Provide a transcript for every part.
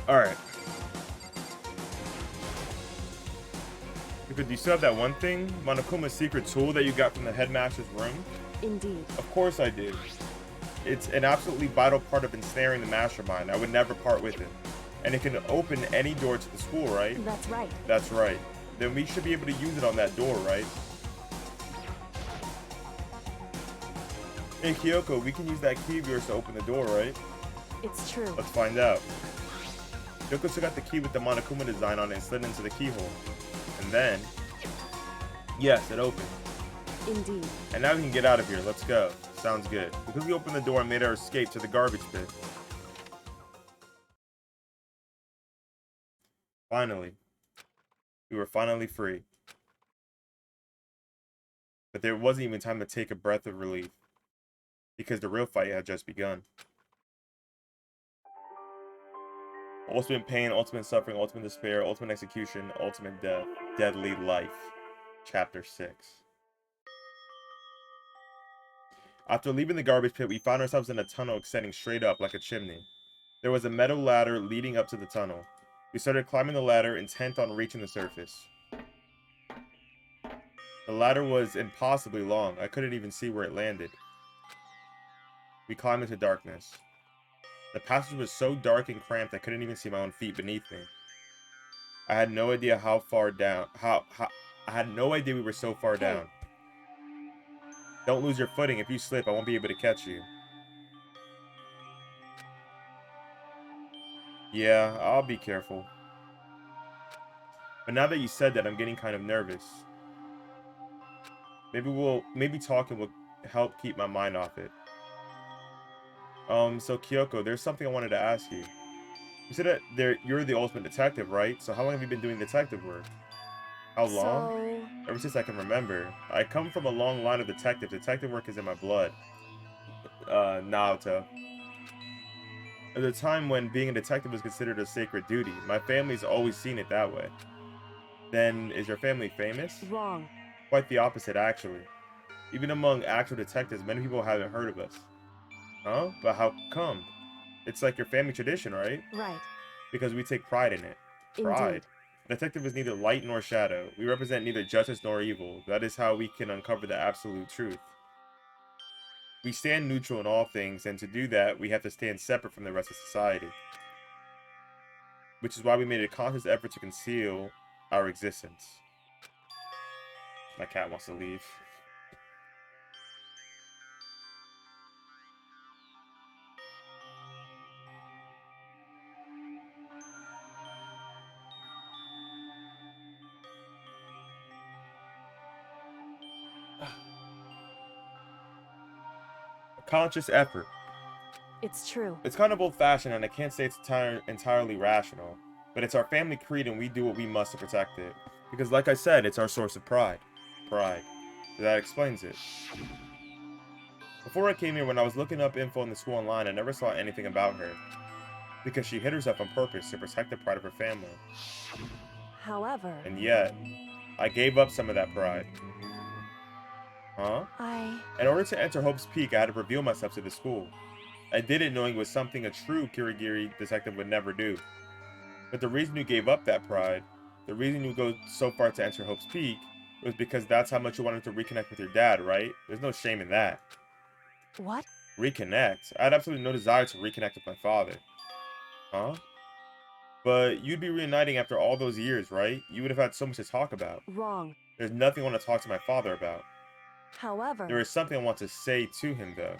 Alright. Because you still have that one thing? Monokuma's secret tool that you got from the headmaster's room? Indeed. Of course I do. It's an absolutely vital part of ensnaring the mastermind. I would never part with it. And it can open any door to the school, right? That's right. That's right. Then we should be able to use it on that door, right? Hey Kyoko, we can use that key of yours to open the door, right? It's true. Let's find out. Kyoko took out the key with the Monokuma design on it and slid into the keyhole. And then... yes, it opened. Indeed. And now we can get out of here. Let's go. Sounds good. Because we opened the door and made our escape to the garbage pit. Finally. We were finally free. But there wasn't even time to take a breath of relief. Because the real fight had just begun. Ultimate pain, ultimate suffering, ultimate despair, ultimate execution, ultimate death. Deadly life. Chapter 6. After leaving the garbage pit, we found ourselves in a tunnel extending straight up like a chimney. There was a metal ladder leading up to the tunnel. We started climbing the ladder, intent on reaching the surface. The ladder was impossibly long. I couldn't even see where it landed. We climbed into darkness. The passage was so dark and cramped I couldn't even see my own feet beneath me. I had no idea how far down. I had no idea we were so far down. Don't lose your footing. If you slip, I won't be able to catch you. Yeah, I'll be careful. But now that you said that, I'm getting kind of nervous. Maybe talking will help keep my mind off it. So Kyoko, there's something I wanted to ask you. You said that you're the ultimate detective, right? So how long have you been doing detective work? How long? Ever since I can remember. I come from a long line of detectives. Detective work is in my blood. Naoto. At a time when being a detective was considered a sacred duty, my family's always seen it that way. Then, is your family famous? Wrong. Quite the opposite, actually. Even among actual detectives, many people haven't heard of us. Huh? But how come? It's like your family tradition, right? Right. Because we take pride in it. Pride? Indeed. A detective is neither light nor shadow. We represent neither justice nor evil. That is how we can uncover the absolute truth. We stand neutral in all things, and to do that, we have to stand separate from the rest of society. Which is why we made a conscious effort to conceal our existence. My cat wants to leave. A conscious effort. It's true. It's kind of old-fashioned, and I can't say it's entirely rational. But it's our family creed, and we do what we must to protect it. Because like I said, it's our source of pride. Pride. That explains it. Before I came here, when I was looking up info on the school online, I never saw anything about her. Because she hid herself on purpose to protect the pride of her family. However... And yet, I gave up some of that pride. Huh? In order to enter Hope's Peak, I had to reveal myself to the school. I did it knowing it was something a true Kirigiri detective would never do. But the reason you gave up that pride, the reason you go so far to enter Hope's Peak, was because that's how much you wanted to reconnect with your dad, right? There's no shame in that. What? Reconnect? I had absolutely no desire to reconnect with my father. Huh? But you'd be reuniting after all those years, right? You would have had so much to talk about. Wrong. There's nothing I want to talk to my father about. However... There is something I want to say to him, though.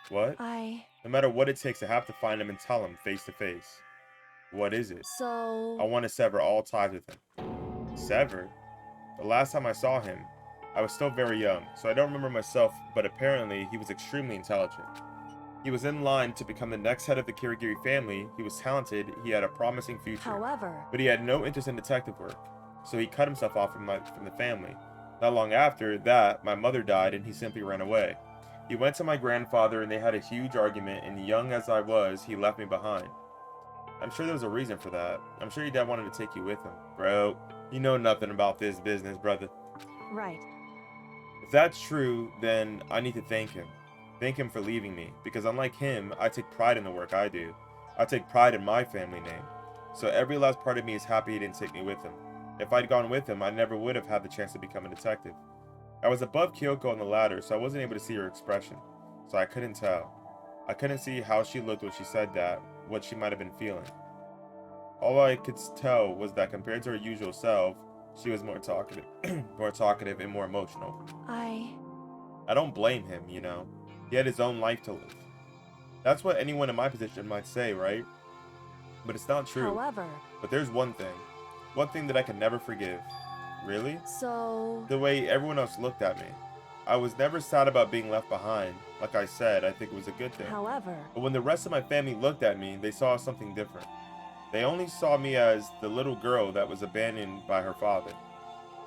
What? No matter what it takes, I have to find him and tell him face to face. What is it? I want to sever all ties with him. Sever? The last time I saw him, I was still very young, so I don't remember myself, but apparently he was extremely intelligent. He was in line to become the next head of the Kirigiri family, he was talented, he had a promising future. However... But he had no interest in detective work, so he cut himself off from the family. Not long after that, my mother died and he simply ran away. He went to my grandfather and they had a huge argument, and young as I was, he left me behind. I'm sure there was a reason for that. I'm sure your dad wanted to take you with him. Bro, you know nothing about this business, brother. Right. If that's true, then I need to thank him. Thank him for leaving me, because unlike him, I take pride in the work I do. I take pride in my family name. So every last part of me is happy he didn't take me with him. If I'd gone with him, I never would have had the chance to become a detective. I was above Kyoko on the ladder, so I wasn't able to see her expression. So I couldn't tell. I couldn't see how she looked when she said that, what she might have been feeling. All I could tell was that compared to her usual self, she was more talkative, more talkative and more emotional. I don't blame him, you know. He had his own life to live. That's what anyone in my position might say, right? But it's not true. However... But there's one thing that I can never forgive. Really? So... The way everyone else looked at me. I was never sad about being left behind. Like I said, I think it was a good thing. However... But when the rest of my family looked at me, they saw something different. They only saw me as the little girl that was abandoned by her father.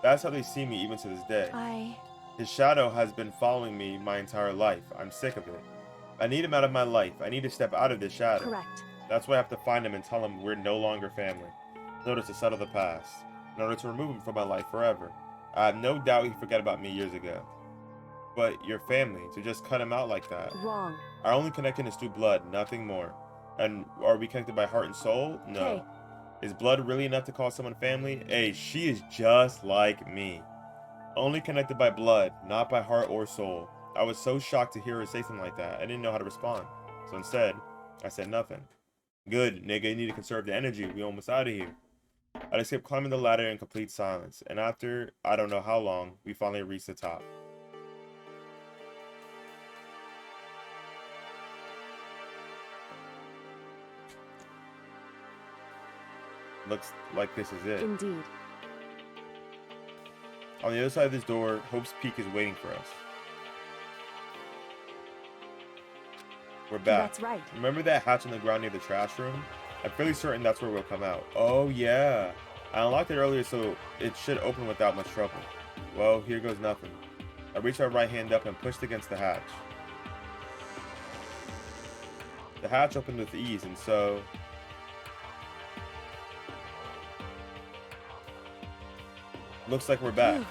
That's how they see me even to this day. His shadow has been following me my entire life. I'm sick of it. I need him out of my life. I need to step out of this shadow. Correct. That's why I have to find him and tell him we're no longer family. In order to settle the past. In order to remove him from my life forever. I have no doubt he forgot about me years ago. But your family, to just cut him out like that. Wrong. Our only connection is through blood, nothing more. And are we connected by heart and soul? No. Hey. Is blood really enough to call someone family? Hey, she is just like me. Only connected by blood, not by heart or soul. I was so shocked to hear her say something like that. I didn't know how to respond. So instead, I said nothing. Good, nigga, you need to conserve the energy. We almost out of here. I escaped climbing the ladder in complete silence. And after, I don't know how long, we finally reached the top. Looks like this is it. Indeed. On the other side of this door, Hope's Peak is waiting for us. We're back. That's right. Remember that hatch on the ground near the trash room? I'm fairly certain that's where we'll come out. Oh yeah. I unlocked it earlier, so it should open without much trouble. Well, here goes nothing. I reached my right hand up and pushed against the hatch. The hatch opened with ease, and so... Looks like we're back.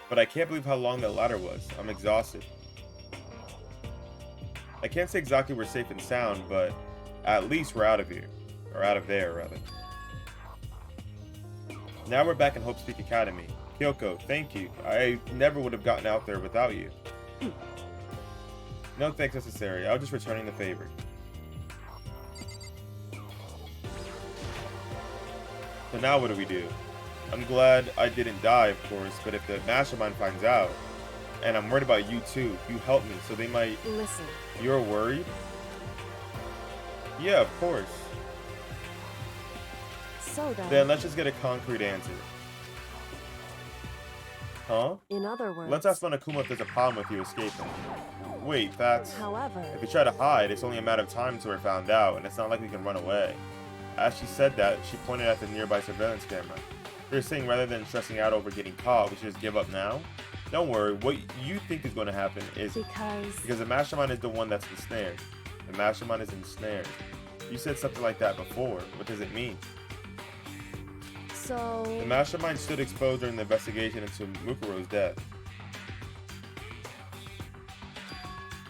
But I can't believe how long that ladder was. I'm exhausted. I can't say exactly we're safe and sound, but at least we're out of here. Or out of there, rather. Now we're back in Hope's Peak Academy. Kyoko, thank you. I never would have gotten out there without you. No thanks necessary. I was just returning the favor. So now what do we do? I'm glad I didn't die, of course, but if the mastermind finds out, and I'm worried about you too, you help me, so they might... Listen. You're worried? Yeah, of course. So then let's just get a concrete answer. Huh? In other words... Let's ask Monokuma if there's a problem with you escaping. Wait, that's... However... If we try to hide, it's only a matter of time until we're found out, and it's not like we can run away. As she said that, she pointed at the nearby surveillance camera. You're saying rather than stressing out over getting caught, we should just give up now? Don't worry, what you think is going to happen is... Because the mastermind is the one that's ensnared. The mastermind is ensnared. You said something like that before. What does it mean? So... The mastermind stood exposed during the investigation into Mukuro's death.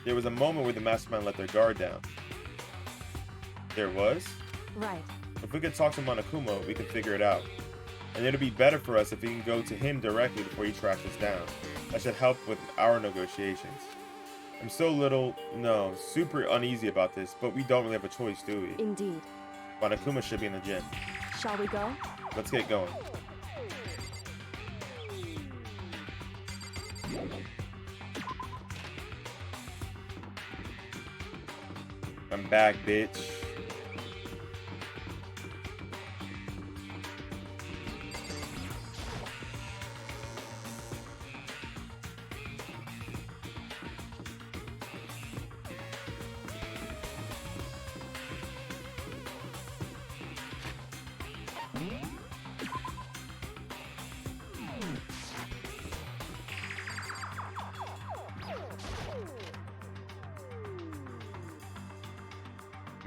There was a moment where the mastermind let their guard down. There was? Right. If we could talk to Monokuma, we could figure it out. And it'll be better for us if we can go to him directly before he tracks us down. That should help with our negotiations. I'm so super uneasy about this, but we don't really have a choice, do we? Indeed. Monokuma should be in the gym. Shall we go? Let's get going. I'm back, bitch.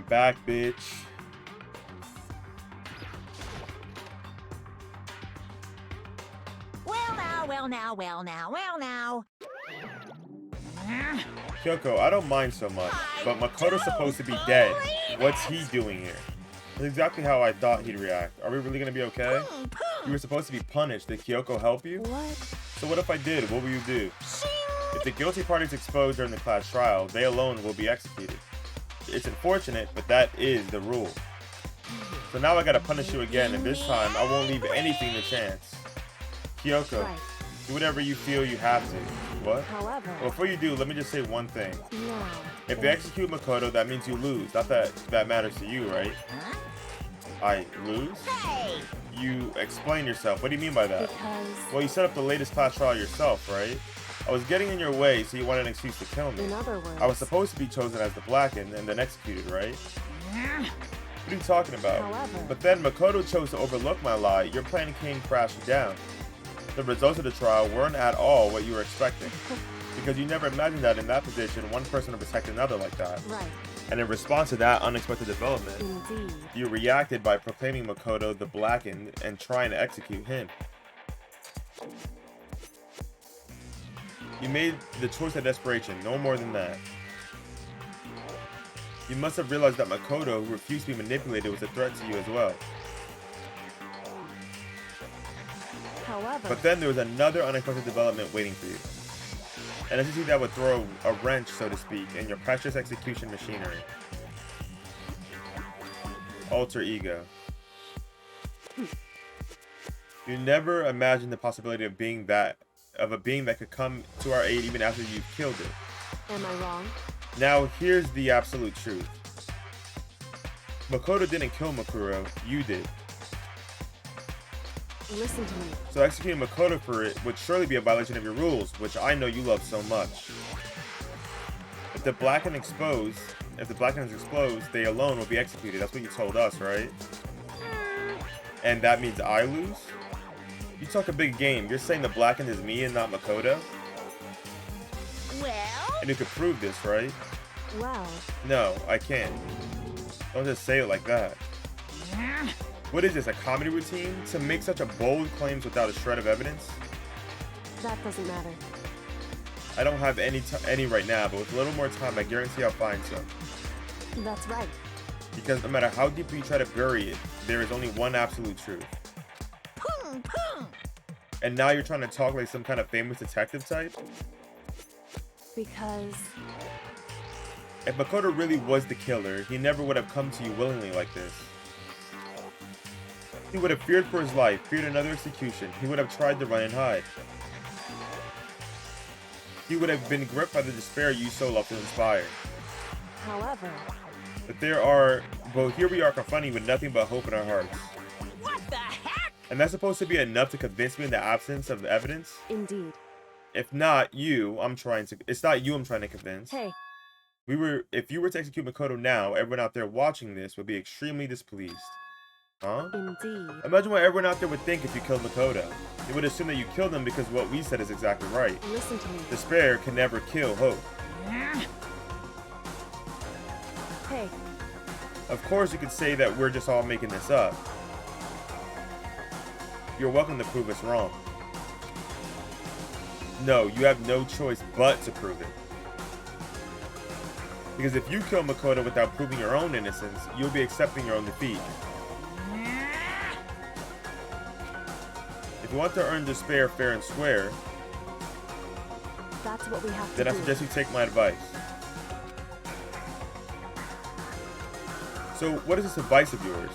Back, bitch. Well now. Kyoko, I don't mind so much, but Makoto's supposed to be dead. What's he doing here? That's exactly how I thought he'd react. Are we really gonna be okay? Boom, You were supposed to be punished. Did Kyoko help you? What? So what if I did? What will you do? Shing. If the guilty party is exposed during the class trial, they alone will be executed. It's unfortunate, but that is the rule. So now I gotta punish you again, and this time I won't leave anything to chance. Kyoko, Right. do whatever you feel you have to. What? However, Well, before you do, let me just say one thing. now, If they execute Makoto, that means you lose. Not that that matters to you, right? Huh? I lose? Hey. You explain yourself. What do you mean by that? because Well, you set up the latest class trial yourself, right? I was getting in your way, so you wanted an excuse to kill me. in other words, I was supposed to be chosen as the Blackened and then executed, right? What are you talking about? However, But then Makoto chose to overlook my lie. Your plan came crashing down. The results of the trial weren't at all what you were expecting. Because you never imagined that in that position, one person would protect another like that. right, And in response to that unexpected development, indeed. you reacted by proclaiming Makoto the Blackened and trying to execute him. You made the choice of desperation, no more than that. You must have realized that Makoto, who refused to be manipulated, was a threat to you as well. However, But then there was another unexpected development waiting for you. And I see that would throw a wrench, so to speak, in your precious execution machinery. Alter ego. You never imagined the possibility of a being that could come to our aid even after you've killed it. am I wrong? Now here's the absolute truth. Makoto didn't kill Makuro, you did. Listen to me. So executing Makoto for it would surely be a violation of your rules, which I know you love so much. If the Blackened is exposed, they alone will be executed. That's what you told us, right? And that means I lose? You talk a big game. You're saying the Blackened is me and not Makoto? Well. And you could prove this, right? Well, No, I can't. Don't just say it like that. What is this, a comedy routine? To make such a bold claims without a shred of evidence? that doesn't matter. I don't have any right now, but with a little more time, I guarantee I'll find some. That's right. Because no matter how deeply you try to bury it, there is only one absolute truth. Boom, boom. And now you're trying to talk like some kind of famous detective type? Because If Makoto really was the killer, he never would have come to you willingly like this. He would have feared for his life, feared another execution. He would have tried to run and hide. He would have been gripped by the despair you so love to inspire. however, But here we are confronting you with nothing but hope in our hearts. What the heck? And that's supposed to be enough to convince me in the absence of evidence? indeed. If not you, it's not you I'm trying to convince. Hey, If you were to execute Makoto now, everyone out there watching this would be extremely displeased. Huh? indeed. Imagine what everyone out there would think if you killed Makoto. They would assume that you killed him because what we said is exactly right. Listen to me. Despair can never kill hope. Hey, Of course you could say that we're just all making this up. You're welcome to prove us wrong. No, you have no choice but to prove it. Because if you kill Makoto without proving your own innocence, you'll be accepting your own defeat. If you want to earn despair fair and square, that's what we have to then I do. suggest you take my advice. So, what is this advice of yours?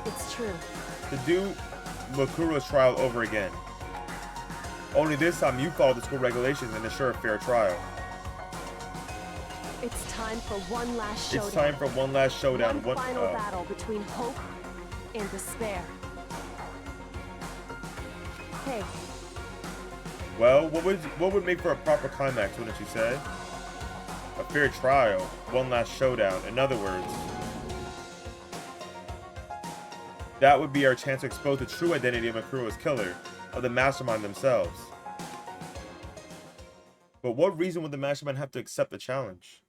It's true. To do Makuro's trial over again. Only this time you follow the school regulations and ensure a fair trial. It's time for one last showdown. It's time for one last showdown. One final battle between hope and despair. Hey, Well, what would make for a proper climax, wouldn't you say? A fair trial, one last showdown. In other words, that would be our chance to expose the true identity of Makuro's killer, of the mastermind themselves. But what reason would the mastermind have to accept the challenge?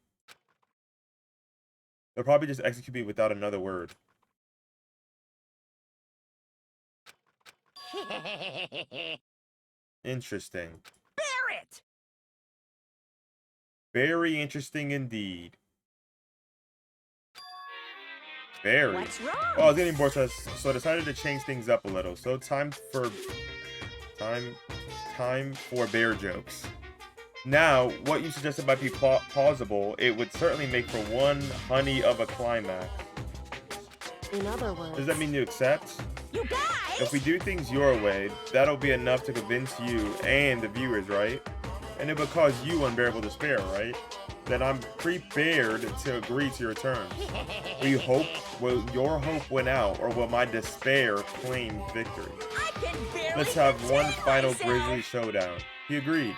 They'll probably just execute me without another word. Interesting. Barrett! Very interesting indeed. Very. What's wrong? Well, I was getting bored, so I decided to change things up a little. So time for bear jokes. Now, what you suggested might be plausible. It would certainly make for one honey of a climax. In other words, Does that mean you accept? You guys! If we do things your way, that'll be enough to convince you and the viewers, right? And it will cause you unbearable despair, right? Then I'm prepared to agree to your terms. Will your hope win out, or will my despair claim victory? I can barely Let's have one contain final myself. grisly showdown. He agreed.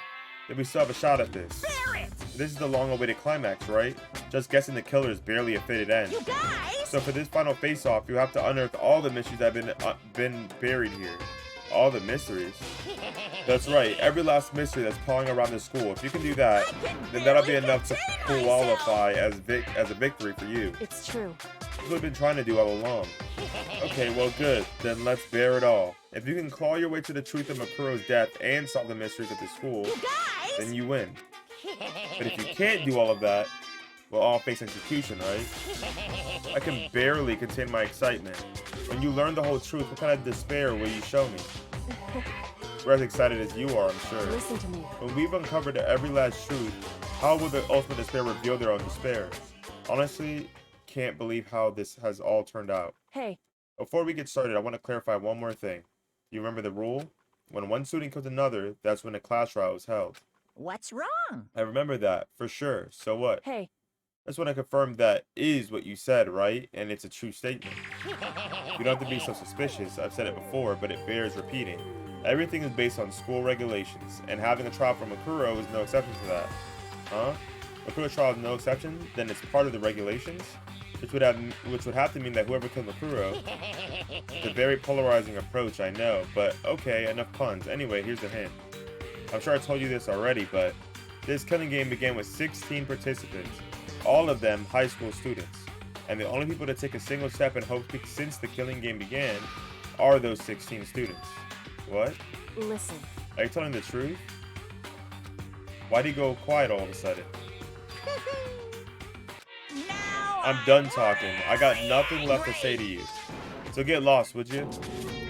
Then we still have a shot at this. Bear it! This is the long-awaited climax, right? Just guessing the killer is barely a fitted end. You guys! So for this final face-off, you have to unearth all the mysteries that have been buried here. All the mysteries? That's right, every last mystery that's pawing around the school. If you can do that, then that'll be enough to qualify as a victory for you. it's true. That's what we've been trying to do all along. Okay, well good. Then let's bear it all. If you can claw your way to the truth of Makuro's death and solve the mysteries at the school, You guys! then you win. But if you can't do all of that, we'll all face execution, right? I can barely contain my excitement. When you learn the whole truth, what kind of despair will you show me? We're as excited as you are, I'm sure. Listen to me. When we've uncovered every last truth, how will the ultimate despair reveal their own despair? Honestly, can't believe how this has all turned out. Hey, Before we get started, I want to clarify one more thing. You remember the rule? When one student kills another, that's when a class trial is held. What's wrong? I remember that, for sure. So what? hey, I just want to confirm that is what you said, right? And it's a true statement. You don't have to be so suspicious. I've said it before, but it bears repeating. Everything is based on school regulations, and having a trial for Makuro is no exception to that. Huh? Makuro's trial is no exception? Then it's part of the regulations? Which would have to mean that whoever killed Makuro... It's a very polarizing approach, I know, but okay, enough puns. Anyway, here's a hint. I'm sure I told you this already, but this killing game began with 16 participants, all of them high school students. And the only people to take a single step in Hope's Peak since the killing game began are those 16 students. What? listen. Are you telling the truth? Why'd he go quiet all of a sudden? Now I'm done talking. I got nothing left to say to you. So get lost, would you?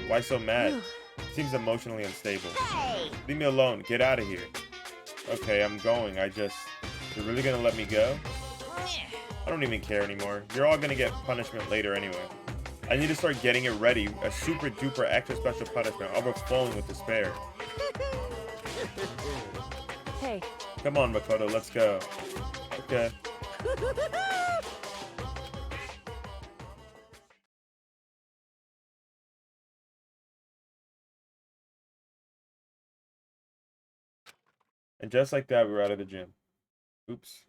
Why so mad? Seems emotionally unstable. Hey! Leave me alone. Get out of here. Okay, I'm going. You're really gonna let me go? I don't even care anymore. You're all gonna get punishment later anyway. I need to start getting it ready. A super duper extra special punishment, overflowing with despair. Hey, Come on, Makoto, let's go. Okay. And just like that, we were out of the gym. Oops.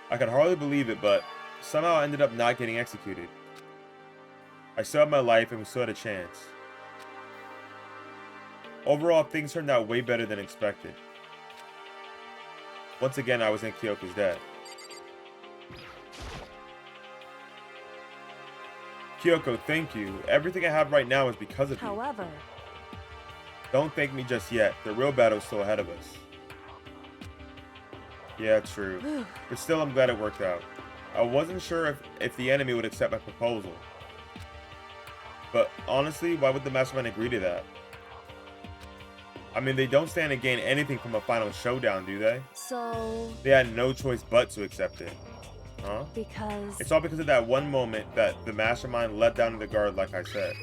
I could hardly believe it, but somehow I ended up not getting executed. I still had my life and we still had a chance. Overall, things turned out way better than expected. Once again, I was in Kyoko's debt. Kyoko, thank you. Everything I have right now is because of you. however, Don't thank me just yet. The real battle is still ahead of us. Yeah, true. But still, I'm glad it worked out. I wasn't sure if the enemy would accept my proposal. But honestly, why would the mastermind agree to that? I mean, they don't stand to gain anything from a final showdown, do they? so, They had no choice but to accept it. Huh? because... It's all because of that one moment that the mastermind let down the guard, like I said.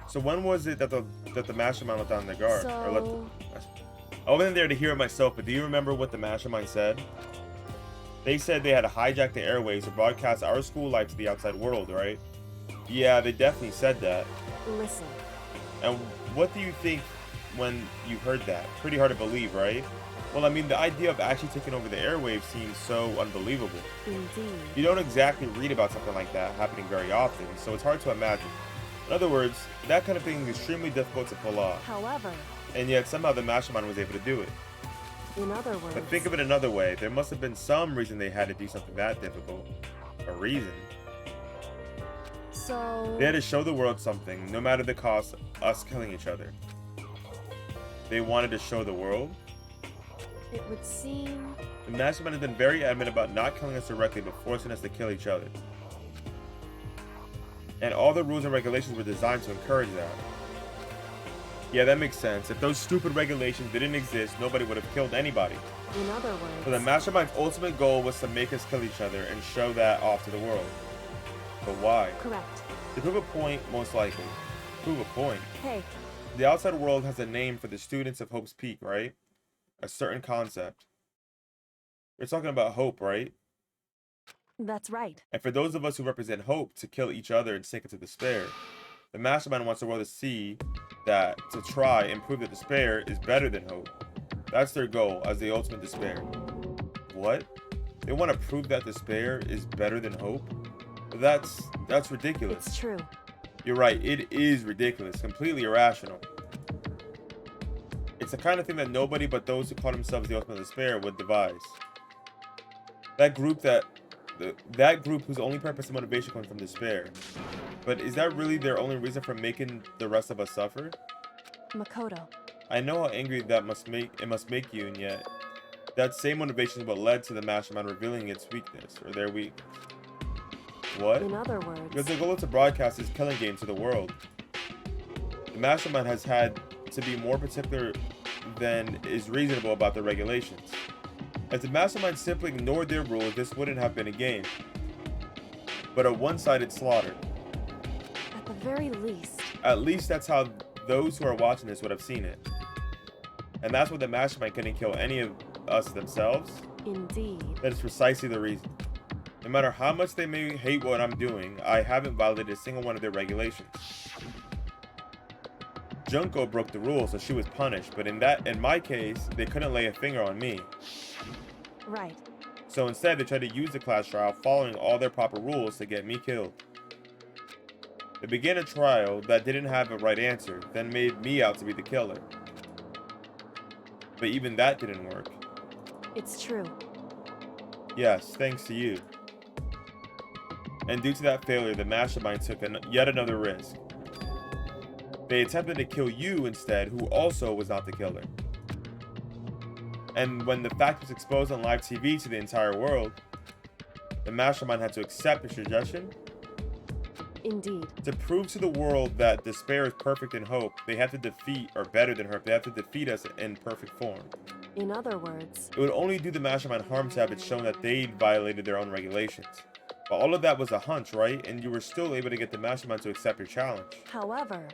So when was it that the mastermind let down the guard? So... I wasn't there to hear it myself, but do you remember what the mastermind said? They said they had hijacked the airwaves to broadcast our school life to the outside world, right? Yeah, they definitely said that. Listen, And what do you think when you heard that? Pretty hard to believe, right? Well, I mean, the idea of actually taking over the airwaves seems so unbelievable. indeed. You don't exactly read about something like that happening very often, so it's hard to imagine. In other words, that kind of thing is extremely difficult to pull off. However, And yet somehow the mastermind was able to do it. in other words... But think of it another way. There must have been some reason they had to do something that difficult. A reason. So... They had to show the world something, no matter the cost, us killing each other. They wanted to show the world? It would seem... The Mastermind has been very adamant about not killing us directly, but forcing us to kill each other. And all the rules and regulations were designed to encourage that. Yeah, that makes sense. If those stupid regulations didn't exist, nobody would have killed anybody. In other words... So the Mastermind's ultimate goal was to make us kill each other and show that off to the world. But why? Correct. To prove a point, most likely. Prove a point. Hey. The outside world has a name for the students of Hope's Peak, right? A certain concept. We're talking about hope, right? That's right. And for those of us who represent hope, to kill each other and sink into despair, the Mastermind wants the world to see that, to try and prove that despair is better than hope. That's their goal as the ultimate despair. What? They want to prove that despair is better than hope? That's ridiculous. It's true. You're right, it is ridiculous, completely irrational. It's the kind of thing that nobody but those who call themselves the ultimate despair would devise. That group whose only purpose and motivation comes from despair. But is that really their only reason for making the rest of us suffer? Makoto. I know how angry it must make you, and yet that same motivation is what led to the Mastermind revealing its weakness, or their weakness. What? In other words... Because the goal is to broadcast this killing game to the world. The Mastermind has had to be more particular than is reasonable about the regulations. If the Mastermind simply ignored their rules, this wouldn't have been a game, but a one-sided slaughter. At the very least. At least that's how those who are watching this would have seen it. And that's what the Mastermind couldn't kill any of us themselves. Indeed. That is precisely the reason. No matter how much they may hate what I'm doing, I haven't violated a single one of their regulations. Junko broke the rules, so she was punished, but in my case, they couldn't lay a finger on me. Right. So instead, they tried to use the class trial, following all their proper rules to get me killed. They began a trial that didn't have a right answer, then made me out to be the killer. But even that didn't work. It's true. Yes, thanks to you. And due to that failure, the Mastermind took yet another risk. They attempted to kill you instead, who also was not the killer. And when the fact was exposed on live TV to the entire world, the Mastermind had to accept the suggestion. Indeed. To prove to the world that despair is perfect in hope, they have to defeat, or better than hope, they have to defeat us in perfect form. In other words... It would only do the Mastermind harm to have it shown that they'd violated their own regulations. But all of that was a hunch, right? And you were still able to get the Mastermind to accept your challenge. However...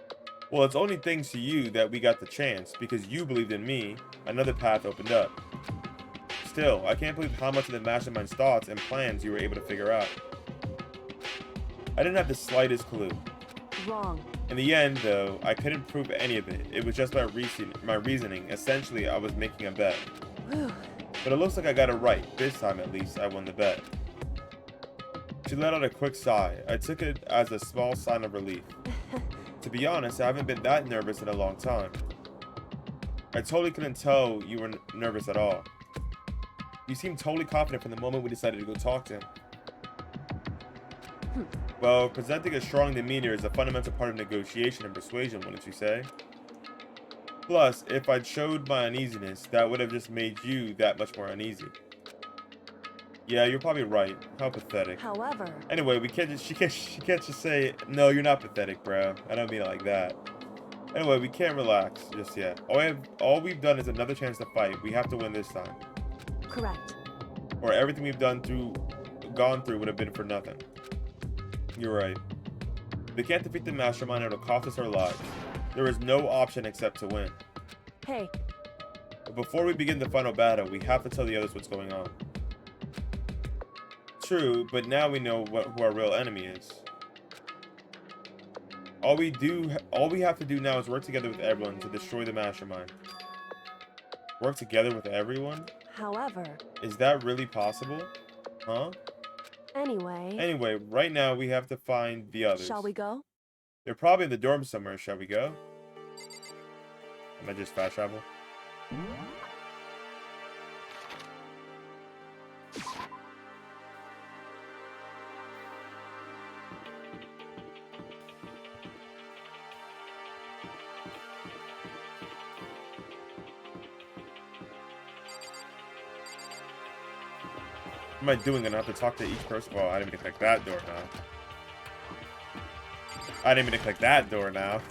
Well, it's only thanks to you that we got the chance. Because you believed in me, another path opened up. Still, I can't believe how much of the Mastermind's thoughts and plans you were able to figure out. I didn't have the slightest clue. Wrong. In the end, though, I couldn't prove any of it. It was just my reasoning. Essentially, I was making a bet. Whew. But it looks like I got it right. This time, at least, I won the bet. She let out a quick sigh. I took it as a small sign of relief. To be honest, I haven't been that nervous in a long time. I totally couldn't tell you were nervous at all. You seemed totally confident from the moment we decided to go talk to him. Well, presenting a strong demeanor is a fundamental part of negotiation and persuasion, wouldn't you say? Plus, if I'd showed my uneasiness, that would have just made you that much more uneasy. Yeah, you're probably right. How pathetic. However... Anyway, she can't just say, no, you're not pathetic, bro. I don't mean it like that. Anyway, we can't relax just yet. All we've done is another chance to fight. We have to win this time. Correct. Or everything we've gone through would have been for nothing. You're right. If we can't defeat the Mastermind, it'll cost us our lives. There is no option except to win. Hey. But before we begin the final battle, we have to tell the others what's going on. True, but now we know who our real enemy is. All we have to do now is work together with everyone to destroy the Mastermind. Work together with everyone? However... Is that really possible? Huh? Anyway, right now we have to find the others. Shall we go? They're probably in the dorm somewhere. Shall we go? Am I just fast travel? What am I doing? I have to talk to each person. Well, I didn't mean to click that door now. I didn't mean to click that door now.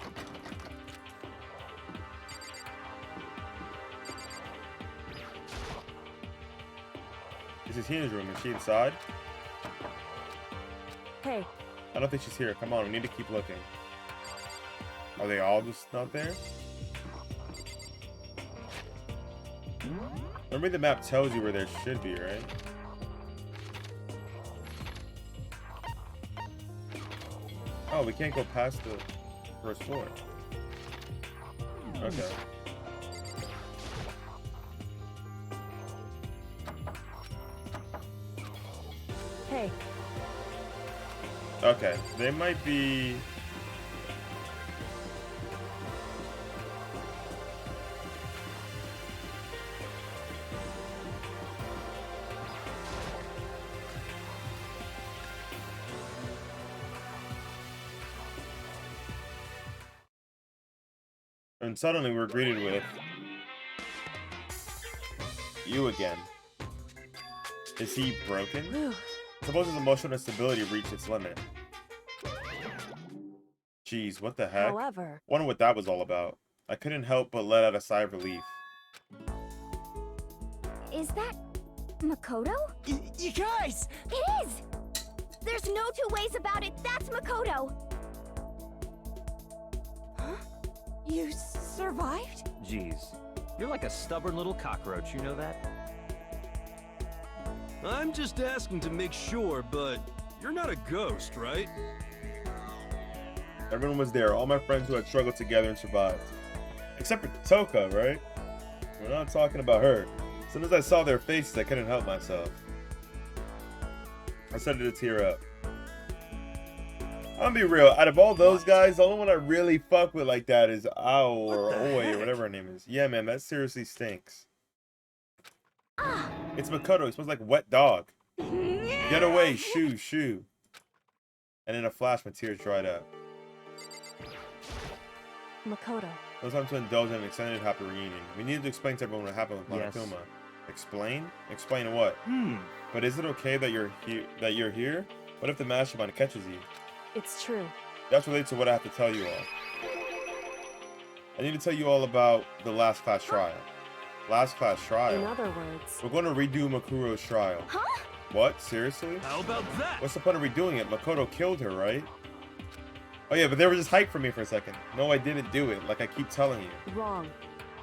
This is Hina's room. Is she inside? Hey. I don't think she's here. Come on, we need to keep looking. Are they all just not there? Remember the map tells you where there should be, right? Oh, we can't go past the first floor. Okay. Hey. Okay, they might be... And suddenly we're greeted with you again. Is he broken? Suppose his emotional instability reached its limit. Jeez, what the heck? However, Wonder what that was all about. I couldn't help but let out a sigh of relief. Is that Makoto? You guys! It is! There's no two ways about it. That's Makoto. huh? You survived? Jeez, you're like a stubborn little cockroach, you know that? I'm just asking to make sure, but you're not a ghost, right? Everyone was there, all my friends who had struggled together and survived. Except for Toka, right? We're not talking about her. As soon as I saw their faces, I couldn't help myself. I started to tear up. I'm gonna be real, out of all those guys, the only one I really fuck with like that is Ao or Oi or whatever her name is. Yeah, man, that seriously stinks. It's Makoto, he smells like wet dog. Get away, shoo, shoo. And in a flash, my tears dried up. Makoto. It was time to indulge in an extended happy reunion. We needed to explain to everyone what happened with Yes. Monokuma. Explain? Explain what? But is it okay that you're here? What if the mastermind catches you? It's true. That's related to what I have to tell you all. I need to tell you all about the last class trial. Last class trial? In other words, We're going to redo Makuro's trial. Huh? What? Seriously? How about that? What's the point of redoing it? Makoto killed her, right? Oh yeah, but they were just hyped for me for a second. No, I didn't do it, like I keep telling you. wrong.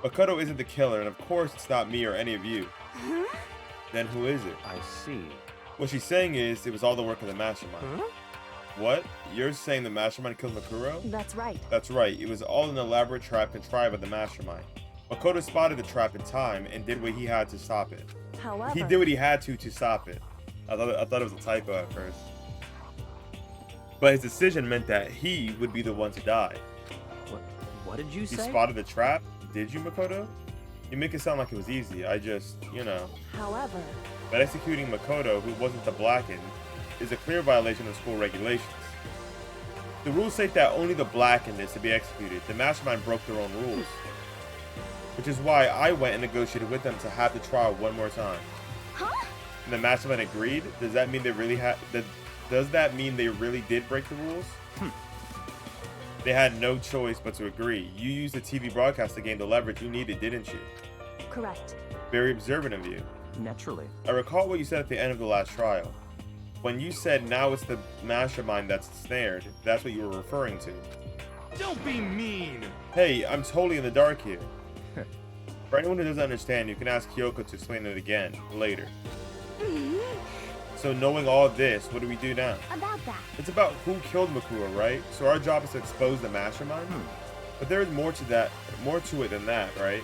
Makoto isn't the killer, and of course it's not me or any of you. Huh? Then who is it? I see. What she's saying is, it was all the work of the mastermind. Huh? What? You're saying the mastermind killed Makuro? That's right. That's right, it was all an elaborate trap contrived by the mastermind. Makoto spotted the trap in time and did what he had to stop it. However, He did what he had to stop it. I thought it was a typo at first. But his decision meant that he would be the one to die. What did you You say? spotted the trap? Did you, Makoto? You make it sound like it was easy. I just, you know. However, But executing Makoto, who wasn't the Blackened, is a clear violation of school regulations. The rules state that only the Blackened is to be executed. The mastermind broke their own rules. Which is why I went and negotiated with them to have the trial one more time. Huh? And the mastermind agreed? Does that mean they really does that mean they really did break the rules? They had no choice but to agree. You used the TV broadcast to gain the leverage you needed, didn't you? correct. Very observant of you. Naturally. I recall what you said at the end of the last trial. When you said now it's the mastermind that's snared, that's what you were referring to. Don't be mean. Hey, I'm totally in the dark here. For anyone who doesn't understand, you can ask Kyoko to explain it again, later. So knowing all this, what do we do now? About that. It's about who killed Makuro, right? So our job is to expose the mastermind? But there is more to it than that, right?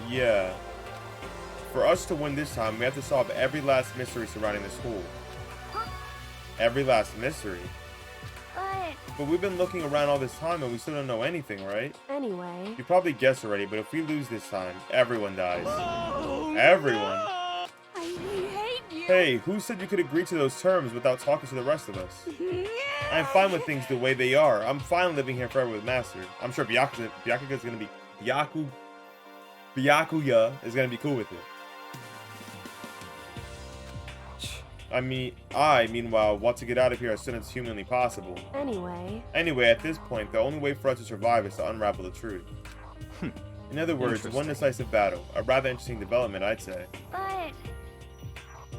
Yeah. For us to win this time, we have to solve every last mystery surrounding the school. Huh? Every last mystery? But But we've been looking around all this time and we still don't know anything, right? Anyway, You probably guessed already, but if we lose this time, everyone dies. Oh, Everyone. no! I hate you. Hey, who said you could agree to those terms without talking to the rest of us? I'm fine with things the way they are. I'm fine living here forever with Master. I'm sure Byakuya is gonna be cool with it. I, meanwhile, want to get out of here as soon as humanly possible. Anyway, at this point, the only way for us to survive is to unravel the truth. In other words, one decisive battle. A rather interesting development, I'd say.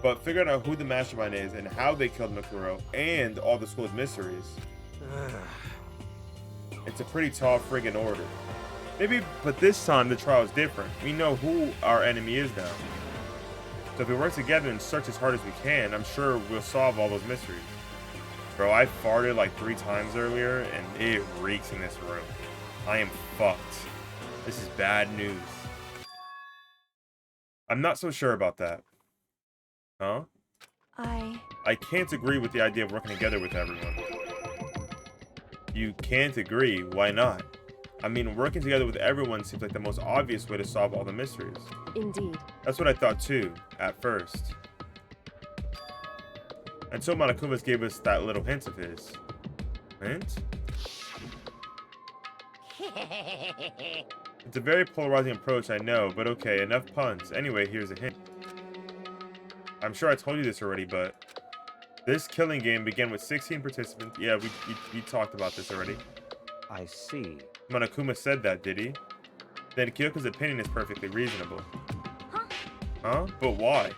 But figuring out who the mastermind is and how they killed Makuro and all the school's mysteries. It's a pretty tall friggin' order. Maybe, but this time the trial is different. We know who our enemy is now. So if we work together and search as hard as we can, I'm sure we'll solve all those mysteries. Bro, I farted like 3 times earlier, and it reeks in this room. I am fucked. This is bad news. I'm not so sure about that. Huh? I can't agree with the idea of working together with everyone. You can't agree? Why not? I mean, working together with everyone seems like the most obvious way to solve all the mysteries. Indeed. That's what I thought too, at first. Until Monokuma's gave us that little hint of his. Hint? It's a very polarizing approach, I know, but okay, enough puns. Anyway, here's a hint. I'm sure I told you this already, but this killing game began with 16 participants. Yeah, we talked about this already. I see. Monokuma said that, did he? Then Kyoko's opinion is perfectly reasonable. Huh? But why?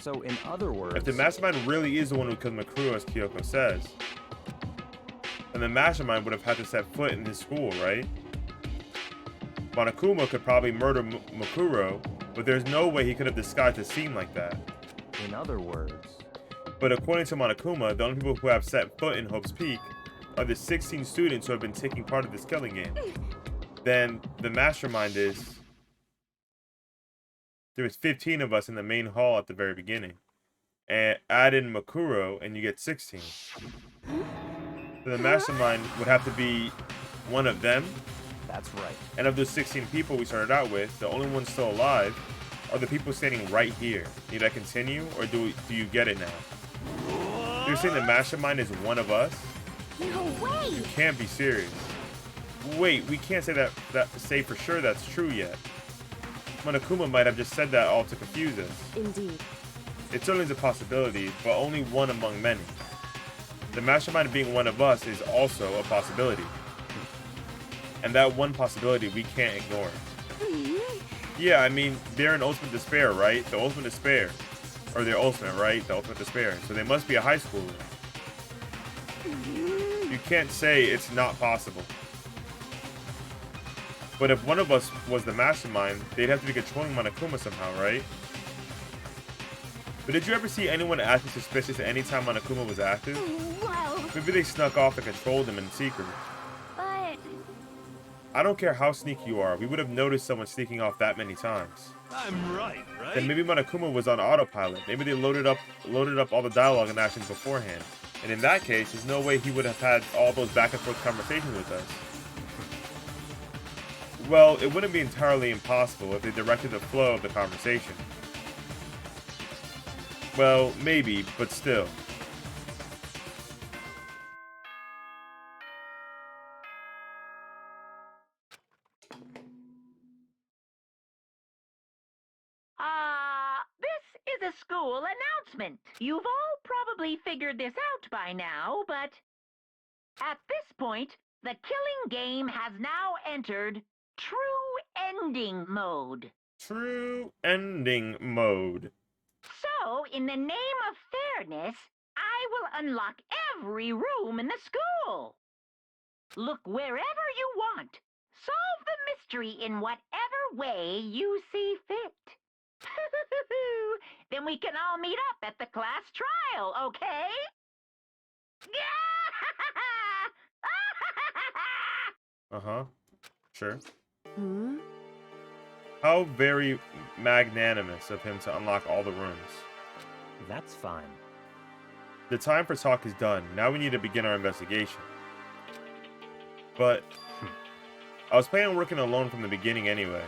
So, in other words... If the mastermind really is the one who killed Makuro, as Kyoko says, then the mastermind would have had to set foot in his school, right? Monokuma could probably murder Makuro, but there's no way he could have disguised a scene like that. In other words... But according to Monokuma, the only people who have set foot in Hope's Peak are the 16 students who have been taking part of this killing game. Then the mastermind is... There was 15 of us in the main hall at the very beginning. And add in Makuro and you get 16. So the mastermind would have to be one of them. That's right. And of those 16 people we started out with, the only ones still alive are the people standing right here. Need I continue, or do you get it now? You're saying the mastermind is one of us? No way! You can't be serious. Wait, we can't say for sure that's true yet. Monokuma might have just said that all to confuse us. Indeed. It certainly is a possibility, but only one among many. The mastermind being one of us is also a possibility. And that one possibility we can't ignore. Yeah, I mean, they're in ultimate despair, right? The ultimate despair. Or they're ultimate, right? The ultimate despair. So they must be a high schooler. You can't say it's not possible. But if one of us was the mastermind, they'd have to be controlling Monokuma somehow, right? But did you ever see anyone acting suspicious at any time Monokuma was active? Well, Maybe they snuck off and controlled him in secret. but... I don't care how sneaky you are, we would have noticed someone sneaking off that many times. I'm right? Then maybe Monokuma was on autopilot. Maybe they loaded up all the dialogue and actions beforehand. And in that case, there's no way he would have had all those back and forth conversations with us. Well, it wouldn't be entirely impossible if they directed the flow of the conversation. Well, maybe, but still. This is a school announcement. You've all probably figured this out by now, but at this point, the killing game has now entered true ending mode. True ending mode. So, in the name of fairness, I will unlock every room in the school. Look wherever you want. Solve the mystery in whatever way you see fit. Then we can all meet up at the class trial, okay? Uh-huh. Sure. Hmm? How very magnanimous of him to unlock all the rooms. That's fine. The time for talk is done. Now we need to begin our investigation. But I was planning on working alone from the beginning anyway.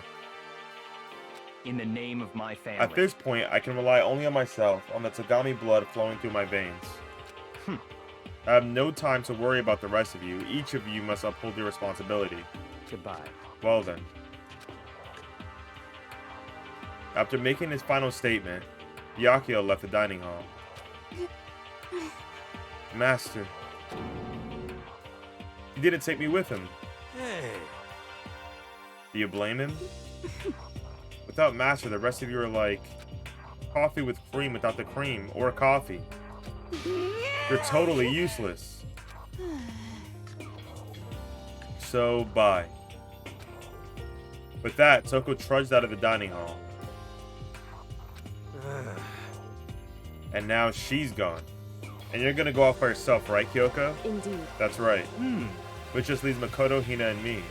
In the name of my family. At this point, I can rely only on myself, on the Tagami blood flowing through my veins. I have no time to worry about the rest of you. Each of you must uphold your responsibility. Goodbye. Well then. After making his final statement, Byakuya left the dining hall. Master. He didn't take me with him. Hey. Do you blame him? Without Master, the rest of you are like coffee with cream without the cream, or coffee. You're totally useless. So, bye. With that, Toko trudged out of the dining hall. And now she's gone. And you're gonna go off by yourself, right, Kyoko? Indeed. That's right. Which just leaves Makoto, Hina, and me.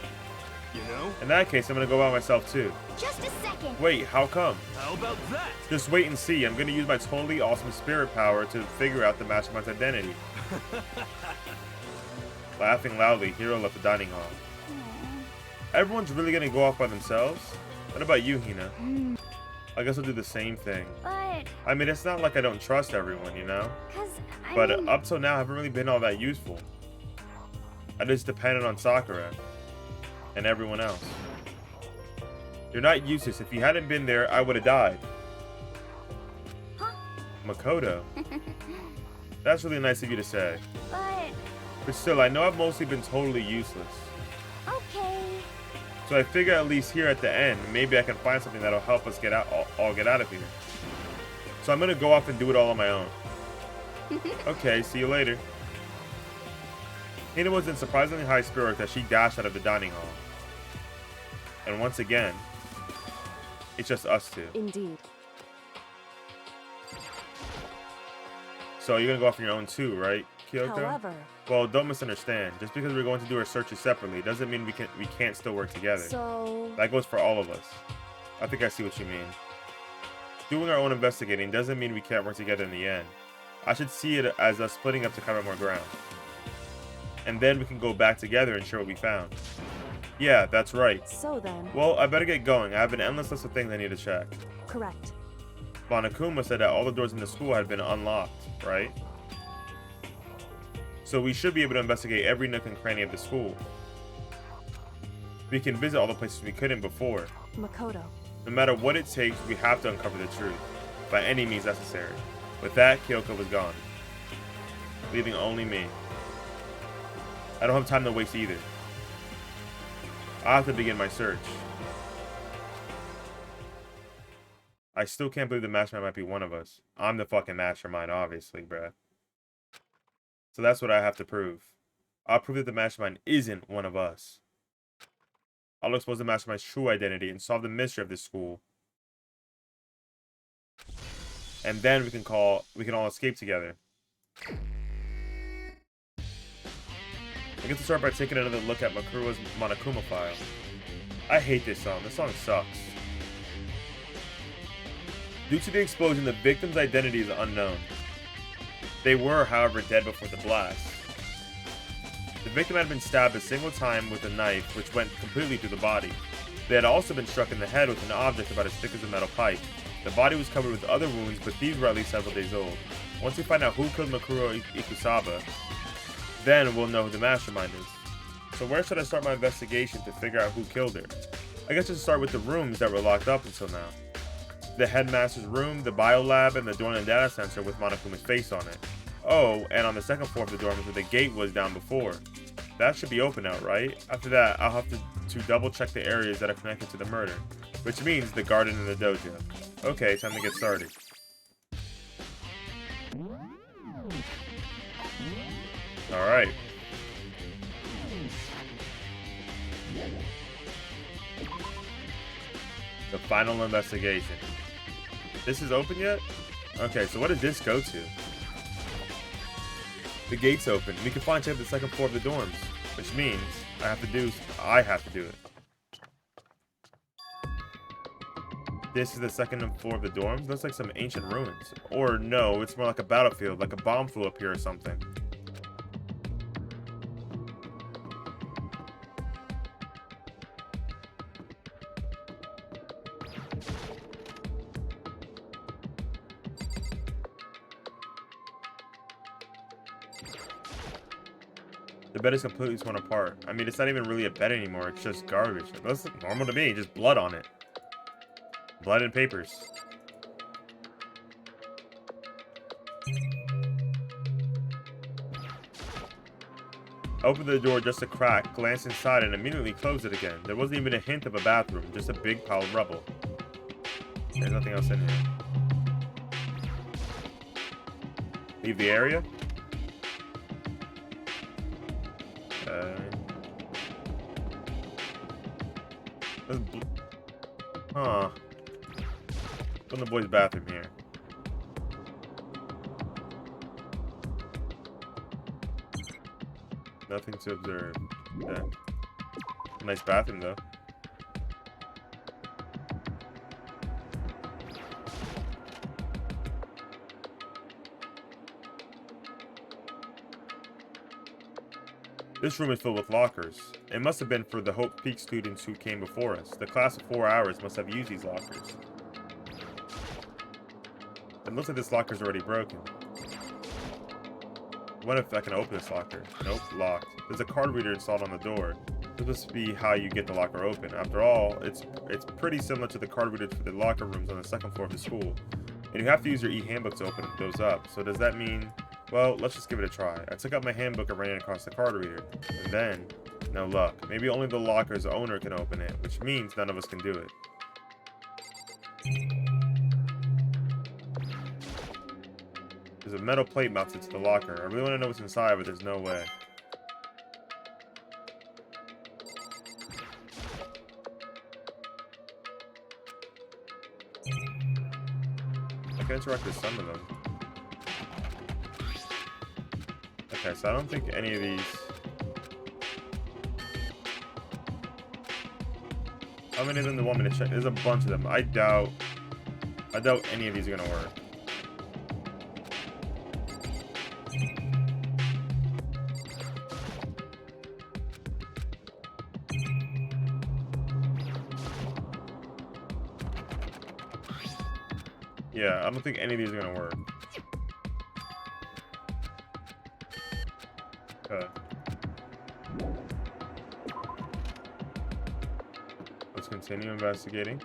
You know? In that case, I'm gonna go by myself too. Just a second. Wait, how come? How about that? Just wait and see. I'm gonna use my totally awesome spirit power to figure out the mastermind's identity. Laughing loudly, Hiro left the dining hall. Everyone's really gonna go off by themselves? What about you, Hina? I guess I'll do the same thing. But, I mean, it's not like I don't trust everyone, you know? But up till now, I haven't really been all that useful. I just depended on Sakura and everyone else. You're not useless. If you hadn't been there, I would have died. Huh? Makoto. That's really nice of you to say. but, But still, I know I've mostly been totally useless. okay. So I figure at least here at the end, maybe I can find something that'll help us get out, all get out of here. So I'm gonna go off and do it all on my own. Okay, see you later. Hina was in surprisingly high spirits as she dashed out of the dining hall. And once again, it's just us two. Indeed. So you're gonna go off on your own too, right, Kyoko? However, Well, don't misunderstand. Just because we're going to do our searches separately doesn't mean we can't still work together. so That goes for all of us. I think I see what you mean. Doing our own investigating doesn't mean we can't work together in the end. I should see it as us splitting up to cover more ground. And then we can go back together and share what we found. Yeah, that's right. so then, Well, I better get going. I have an endless list of things I need to check. correct. Monokuma said that all the doors in the school had been unlocked, right? So we should be able to investigate every nook and cranny of the school. We can visit all the places we couldn't before. Makoto. No matter what it takes, we have to uncover the truth, by any means necessary. With that, Kyoko was gone, leaving only me. I don't have time to waste either. I have to begin my search. I still can't believe the mastermind might be one of us. I'm the fucking mastermind, obviously, bruh. So that's what I have to prove. I'll prove that the mastermind isn't one of us. I'll expose the mastermind's true identity and solve the mystery of this school. And then we can all escape together. I get to start by taking another look at Makuro's Monokuma file. I hate this song. This song sucks. Due to the explosion, the victim's identity is unknown. They were, however, dead before the blast. The victim had been stabbed a single time with a knife, which went completely through the body. They had also been struck in the head with an object about as thick as a metal pipe. The body was covered with other wounds, but these were at least several days old. Once we find out who killed Makuro Ikusaba, then we'll know who the mastermind is. So where should I start my investigation to figure out who killed her? I guess I should start with the rooms that were locked up until now. The headmaster's room, the biolab, and the door and data center with Monokuma's face on it. Oh, and on the second floor of the dorm where the gate was down before. That should be open now, right? After that, I'll have to double check the areas that are connected to the murder, which means the garden and the dojo. Okay, time to get started. Alright. The final investigation. This is open yet? Okay, so what did this go to? The gate's open. We can finally check the second floor of the dorms, which means I have to do it. This is the second floor of the dorms? Looks like some ancient ruins. Or no, it's more like a battlefield, like a bomb flew up here or something. The bed is completely torn apart. I mean, it's not even really a bed anymore. It's just garbage. It looks normal to me. Just blood on it. Blood and papers. I opened the door just a crack, glanced inside, and immediately closed it again. There wasn't even a hint of a bathroom, just a big pile of rubble. There's nothing else in here. Leave the area? Huh. Go in the boys' bathroom here. Nothing to observe. Yeah. Nice bathroom, though. This room is filled with lockers. It must have been for the Hope Peak students who came before us. The class of 4 hours must have used these lockers. It looks like this locker's already broken. I wonder if I can open this locker. Nope, locked. There's a card reader installed on the door. This must be how you get the locker open. After all, it's pretty similar to the card readers for the locker rooms on the second floor of the school. And you have to use your e-handbook to open those up. So does that mean... Well, let's just give it a try. I took out my handbook and ran it across the card reader. And then, no luck. Maybe only the locker's owner can open it, which means none of us can do it. There's a metal plate mounted to the locker. I really want to know what's inside, but there's no way. I can interact with some of them. Okay, so I don't think any of these... How many of them do you want me to check? There's a bunch of them. I doubt any of these are gonna work. Yeah, I don't think any of these are gonna work. Okay. Let's continue investigating.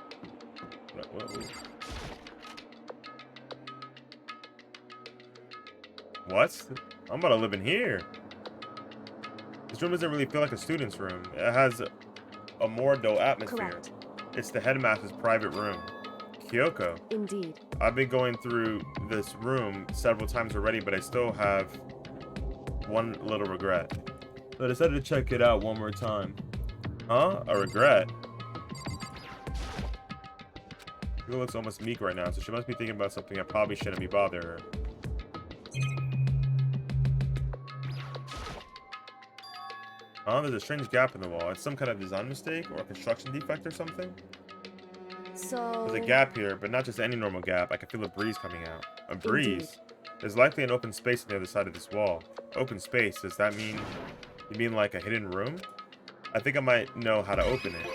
What? I'm about to live in here. This room doesn't really feel like a student's room. It has a more dull atmosphere. Correct. It's the headmaster's private room. Kyoko. Indeed. I've been going through this room several times already, but I still have one little regret. So I decided to check it out one more time. Huh? A regret? Kyoko looks almost meek right now, so she must be thinking about something I probably shouldn't be bothering her. There's a strange gap in the wall. It's some kind of design mistake or a construction defect or something. So... There's a gap here, but not just any normal gap. I can feel a breeze coming out. A breeze? Indeed. There's likely an open space on the other side of this wall. Open space, does that mean... You mean like a hidden room? I think I might know how to open it.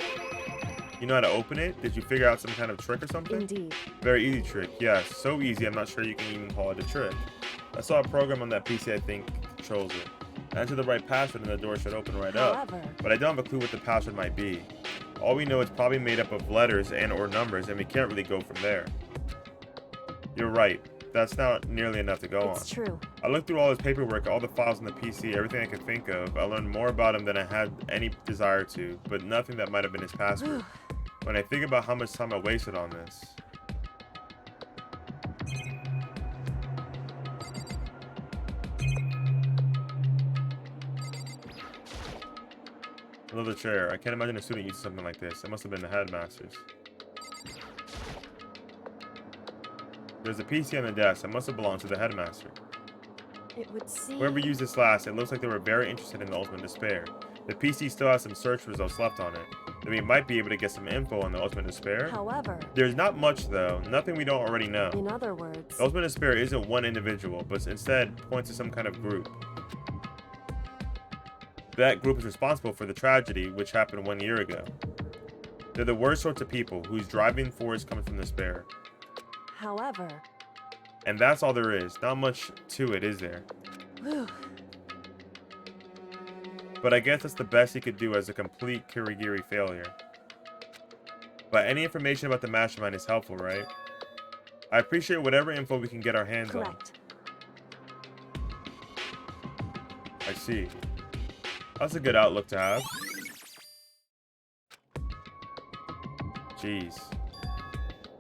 You know how to open it? Did you figure out some kind of trick or something? Indeed. Very easy trick, yes. So easy, I'm not sure you can even call it a trick. I saw a program on that PC I think controls it. I enter the right password and the door should open right up. But I don't have a clue what the password might be. All we know it's probably made up of letters and or numbers, and we can't really go from there. You're right. That's not nearly enough to go on. It's true. I looked through all his paperwork, all the files on the PC, everything I could think of. I learned more about him than I had any desire to, but nothing that might have been his password. When I think about how much time I wasted on this... Another chair. I can't imagine a student using something like this. It must have been the headmaster's. There's a PC on the desk. It must have belonged to the headmaster. It would seem... Whoever used this last, it looks like they were very interested in the Ultimate Despair. The PC still has some search results left on it. Then we might be able to get some info on the Ultimate Despair. However... There's not much though. Nothing we don't already know. In other words... The Ultimate Despair isn't one individual, but instead points to some kind of group. That group is responsible for the tragedy which happened 1 year ago. They're the worst sorts of people whose driving force comes from despair. However... And that's all there is. Not much to it, is there? Whew. But I guess that's the best he could do as a complete Kirigiri failure. But any information about the mastermind is helpful, right? I appreciate whatever info we can get our hands Correct. on. I see. That's a good outlook to have. Jeez.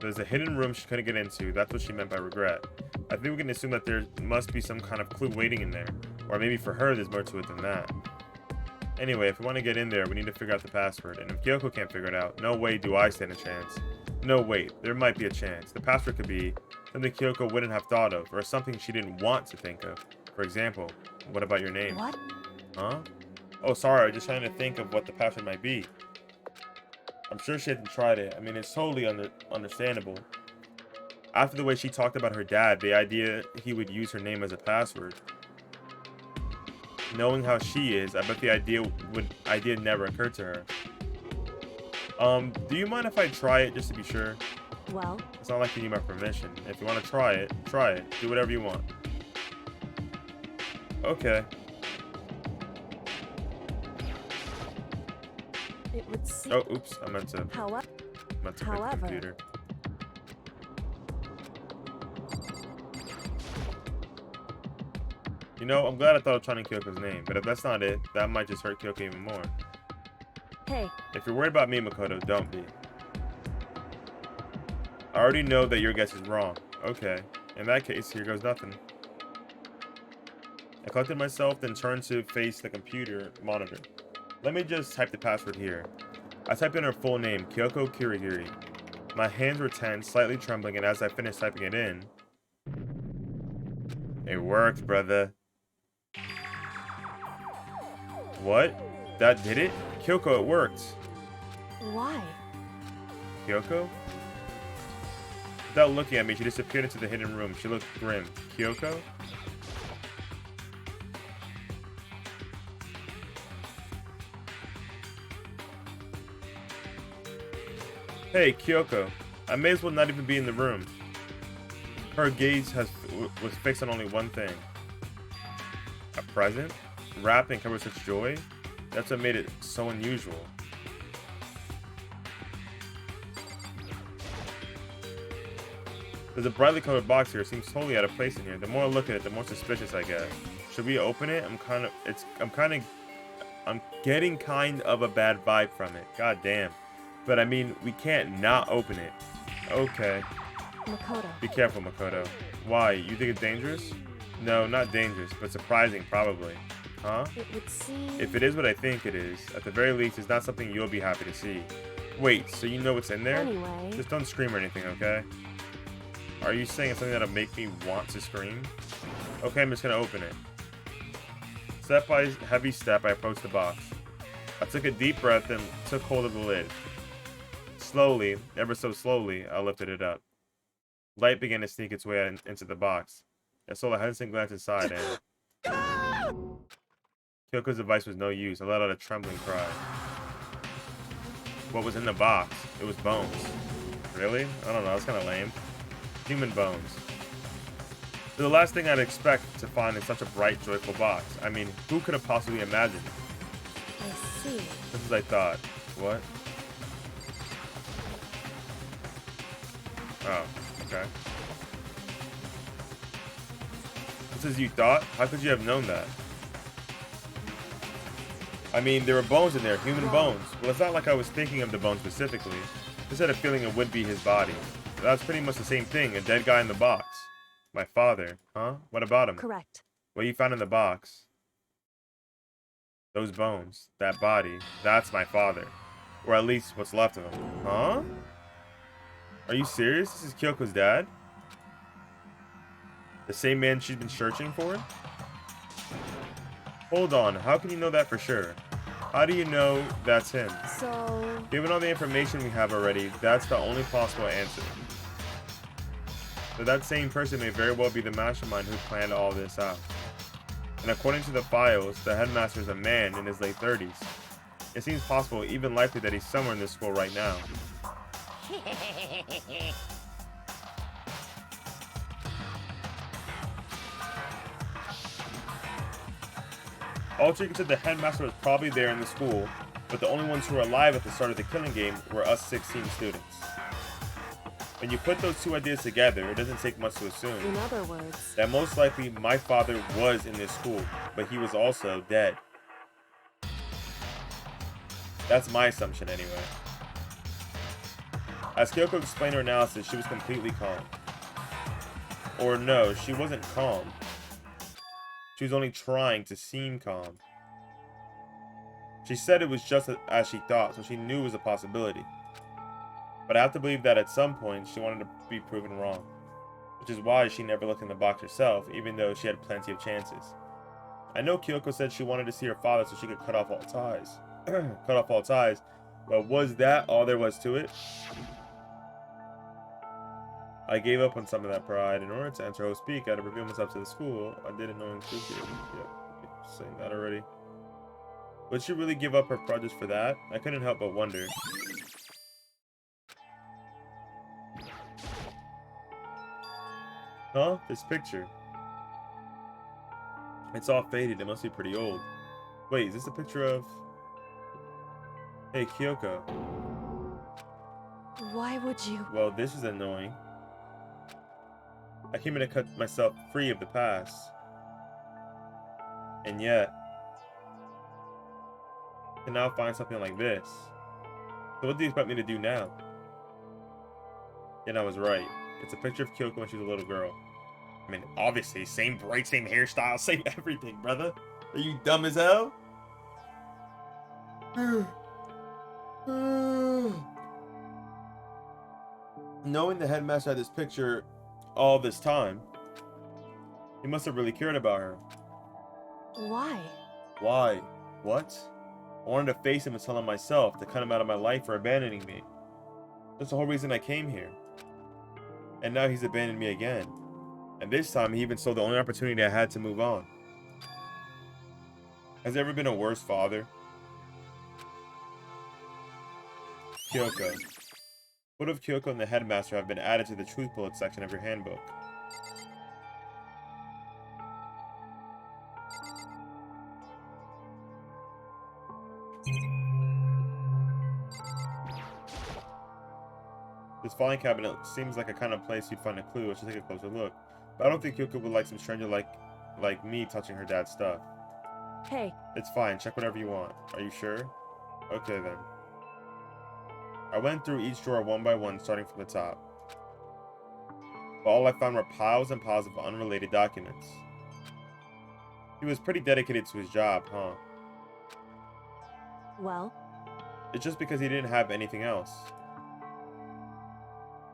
There's a hidden room she couldn't get into. That's what she meant by regret. I think we can assume that there must be some kind of clue waiting in there. Or maybe for her, there's more to it than that. Anyway, if we want to get in there, we need to figure out the password. And if Kyoko can't figure it out, no way do I stand a chance. No, wait. There might be a chance. The password could be something Kyoko wouldn't have thought of, or something she didn't want to think of. For example, what about your name? What? Huh? Oh, sorry. I was just trying to think of what the password might be. I'm sure she hasn't tried it. I mean, it's totally understandable. After the way she talked about her dad, the idea he would use her name as a password. Knowing how she is, I bet the idea never occurred to her. Do you mind if I try it just to be sure? Well, It's not like you need my permission. If you want to try it, try it. Do whatever you want. Okay. it would seem. Oh, oops. I meant to pick However, the computer. You know, I'm glad I thought of trying Kyoko's name, but if that's not it, that might just hurt Kyoko even more. hey, If you're worried about me, Makoto, don't be. I already know that your guess is wrong. Okay. In that case, here goes nothing. I collected myself, then turned to face the computer monitor. Let me just type the password here. I typed in her full name, Kyoko Kirigiri. My hands were tense, slightly trembling, and as I finished typing it in... It worked, brother. What? That did it? Kyoko, it worked. why? Kyoko? Without looking at me, she disappeared into the hidden room. She looked grim. Kyoko? Hey, Kyoko. I may as well not even be in the room. Her gaze was fixed on only one thing. A present? Wrapped and covered with such joy? That's what made it so unusual. There's a brightly colored box here. It seems totally out of place in here. The more I look at it, the more suspicious I get. Should we open it? I'm getting kind of a bad vibe from it. God damn. But I mean, we can't not open it. Okay. Makoto. Be careful, Makoto. Why? You think it's dangerous? No, not dangerous, but surprising, probably. Huh? It would seem. If it is what I think it is, at the very least, it's not something you'll be happy to see. Wait, so you know what's in there? Anyway. Just don't scream or anything, okay? Are you saying it's something that'll make me want to scream? Okay, I'm just gonna open it. Step by heavy step, I approached the box. I took a deep breath and took hold of the lid. Slowly, ever so slowly, I lifted it up. Light began to sneak its way into the box. I stole a hesitant glance inside and... Kyoko's device was no use. I let out a trembling cry. What was in the box? It was bones. Really? I don't know, that's kind of lame. Human bones. They're the last thing I'd expect to find in such a bright, joyful box. I mean, who could have possibly imagined? I see. Just as I thought. What? Oh, okay. Just as you thought? How could you have known that? I mean, there were bones in there, human bones. Well, it's not like I was thinking of the bones specifically. Just had a feeling it would be his body. That's pretty much the same thing, a dead guy in the box. My father. Huh? What about him? Correct. What you found in the box? Those bones. That body. That's my father. Or at least what's left of him. Huh? Are you serious? This is Kyoko's dad? The same man she's been searching for? Hold on. How can you know that for sure? How do you know that's him? So. Given all the information we have already, that's the only possible answer. But that same person may very well be the mastermind who planned all this out. And according to the files, the headmaster is a man in his late 30s. It seems possible, even likely, that he's somewhere in this school right now. Ulrich said the headmaster was probably there in the school, but the only ones who were alive at the start of the killing game were us 16 students. When you put those two ideas together, it doesn't take much to assume In other words. that most likely my father was in this school, but he was also dead. That's my assumption anyway. As Kyoko explained her analysis, she was completely calm. Or no, she wasn't calm. She was only trying to seem calm. She said it was just as she thought, so she knew it was a possibility. But I have to believe that at some point, she wanted to be proven wrong. Which is why she never looked in the box herself, even though she had plenty of chances. I know Kyoko said she wanted to see her father so she could cut off all ties. Cut off all ties. But was that all there was to it? I gave up on some of that pride. In order to enter Havoc Peak, I had to reveal myself to the school. I didn't know inclusive. Yep, saying that already. Would she really give up her projects for that? I couldn't help but wonder. Huh? This picture. It's all faded. It must be pretty old. Wait, is this a picture of... Hey, Kyoko. Why would you? Well, this is annoying. I came in to cut myself free of the past. And yet... to now find something like this. So what do you expect me to do now? And I was right. It's a picture of Kyoko when she was a little girl. I mean, obviously, same braids, same hairstyle, same everything, brother. Are you dumb as hell? Knowing the headmaster had this picture all this time, he must have really cared about her. Why? Why? What? I wanted to face him and tell him myself, to cut him out of my life for abandoning me. That's the whole reason I came here. And now he's abandoned me again. And this time he even stole the only opportunity I had to move on. Has there ever been a worse father? Kyoko. What if Kyoko and the headmaster have been added to the truth bullet section of your handbook? This filing cabinet seems like a kind of place you'd find a clue. I should take a closer look. But I don't think Kyoko would like some stranger like me touching her dad's stuff. Hey. It's fine. Check whatever you want. Are you sure? Okay then. I went through each drawer one by one, starting from the top. But all I found were piles and piles of unrelated documents. He was pretty dedicated to his job, huh? Well? It's just because he didn't have anything else.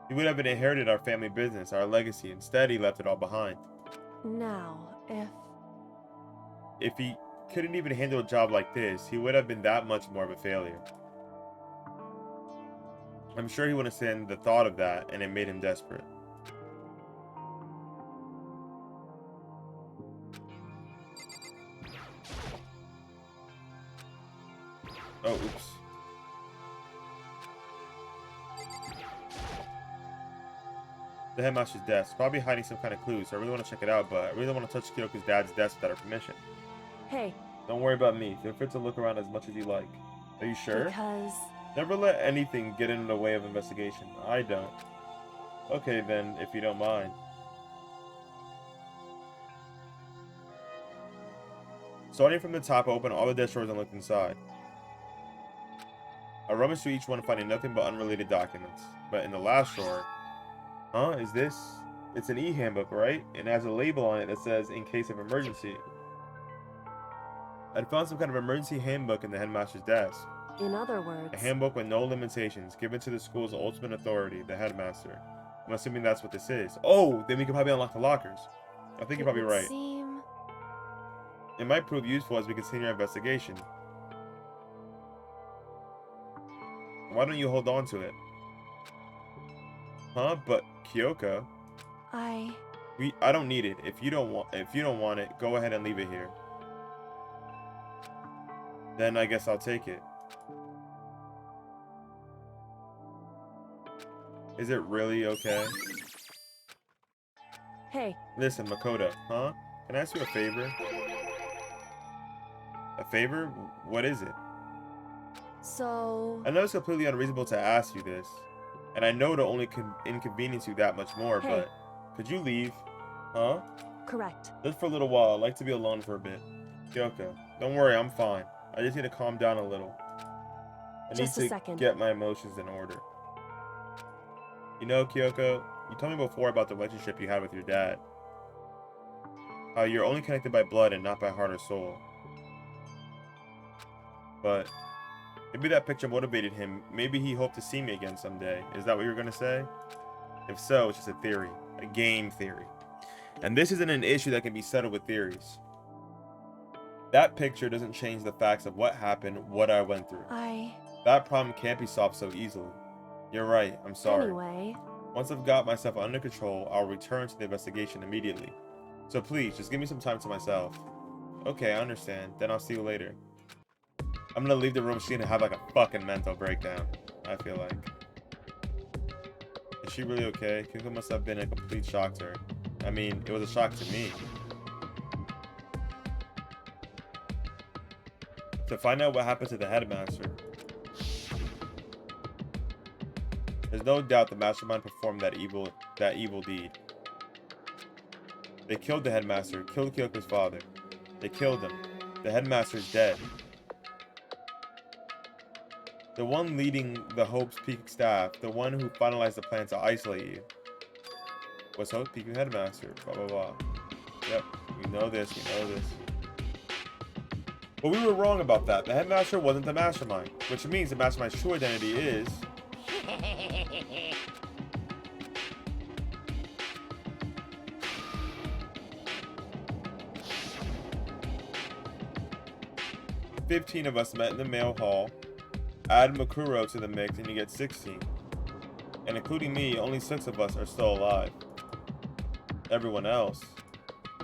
He would have inherited our family business, our legacy. Instead, he left it all behind. Now, if he couldn't even handle a job like this, he would have been that much more of a failure. I'm sure he wouldn't stand the thought of that, and it made him desperate. Oh, oops. The headmaster's desk. Probably hiding some kind of clues, so I really want to check it out, but I really don't want to touch Kyoko's dad's desk without her permission. Hey. Don't worry about me. Feel free to look around as much as you like. Are you sure? Because... Never let anything get in the way of investigation. I don't. Okay then, if you don't mind. Starting from the top, I opened all the desk drawers and looked inside. I rummaged through each one, finding nothing but unrelated documents. But in the last drawer... Huh? Is this... It's an e-handbook, right? And it has a label on it that says, in case of emergency. I'd found some kind of emergency handbook in the headmaster's desk. In other words... A handbook with no limitations, given to the school's ultimate authority, the headmaster. I'm assuming that's what this is. Oh! Then we can probably unlock the lockers. I think you're probably right. It might prove useful as we continue our investigation. Why don't you hold on to it? Huh? But Kyoko? I don't need it. If you don't want it, go ahead and leave it here. Then I guess I'll take it. Is it really okay? Hey. Listen, Makoto, huh? Can I ask you a favor? A favor? What is it? So... I know it's completely unreasonable to ask you this, and I know it'll only inconvenience you that much more, but could you leave? Huh? Correct. Just for a little while. I'd like to be alone for a bit. Kyoko, don't worry, I'm fine. I just need to calm down a little. I Just a need to second. get my emotions in order. You know, Kyoko, you told me before about the relationship you had with your dad. How you're only connected by blood and not by heart or soul. But maybe that picture motivated him. Maybe he hoped to see me again someday. Is that what you're going to say? If so, it's just a theory. A game theory. And this isn't an issue that can be settled with theories. That picture doesn't change the facts of what happened, what I went through. That problem can't be solved so easily. You're right, I'm sorry. Anyway. Once I've got myself under control, I'll return to the investigation immediately. So please, just give me some time to myself. Okay, I understand. Then I'll see you later. I'm gonna leave the room. She's gonna have like a fucking mental breakdown, I feel like. Is she really okay? Kyoko must have been a complete shock to her. I mean, it was a shock to me. To find out what happened to the headmaster. There's no doubt the mastermind performed that evil deed. They killed the headmaster, killed Kyoko's father. They killed him. The headmaster's dead. The one leading the Hope's Peak staff, the one who finalized the plan to isolate you, was Hope's Peak headmaster. Blah, blah, blah. Yep, we know this, But we were wrong about that. The headmaster wasn't the mastermind, which means the mastermind's true identity is... "15 of us met in the mail hall. Add Makuro to the mix and you get 16. And including me, only 6 of us are still alive. Everyone else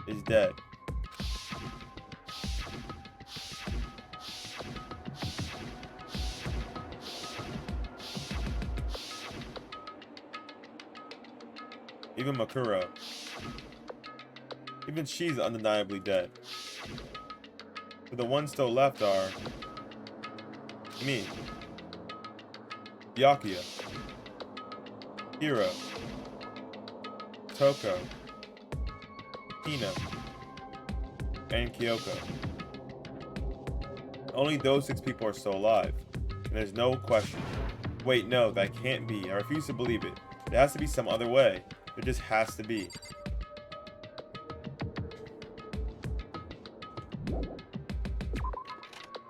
is dead." Even Makuro. Even she's undeniably dead. But the ones still left are... me. Byakuya. Hiro. Toko. Hina. And Kyoko. Only those 6 people are still alive. And there's no question. Wait, no, that can't be. I refuse to believe it. There has to be some other way. There just has to be.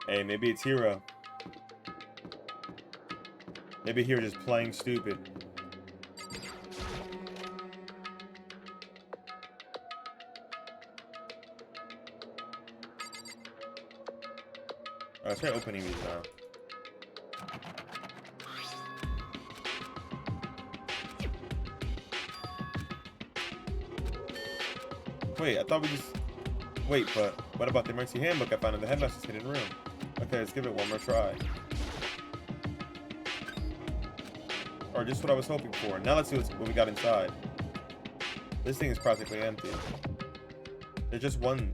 Hey, maybe it's Hiro. Maybe Hiro just playing stupid. Alright, let's try opening these now. Wait, I thought we just... Wait, but what about the emergency handbook I found in the headmaster's hidden room? Okay, let's give it one more try. Or just what I was hoping for. Now let's see what we got inside. This thing is practically empty. There's just one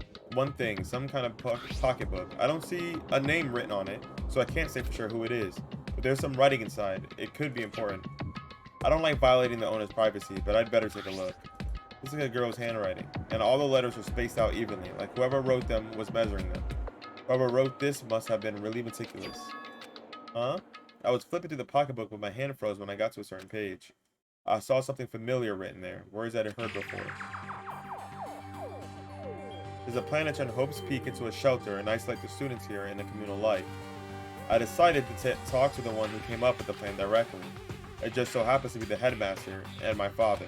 thing, some kind of pocketbook. I don't see a name written on it, so I can't say for sure who it is. But there's some writing inside. It could be important. I don't like violating the owner's privacy, but I'd better take a look. This is a girl's handwriting, and all the letters are spaced out evenly, like whoever wrote them was measuring them. Whoever wrote this must have been really meticulous. Huh? I was flipping through the pocketbook, but my hand froze when I got to a certain page. I saw something familiar written there, words that I heard before. There's a plan to turn Hope's Peak into a shelter and isolate the students here in a communal life. I decided to talk to the one who came up with the plan directly. It just so happens to be the headmaster and my father.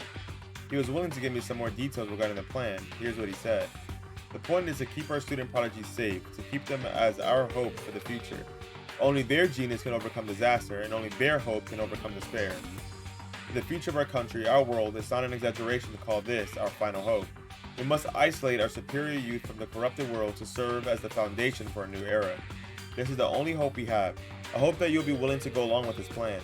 He was willing to give me some more details regarding the plan. Here's what he said. The point is to keep our student prodigies safe, to keep them as our hope for the future. Only their genius can overcome disaster, and only their hope can overcome despair. For the future of our country, our world, it's not an exaggeration to call this our final hope. We must isolate our superior youth from the corrupted world to serve as the foundation for a new era. This is the only hope we have. I hope that you'll be willing to go along with this plan.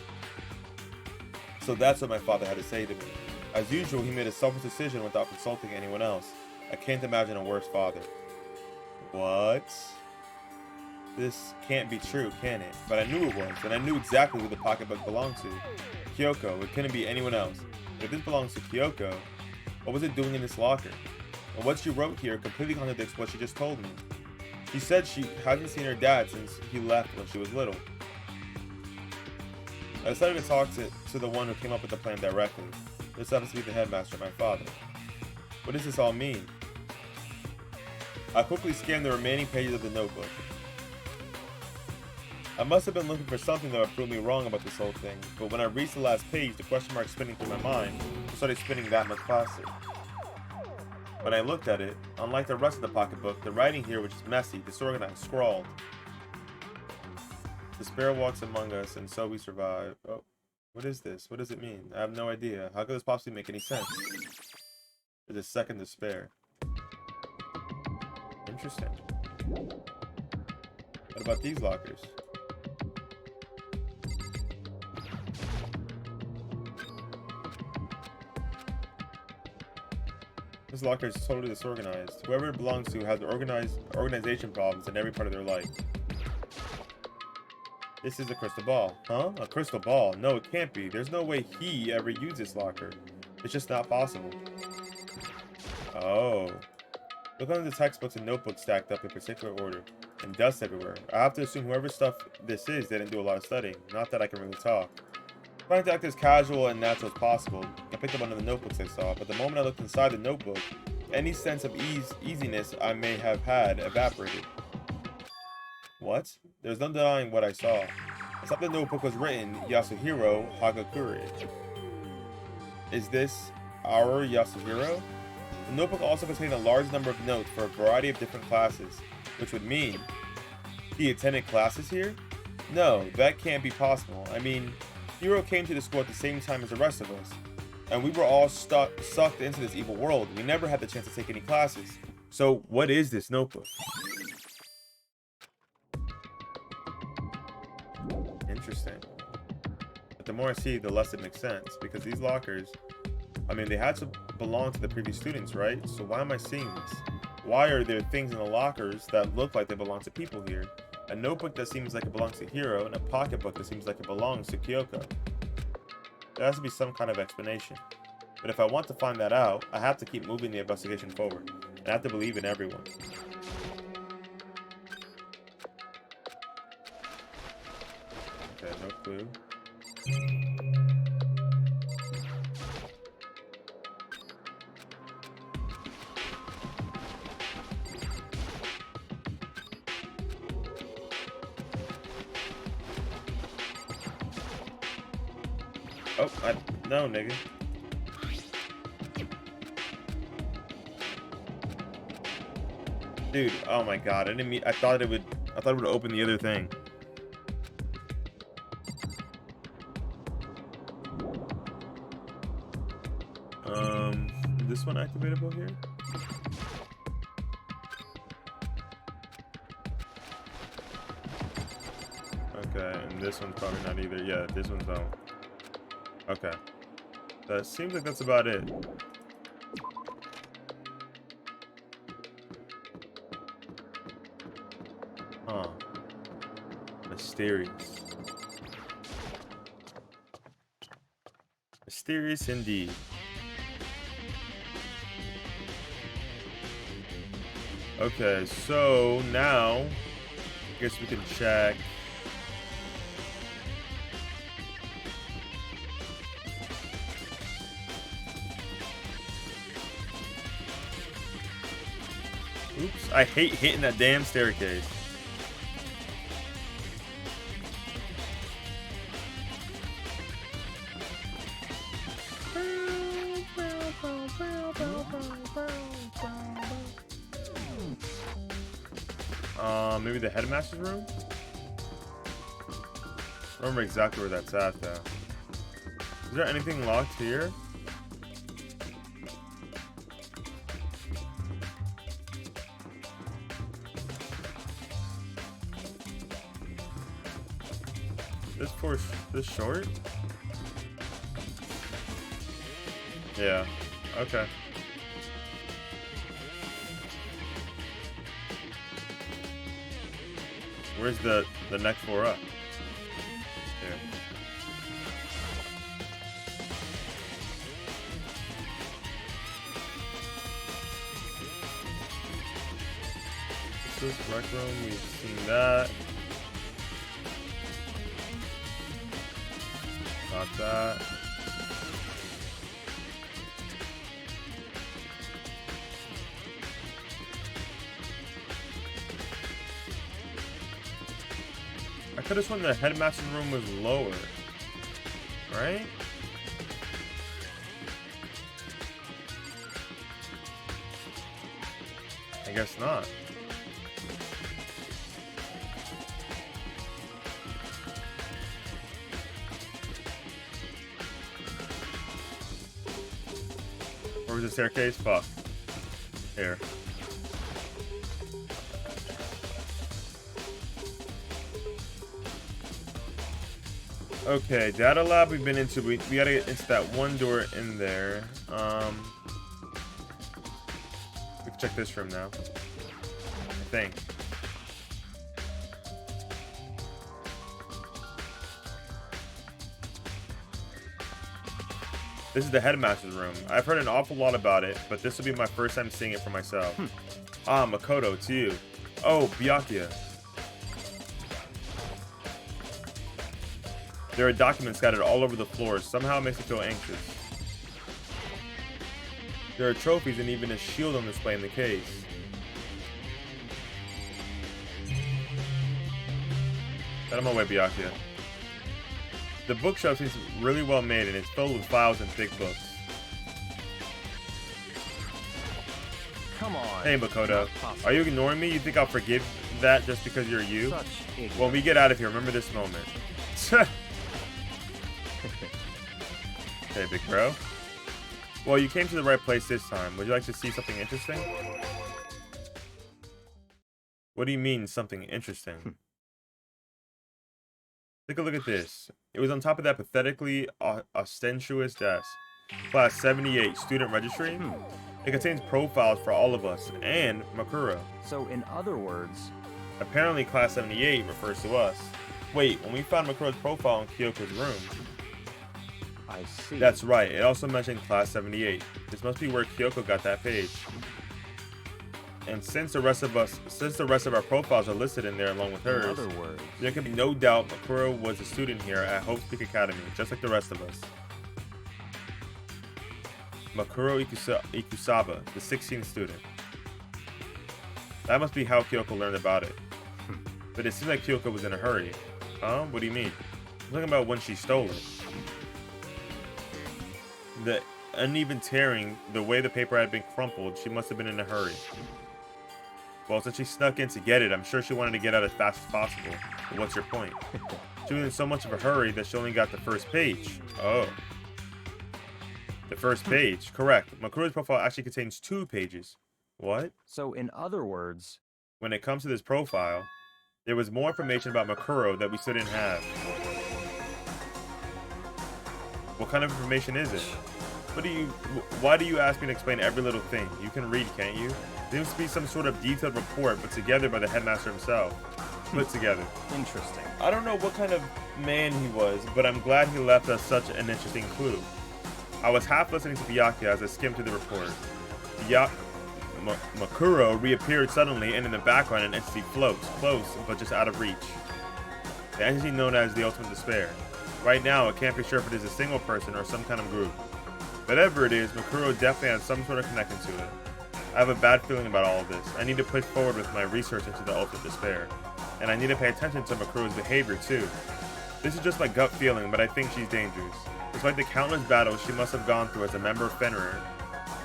So that's what my father had to say to me. As usual, he made a selfish decision without consulting anyone else. I can't imagine a worse father. What? This can't be true, can it? But I knew it was, and I knew exactly who the pocketbook belonged to. Kyoko. It couldn't be anyone else. If this belongs to Kyoko, what was it doing in this locker? And what she wrote here completely contradicts what she just told me. She said she hasn't seen her dad since he left when she was little. I decided to talk to the one who came up with the plan directly. This happens to be the headmaster, my father. What does this all mean? I quickly scanned the remaining pages of the notebook. I must have been looking for something that would prove me wrong about this whole thing, but when I reached the last page, the question mark spinning through my mind started spinning that much faster. When I looked at it, unlike the rest of the pocketbook, the writing here was just messy, disorganized, scrawled. Despair walks among us, and so we survive. Oh, what is this? What does it mean? I have no idea. How could this possibly make any sense? There's a second despair. Interesting. What about these lockers? This locker is totally disorganized. Whoever it belongs to has organization problems in every part of their life. This is a crystal ball. Huh? A crystal ball? No, it can't be. There's no way he ever used this locker. It's just not possible. Oh. Look under the textbooks and notebooks stacked up in particular order. And dust everywhere. I have to assume whoever stuff this is didn't do a lot of studying. Not that I can really talk. Trying to act as casual and natural as possible, I picked up one of the notebooks I saw, but the moment I looked inside the notebook, any sense of easiness I may have had evaporated. What? There's no denying what I saw. Atop the notebook was written, Yasuhiro Hagakure. Is this our Yasuhiro? The notebook also contained a large number of notes for a variety of different classes, which would mean he attended classes here? No, that can't be possible. I mean, Hiro came to the school at the same time as the rest of us, and we were all sucked into this evil world. We never had the chance to take any classes. So, what is this notebook? Interesting. But the more I see, the less it makes sense, because these lockers, I mean, they had to belong to the previous students, right? So why am I seeing this? Why are there things in the lockers that look like they belong to people here? A notebook that seems like it belongs to Hiro, and a pocketbook that seems like it belongs to Kyoko. There has to be some kind of explanation. But if I want to find that out, I have to keep moving the investigation forward. And I have to believe in everyone. Okay, no clue. Oh, no, nigga. Dude, oh my god, I thought it would open the other thing. Is this one activatable here? Okay, and this one's probably not either. Yeah, this one's don't. Okay. That seems like that's about it. Huh. Mysterious. Mysterious indeed. Okay, so now I guess we can check. Oops, I hate hitting that damn staircase. Maybe the headmaster's room? I don't remember exactly where that's at though. Is there anything locked here? This short? Yeah. Okay. Where's the next floor up? Here. This is rec room. We've seen that. Not that. I could have sworn the headmaster's room was lower. Right? I guess not. Where was the staircase? Fuck. Here. Okay, data lab we've been into. We gotta get into that one door in there. We can check this room now. I think. This is the headmaster's room. I've heard an awful lot about it, but this will be my first time seeing it for myself. Ah, Makoto, it's you. Oh, Byakuya. There are documents scattered all over the floor. Somehow it makes me feel anxious. There are trophies and even a shield on display in the case. Get out of my way, Byakuya. The bookshelf seems really well made and it's filled with files and thick books. Come on. Hey, Makoto. Are you ignoring me? You think I'll forgive that just because you're you? When we get out of here, remember this moment. Hey, big bro. Well, you came to the right place this time. Would you like to see something interesting? What do you mean, something interesting? Take a look at this. It was on top of that pathetically ostentatious desk. Class 78 student registry. It contains profiles for all of us and Makuro. So, in other words, apparently Class 78 refers to us. Wait, when we found Makuro's profile in Kyoko's room. I see. That's right. It also mentioned Class 78. This must be where Kyoko got that page. And since the rest of our profiles are listed in there along with hers, in other words, there can be no doubt Makuro was a student here at Hope's Peak Academy, just like the rest of us. Makuro Ikusaba, the 16th student. That must be how Kyoko learned about it. But it seems like Kyoko was in a hurry. Huh? What do you mean? I'm talking about when she stole it. The uneven tearing, the way the paper had been crumpled, she must have been in a hurry. Well, since she snuck in to get it, I'm sure she wanted to get out as fast as possible. But what's your point? She was in so much of a hurry that she only got the first page. Oh. The first page. Correct. Makuro's profile actually contains 2 pages. What? So, in other words, when it comes to this profile, there was more information about Makuro that we still didn't have. What kind of information is it? Why do you ask me to explain every little thing? You can read, can't you? There seems to be some sort of detailed report put together by the headmaster himself. Put together. Interesting. I don't know what kind of man he was, but I'm glad he left us such an interesting clue. I was half listening to Byakuya as I skimmed through the report. Makuro reappeared suddenly, and in the background an entity floats, close, but just out of reach. The entity known as the Ultimate Despair. Right now, I can't be sure if it is a single person or some kind of group. Whatever it is, Makuro definitely has some sort of connection to it. I have a bad feeling about all of this. I need to push forward with my research into the Ultimate Despair. And I need to pay attention to Makuro's behavior too. This is just my gut feeling, but I think she's dangerous. Despite the countless battles she must have gone through as a member of Fenrir,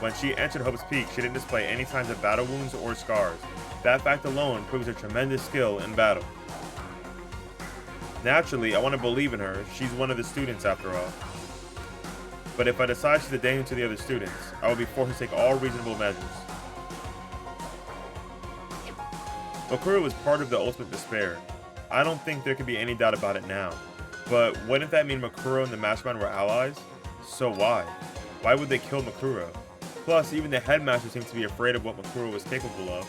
when she entered Hope's Peak, she didn't display any signs of battle wounds or scars. That fact alone proves her tremendous skill in battle. Naturally, I want to believe in her. She's one of the students after all. But if I decide she's a danger to the other students, I will be forced to take all reasonable measures. Makuro was part of the Ultimate Despair. I don't think there can be any doubt about it now. But wouldn't that mean Makuro and the Mastermind were allies? So why? Why would they kill Makuro? Plus, even the headmaster seems to be afraid of what Makuro was capable of.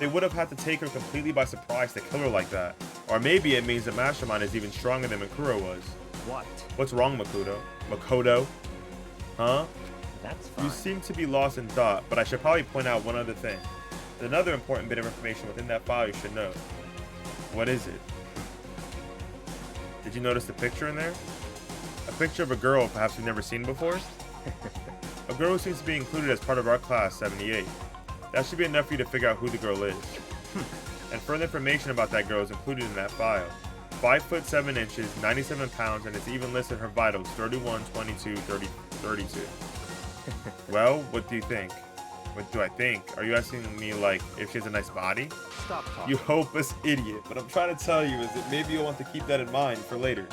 They would have had to take her completely by surprise to kill her like that. Or maybe it means the Mastermind is even stronger than Makuro was. What? What's wrong, Makoto? Huh? That's fine. You seem to be lost in thought, but I should probably point out one other thing. There's another important bit of information within that file you should know. What is it? Did you notice the picture in there? A picture of a girl perhaps we've never seen before? A girl who seems to be included as part of our class, 78. That should be enough for you to figure out who the girl is. And further information about that girl is included in that file. 5 foot 7 inches, 97 pounds, and it's even listed her vitals, 31, 22, 30, 32. Well, what do you think? What do I think? Are you asking me, like, if she has a nice body? Stop talking. You hopeless idiot. What I'm trying to tell you is that maybe you'll want to keep that in mind for later.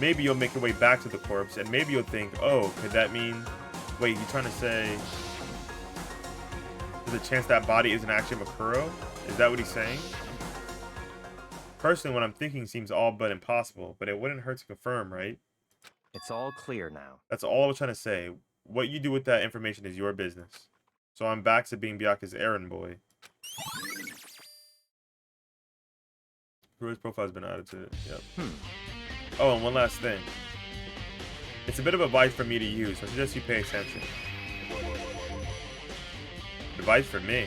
Maybe you'll make your way back to the corpse, and maybe you'll think, oh, could that mean... Wait, you trying to say... There's a chance that body isn't actually Makuro? Is that what he's saying? Personally, what I'm thinking seems all but impossible, but it wouldn't hurt to confirm, right? It's all clear now. That's all I was trying to say. What you do with that information is your business. So I'm back to being Byaku's errand boy. Kuro's profile has been added to it. Yep. Oh, and one last thing. It's a bit of advice for me to use, so I suggest you pay attention. Advice for me?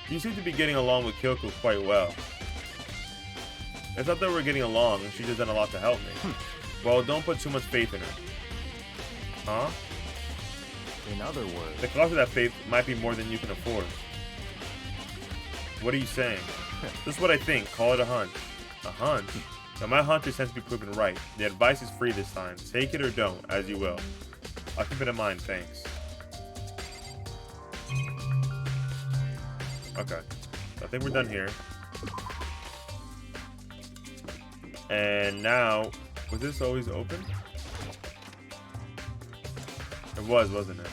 You seem to be getting along with Kyoko quite well. It's not that we're getting along, she's just done a lot to help me. Well, don't put too much faith in her. Huh? In other words... The cost of that faith might be more than you can afford. What are you saying? This is what I think. Call it a hunch. A hunch? Now, my hunches tends to be proven right. The advice is free this time. Take it or don't, as you will. I'll keep it in mind, thanks. Okay. I think we're done here. And now... Was this always open? It was, wasn't it?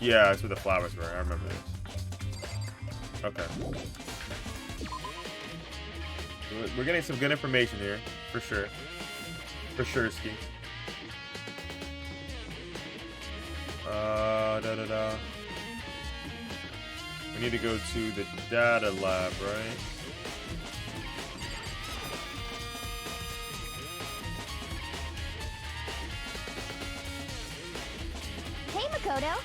Yeah, that's where the flowers were. I remember this. Okay. We're getting some good information here, for sure. For sure, Ski. We need to go to the data lab, right? Hey, Makoto.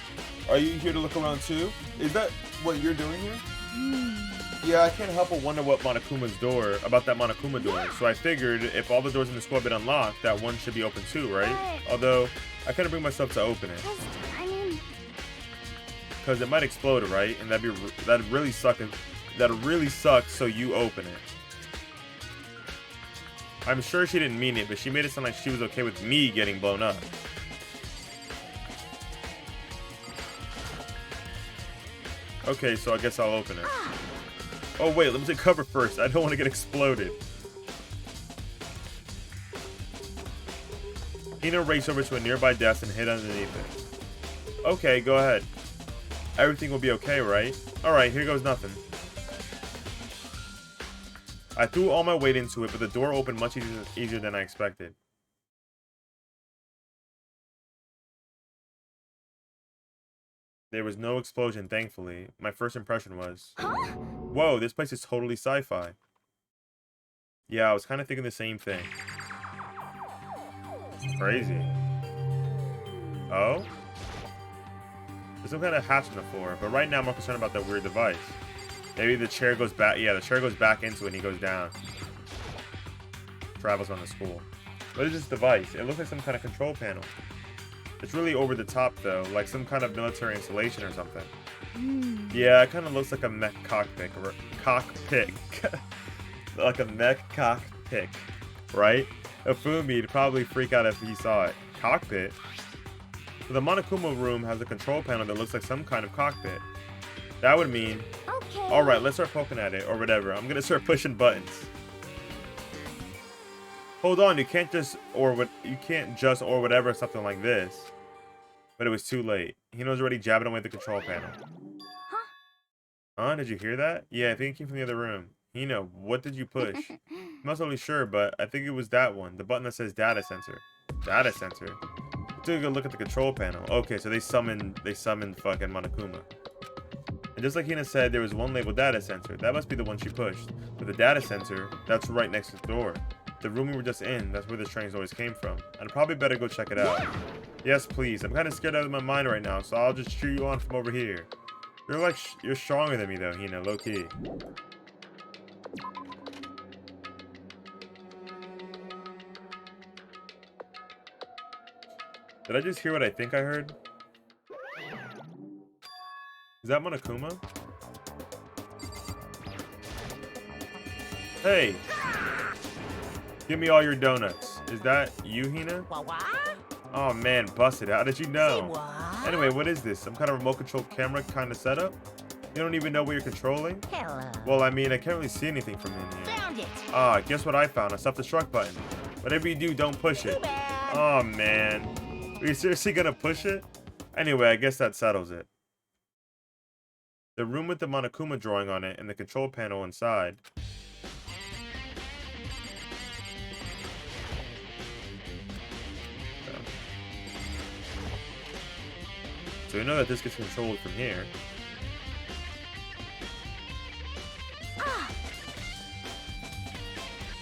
Are you here to look around too? Is that what you're doing here? Yeah, I can't help but wonder what about that Monokuma door. So I figured if all the doors in the school have been unlocked, that one should be open too, right? Although, I couldn't bring myself to open it. I mean... Because it might explode, right? And that'd really suck, so you open it. I'm sure she didn't mean it, but she made it sound like she was okay with me getting blown up. Okay, so I guess I'll open it. Oh wait, let me take cover first. I don't want to get exploded. Hina raced over to a nearby desk and hid underneath it. Okay, go ahead. Everything will be okay, right? Alright, here goes nothing. I threw all my weight into it, but the door opened much easier than I expected. There was no explosion, thankfully. My first impression was... Whoa, this place is totally sci-fi. Yeah, I was kind of thinking the same thing. Crazy. Oh? There's some kind of hatch on the floor, but right now I'm more concerned about that weird device. Maybe the chair goes back... Yeah, the chair goes back into it and he goes down. Travels on the school. What is this device? It looks like some kind of control panel. It's really over the top though, like some kind of military installation or something. Yeah, it kind of looks like a mech cockpit, like a mech cockpit, right? Afumi'd probably freak out if he saw it. Cockpit? So the Monokuma room has a control panel that looks like some kind of cockpit. That would mean... Okay. Alright, let's start poking at it, or whatever. I'm gonna start pushing buttons. Hold on, you can't just or whatever something like this. But it was too late. Hino's already jabbing away at the control panel. Huh? Did you hear that? Yeah, I think it came from the other room. Hino, what did you push? I'm not totally sure, but I think it was that one. The button that says data sensor. Data sensor? Took a good look at the control panel. Okay, so they summoned fucking Monokuma. And just like Hina said, there was one labeled data sensor. That must be the one she pushed. But the data sensor, that's right next to the door. The room we were just in, that's where the trains always came from. I'd probably better go check it out. Yes, please. I'm kind of scared out of my mind right now, so I'll just cheer you on from over here. You're stronger than me though, Hina, low-key. Did I just hear what I think I heard? Is that Monokuma? Hey! Give me all your donuts. Is that you, Hina? Oh man, busted. How did you know? Anyway, what is this? Some kind of remote control camera kind of setup? You don't even know what you're controlling? Hello. Well, I mean, I can't really see anything from in here. Found it. Ah, guess what I found? A self-destruct button. Whatever you do, don't push it. Too bad. Oh man. Are you seriously gonna push it? Anyway, I guess that settles it. The room with the Monokuma drawing on it and the control panel inside. So we know that this gets controlled from here.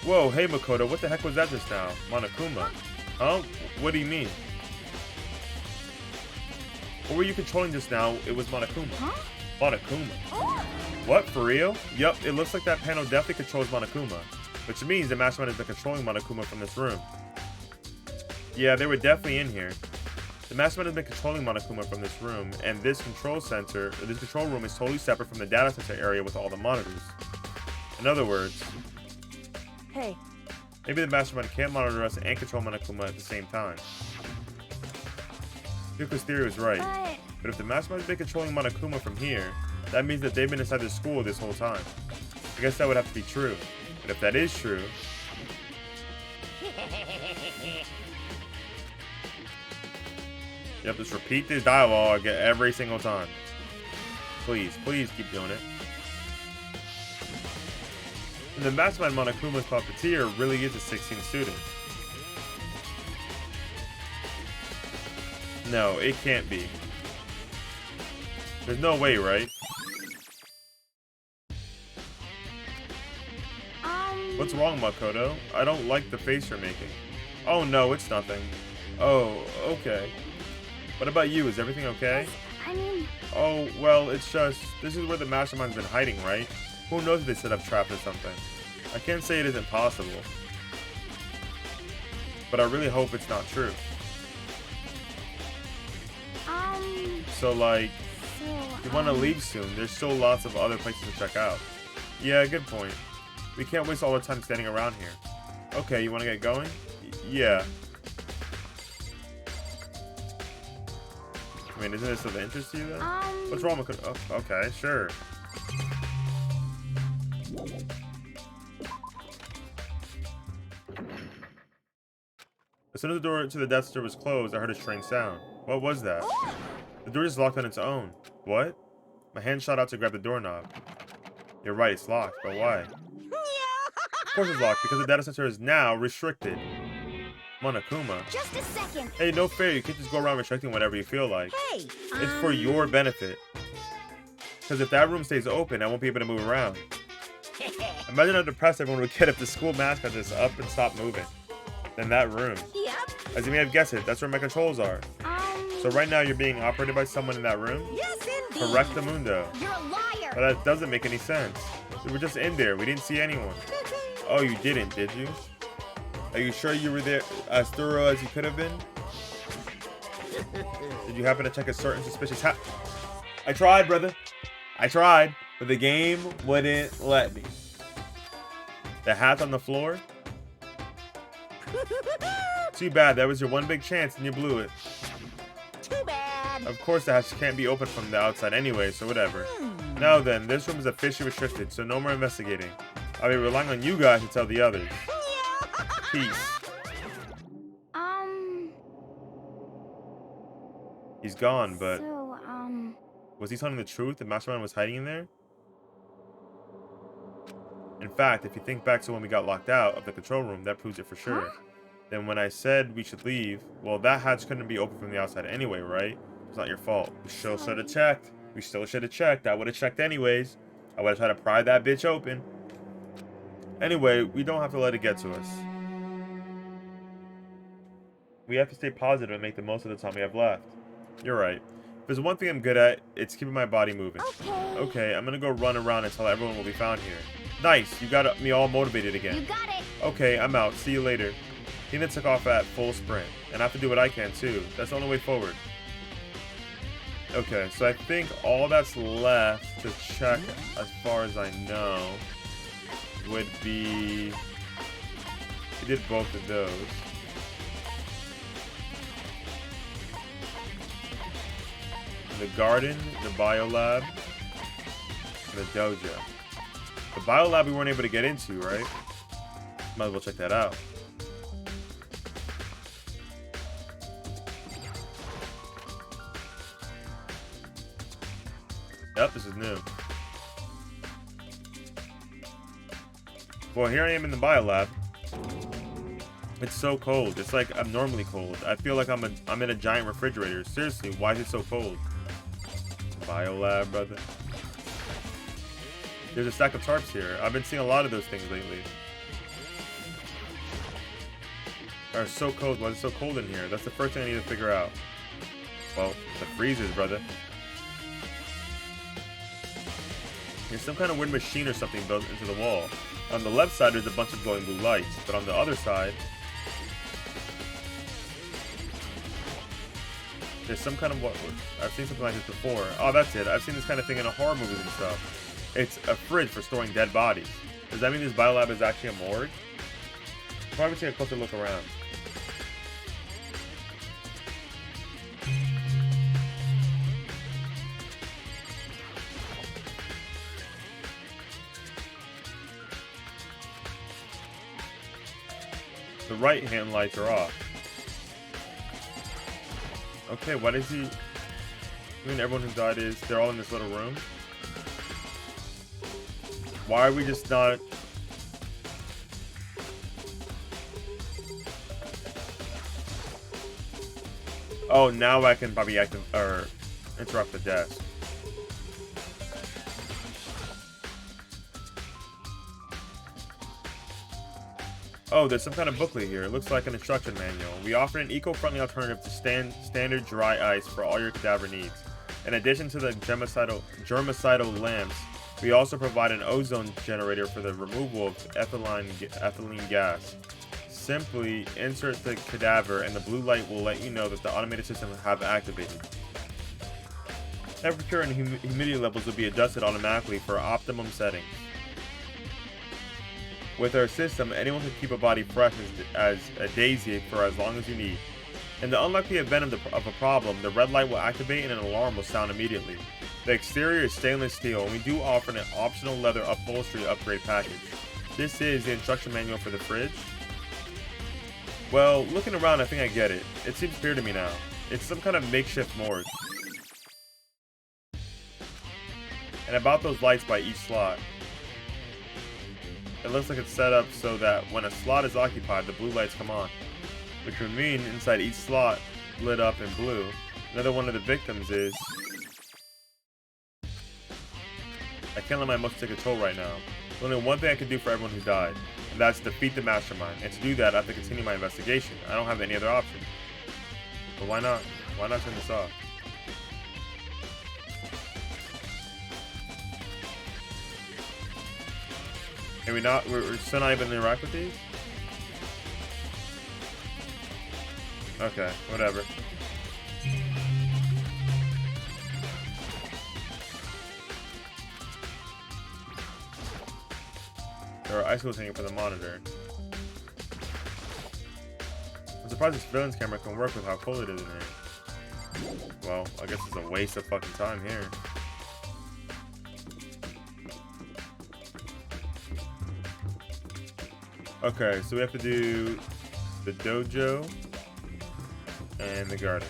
Whoa, hey Makoto, what the heck was that just now? Monokuma? Huh? What do you mean? What were you controlling just now? It was Monokuma. Huh? Monokuma? What, for real? Yup, it looks like that panel definitely controls Monokuma. Which means the Mastermind has been controlling Monokuma from this room. Yeah, they were definitely in here. The Mastermind has been controlling Monokuma from this room, and this control room is totally separate from the data center area with all the monitors. In other words, Hey, maybe the Mastermind can't monitor us and control Monokuma at the same time. Yuka's theory was right, but if the Mastermind has been controlling Monokuma from here, that means that they've been inside the school this whole time. I guess that would have to be true, but if that is true... Yep, just repeat this dialogue every single time. Please, please keep doing it. And the Mastermind Monokuma's puppeteer really is a 16th student. No, it can't be. There's no way, right? What's wrong, Makoto? I don't like the face you're making. Oh no, it's nothing. Oh, okay. What about you? Is everything okay? I mean... Oh, well, it's just... This is where the Mastermind's been hiding, right? Who knows if they set up traps or something. I can't say it isn't possible. But I really hope it's not true. So, like... If you want to leave soon, there's still lots of other places to check out. Yeah, good point. We can't waste all our time standing around here. Okay, you want to get going? Yeah. I mean, isn't this of interest to you then? What's wrong with... Oh, okay, sure. As soon as the door to the death center was closed, I heard a strange sound. What was that? The door just locked on its own. What? My hand shot out to grab the doorknob. You're right, it's locked, but why? Of course it's locked, because the data center is now restricted. Monokuma. Just a second. Hey, no fair, you can't just go around restricting whatever you feel like. Hey, It's for your benefit. Because if that room stays open, I won't be able to move around. Imagine how depressed everyone would get if the school mascot just up and stopped moving. Then that room. Yep. As you may have guessed it, that's where my controls are. So right now you're being operated by someone in that room? yes, indeed. Correctamundo. You're a liar. But that doesn't make any sense. We were just in there. We didn't see anyone. Oh, you didn't, did you? Are you sure you were there as thorough as you could have been? Did you happen to check a certain suspicious hat? I tried, brother. I tried, but the game wouldn't let me. The hat's on the floor? Too bad. That was your one big chance and you blew it. Too bad. Of course, the hatch can't be opened from the outside anyway, so whatever. Now then, this room is officially restricted, so no more investigating. I'll be relying on you guys to tell the others. Peace. He's gone, but... So, was he telling the truth? The Mastermind was hiding in there? In fact, if you think back to when we got locked out of the control room, that proves it for sure. Huh? Then when I said we should leave, well, that hatch couldn't be open from the outside anyway, right? It's not your fault. We still should have checked. We still should have checked. I would have checked anyways. I would have tried to pry that bitch open. Anyway, we don't have to let it get to us. We have to stay positive and make the most of the time we have left. You're right. If there's one thing I'm good at, it's keeping my body moving. Okay, I'm gonna go run around and tell everyone we'll be found here. Nice, you got me all motivated again. you got it. Okay, I'm out. See you later. Tina took off at full sprint, and I have to do what I can too. That's the only way forward. Okay, so I think all that's left to check, as far as I know, would be... We did both of those. The garden, the biolab, and the dojo. The biolab we weren't able to get into, right? Might as well check that out. Yep, this is new. Well, here I am in the biolab. It's so cold. It's like abnormally cold. I feel like I'm in a giant refrigerator. Seriously, why is it so cold? Biolab, brother. There's a stack of tarps here. I've been seeing a lot of those things lately. Are so cold. Why is it so cold in here? That's the first thing I need to figure out. Well, the freezers, brother. There's some kind of weird machine or something built into the wall. On the left side, there's a bunch of glowing blue lights, but on the other side, there's some kind of what? I've seen something like this before. Oh, that's it. I've seen this kind of thing in horror movies and stuff. It's a fridge for storing dead bodies. Does that mean this biolab is actually a morgue? Probably take a closer look around. The right-hand lights are off. Okay, what is he? I mean, everyone who died is... They're all in this little room? Why are we just not... Oh, now I can probably interrupt the desk. Oh, there's some kind of booklet here. It looks like an instruction manual. We offer an eco-friendly alternative to standard dry ice for all your cadaver needs. In addition to the germicidal lamps, we also provide an ozone generator for the removal of ethylene gas. Simply insert the cadaver and the blue light will let you know that the automated system have activated. Temperature and humidity levels will be adjusted automatically for optimum settings. With our system, anyone can keep a body fresh as a daisy for as long as you need. In the unlikely event of a problem, the red light will activate and an alarm will sound immediately. The exterior is stainless steel, and we do offer an optional leather upholstery upgrade package. This is the instruction manual for the fridge. Well, looking around, I think I get it. It seems clear to me now. It's some kind of makeshift morgue. And about those lights by each slot. It looks like it's set up so that when a slot is occupied, the blue lights come on, which would mean inside each slot lit up in blue, another one of the victims is... I can't let my emotions take a toll right now. There's only one thing I can do for everyone who died, and that's defeat the mastermind. And to do that, I have to continue my investigation. I don't have any other option. But why not? Why not turn this off? Can we not? We're still not even interact with these? Okay, whatever. There are icicles hanging from the monitor. I'm surprised this surveillance camera can work with how cold it is in here. Well, I guess it's a waste of fucking time here. Okay, so we have to do the dojo and the garden.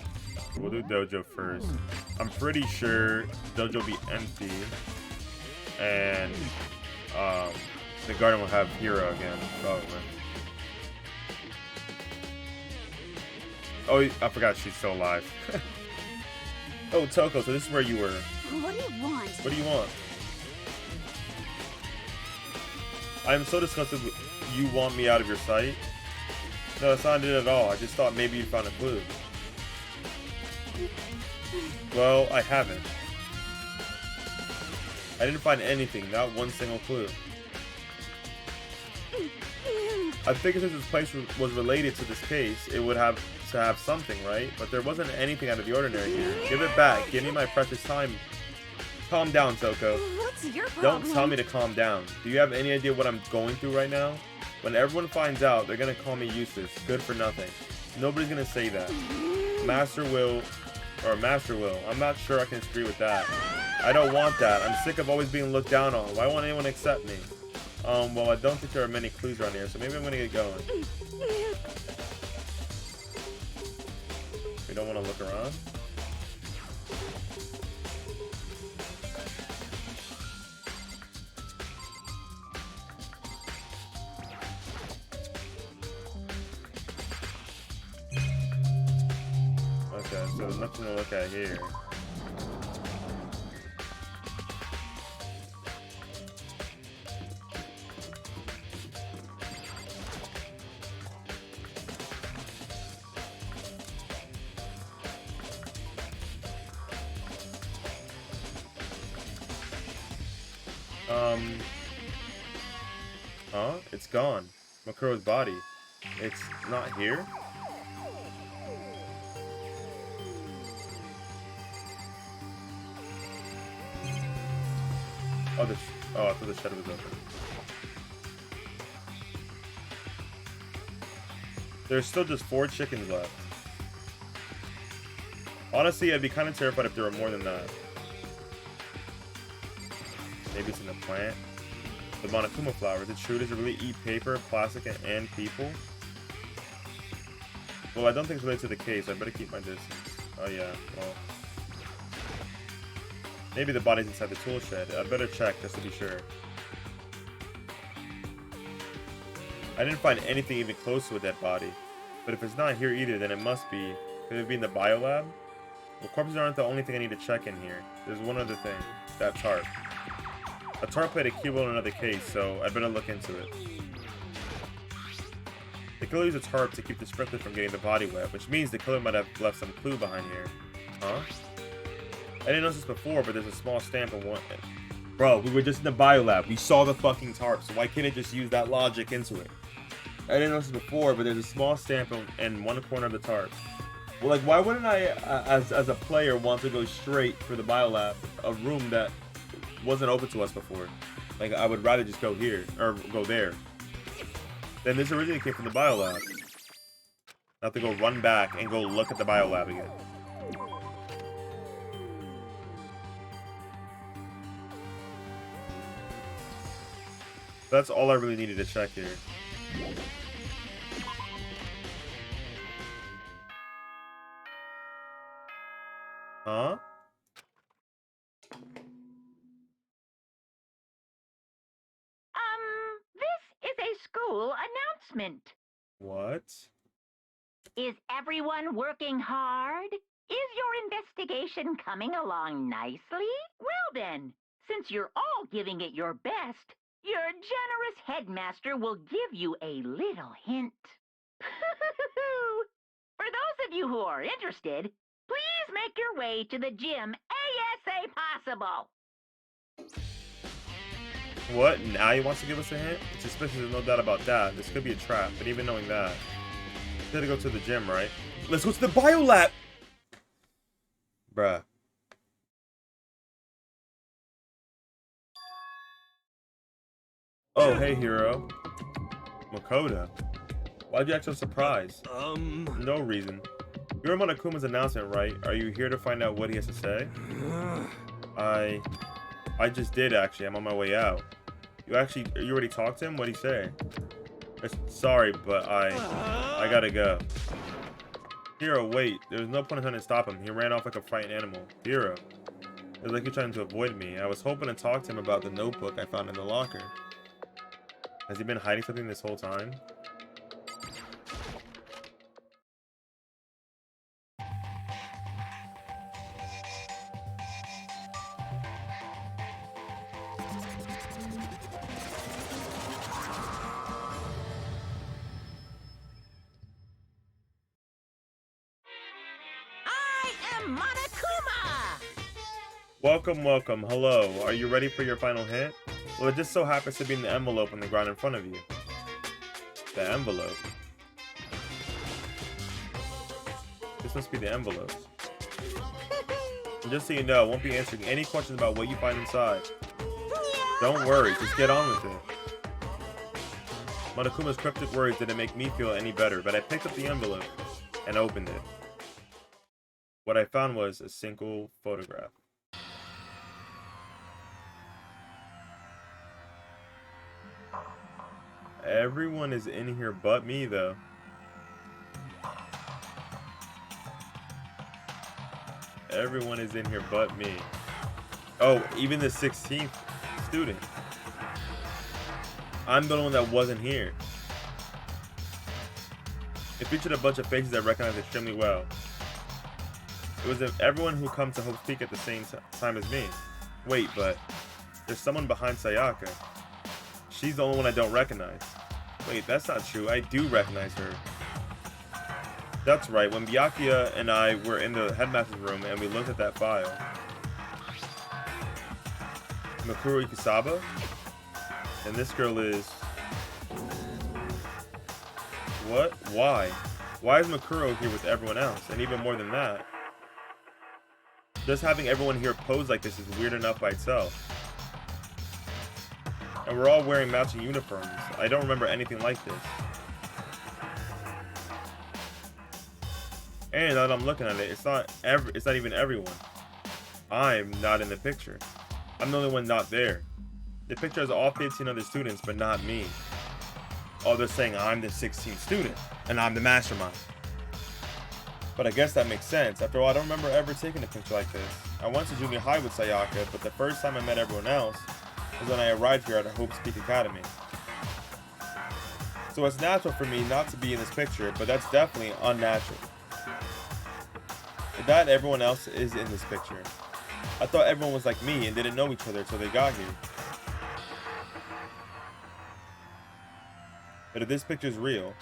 We'll do dojo first. I'm pretty sure dojo will be empty, and the garden will have Hero again, probably. Oh, I forgot she's still alive. Oh, Toko, so this is where you were. What do you want? What do you want? I am so disgusted with you want me out of your sight. No, that's not it at all. I just thought maybe you found a clue. Well, I haven't. I didn't find anything, not one single clue. I figured since this place was related to this case, it would have to have something, right? But there wasn't anything out of the ordinary here. Give it back. Give me my precious time. Calm down, Toko. What's your problem? Don't tell me to calm down. Do you have any idea what I'm going through right now? When everyone finds out, they're gonna call me useless, good for nothing. Nobody's gonna say that. Master will. I'm not sure I can agree with that. I don't want that. I'm sick of always being looked down on. Why won't anyone accept me? Well, I don't think there are many clues around here, so maybe I'm gonna get going. We don't want to look around. Okay, so there's nothing to look at here. Huh? It's gone. Makuro's body. It's not here? Oh, I thought the shed was open. There's still just 4 chickens left. Honestly, I'd be kind of terrified if there were more than that. Maybe it's in the plant. The Monokuma flower. Is it true? Does it really eat paper, plastic, and people? Well, I don't think it's related to the case. I better keep my distance. Oh yeah, well. Maybe the body's inside the tool shed. I'd better check just to be sure. I didn't find anything even close to a dead body. But if it's not here either, then it must be. Could it be in the biolab? Well, corpses aren't the only thing I need to check in here. There's one other thing. That tarp. A tarp played a key role in another case, so I'd better look into it. The killer used a tarp to keep the sprinkler from getting the body wet, which means the killer might have left some clue behind here. Huh? I didn't notice this before, but there's a small stamp on one. Bro, we were just in the biolab. We saw the fucking tarp, so why can't it just use that logic into it? I didn't notice this before, but there's a small stamp in one corner of the tarp. Well, like, why wouldn't I, as a player, want to go straight for the biolab, a room that wasn't open to us before? Like, I would rather just go here, or go there. Then this originally came from the biolab. I have to go run back and go look at the biolab again. That's all I really needed to check here. Huh? This is a school announcement. What? Is everyone working hard? Is your investigation coming along nicely? Well then, since you're all giving it your best, your generous headmaster will give you a little hint. For those of you who are interested, please make your way to the gym ASA possible. What? Now he wants to give us a hint? It's suspicious, there's no doubt about that. This could be a trap, but even knowing that, we gotta go to the gym, right? Let's go to the biolab! Bruh. Oh, hey, hero. Makoto. Why'd you act so surprised? No reason. You're Monokuma's announcement, right? Are you here to find out what he has to say? I just did, actually. I'm on my way out. You already talked to him? What'd he say? Sorry, but I gotta go. Hero, wait. There's no point in trying to stop him. He ran off like a frightened animal. Hero. It's like you're trying to avoid me. I was hoping to talk to him about the notebook I found in the locker. Has he been hiding something this whole time? I am Monokuma! Welcome, welcome. Hello. Are you ready for your final hint? Well, it just so happens to be in the envelope on the ground in front of you. The envelope. This must be the envelope. And just so you know, I won't be answering any questions about what you find inside. Don't worry, just get on with it. Monokuma's cryptic words didn't make me feel any better, but I picked up the envelope and opened it. What I found was a single photograph. Everyone is in here but me, though. Everyone is in here but me. Oh, even the 16th student. I'm the one that wasn't here. It featured a bunch of faces I recognized extremely well. It was everyone who comes to Hope's Peak at the same time as me. Wait, but there's someone behind Sayaka. She's the only one I don't recognize. Wait, that's not true. I do recognize her. That's right. When Byakuya and I were in the headmaster's room and we looked at that file. Mikuru Ikusaba? And this girl is... What? Why? Why is Mikuru here with everyone else? And even more than that, just having everyone here pose like this is weird enough by itself. And we're all wearing matching uniforms. I don't remember anything like this. And now that I'm looking at it, it's not even everyone. I'm not in the picture. I'm the only one not there. The picture has all 15 other students, but not me. Oh, they're saying I'm the 16th student, and I'm the mastermind. But I guess that makes sense. After all, I don't remember ever taking a picture like this. I went to junior high with Sayaka, but the first time I met everyone else was when I arrived here at Hope's Peak Academy. So it's natural for me not to be in this picture, but that's definitely unnatural. That everyone else is in this picture. I thought everyone was like me and didn't know each other until they got here. But if this picture's real,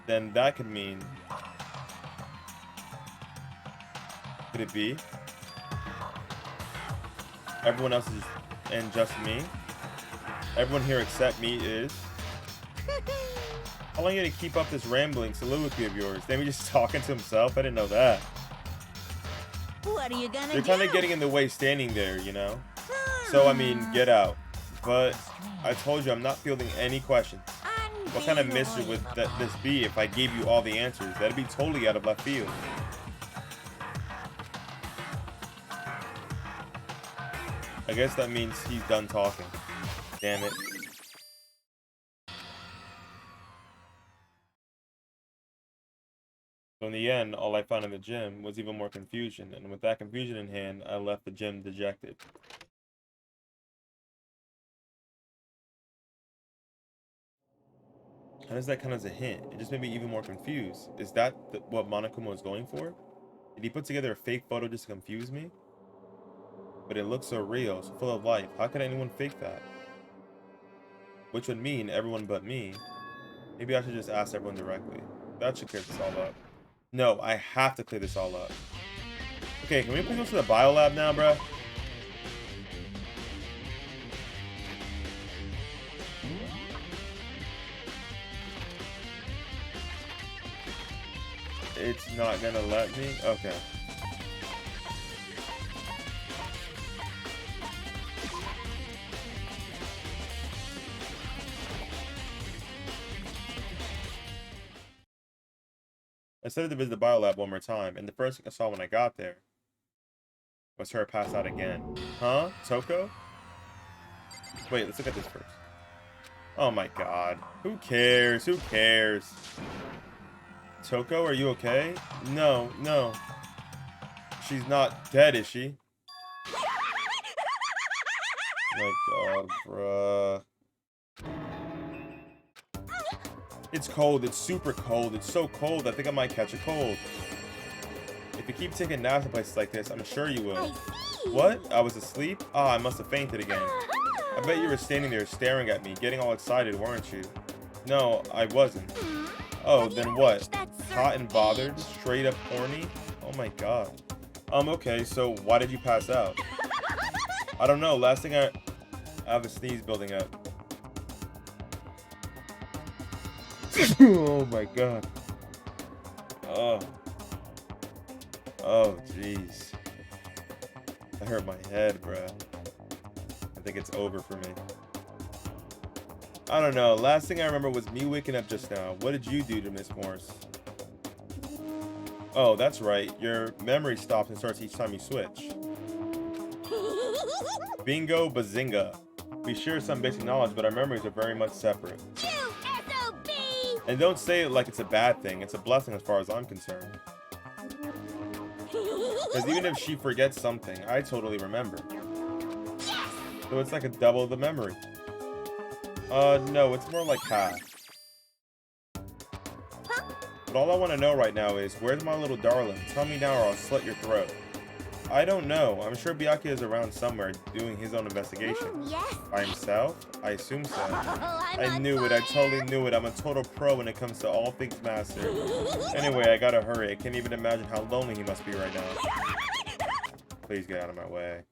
then that could mean... Could it be? Everyone else is... and just me? Everyone here except me is... How long are you gonna keep up this rambling soliloquy of yours? Maybe just talking to himself? I didn't know that. What are you gonna do? They're kind of getting in the way standing there, you know? So, I mean, get out. But I told you I'm not fielding any questions. What kind of mystery would this be if I gave you all the answers? That'd be totally out of left field. I guess that means he's done talking. Damn it. So in the end, all I found in the gym was even more confusion, and with that confusion in hand, I left the gym dejected. How does that count as a hint? It just made me even more confused. Is that what Monokuma was going for? Did he put together a fake photo just to confuse me? But it looks so real, so full of life. How could anyone fake that? Which would mean everyone but me. Maybe I should just ask everyone directly. That should clear this all up. No, I have to clear this all up. Okay, can we please go to the biolab now, bruh? It's not gonna let me? Okay. I started to visit the biolab one more time, and the first thing I saw when I got there was her pass out again. Huh? Toko? Wait, let's look at this first. Oh my god. Who cares? Who cares? Toko, are you okay? No, no. She's not dead, is she? My god, bruh. It's cold. It's super cold. It's so cold, I think I might catch a cold. If you keep taking naps in places like this, I'm sure you will. What? I was asleep? Ah, I must have fainted again. I bet you were standing there staring at me, getting all excited, weren't you? No, I wasn't. Oh, then what? Hot and bothered? Straight up horny? Oh my god. Okay, so why did you pass out? I don't know. Last thing I have a sneeze building up. Oh my god. Oh. Oh, jeez. That hurt my head, bruh. I think it's over for me. I don't know. Last thing I remember was me waking up just now. What did you do to Miss Morse? Oh, that's right. Your memory stops and starts each time you switch. Bingo bazinga. We share some basic knowledge, but our memories are very much separate. SOB! And don't say it like it's a bad thing. It's a blessing as far as I'm concerned. Because even if she forgets something, I totally remember. Yes! So it's like a double the memory. No, it's more like half. Huh? But all I want to know right now is, where's my little darling? Tell me now or I'll slit your throat. I don't know. I'm sure Byakuya is around somewhere doing his own investigation. Yes. By himself? I assume so. Oh, I knew it. I totally knew it. I'm a total pro when it comes to all things master. Anyway, I gotta hurry. I can't even imagine how lonely he must be right now. Please get out of my way.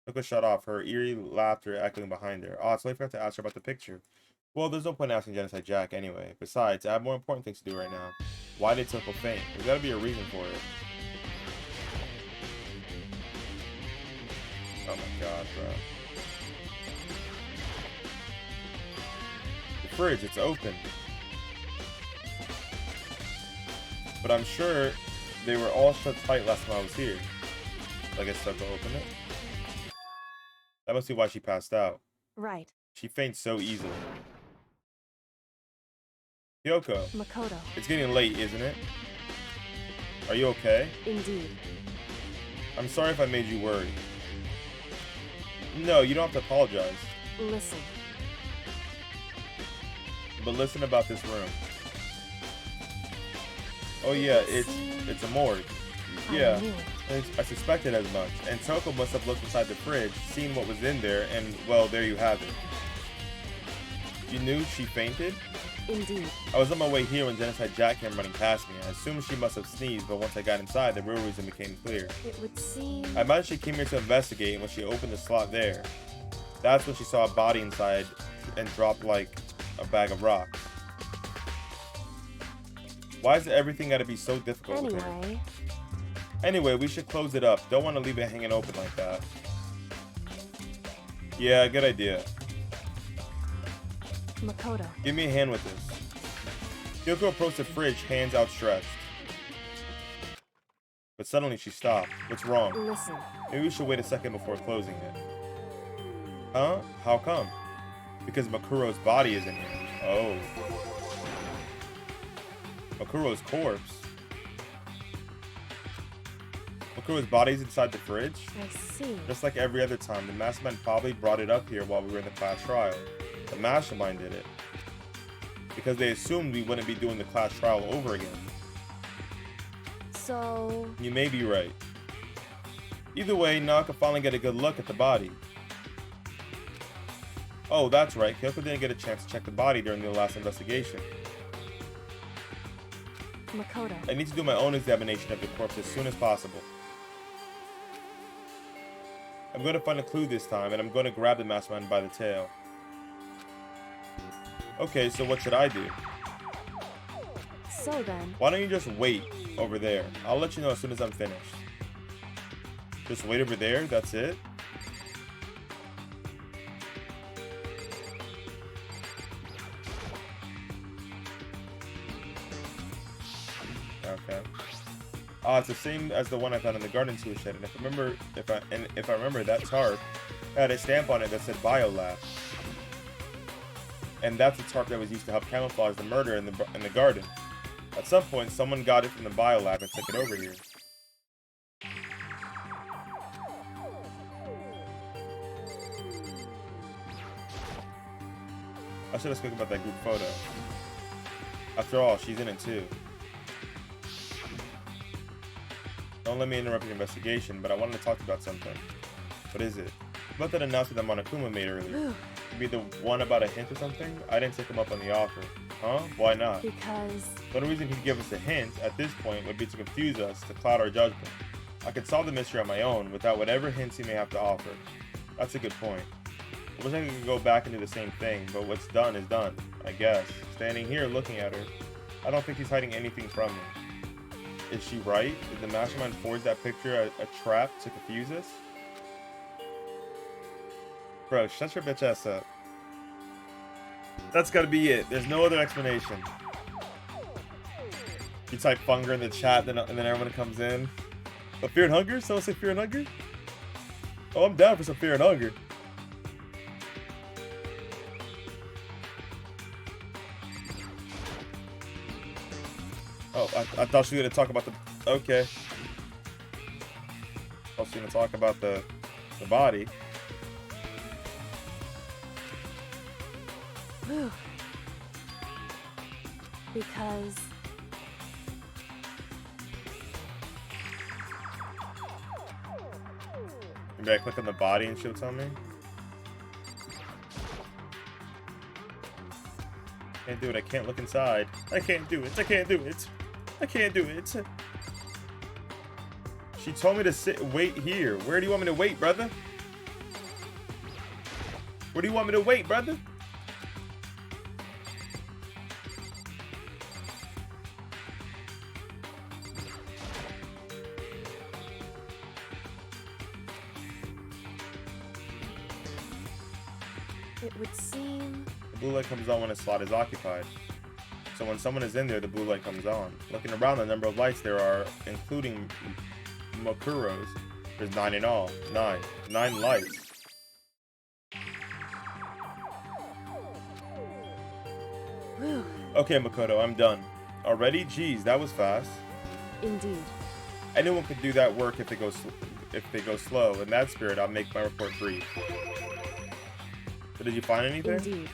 Yoko shut off, her eerie laughter echoing behind her. Oh, so I forgot to ask her about the picture. Well, there's no point asking Genocide Jack anyway. Besides, I have more important things to do right now. Why did Toko faint? There's gotta be a reason for it. Oh my god, bro. The fridge, it's open. But I'm sure they were all shut tight last time I was here. So I guess Toko opened it. That must be why she passed out. Right. She faints so easily. Kyoko, Makoto. it's getting late, isn't it? Are you okay? Indeed. I'm sorry if I made you worry. No, you don't have to apologize. Listen. But listen about this room. Oh yeah, it's a morgue. Yeah, I knew it. I suspected as much. And Toko must have looked inside the fridge, seen what was in there, and well, there you have it. You knew she fainted? Indeed. I was on my way here when Genocide Jack came running past me. I assumed she must have sneezed, but once I got inside, the real reason became clear. It would seem... I imagine she came here to investigate, and when she opened the slot there, that's when she saw a body inside and dropped like a bag of rocks. Why is everything gotta be so difficult with her? Anyway, we should close it up. Don't want to leave it hanging open like that. Yeah, good idea. Makoto. Give me a hand with this. Kyoko approached the fridge, hands outstretched. But suddenly she stopped. What's wrong? Listen. Maybe we should wait a second before closing it. Huh? How come? Because Makuro's body is in here. Oh. Makuro's corpse? Makuro's body's inside the fridge? I see. Just like every other time, the mastermind probably brought it up here while we were in the class trial. The mastermind did it. Because they assumed we wouldn't be doing the class trial over again. So... You may be right. Either way, now I can finally get a good look at the body. Oh, that's right. Kyoko didn't get a chance to check the body during the last investigation. Makoto. I need to do my own examination of the corpse as soon as possible. I'm going to find a clue this time, and I'm going to grab the mastermind by the tail. Okay, so what should I do? So then... Why don't you just wait over there? I'll let you know as soon as I'm finished. Just wait over there? That's it? Okay. Ah, it's the same as the one I found in the garden tool shed, and if I remember, that tarp had a stamp on it that said Biolab. And that's the tarp that was used to help camouflage the murder in the garden. At some point, someone got it from the Biolab and took it over here. I should have spoken about that group photo. After all, she's in it too. Don't let me interrupt your investigation, but I wanted to talk about something. What is it? About that announcement that Monokuma made earlier. Be the one about a hint or something? I didn't take him up on the offer. Huh? Why not? Because... The only reason he'd give us a hint at this point would be to confuse us, to cloud our judgment. I could solve the mystery on my own without whatever hints he may have to offer. That's a good point. I wish I could go back and do the same thing, but what's done is done, I guess. Standing here looking at her, I don't think he's hiding anything from me. Is she right? Did the mastermind forge that picture a trap to confuse us? Bro, shut your bitch ass up. That's gotta be it. There's no other explanation. You type Funger in the chat, and then everyone comes in. Oh, Fear and Hunger? Someone say Fear and Hunger? Oh, I'm down for some Fear and Hunger. Oh, I thought she was gonna talk about the... Okay. I thought she was gonna talk about the body. Whew. Because... Maybe I click on the body and she'll tell me. Can't do it. I can't look inside. I can't do it. I can't do it. I can't do it. She told me to wait here. Where do you want me to wait, brother? Where do you want me to wait, brother? It would seem... The blue light comes on when a slot is occupied. So when someone is in there, the blue light comes on. Looking around the number of lights there are, including Makuro's, there's 9 in all. 9 lights. Whew. Okay, Makoto, I'm done. Already? Jeez, that was fast. Indeed. Anyone could do that work if they go slow. In that spirit, I'll make my report brief. But did you find anything? Indeed.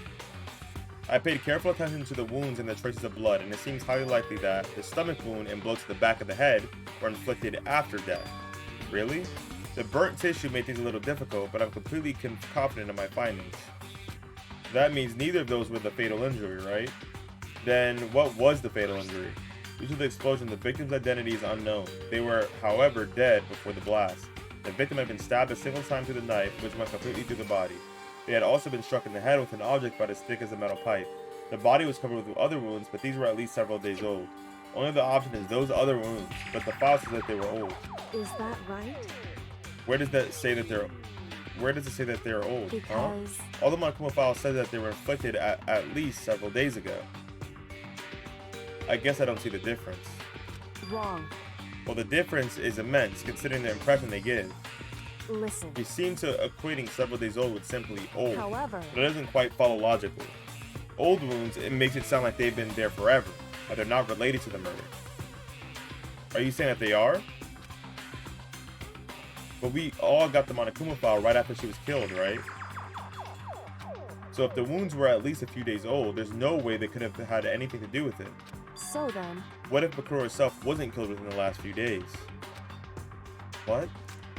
I paid careful attention to the wounds and the traces of blood, and it seems highly likely that the stomach wound and blow to the back of the head were inflicted after death. Really? The burnt tissue made things a little difficult, but I'm completely confident in my findings. That means neither of those were the fatal injury, right? Then what was the fatal injury? Due to the explosion, the victim's identity is unknown. They were, however, dead before the blast. The victim had been stabbed a single time through the knife, which went completely through the body. They had also been struck in the head with an object about as thick as a metal pipe. The body was covered with other wounds, but these were at least several days old. Only the option is those other wounds, but the file says that they were old. Is that right? Where does it say that they're old? Because... Huh? All the Monokuma file says that they were inflicted at least several days ago. I guess I don't see the difference. Wrong. Well, the difference is immense, considering the impression they give. Listen. You seem to equating several days old with simply old. However... But it doesn't quite follow logically. Old wounds, it makes it sound like they've been there forever, but they're not related to the murder. Are you saying that they are? But we all got the Monokuma file right after she was killed, right? So if the wounds were at least a few days old, there's no way they could have had anything to do with it. So then... What if Bakuro herself wasn't killed within the last few days? What?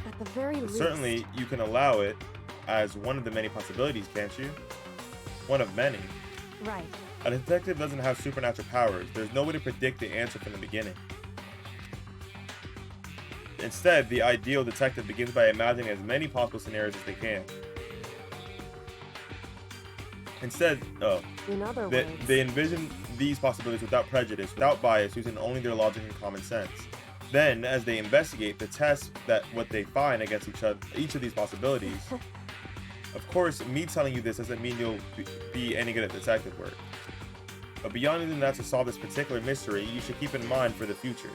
At the very least... Certainly, you can allow it as one of the many possibilities, can't you? One of many. Right. A detective doesn't have supernatural powers. There's no way to predict the answer from the beginning. Instead, the ideal detective begins by imagining as many possible scenarios as they can. Instead, In other words... they envision these possibilities without prejudice, without bias, using only their logic and common sense. Then, as they investigate, they test what they find against each of these possibilities. Of course, me telling you this doesn't mean you'll be any good at detective work. But beyond even that, to solve this particular mystery, you should keep in mind for the future.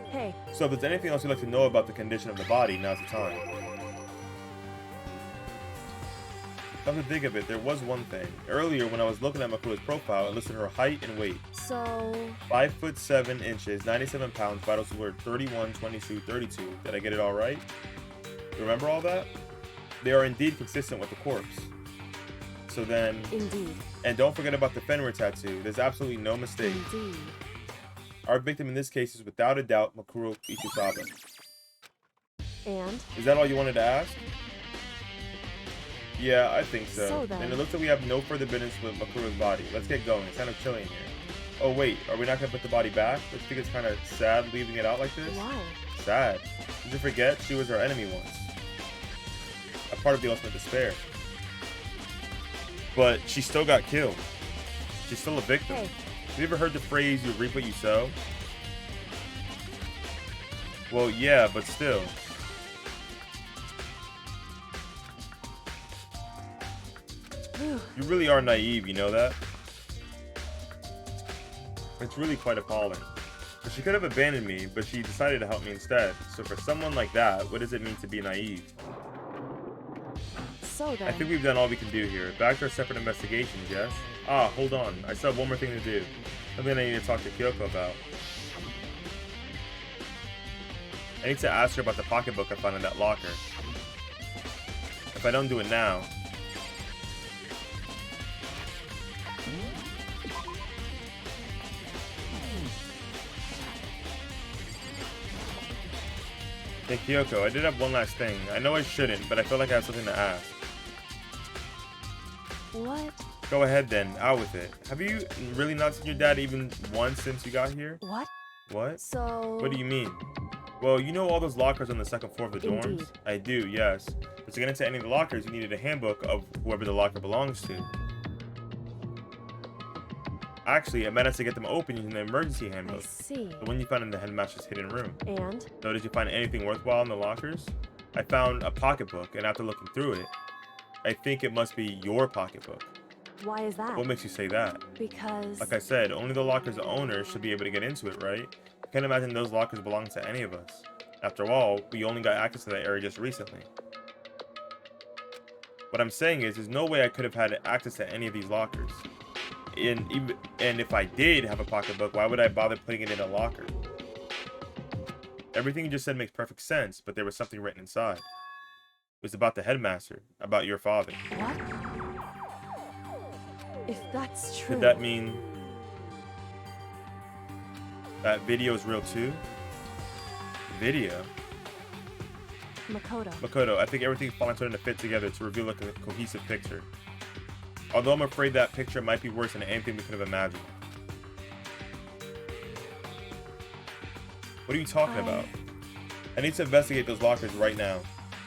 Hey. So if there's anything else you'd like to know about the condition of the body, now's the time. Come to think of it, there was one thing. Earlier, when I was looking at Makuro's profile, it listed her height and weight. So... 5 foot 7 inches, 97 pounds, vital sign 31, 22, 32. Did I get it all right? Remember all that? They are indeed consistent with the corpse. So then... Indeed. And don't forget about the Fenrir tattoo. There's absolutely no mistake. Indeed. Our victim in this case is without a doubt Makuro Ikusaba. And? Is that all you wanted to ask? Yeah, I think so. So then... And it looks like we have no further business with Makuro's body. Let's get going. It's kind of chilly in here. Oh wait, are we not going to put the body back? Don't you think it's kind of sad leaving it out like this? Why? Sad. Did you forget? She was our enemy once. A part of the ultimate despair. But she still got killed. She's still a victim. Hey. Have you ever heard the phrase, you reap what you sow? Well, yeah, but still. You really are naive, you know that? It's really quite appalling. But she could have abandoned me, but she decided to help me instead. So for someone like that, what does it mean to be naive? So then, I think we've done all we can do here. Back to our separate investigations, yes? Ah, hold on. I still have one more thing to do. Something I need to talk to Kyoko about. I need to ask her about the pocketbook I found in that locker. If I don't do it now... Hey Kyoko, I did have one last thing. I know I shouldn't, but I feel like I have something to ask. what? Go ahead then, out with it. Have you really not seen your dad even once since you got here? What? What? So... What do you mean? Well, you know all those lockers on the second floor of the dorms? Indeed. I do, yes. But to get into any of the lockers, you needed a handbook of whoever the locker belongs to. Actually, I managed to get them open using the emergency I handbook. see. The one you found in the headmaster's hidden room. And? So did you find anything worthwhile in the lockers? I found a pocketbook, and after looking through it, I think it must be your pocketbook. Why is that? What makes you say that? Because... Like I said, only the locker's owner should be able to get into it, right? I can't imagine those lockers belong to any of us. After all, we only got access to that area just recently. What I'm saying is, there's no way I could have had access to any of these lockers. And if I did have a pocketbook, why would I bother putting it in a locker? Everything you just said makes perfect sense, but there was something written inside. It was about the headmaster, about your father. What? If that's true... Could that mean that video is real too? Video? Makoto, I think everything's finally starting to fit together to reveal a cohesive picture. Although I'm afraid that picture might be worse than anything we could have imagined. What are you talking about? I need to investigate those lockers right now.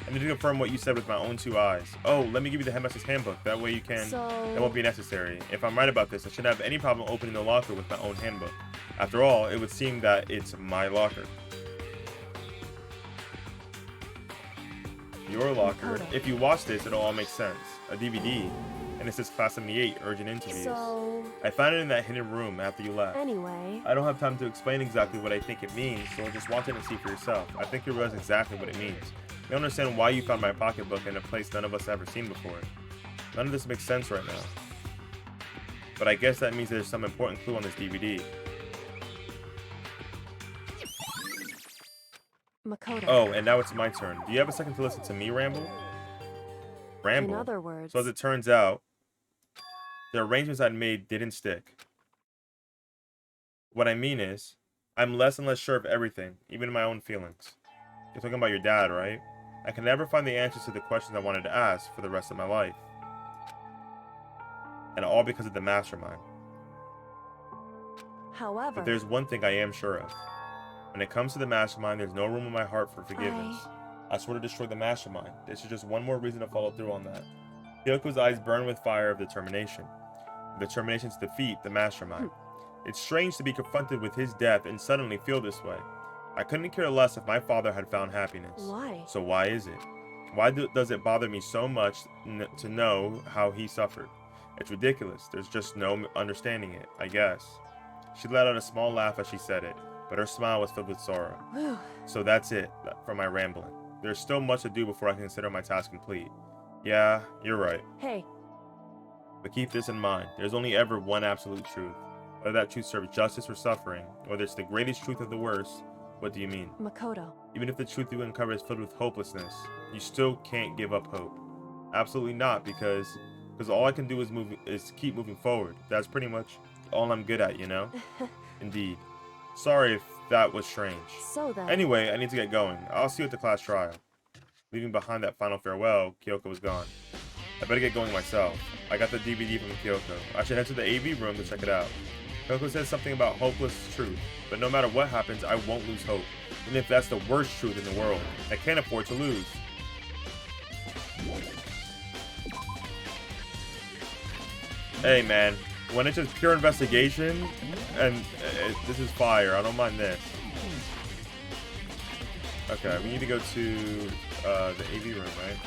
I need to confirm what you said with my own two eyes. Oh, let me give you the headmaster's handbook. That way you can... That won't be necessary. If I'm right about this, I shouldn't have any problem opening the locker with my own handbook. After all, it would seem that it's my locker. Your locker. If you watch this, it'll all make sense. A DVD. And it says Class 78, urgent interviews. So... I found it in that hidden room after you left. Anyway... I don't have time to explain exactly what I think it means, so I just wanted to see for yourself. I think you realize exactly what it means. You understand why you found my pocketbook in a place none of us have ever seen before. None of this makes sense right now. But I guess that means there's some important clue on this DVD. Makoto. Oh, and now it's my turn. Do you have a second to listen to me ramble? Ramble? In other words... So as it turns out, the arrangements I'd made didn't stick. What I mean is, I'm less and less sure of everything, even my own feelings. You're talking about your dad, right? I can never find the answers to the questions I wanted to ask for the rest of my life. And all because of the mastermind. However... But there's one thing I am sure of. When it comes to the mastermind, there's no room in my heart for forgiveness. I swear to destroy the mastermind. This is just one more reason to follow through on that. Kyoko's eyes burn with fire of determination. Determination to defeat the mastermind. It's strange to be confronted with his death and suddenly feel this way. I couldn't care less if my father had found happiness. Why? So why is it? Why does it bother me so much to know how he suffered? It's ridiculous. There's just no understanding it, I guess. She let out a small laugh as she said it, but her smile was filled with sorrow. So that's it for my rambling. There's still much to do before I consider my task complete. Yeah, you're right. Hey. But keep this in mind. There's only ever one absolute truth. Whether that truth serves justice or suffering, whether it's the greatest truth or the worst, what do you mean? Makoto. Even if the truth you uncover is filled with hopelessness, you still can't give up hope. Absolutely not, because all I can do is keep moving forward. That's pretty much all I'm good at, you know? Indeed. Sorry if that was strange. So then... Anyway, I need to get going. I'll see you at the class trial. Leaving behind that final farewell, Kyoko was gone. I better get going myself. I got the DVD from Kyoko. I should head to the AV room to check it out. Kyoko says something about hopeless truth, but no matter what happens, I won't lose hope, even if that's the worst truth in the world. I can't afford to lose. Hey man, when it's just pure investigation, and this is fire, I don't mind this. Okay, we need to go to the AV room, right?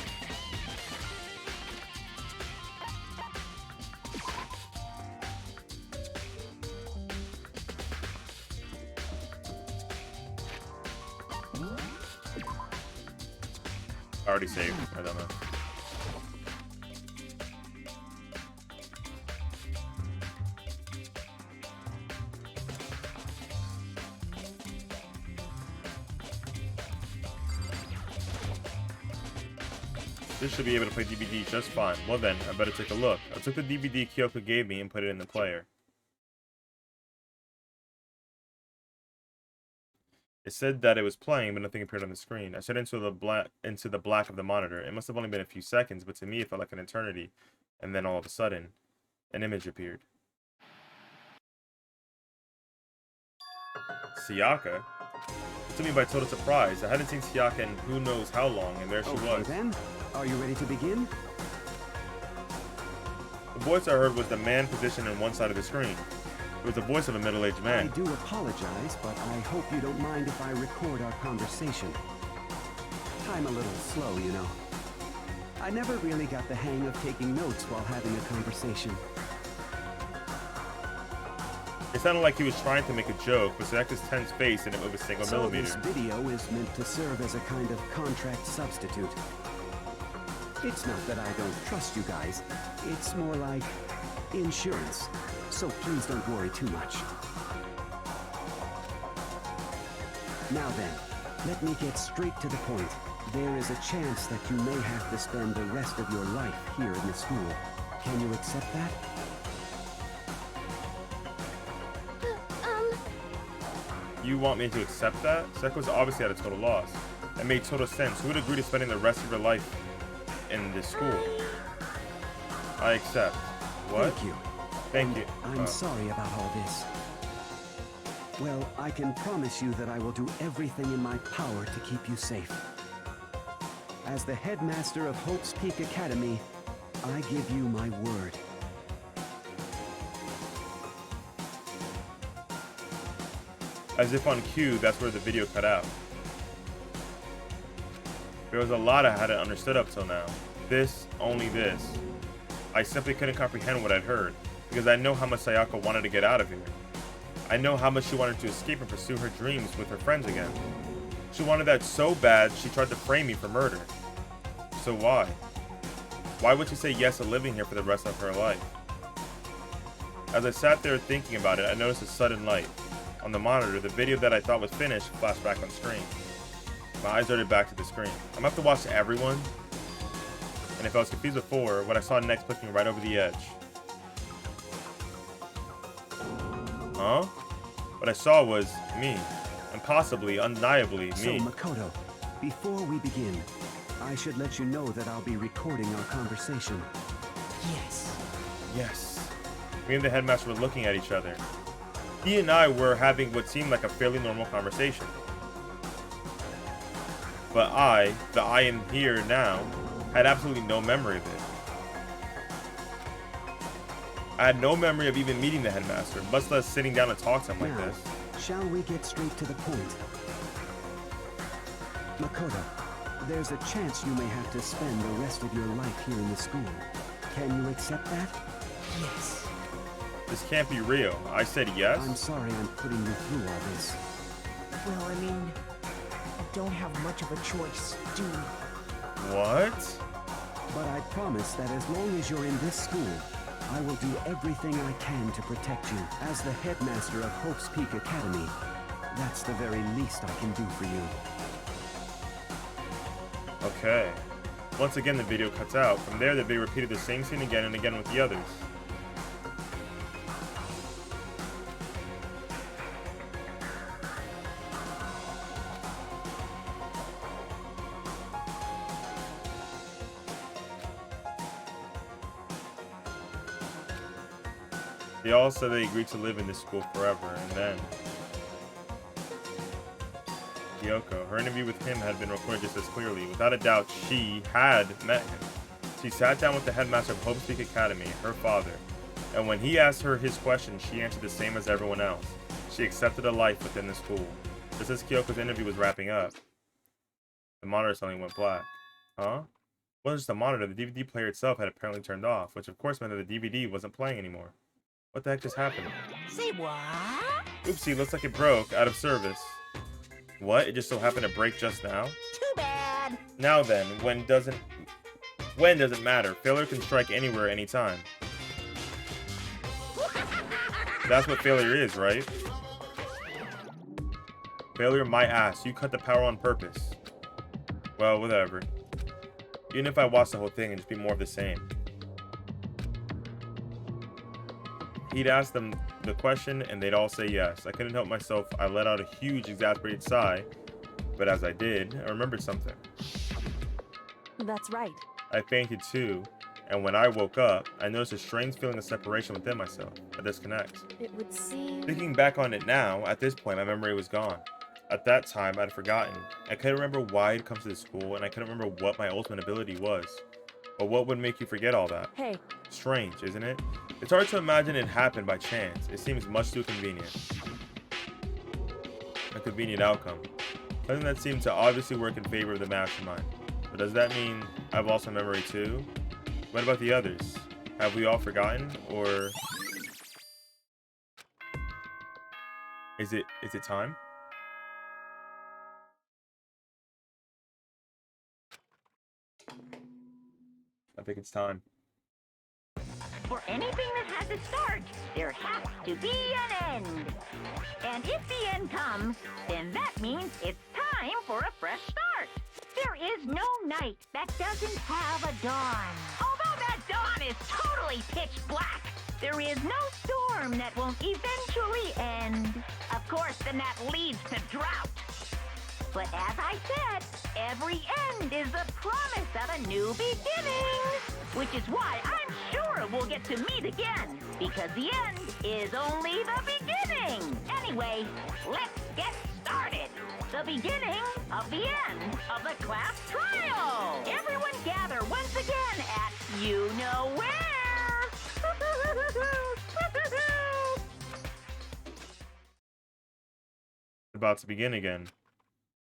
I already saved. I don't know. This should be able to play DVD just fine. Well then, I better take a look. I took the DVD Kyoko gave me and put it in the player. It said that it was playing, but nothing appeared on the screen. I shut into the black of the monitor. It must have only been a few seconds, but to me it felt like an eternity. And then all of a sudden, an image appeared. Sayaka? It took me by total surprise. I hadn't seen Sayaka in who knows how long, and there she was. Then, are you ready to begin? The voice I heard was the man positioned on one side of the screen. It was the voice of a middle-aged man. I do apologize, but I hope you don't mind if I record our conversation. I'm a little slow, you know. I never really got the hang of taking notes while having a conversation. It sounded like he was trying to make a joke, but Sayaka's tense face didn't move a single millimeter. So this video is meant to serve as a kind of contract substitute. It's not that I don't trust you guys. It's more like insurance. So please don't worry too much. Now then, let me get straight to the point. There is a chance that you may have to spend the rest of your life here in the school. Can you accept that? You want me to accept that? Sayaka was obviously at a total loss. It made total sense. Who would agree to spending the rest of your life in this school? I accept. What? Thank you. Thank you. I'm sorry about all this. Well, I can promise you that I will do everything in my power to keep you safe. As the headmaster of Hope's Peak Academy, I give you my word. As if on cue, that's where the video cut out. There was a lot I hadn't understood up till now. This, only this. I simply couldn't comprehend what I'd heard, because I know how much Sayaka wanted to get out of here. I know how much she wanted to escape and pursue her dreams with her friends again. She wanted that so bad, she tried to frame me for murder. So why? Why would she say yes to living here for the rest of her life? As I sat there thinking about it, I noticed a sudden light. On the monitor, the video that I thought was finished flashed back on screen. My eyes darted back to the screen. I'm gonna have to watch everyone. And if I was confused before, what I saw next put me right over the edge. Huh? What I saw was me. And possibly, undeniably, me. So, Makoto, before we begin, I should let you know that I'll be recording our conversation. Yes. Yes. Me and the headmaster were looking at each other. He and I were having what seemed like a fairly normal conversation. But the I am here now, had absolutely no memory of it. I had no memory of even meeting the headmaster, much less sitting down and talk to him like Now, this. shall we get straight to the point? Makoto, there's a chance you may have to spend the rest of your life here in the school. Can you accept that? Yes. This can't be real. I said yes. I'm sorry I'm putting you through all this. Well, I mean, I don't have much of a choice, do we? What? But I promise that as long as you're in this school, I will do everything I can to protect you. As the headmaster of Hope's Peak Academy, that's the very least I can do for you. Okay. Once again, the video cuts out. From there, the video repeated the same scene again and again with the others. They all said they agreed to live in this school forever, and then... Kyoko. Her interview with him had been recorded just as clearly. Without a doubt, she had met him. She sat down with the headmaster of Havoc Academy, her father, and when he asked her his question, she answered the same as everyone else. She accepted a life within the school. Just as Kyoko's interview was wrapping up, the monitor suddenly went black. Huh? It wasn't just the monitor, the DVD player itself had apparently turned off, which of course meant that the DVD wasn't playing anymore. What the heck just happened? Say what? Oopsie, looks like it broke, out of service. What? It just so happened to break just now? Too bad. Now then, when doesn't matter. Failure can strike anywhere, anytime. That's what failure is, right? Failure, my ass. You cut the power on purpose. Well, whatever. Even if I watch the whole thing and just be more of the same. He'd ask them the question and they'd all say yes. I couldn't help myself. I let out a huge exasperated sigh. But as I did, I remembered something. That's right. I fainted too. And when I woke up, I noticed a strange feeling of separation within myself. A disconnect. It would seem... Thinking back on it now, at this point, my memory was gone. At that time, I'd forgotten. I couldn't remember why I'd come to the school, and I couldn't remember what my ultimate ability was. But what would make you forget all that? Hey. Strange, isn't it? It's hard to imagine it happened by chance. It seems much too convenient. A convenient outcome. Something that seemed to obviously work in favor of the mastermind. But does that mean I've lost my memory too? What about the others? Have we all forgotten? Or... Is it time? I think it's time. For anything that has a start, there has to be an end. And if the end comes, then that means it's time for a fresh start. There is no night that doesn't have a dawn. Although that dawn is totally pitch black, there is no storm that won't eventually end. Of course, then that leads to drought. But as I said, every end is the promise of a new beginning. Which is why I'm sure we'll get to meet again. Because the end is only the beginning. Anyway, let's get started. The beginning of the end of the class trial. Everyone gather once again at you know where. About to begin again.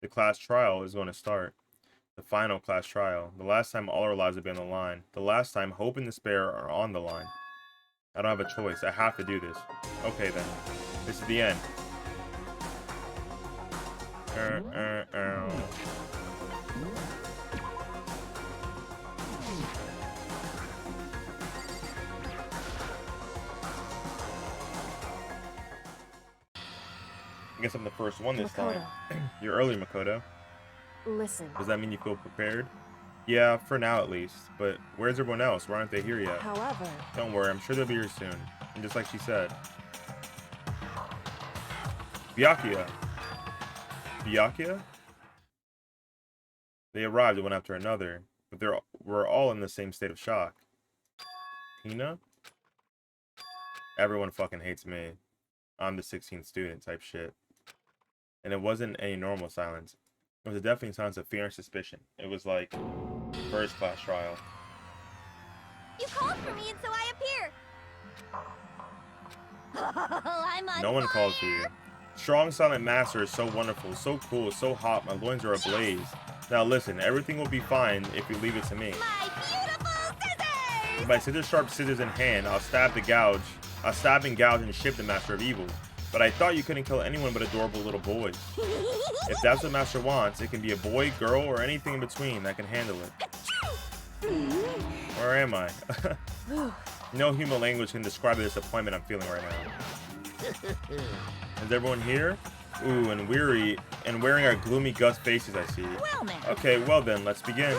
The class trial is going to start. The final class trial. The last time all our lives will be on the line. The last time hope and despair are on the line. I don't have a choice. I have to do this. Okay then. This is the end. I guess I'm the first one this time. You're early, Makoto. Listen. Does that mean you feel prepared? Yeah, for now at least. But where's everyone else? Why aren't they here yet? However... Don't worry, I'm sure they'll be here soon. And just like she said. Byakuya. Byakuya? They arrived one after another, but we're all in the same state of shock. Hina? Everyone fucking hates me. I'm the 16th student type shit. And it wasn't any normal silence. It was a deafening silence of fear and suspicion. It was like first class trial. You called for me and so I appear. I'm on No one fire. called for you. Strong silent master is so wonderful, so cool, so hot, my loins are ablaze. Now listen, everything will be fine if you leave it to me. My beautiful scissors! With my scissors-sharp scissors in hand, I'll stab and gouge and ship the master of evil. But I thought you couldn't kill anyone but adorable little boys. If that's what master wants, it can be a boy, girl, or anything in between that can handle it. Where am I? No human language can describe the disappointment I'm feeling right now. Is everyone here? Ooh, and wearing our gloomy gust faces, I see. Well, now. Okay, well then, let's begin.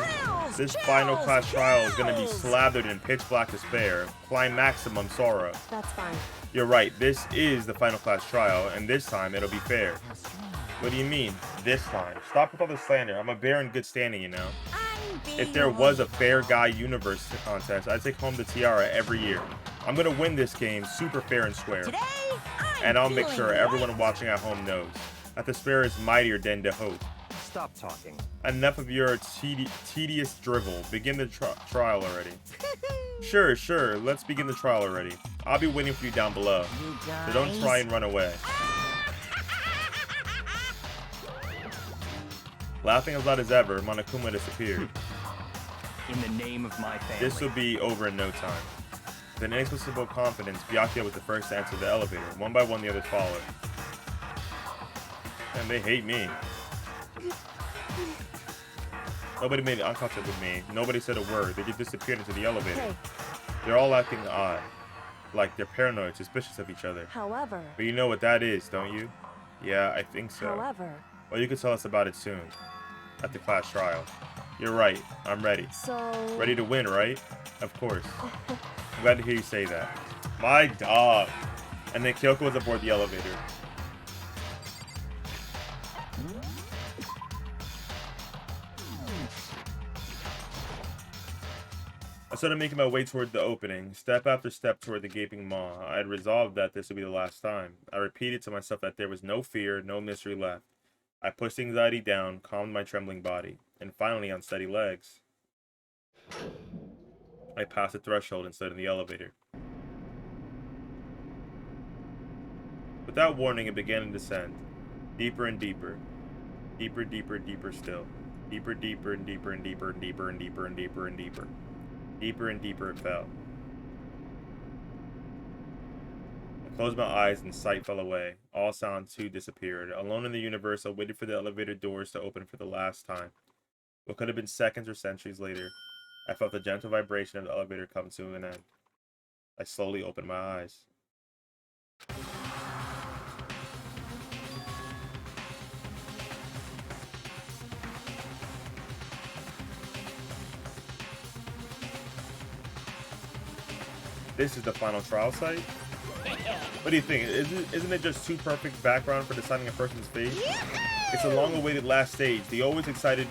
This final class trial is gonna be slathered in pitch black despair, climaximum sorrow. That's fine. You're right, this is the final class trial, and this time it'll be fair. What do you mean, this time? Stop with all the slander. I'm a bear in good standing, you know. If there was a fair guy universe contest, I'd take home the tiara every year. I'm gonna win this game super fair and square. Today, And I'll make sure everyone watching at home knows that the spirit is mightier than the hope. Stop talking. Enough of your tedious drivel. Begin the trial already. Sure. Let's begin the trial already. I'll be waiting for you down below. So don't try and run away. Laughing as loud as ever, Monokuma disappeared. In the name of my family. This will be over in no time. With an inexplicable confidence, Byakuya was the first to enter the elevator. One by one, the others followed. And they hate me. Nobody made eye contact with me. Nobody said a word. They just disappeared into the elevator. Hey. They're all acting odd. Like they're paranoid, suspicious of each other. However. But you know what that is, don't you? Yeah, I think so. However. Well, you can tell us about it soon. At the class trial. You're right. I'm ready. So. Ready to win, right? Of course. I'm glad to hear you say that. My dog. And then Kyoko was aboard the elevator. I started making my way toward the opening, step after step toward the gaping maw. I had resolved that this would be the last time. I repeated to myself that there was no fear, no mystery left. I pushed anxiety down, calmed my trembling body, and finally on steady legs, I passed the threshold and stood in the elevator. Without warning, it began to descend. Deeper and deeper. Deeper, deeper, deeper still. Deeper, deeper, and deeper, and deeper, and deeper, and deeper, and deeper, and deeper. Deeper and deeper it fell. I closed my eyes and sight fell away. All sound too disappeared. Alone in the universe, I waited for the elevator doors to open for the last time. What could have been seconds or centuries later, I felt the gentle vibration of the elevator come to an end. I slowly opened my eyes. This is the final trial site? What do you think? Isn't it just too perfect background for deciding a person's fate? It's a long-awaited last stage, the always exciting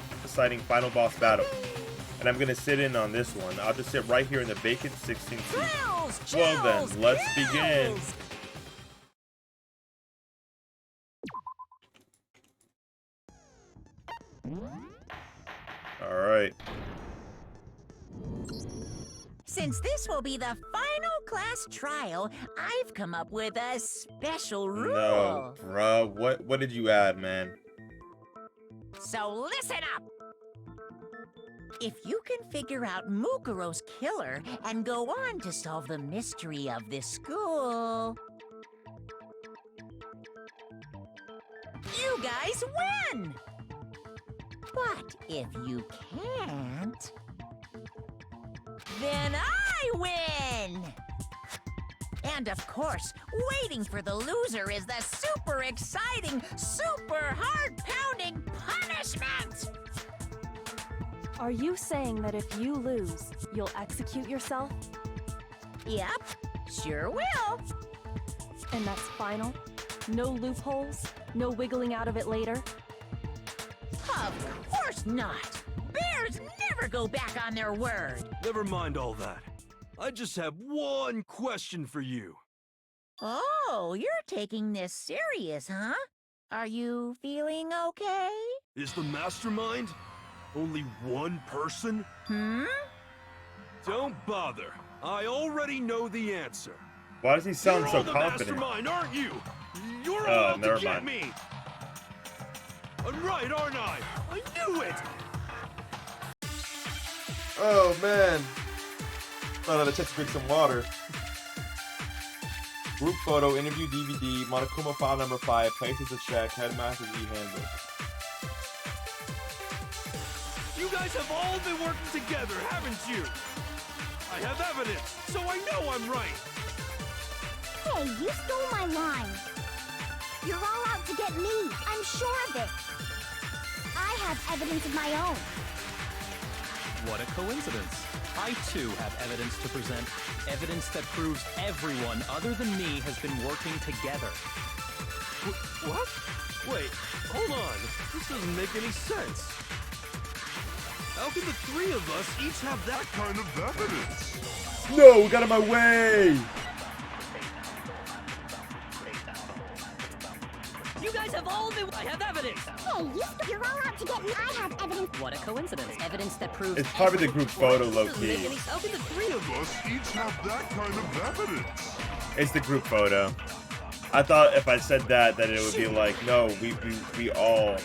final boss battle. And I'm gonna sit in on this one. I'll just sit right here in the vacant 16th seat. Well then, let's begin. Alright. Since this will be the final class trial, I've come up with a special rule. No, bruh. What did you add, man? So listen up. If you can figure out Mukuro's killer and go on to solve the mystery of this school, you guys win! But if you can't, then I win! And of course, waiting for the loser is the super exciting, super heart-pounding punishment! Are you saying that if you lose, you'll execute yourself? Yep, sure will. And that's final? No loopholes? No wiggling out of it later? Of course not! Bears never go back on their word! Never mind all that. I just have one question for you. Oh, you're taking this serious, huh? Are you feeling okay? Is the mastermind only one person? Don't bother. I already know the answer. Why does he sound so You're all confident? the mastermind, aren't you? You're all never to get mind. me. I'm right, aren't I? I knew it. Oh man. Another chance to drink some water. Group photo, interview DVD, Monokuma file number 5, places a check, headmaster's e-handbook. You guys have all been working together, haven't you? I have evidence, so I know I'm right. Hey, you stole my line. You're all out to get me. I'm sure of it. I have evidence of my own. What a coincidence. I too have evidence to present. Evidence that proves everyone other than me has been working together. What? Wait, hold on. This doesn't make any sense. How can the three of us each have that kind of evidence? No, got in my way. You guys have all been. I have evidence. Hey, you're all out to get me. I have evidence. What a coincidence. Evidence that proves. It's probably the group photo, low key. How can the three of Us each have that kind of evidence. It's the group photo. I thought if I said that it would be like, no, we all.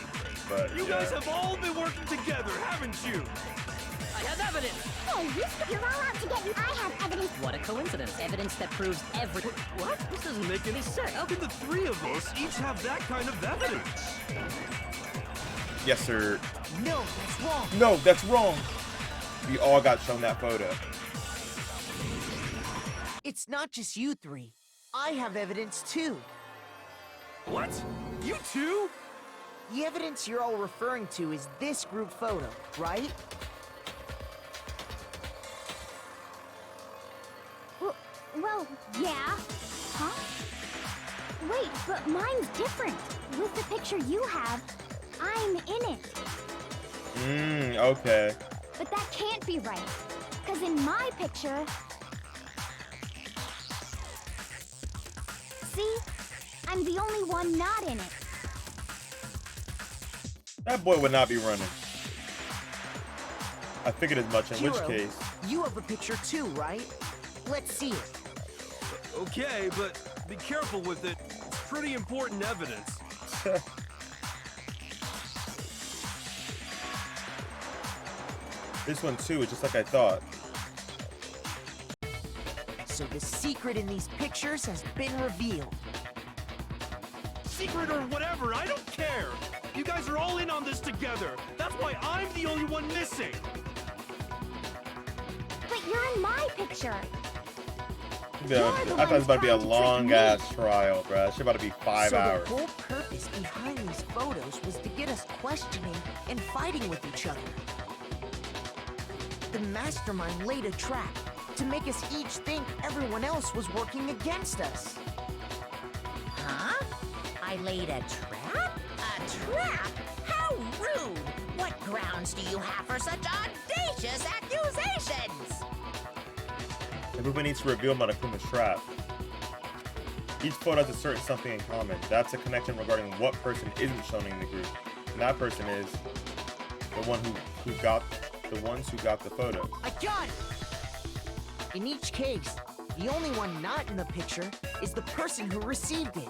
But You guys have all been working together, haven't you? I have evidence. Hey, you're all out to get me. I have evidence. What a coincidence. Evidence that proves every. What? This doesn't make any sense. How can the three of us each have that kind of evidence? Yes, sir. No, that's wrong. No, that's wrong. We all got shown that photo. It's not just you three. I have evidence too. What? You too? The evidence you're all referring to is this group photo, right? Well, yeah. Huh? Wait, but mine's different. With the picture you have, I'm in it. Okay. But that can't be right. Because in my picture... See? I'm the only one not in it. That boy would not be running. I figured as much, in which Hero, case. you have a picture too, right? Let's see it. Okay, but be careful with it. It's pretty important evidence. This one too is just like I thought. So the secret in these pictures has been revealed. Secret or whatever, I don't care. You guys are all in on this together. That's why I'm the only one missing. But you're in my picture. Yeah, I thought it was about to be a long ass trial, bro. It's about to be 5 hours. So the whole purpose behind these photos was to get us questioning and fighting with each other. The mastermind laid a trap to make us each think everyone else was working against us. Huh? I laid a trap? A trap? How rude! What grounds do you have for such audacious accusations? Everybody needs to reveal Monokuma's trap. Each photo has a certain something in common. That's a connection regarding what person isn't shown in the group. And that person is the one who got the ones who got the photos. I got it! In each case, the only one not in the picture is the person who received it.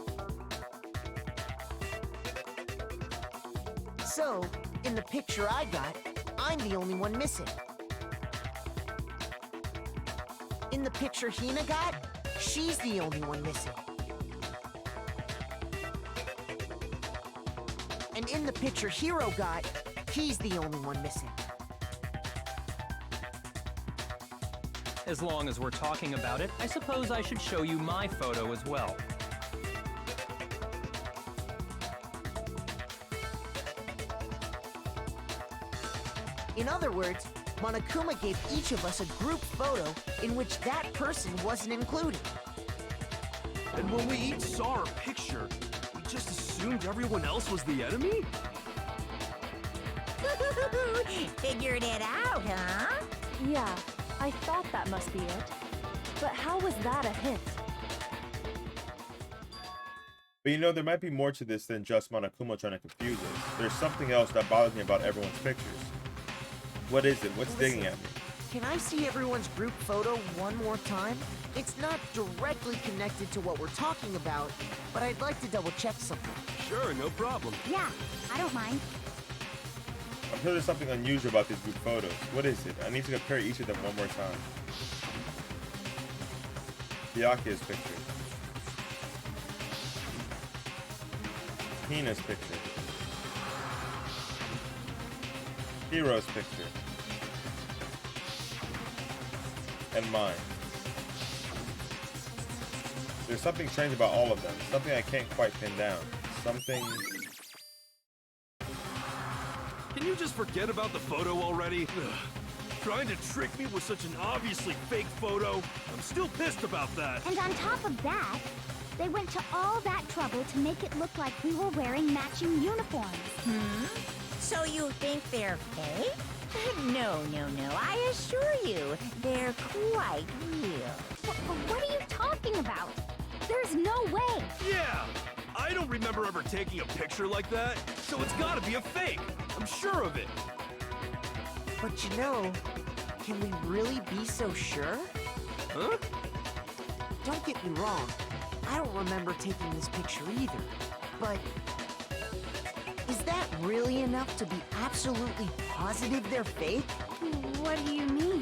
So, in the picture I got, I'm the only one missing. In the picture Hina got, she's the only one missing. And in the picture Hiro got, he's the only one missing. As long as we're talking about it, I suppose I should show you my photo as well. In other words, Monokuma gave each of us a group photo in which that person wasn't included. And when we each saw our picture, we just assumed everyone else was the enemy? Figured it out, huh? Yeah, I thought that must be it. But how was that a hint? But you know, there might be more to this than just Monokuma trying to confuse us. There's something else that bothers me about everyone's pictures. What is it? What's digging at me? Can I see everyone's group photo one more time? It's not directly connected to what we're talking about, but I'd like to double check something. Sure, no problem. Yeah, I don't mind. I'm sure there's something unusual about these group photos. What is it? I need to compare each of them one more time. Byakuya's picture. Hina's picture. Hiro's picture. And mine. There's something strange about all of them. Something I can't quite pin down. Something... Can you just forget about the photo already? Ugh. Trying to trick me with such an obviously fake photo? I'm still pissed about that. And on top of that, they went to all that trouble to make it look like we were wearing matching uniforms. So you think they're fake? No, I assure you, they're quite real. What are you talking about? There's no way. Yeah! I don't remember ever taking a picture like that, so it's gotta be a fake. I'm sure of it. But you know, can we really be so sure? Huh? Don't get me wrong, I don't remember taking this picture either, but is that really enough to be absolutely positive they're fake? What do you mean?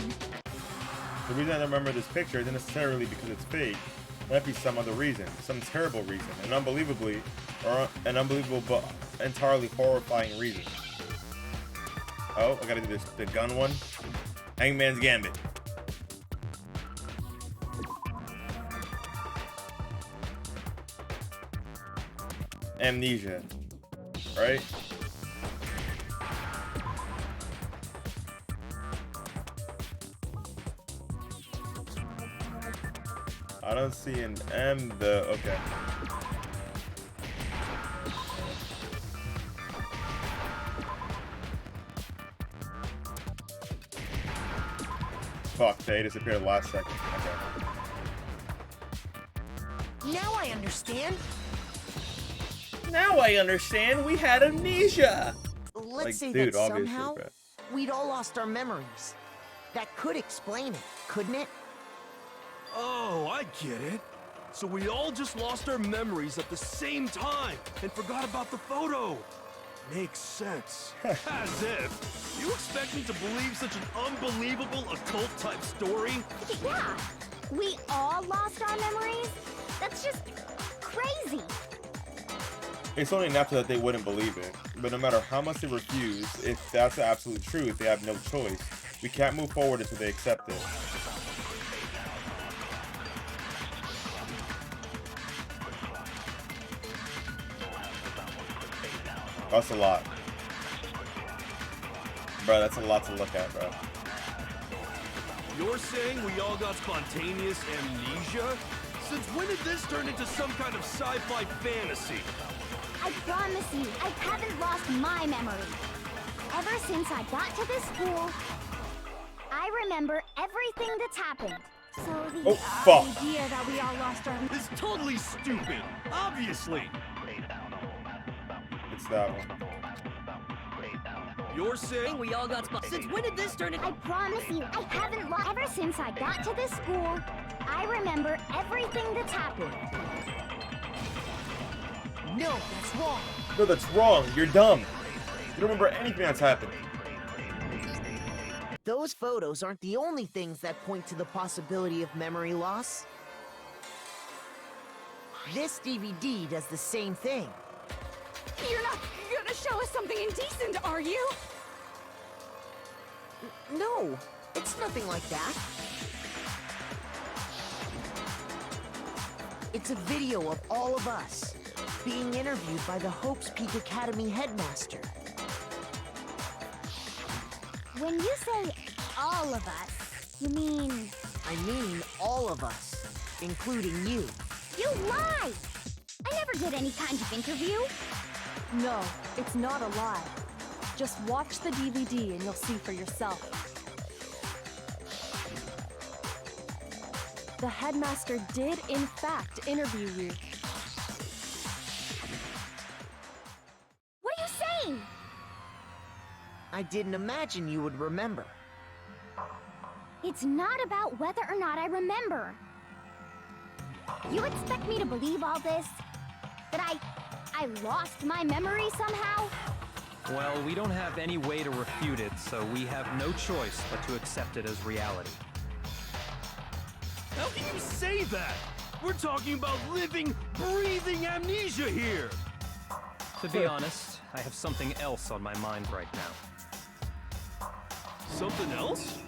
The reason I don't remember this picture isn't necessarily because it's fake. It might be some other reason, some terrible reason, an unbelievable but entirely horrifying reason. Oh, I gotta do this, the gun one. Hangman's Gambit. Amnesia, right? I don't see an M though. Okay. Fuck, they disappeared last second. Okay. Now I understand. Now I understand. We had amnesia. Let's Like, say dude, that obviously, somehow but- we'd all lost our memories. That could explain it, couldn't it? Oh, I get it. So we all just lost our memories at the same time and forgot about the photo. Makes sense. As if. You expect me to believe such an unbelievable occult-type story? Yeah, we all lost our memories? That's just crazy. It's only natural that they wouldn't believe it. But no matter how much they refuse, if that's the absolute truth, they have no choice. We can't move forward until they accept it. That's a lot. Bro, that's a lot to look at, bro. You're saying we all got spontaneous amnesia? Since when did this turn into some kind of sci-fi fantasy? I promise you, I haven't lost my memory. Ever since I got to this school, I remember everything that's happened. So the fuck. Idea that we all lost our... It's totally stupid. Obviously. It's that one. You're saying we all got Since when did this turn into... I promise you, I haven't lost... Ever since I got to this school, I remember everything that's happened. No, that's wrong. No, that's wrong. You're dumb. You don't remember anything that's happened. Those photos aren't the only things that point to the possibility of memory loss. This DVD does the same thing. You're not gonna show us something indecent, are you? No, it's nothing like that. It's a video of all of us being interviewed by the Hope's Peak Academy headmaster. When you say all of us, you mean... I mean all of us, including you. You lie! I never did any kind of interview. No, it's not a lie. Just watch the DVD and you'll see for yourself. The headmaster did, in fact, interview you. What are you saying? I didn't imagine you would remember. It's not about whether or not I remember. You expect me to believe all this? That I lost my memory somehow? Well, we don't have any way to refute it, so we have no choice but to accept it as reality. How can you say that? We're talking about living, breathing amnesia here. To be honest, I have something else on my mind right now. Something else?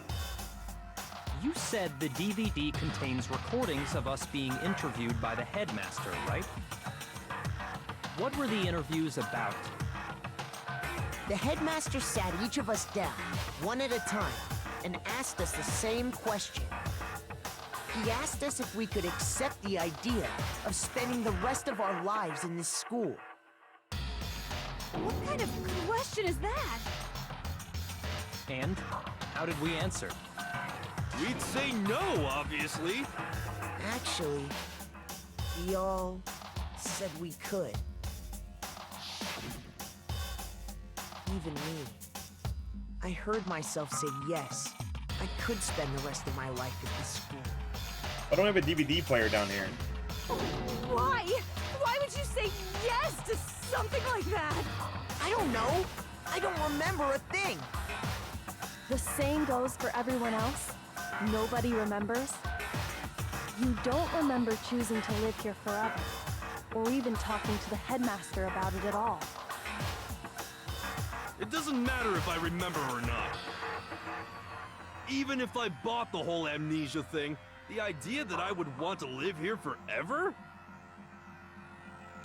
You said the DVD contains recordings of us being interviewed by the headmaster, right? What were the interviews about? The headmaster sat each of us down, one at a time, and asked us the same question. He asked us if we could accept the idea of spending the rest of our lives in this school. What kind of question is that? And how did we answer? We'd say no, obviously. Actually, we all said we could. Even me. I heard myself say yes. I could spend the rest of my life at this school. I don't have a DVD player down here. Why? Why would you say yes to something like that? I don't know. I don't remember a thing. The same goes for everyone else. Nobody remembers. You don't remember choosing to live here forever, or even talking to the headmaster about it at all. It doesn't matter if I remember or not. Even if I bought the whole amnesia thing, the idea that I would want to live here forever?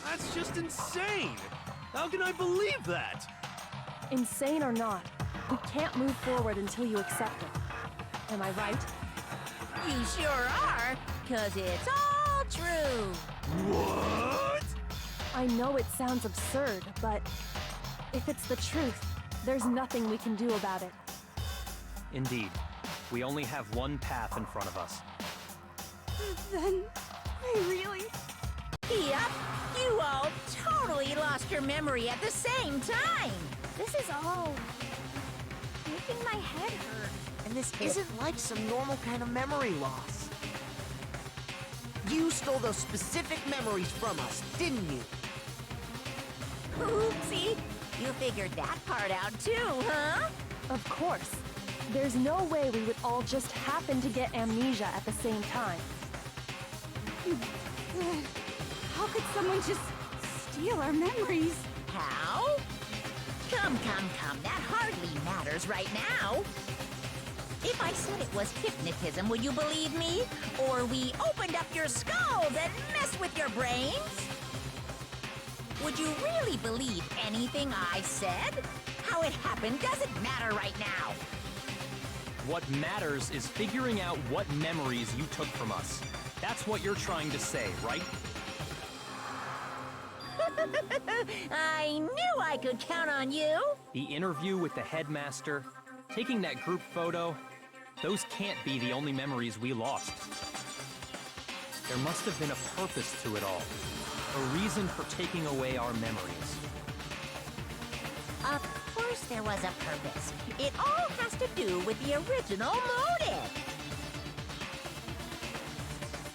That's just insane! How can I believe that? Insane or not, we can't move forward until you accept it. Am I right? You sure are, 'cause it's all true. What? I know it sounds absurd, but if it's the truth, there's nothing we can do about it. Indeed. We only have one path in front of us. Then, I really... Yep, you all totally lost your memory at the same time. This is all making my head hurt. And this isn't like some normal kind of memory loss. You stole those specific memories from us, didn't you? Oopsie, you figured that part out too, huh? Of course. There's no way we would all just happen to get amnesia at the same time. How could someone just steal our memories? How? Come, that hardly matters right now. If I said it was hypnotism, would you believe me? Or we opened up your skulls and messed with your brains? Would you really believe anything I said? How it happened doesn't matter right now. What matters is figuring out what memories you took from us. That's what you're trying to say, right? I knew I could count on you. The interview with the headmaster, taking that group photo, those can't be the only memories we lost. There must have been a purpose to it all. A reason for taking away our memories. Of course there was a purpose. It all has to do with the original motive.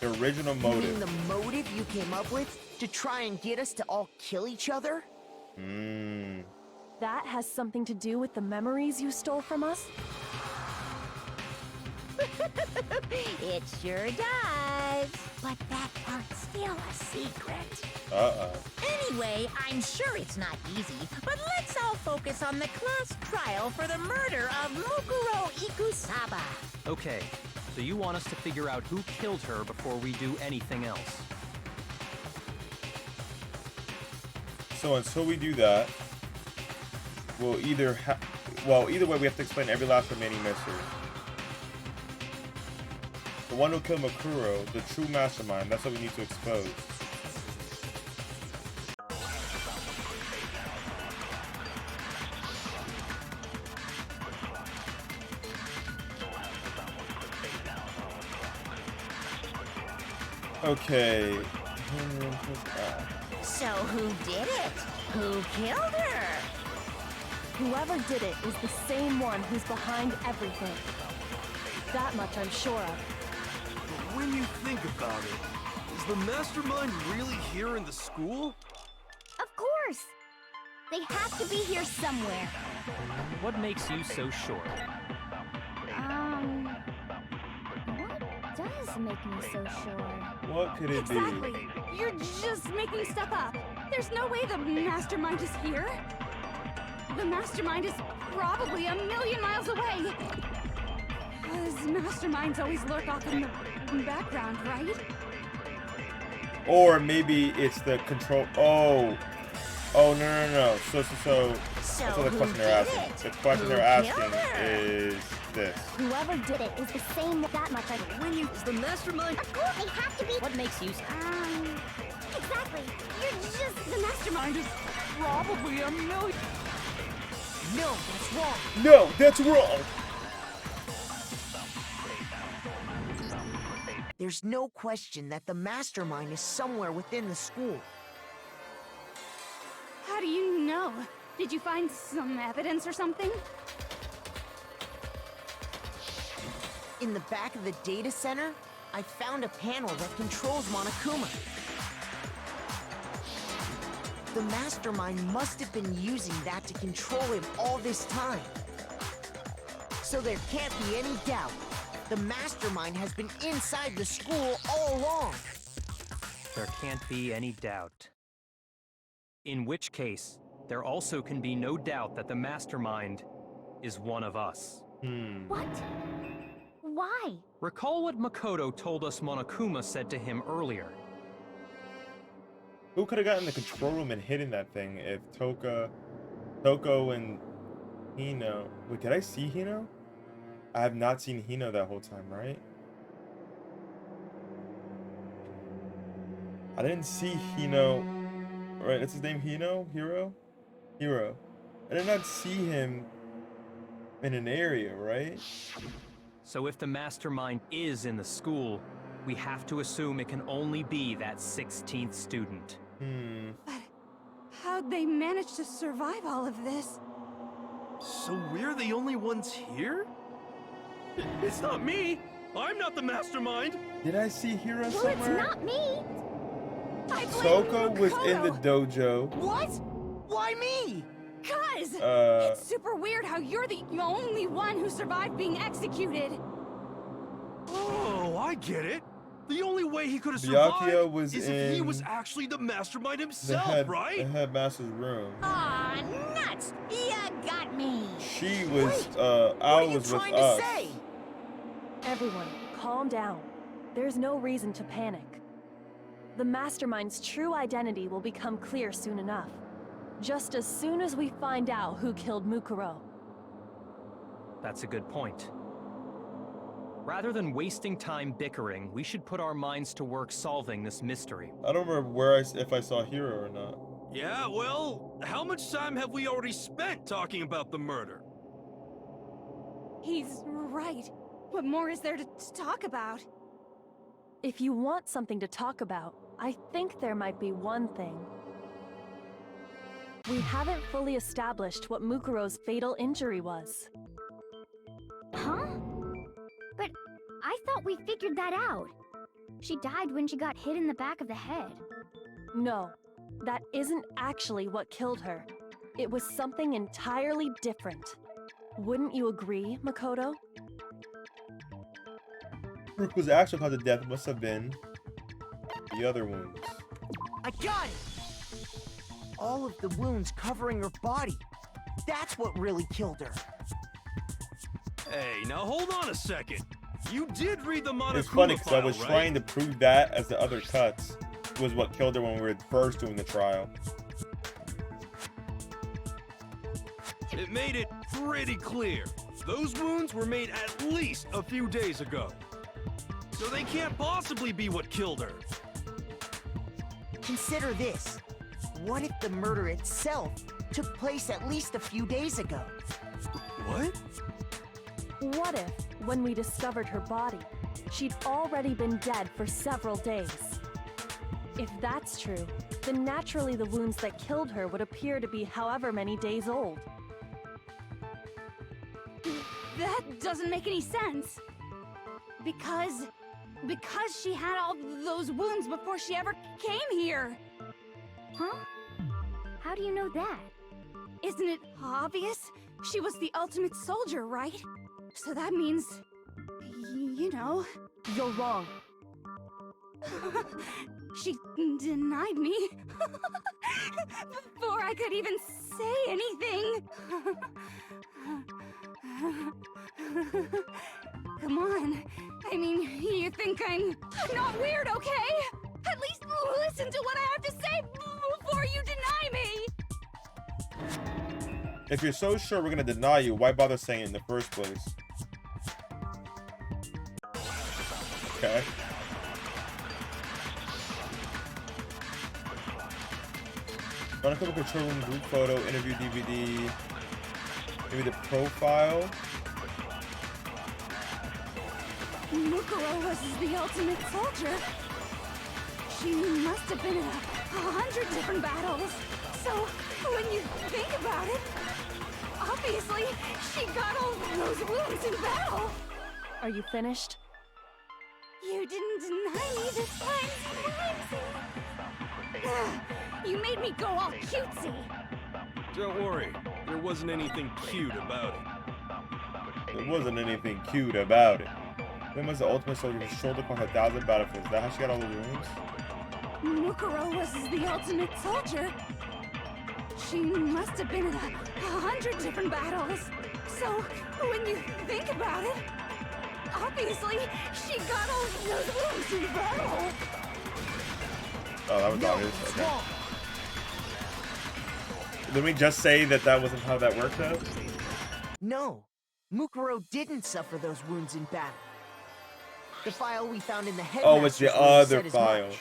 The original You motive. mean the motive you came up with to try and get us to all kill each other? That has something to do with the memories you stole from us? It sure does. But that part's still a secret. Uh-oh. Anyway, I'm sure it's not easy, but let's all focus on the class trial for the murder of Mukuro Ikusaba. Okay, so you want us to figure out who killed her before we do anything else. So until we do that, we'll either either way we have to explain every last remaining mystery. The one who killed Mukuro, the true mastermind, that's what we need to expose. Okay. So who did it? Who killed her? Whoever did it is the same one who's behind everything. That much I'm sure of. But when you think about it, is the mastermind really here in the school? Of course! They have to be here somewhere. What makes you so sure? What does make me so sure? What could it Exactly. be? You're just making stuff up. There's no way the mastermind is here. The mastermind is probably a million miles away. Because masterminds always lurk off in the background, right? Or maybe it's the control. Oh, no. So that's what the question they're asking. The question they're asking is this. Whoever did it is the same. That much I When you is the mastermind. Of course, they have to be. What makes you... Exactly. You're just the mastermind is probably a million. No, that's wrong. No, that's wrong. There's no question that the mastermind is somewhere within the school. How do you know? Did you find some evidence or something? In the back of the data center, I found a panel that controls Monokuma. The mastermind must have been using that to control him all this time. So there can't be any doubt. The mastermind has been inside the school all along. There can't be any doubt. In which case, there also can be no doubt that the mastermind is one of us. What? Why? Recall what Makoto told us Monokuma said to him earlier. Who could have gotten the control room and hidden that thing if Toko and Hino... Wait, did I see Hino? I have not seen Hino that whole time, right? I didn't see Hino. Right, that's his name, Hino? Hiro? I did not see him in an area, right? So if the mastermind is in the school, we have to assume it can only be that 16th student. But how'd they manage to survive all of this? So we're the only ones here? It's not me! I'm not the mastermind! Did I see Hiro Well, somewhere? it's not me. I blame Toko was Makoto. in the dojo. What? Why me? Cuz! Uh, It's super weird how you're the only one who survived being executed. Oh, I get it! The only way he could have Byakuya survived was is if he in was actually the mastermind the himself, right? headmaster's room. Aw, nuts! You got me! She was, What Al are you was with trying us. to say? Everyone, calm down. There's no reason to panic. The mastermind's true identity will become clear soon enough. Just as soon as we find out who killed Mukuro. That's a good point. Rather than wasting time bickering, we should put our minds to work solving this mystery. I don't remember if I saw Hiro or not. Yeah, well, how much time have we already spent talking about the murder? He's right. What more is there to talk about? If you want something to talk about, I think there might be one thing. We haven't fully established what Mukuro's fatal injury was. Huh? But I thought we figured that out. She died when she got hit in the back of the head. No, that isn't actually what killed her. It was something entirely different. Wouldn't you agree, Makoto? Ruku's actual cause of death must have been the other wounds. I got it! All of the wounds covering her body. That's what really killed her. Hey, now hold on a second. You did read the Monokuma It's funny because I file, was right? trying to prove that as the other cuts was what killed her when we were first doing the trial. It made it pretty clear. Those wounds were made at least a few days ago. So they can't possibly be what killed her. Consider this. What if the murder itself took place at least a few days ago? What? What if, when we discovered her body, she'd already been dead for several days? If that's true, then naturally the wounds that killed her would appear to be however many days old. That doesn't make any sense. Because she had all those wounds before she ever came here. Huh? How do you know that? Isn't it obvious? She was the ultimate soldier, right? So that means, you know... You're wrong. She denied me before I could even say anything. Come on. I mean, you think I'm not weird, okay? At least listen to what I have to say before you deny me. If you're so sure we're gonna deny you, why bother saying it in the first place? Okay. Monokuma control room, group photo, interview DVD. Maybe the profile. Mukuro was the ultimate soldier. She must have been in 100 different battles. So, when you think about it, obviously, she got all those wounds in battle. Are you finished? You didn't deny me this time, Whimsy. You made me go all cutesy. Don't worry, there wasn't anything cute about it. There wasn't anything cute about it. When was the ultimate soldier who strolled across 1,000 battlefields? Is that how she got all the wounds? Mukuro was the ultimate soldier. She must have been in 100 different battles. So, when you think about it, obviously, she got all those wounds in battle. Oh, that was obvious. Okay. Did we just say that that wasn't how that worked, though? No, Mukuro didn't suffer those wounds in battle. The file we found in the headmaster's Oh, it's the room other said as file. much.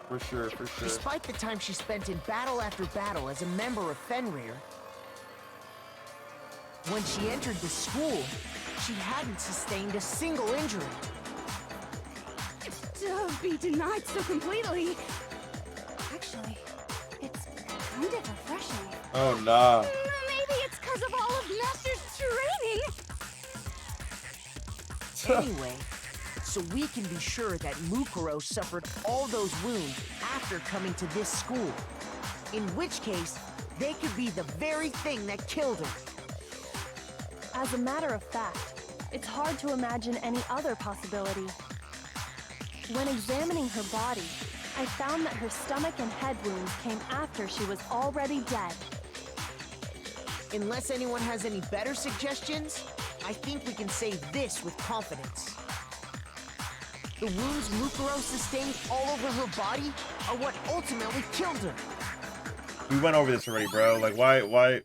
For sure, for sure. Despite the time she spent in battle after battle as a member of Fenrir, when she entered the school, she hadn't sustained a single injury. To be denied so completely. Actually, it's kind of refreshing. Oh, nah. Maybe it's because of all of Master's training. Anyway, so we can be sure that Mukuro suffered all those wounds after coming to this school. In which case, they could be the very thing that killed her. As a matter of fact, it's hard to imagine any other possibility. When examining her body, I found that her stomach and head wounds came after she was already dead. Unless anyone has any better suggestions, I think we can say this with confidence. The wounds Mukuro sustained all over her body are what ultimately killed her. We went over this already, bro. Like, why?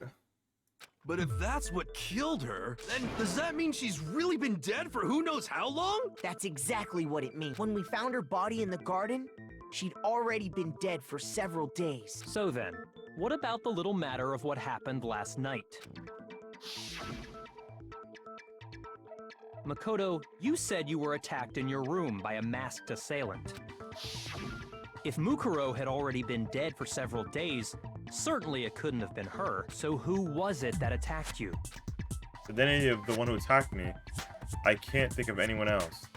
But if that's what killed her, then does that mean she's really been dead for who knows how long? That's exactly what it means. When we found her body in the garden, she'd already been dead for several days. So then, what about the little matter of what happened last night? Makoto, you said you were attacked in your room by a masked assailant. If Mukuro had already been dead for several days, certainly it couldn't have been her. So who was it that attacked you? Identity of the one who attacked me. I can't think of anyone else.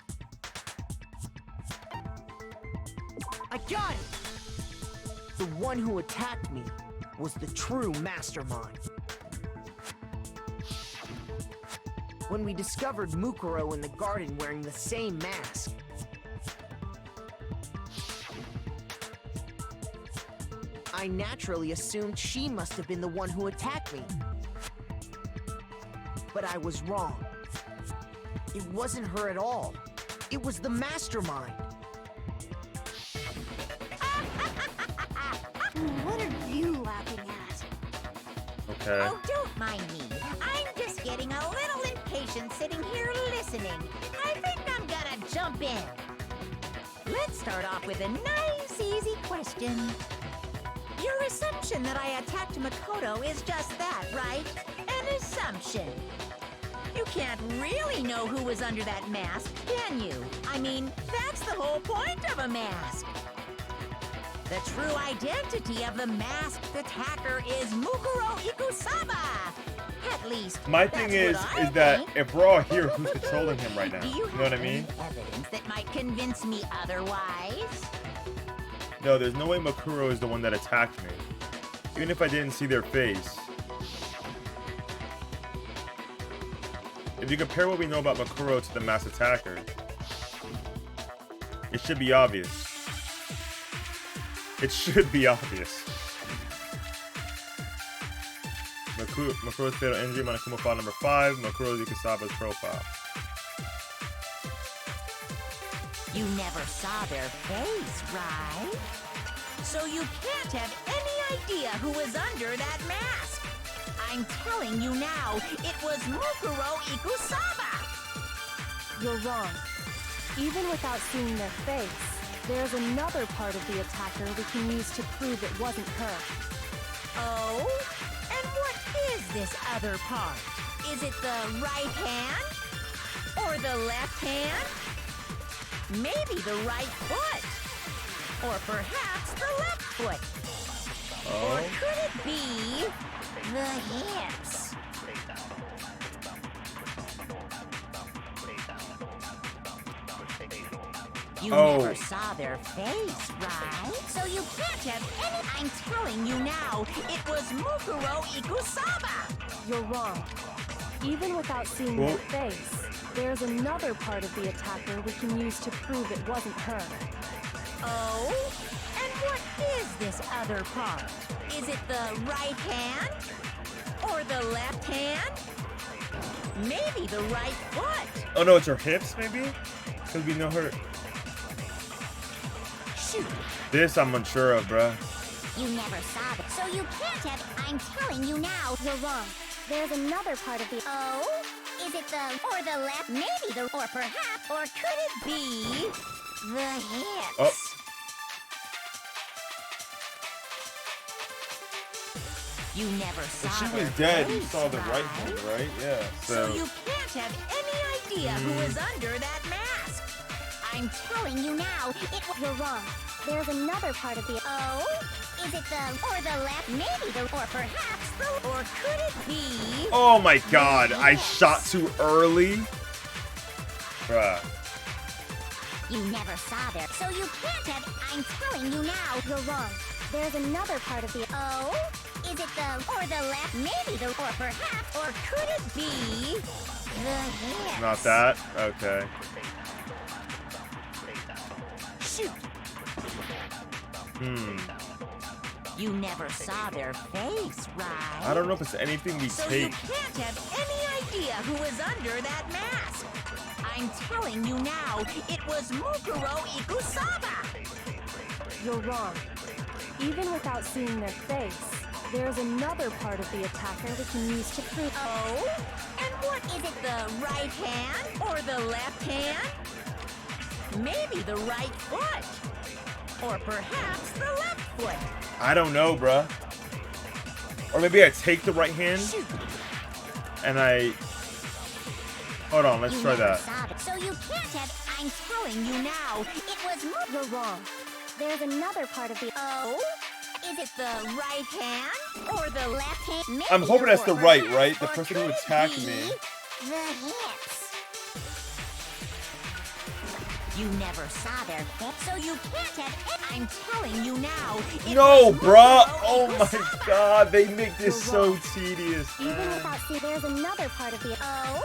I got it! The one who attacked me was the true mastermind. When we discovered Mukuro in the garden wearing the same mask, I naturally assumed she must have been the one who attacked me. But I was wrong. It wasn't her at all. It was the mastermind. What are you laughing at? Okay. Oh, don't mind me. I'm just getting a little impatient sitting here listening. I think I'm gonna jump in. Let's start off with a nice, easy question. Your assumption that I attacked Makoto is just that, right? An assumption. You can't really know who was under that mask, can you? I mean, that's the whole point of a mask. The true identity of the masked attacker is Mukuro Ikusaba. At least, My thing is that if we're all here, who's controlling him right now? Do You know what I mean? Evidence that might convince me otherwise? No, there's no way Mukuro is the one that attacked me. Even if I didn't see their face. If you compare what we know about Mukuro to the mass attacker, it should be obvious. It should be obvious. Makuro's fatal injury, Monokuma file number 5, Mukuro Ikusaba's profile. You never saw their face, right? So you can't have any idea who was under that mask. I'm telling you now, it was Mukuro Ikusaba. You're wrong. Even without seeing their face, there's another part of the attacker we can use to prove it wasn't her. Oh? And what is this other part? Is it the right hand? Or the left hand? Maybe the right foot? Or perhaps the left foot? Or could it be the hips? You never saw their face, right? So you can't have any... I'm telling you now, it was Mukuro Ikusaba! You're wrong. Even without seeing their face, there's another part of the attacker we can use to prove it wasn't her. Oh? And what is this other part? Is it the right hand? Or the left hand? Maybe the right foot? Oh no, it's her hips, maybe? Because we know her... Shoot. This I'm unsure of, bruh. You never saw it, so you can't have... I'm telling you now, you're wrong. There's another part of the... Oh? Is it the... or the left? Maybe the... or perhaps... or could it be... the hips? Oh. You never saw If she their was dead, face, you saw the right hand, right? Yeah. So you can't have any idea who is under that mask. I'm telling you now, you're wrong. There's another part of the... Oh? Is it the... or the left? Maybe the... or perhaps the... or could it be... Oh my god, I shot too early. Bruh. You never saw there, so you can't have... I'm telling you now, you're wrong. There's another part of the... Oh? Is it the... or the left? Maybe the... or perhaps... or could it be... the hips? Not that? Okay. Shoot. You never saw their face, right? I don't know if it's anything we so take. You can't have any idea who is under that mask. I'm telling you now, it was Mukuro Ikusaba. You're wrong. Even without seeing their face, there's another part of the attacker we can use to prove... Oh? And what is it, the right hand or the left hand? Maybe the right foot. Or perhaps the left foot. I don't know, bruh. Or maybe I take the right hand and I... Hold on, let's try that. So you can't have... I'm telling you now, it was... You're wrong. There's another part of the... Oh? Is it the right hand or the left hand? Maybe I'm hoping that's the right, right? The or person who could it attacked be me. The hips. You never saw their hips, so you can't have... I'm telling you now. No, bruh! Oh my god, they make this so tedious. Even without... See, there's another part of the... Oh?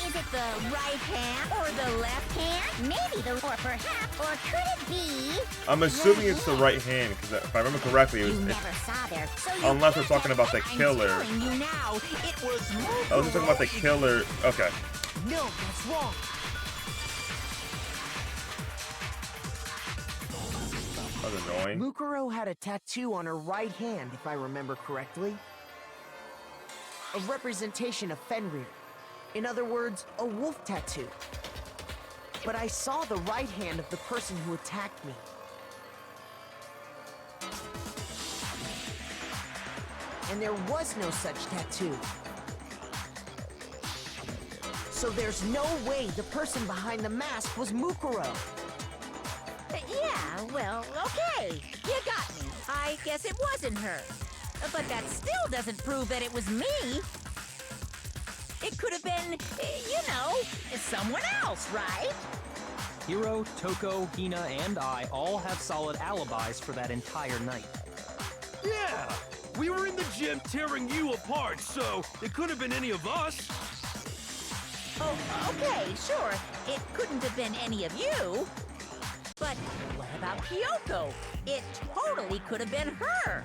Is it the right hand or the left hand? Maybe the... or perhaps... or could it be... I'm assuming it's the right hand, because if I remember correctly, it was... never saw their... So unless we're talking about the killer. I'm telling you now, it was... I was talking about the killer. Okay. No, that's wrong. That was annoying. Mukuro had a tattoo on her right hand, if I remember correctly. A representation of Fenrir. In other words, a wolf tattoo. But I saw the right hand of the person who attacked me. And there was no such tattoo. So there's no way the person behind the mask was Mukuro. Yeah, well, okay. You got me. I guess it wasn't her. But that still doesn't prove that it was me. It could have been, you know, someone else, right? Hiro, Toko, Hina, and I all have solid alibis for that entire night. Yeah! We were in the gym tearing you apart, so it could have been any of us. Oh, okay, sure. It couldn't have been any of you. But what about Kyoko? It totally could have been her.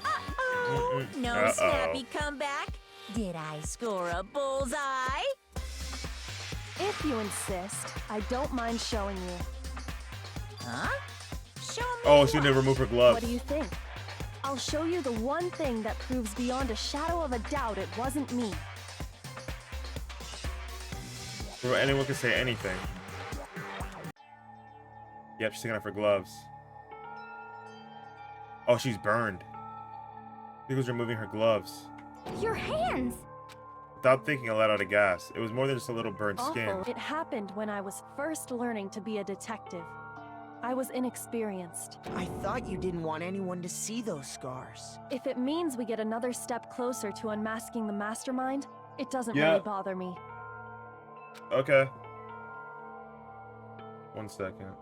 Uh-oh. No snappy comeback. Did I score a bullseye? If you insist, I don't mind showing you. Huh? Show me. Oh, she didn't remove her glove. What do you think? I'll show you the one thing that proves beyond a shadow of a doubt it wasn't me. Bro, anyone can say anything. Yep, she's taking off her gloves. Oh, she's burned. She was removing her gloves. Your hands! Without thinking, I let out a gasp. It was more than just a little burnt Awful. skin. It happened when I was first learning to be a detective. I was inexperienced. I thought you didn't want anyone to see those scars. If it means we get another step closer to unmasking the mastermind, it doesn't Yeah. really bother me. Okay. 1 second.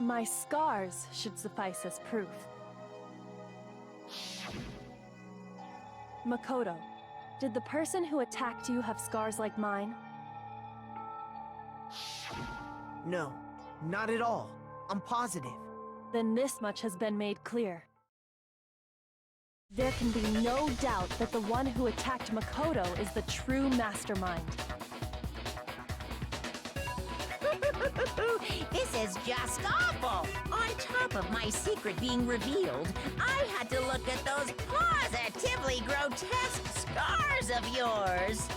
My scars should suffice as proof. Makoto, did the person who attacked you have scars like mine? No, not at all. I'm positive. Then this much has been made clear. There can be no doubt that the one who attacked Makoto is the true mastermind. This is just awful! On top of my secret being revealed, I had to look at those positively grotesque scars of yours.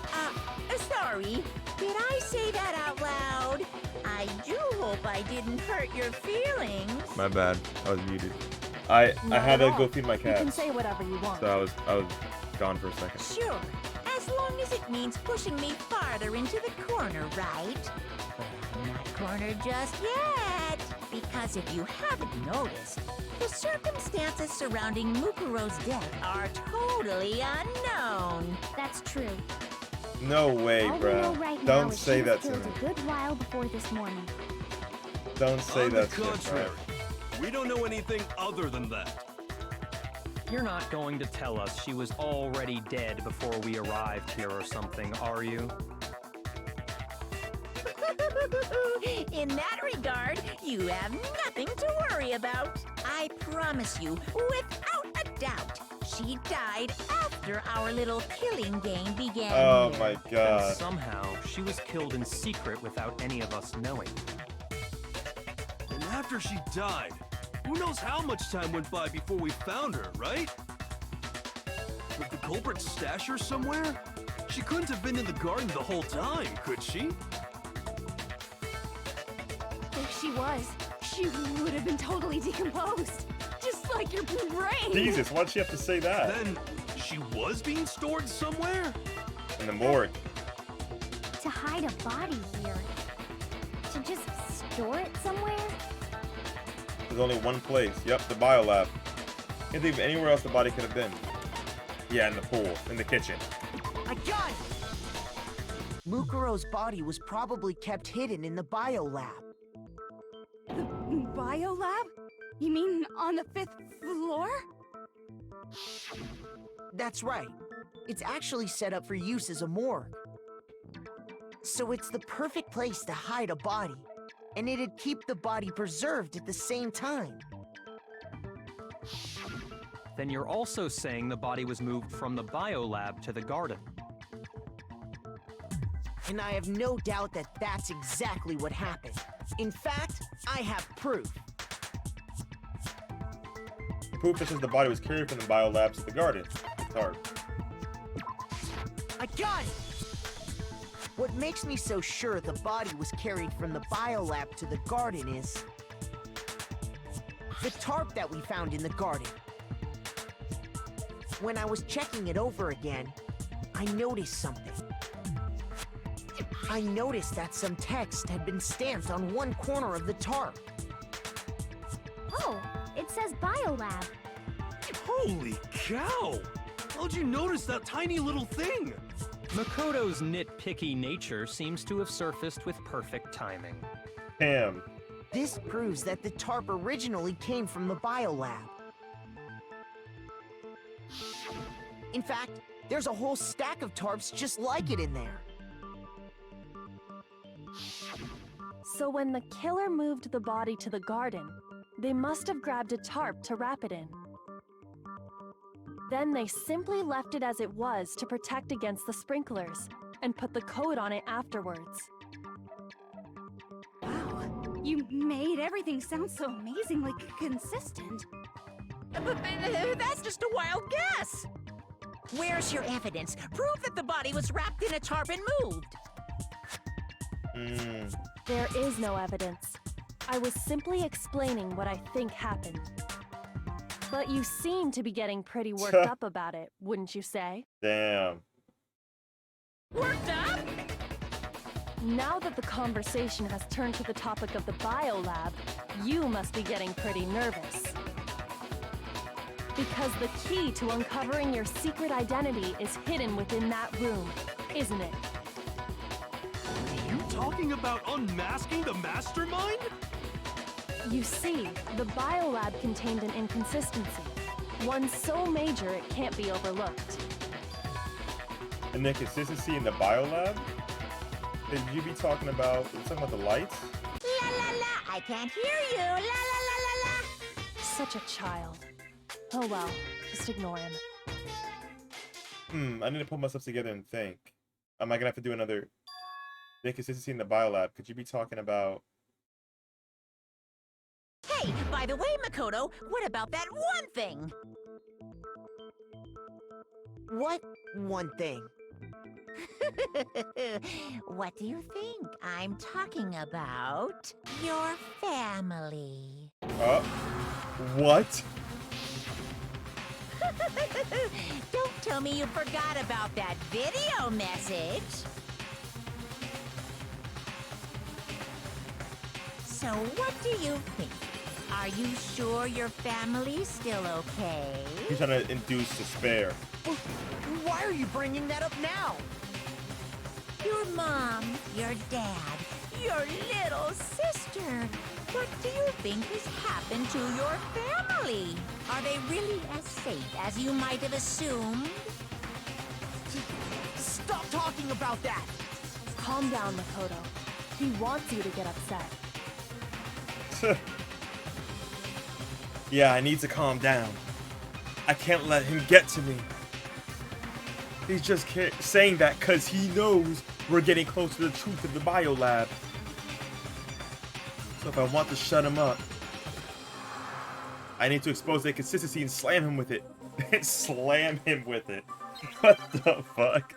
Sorry, did I say that out loud? I do hope I didn't hurt your feelings. My bad. I was muted. I had to go feed my cat. You can say whatever you want. So I was gone for a second. Sure, as long as it means pushing me farther into the corner, right? But I'm not cornered just yet. Because if you haven't noticed, the circumstances surrounding Mukuro's death are totally unknown. That's true. No way, All we know bruh. right now Don't is say she was that to killed me. a good while before this morning. Don't say that to me, On the contrary, bruh. we don't know anything other than that. You're not going to tell us she was already dead before we arrived here or something, are you? In that regard, you have nothing to worry about. I promise you, without a doubt, she died after our little killing game began. Oh here. my And god. somehow, she was killed in secret without any of us knowing. And after she died, who knows how much time went by before we found her, right? Did the culprit stash her somewhere? She couldn't have been in the garden the whole time, could she? If she was, she would have been totally decomposed. Just like your brain. Jesus, why'd she have to say that? Then she was being stored somewhere? In the morgue. To hide a body here. To just store it somewhere? There's only one place. Yep, the biolab. Can't think of anywhere else the body could have been. Yeah, in the pool. In the kitchen. I got it! Mukuro's body was probably kept hidden in the biolab. The biolab? You mean on the 5th floor? That's right. It's actually set up for use as a morgue. So it's the perfect place to hide a body, and it'd keep the body preserved at the same time. Then you're also saying the body was moved from the biolab to the garden. And I have no doubt that that's exactly what happened. In fact, I have proof. Proof that says the body was carried from the biolab to the garden. It's hard. I got it! What makes me so sure the body was carried from the biolab to the garden is the tarp that we found in the garden. When I was checking it over again, I noticed something. I noticed that some text had been stamped on one corner of the tarp. Oh, it says biolab. Holy cow! How'd you notice that tiny little thing? Makoto's nitpicky nature seems to have surfaced with perfect timing. Damn. This proves that the tarp originally came from the biolab. In fact, there's a whole stack of tarps just like it in there. So when the killer moved the body to the garden, they must have grabbed a tarp to wrap it in. Then they simply left it as it was to protect against the sprinklers, and put the coat on it afterwards. Wow, you made everything sound so amazingly consistent. That's just a wild guess. Where's your evidence? Prove that the body was wrapped in a tarp and moved. There is no evidence. I was simply explaining what I think happened. But you seem to be getting pretty worked up about it, wouldn't you say? Damn. Worked up? Now that the conversation has turned to the topic of the biolab, you must be getting pretty nervous. Because the key to uncovering your secret identity is hidden within that room, isn't it? Are you talking about unmasking the mastermind? You see, the biolab contained an inconsistency. One so major it can't be overlooked. An inconsistency in the biolab? Could you be talking about the lights? La la la, I can't hear you. La la la la la. Such a child. Oh well, just ignore him. I need to pull myself together and think. Am I gonna have to do another inconsistency in the biolab? Could you be talking about? Hey, by the way, Makoto, what about that one thing? What one thing? What do you think I'm talking about? Your family. What? Don't tell me you forgot about that video message. So what do you think? Are you sure your family's still okay? He's trying to induce despair. Why are you bringing that up now? Your mom, your dad, your little sister. What do you think has happened to your family? Are they really as safe as you might have assumed? Stop talking about that! Calm down, Makoto. He wants you to get upset. Yeah, I need to calm down. I can't let him get to me. He's just saying that because he knows we're getting close to the truth of the biolab. So if I want to shut him up, I need to expose the inconsistency and slam him with it. Slam him with it. What the fuck?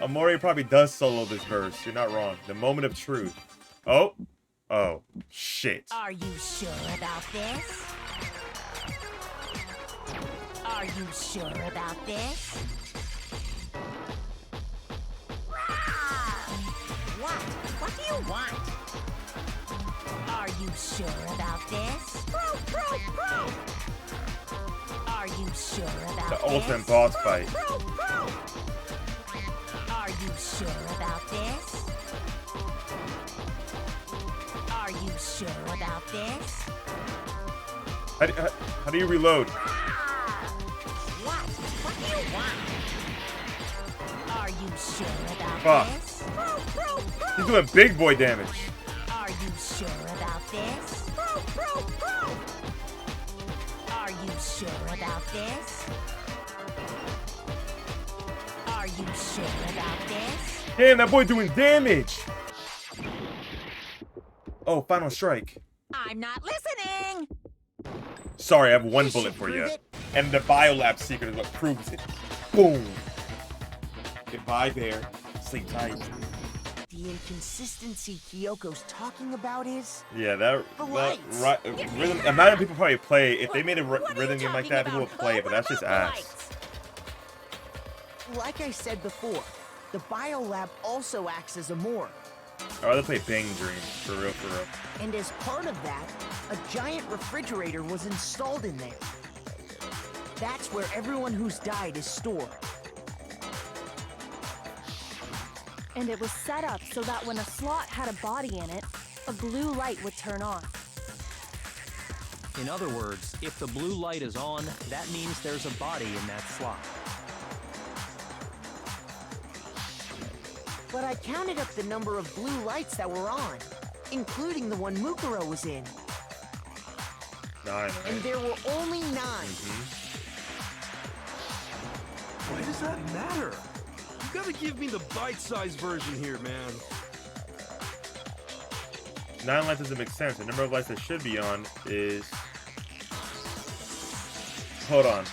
Amori probably does solo this verse. You're not wrong. The moment of truth. Oh. Oh. Shit. Are you sure about this? Are you sure about this? What? What do you want? Are you sure about this? Are you sure about The this? ultimate boss fight. Are you sure about this? Are you sure about this? How do you reload? What? What do you want? Are you sure about Fuck. this? He's doing big boy damage. Are you sure about this? Are you sure about this? Are you sure about this? Damn, that boy doing damage. Oh, final strike. I'm not listening. Sorry, I have one bullet for you. And the biolab secret is what proves it. Boom. Goodbye, bear. Sleep tight. The inconsistency Kyoko's talking about is... Yeah, that lights. rhythm. Imagine people probably play if they made a rhythm game like that. People would play, but that's just ass. Like I said before, the biolab also acts as a morgue. I'd rather play Bang Dream for real, for real. And as part of that, a giant refrigerator was installed in there. That's where everyone who's died is stored. And it was set up so that when a slot had a body in it, a blue light would turn on. In other words, if the blue light is on, that means there's a body in that slot. But I counted up the number of blue lights that were on, including the one Mukuro was in. 9. And there were only 9. Why does that matter? You gotta give me the bite-sized version here, man. 9 lights doesn't make sense. The number of lights that should be on is... Hold on.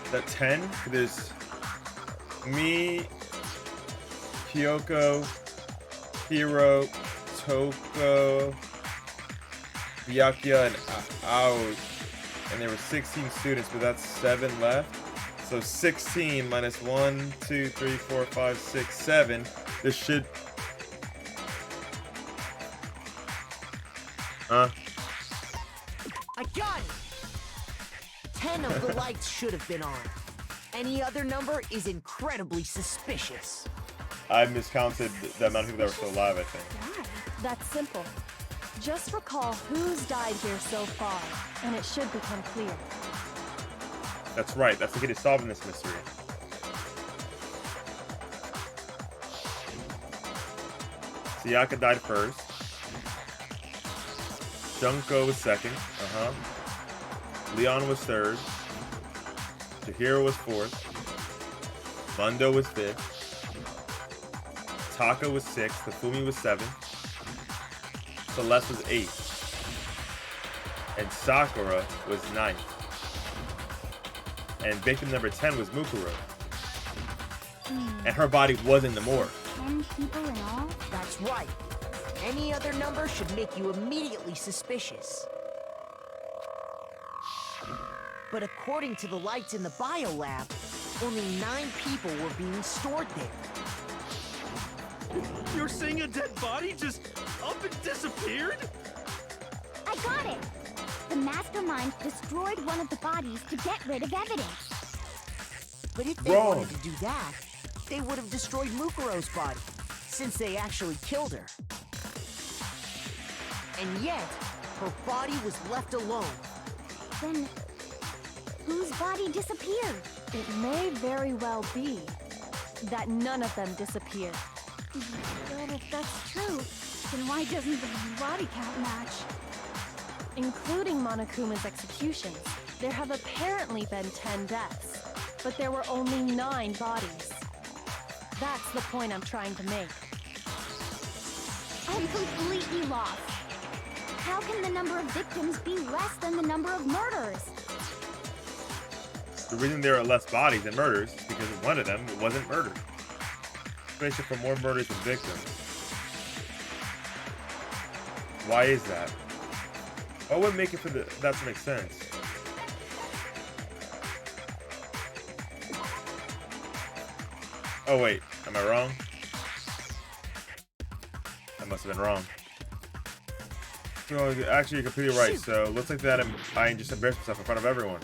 Is that 10? There's me, Kyoko, Hiro, Toko, Byakuya, and Aoi. And there were 16 students, but that's 7 left. So 16 minus 1, 2, 3, 4, 5, 6, 7. This should... I got it! 10 of the lights should have been on. Any other number is incredibly suspicious. I miscounted the amount of people that were still alive, I think. Why? That's simple. Just recall who's died here so far, and it should become clear. That's right. That's the key to solving this mystery. Sayaka died first. Junko was second. Leon was third. Chihiro was fourth. Mundo was fifth. Taka was sixth. Hifumi was seventh. Celeste was eighth. And Sakura was ninth. And victim number 10 was Mukuro. And her body was in the morgue. 10 people in all? That's right. Any other number should make you immediately suspicious. But according to the lights in the biolab, only 9 people were being stored there. You're saying a dead body just up and disappeared? I got it! The mastermind destroyed one of the bodies to get rid of evidence. But if they wanted to do that, they would have destroyed Mukuro's body, since they actually killed her. And yet, her body was left alone. Then, whose body disappeared? It may very well be that none of them disappeared. But if that's true, then why doesn't the body count match? Including Monokuma's executions, there have apparently been 10 deaths, but there were only 9 bodies. That's the point I'm trying to make. I'm completely lost. How can the number of victims be less than the number of murders? The reason there are less bodies than murders is because one of them wasn't murdered. Especially for more murders than victims. Why is that? What would make it for that to make sense? Oh wait, am I wrong? I must have been wrong. No, actually, you're completely right. So, looks like that I just embarrassed myself in front of everyone.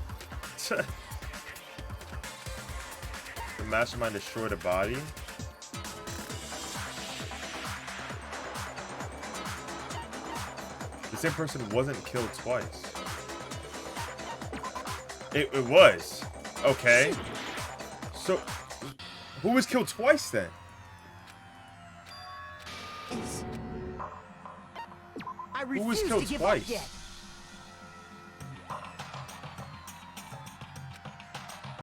The mastermind destroyed a body. The same person wasn't killed twice. It was. Okay. So, who was killed twice then? Who was killed twice?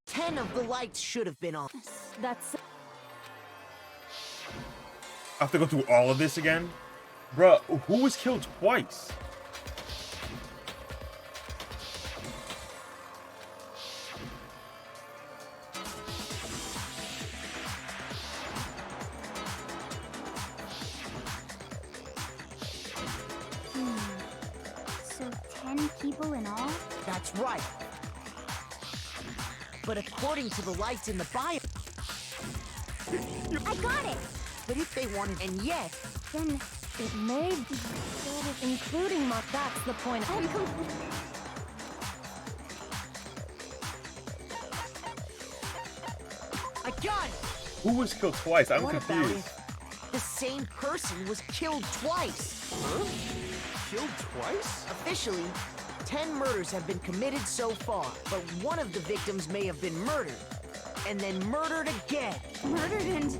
10 of the lights should have been on. That's... I have to go through all of this again? Bruh, who was killed twice? So 10 people in all? That's right. But according to the lights in the bio... I got it! But if they wanted... And yet... Then... It may be... Including that's the point. I got it! Who was killed twice? I'm confused. What about if the same person was killed twice? Huh? Killed twice? Officially, 10 murders have been committed so far, but one of the victims may have been murdered, and then murdered again. Murdered and...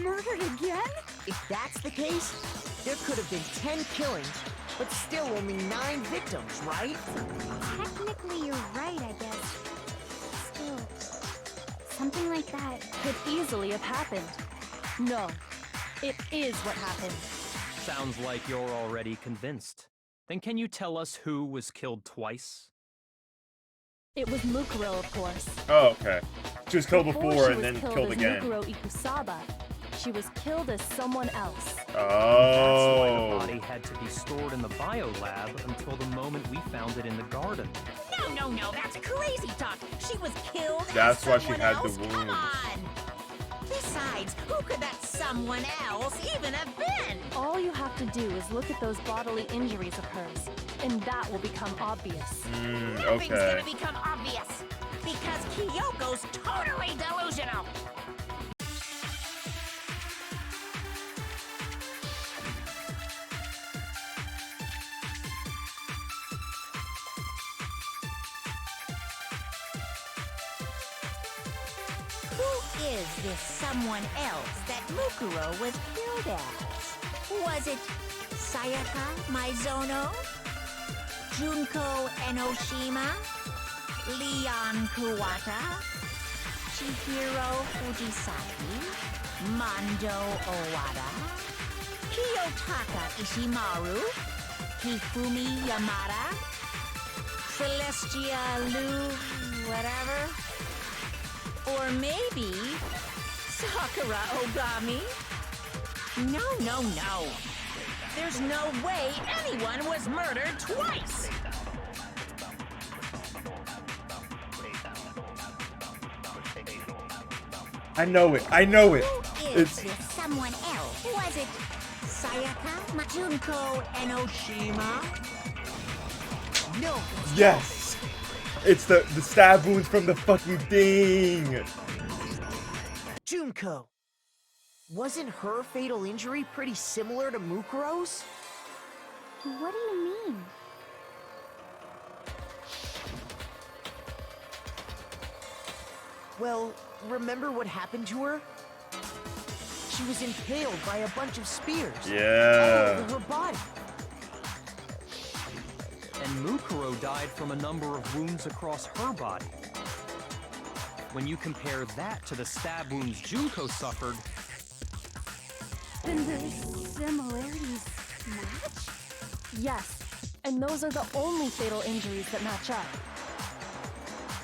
murdered again? If that's the case, there could have been 10 killings, but still only 9 victims, right? Technically, you're right, I guess. Still, something like that could easily have happened. No, it is what happened. Sounds like you're already convinced. Then can you tell us who was killed twice? It was Mukuro, of course. Oh, okay. She was killed before she and was then killed killed as again. Mukuro Ikusaba. She was killed as someone else. Oh. That's why the body had to be stored in the biolab until the moment we found it in the garden. No, that's crazy talk. She was killed That's as why she someone had else? the Come wounds. on. Besides, who could that someone else even have been? All you have to do is look at those bodily injuries of hers, and that will become obvious. Nothing's Okay. gonna become obvious, because Kyoko's totally delusional. Who is this someone else that Mukuro was killed as? Was it Sayaka Maizono? Junko Enoshima? Leon Kuwata? Chihiro Fujisaki? Mondo Owada? Kiyotaka Ishimaru? Hifumi Yamada? Celestia Lu... whatever? Or maybe... Sakura Ogami? No, no, no. There's no way anyone was murdered twice! I know it. I know it. Who is with someone else? Was it Sayaka, Junko, Enoshima? No. Yes. It's the stab wounds from the fucking thing. Junko. Wasn't her fatal injury pretty similar to Mukuro's? What do you mean? Well, remember what happened to her? She was impaled by a bunch of spears. Yeah. All over her body. And Mukuro died from a number of wounds across her body. When you compare that to the stab wounds Junko suffered... Then the similarities match? Yes, and those are the only fatal injuries that match up.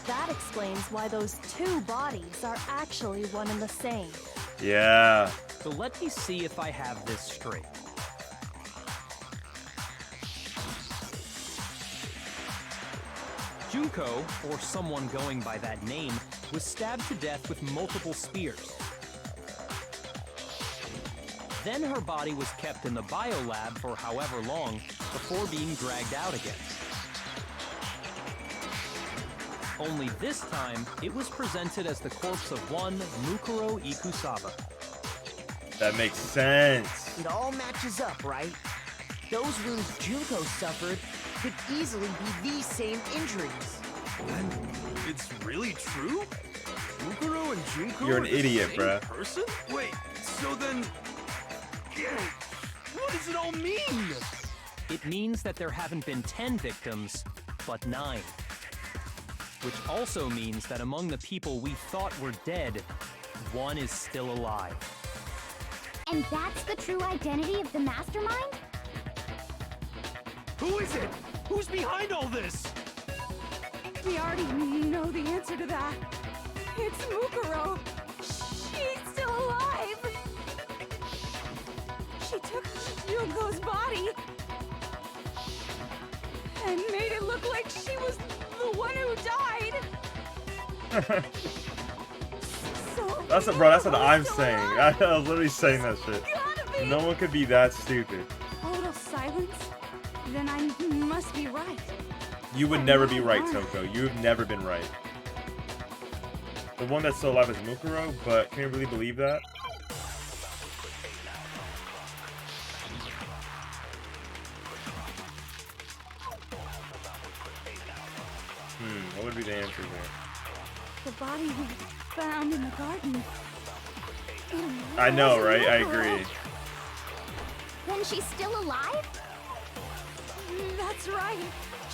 That explains why those two bodies are actually one and the same. Yeah. So let me see if I have this straight. Junko, or someone going by that name, was stabbed to death with multiple spears. Then her body was kept in the biolab for however long before being dragged out again. Only this time, it was presented as the corpse of one Mukuro Ikusaba. That makes sense. It all matches up, right? Those wounds Junko suffered could easily be these same injuries. And it's really true? Mukuro and Junko You're an are the idiot, same bruh. person? Wait, so then... what does it all mean? It means that there haven't been 10 victims, but 9. Which also means that among the people we thought were dead, one is still alive. And that's the true identity of the mastermind? Who is it? Who's behind all this? We already know the answer to that. It's Mukuro. She's still alive. She took Junko's body and made it look like she was the one who died. That's what I'm saying. I was literally saying that shit. No one could be that stupid. Total silence? Then I must be right. You would never be right, Toko. You've never been right. The one that's still alive is Mukuro, but can you really believe that? What would be the answer there? The body we found in the garden. I know, right? I agree. Then she's still alive? That's right.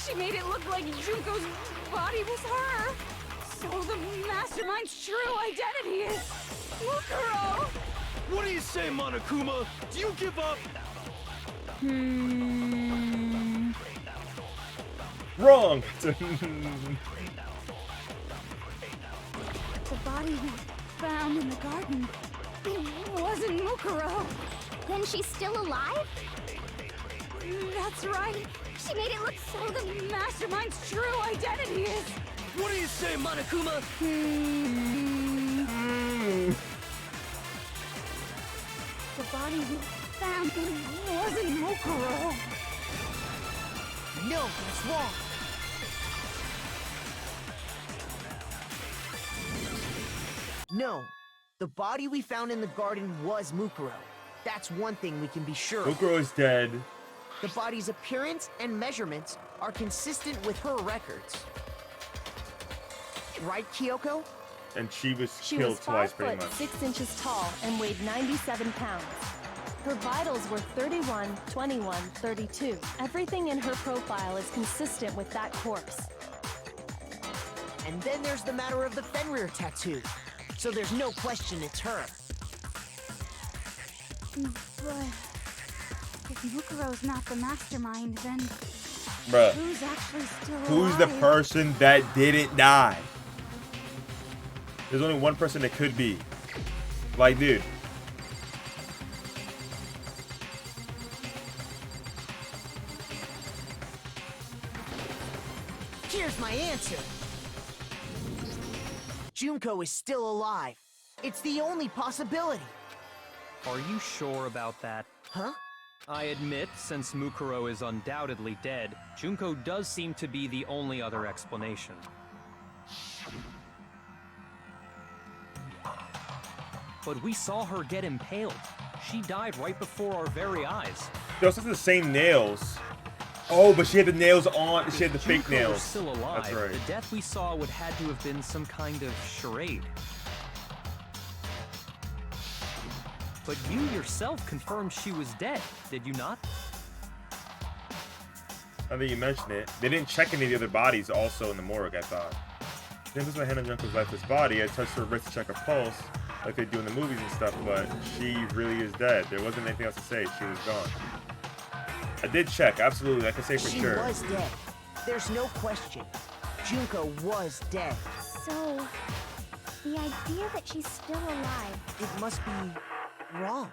She made it look like Junko's body was her. So the mastermind's true identity is Mukuro. What do you say, Monokuma? Do you give up? Wrong! The body we found in the garden. It wasn't Mukuro. Then she's still alive? That's right. She made it look so the mastermind's true identity is. What do you say, Monokuma? The body we found, it wasn't Mukuro. No, that's wrong. No, the body we found in the garden was Mukuro. That's one thing we can be sure of. Mukuro is dead. The body's appearance and measurements are consistent with her records. Right, Kyoko? And she was She killed was twice, 5 pretty foot much. 6 inches tall and weighed 97 pounds. Her vitals were 31, 21, 32. Everything in her profile is consistent with that corpse. And then there's the matter of the Fenrir tattoo. So there's no question it's her. But if Mukuro's not the mastermind, then Bruh. who's actually still Who's the alive? person that didn't die? There's only one person that could be. Like, dude. Here's my answer. Junko is still alive. It's the only possibility. Are you sure about that? Huh? I admit, since Mukuro is undoubtedly dead, Junko does seem to be the only other explanation. But we saw her get impaled. She died right before our very eyes. Those are the same nails. Oh, but she had the nails on. She had the fake Junko was nails. still alive. That's right. The death we saw would had to have been some kind of charade. But you yourself confirmed she was dead, did you not? I think you mentioned it. They didn't check any of the other bodies also in the morgue, I thought. Then was my hand on Junko's lifeless body. I touched her wrist to check her pulse, like they do in the movies and stuff, but she really is dead. There wasn't anything else to say. She was gone. I did check, absolutely. I can say for sure. She was dead. There's no question. Junko was dead. So, the idea that she's still alive... It must be wrong.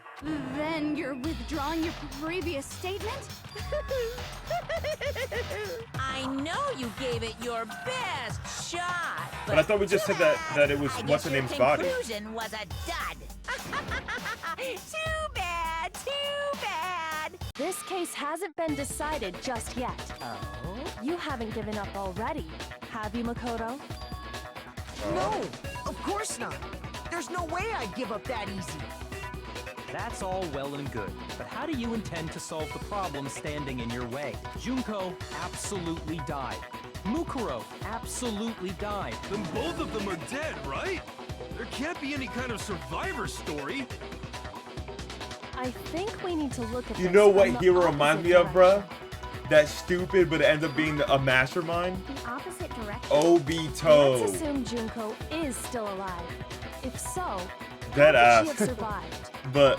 Then you're withdrawing your previous statement? I know you gave it your best shot, But I thought we just said that it was what's her name's body. Your conclusion was a dud. Too bad, too bad. This case hasn't been decided just yet. Oh? You haven't given up already, have you, Makoto? No, of course not. There's no way I'd give up that easy. That's all well and good, but how do you intend to solve the problem standing in your way? Junko absolutely died. Mukuro absolutely died. Then both of them are dead, right? There can't be any kind of survivor story. I think we need to look at You this know from what the hero reminds me opposite of, bruh? direction. That's stupid, but it ends up being a mastermind. The opposite direction? Obito. Let's assume Junko is still alive. If so, Dead how could ass. she have survived? But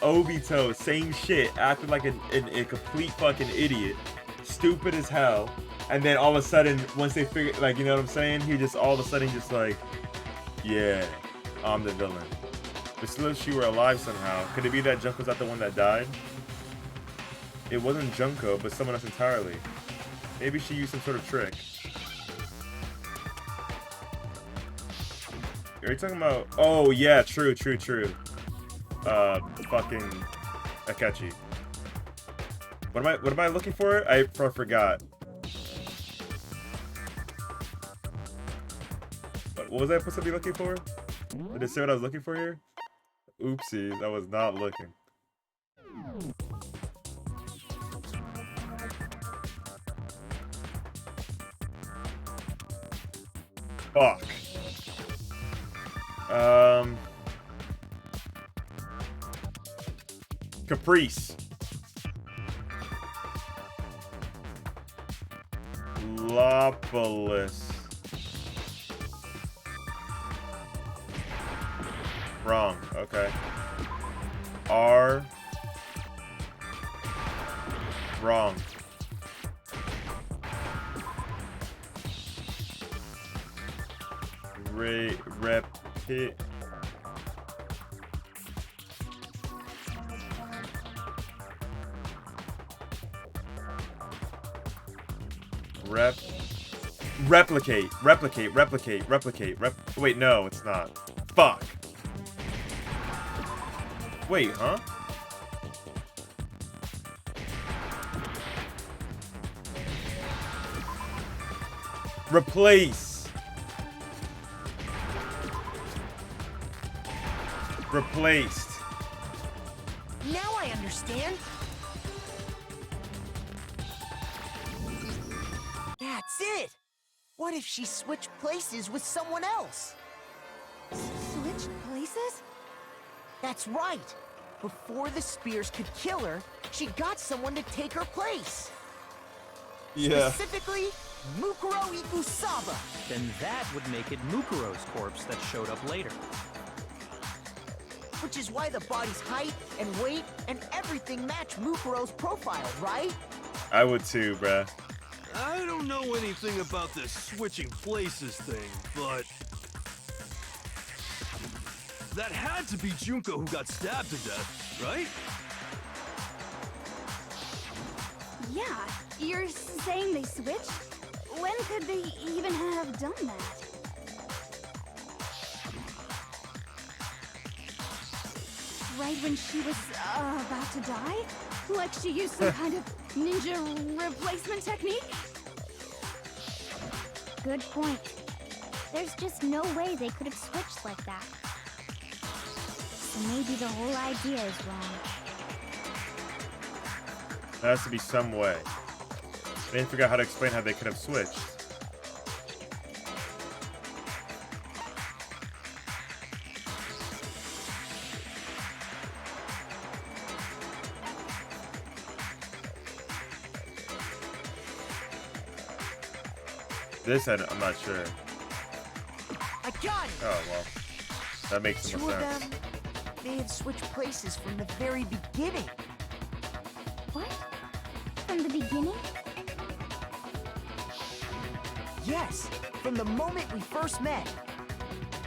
Obito, same shit, acted like a complete fucking idiot, stupid as hell, and then all of a sudden, once they figure, like, you know what I'm saying, he just all of a sudden just like, yeah, I'm the villain. But still, if she were alive somehow, could it be that Junko's not the one that died? It wasn't Junko, but someone else entirely. Maybe she used some sort of trick. Are you talking about? Oh yeah, true. Fucking Akechi. What am I looking for? I forgot. What was I supposed to be looking for? Did it say what I was looking for here? Oopsies, I was not looking. Fuck. Caprice. Lopolis. Wrong. Okay. R. Wrong. Replicate. Wait, no, it's not. Fuck. Wait, huh? Replace. Replaced. Now I understand. That's it. What if she switched places with someone else? Switched places? That's right. before the spears could kill her, she got someone to take her place. Yeah. Specifically, Mukuro Ikusaba. Then that would make it Mukuro's corpse that showed up later. Which is why the body's height and weight and everything match Mukuro's profile, right? I would too, bruh. I don't know anything about this switching places thing, but that had to be Junko who got stabbed to death, right? Yeah, you're saying they switched? When could they even have done that? Right when she was about to die? Like she used some kind of ninja replacement technique? Good point. There's just no way they could have switched like that. So maybe the whole idea is wrong. There has to be some way. They didn't figure out how to explain how they could have switched. This, I'm not sure. I got it! Oh, well. That makes Two more of sense. them, they had switched places from the very beginning. What? From the beginning? Yes, from the moment we first met.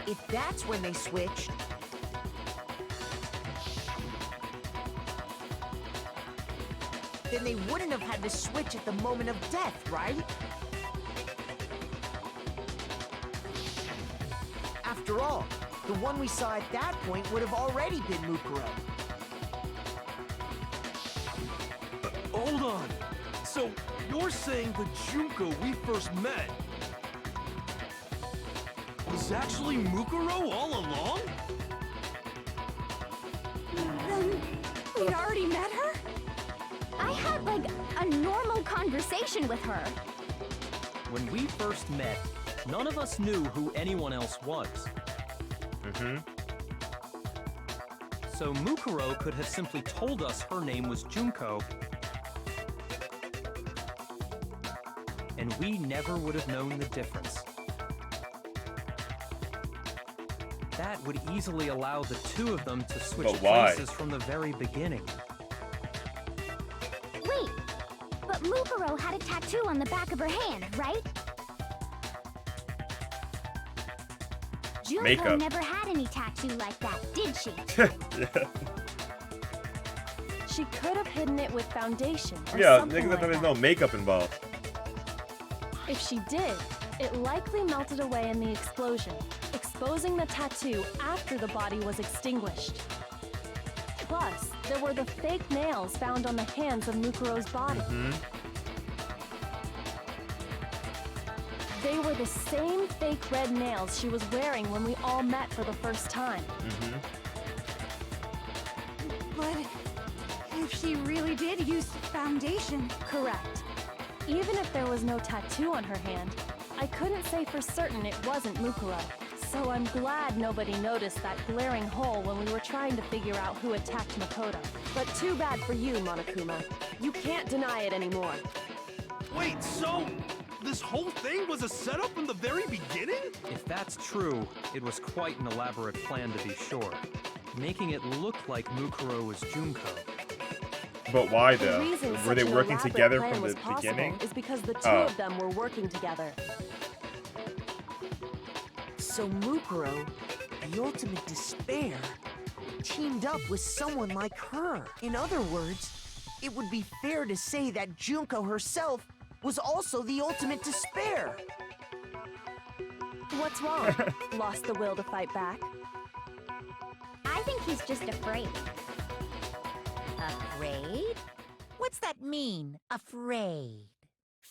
If that's when they switched, then they wouldn't have had to switch at the moment of death, right? After all, the one we saw at that point would have already been Mukuro. Hold on. So, you're saying the Junko we first met was actually Mukuro all along? Then we'd already met her? I had, like, a normal conversation with her. When we first met, none of us knew who anyone else was. Mm-hmm. So Mukuro could have simply told us her name was Junko, and we never would have known the difference. That would easily allow the two of them to switch But why? places from the very beginning. Wait, but Mukuro had a tattoo on the back of her hand, right? Junko Makeup. never had any tattoo like that, did she? Yeah. She could have hidden it with foundation or Yeah, something like there's that. no makeup involved. If she did, it likely melted away in the explosion, exposing the tattoo after the body was extinguished. Plus, there were the fake nails found on the hands of Mukuro's body. Mm-hmm. They were the same fake red nails she was wearing when we all met for the first time. Mm-hmm. But if she really did use foundation... Correct. Even if there was no tattoo on her hand, I couldn't say for certain it wasn't Mukuro. So I'm glad nobody noticed that glaring hole when we were trying to figure out who attacked Makoto. But too bad for you, Monokuma. You can't deny it anymore. Wait, so this whole thing was a setup from the very beginning? If that's true, it was quite an elaborate plan to be sure, making it look like Mukuro was Junko. But why The though? reason Were such they an working elaborate together plan from was the possible beginning? is because the two Oh. of them were working together. So Mukuro, the ultimate despair, teamed up with someone like her. In other words, it would be fair to say that Junko herself was also the ultimate despair. What's wrong? Lost the will to fight back? I think he's just afraid. Afraid? What's that mean, afraid?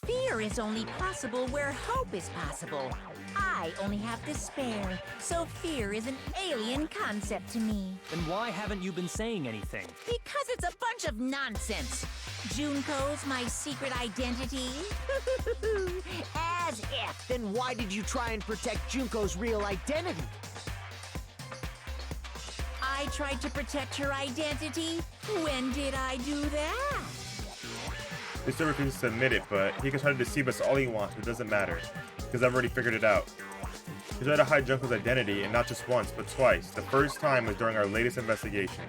Fear is only possible where hope is possible. I only have despair, so fear is an alien concept to me. Then why haven't you been saying anything? Because it's a bunch of nonsense. Junko's my secret identity? As if. Then why did you try and protect Junko's real identity? I tried to protect her identity? When did I do that? He still refuses to admit it, but he can try to deceive us all he wants. It doesn't matter, because I've already figured it out. He tried to hide Junko's identity, and not just once, but twice. The first time was during our latest investigation.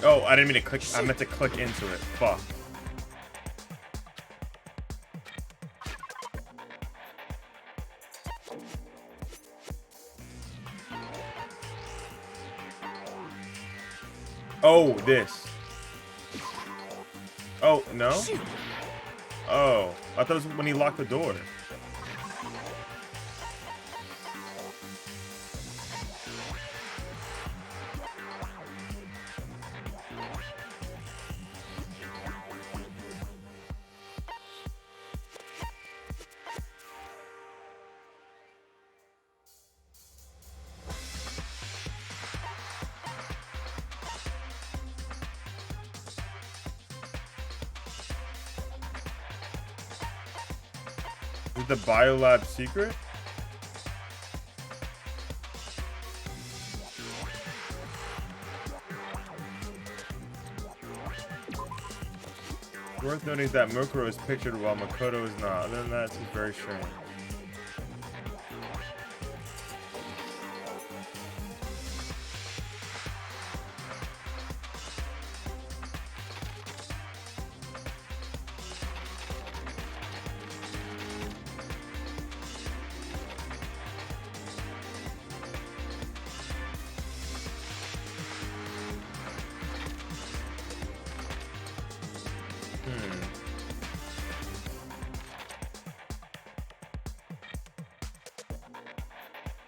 Oh, I didn't mean to click. I meant to click into it. Fuck. Oh, this. Oh, no? Oh, I thought it was when he locked the door. Is it the Biolab secret? Worth noting that Mokuro is pictured while Makoto is not. Other than that, it's very strange.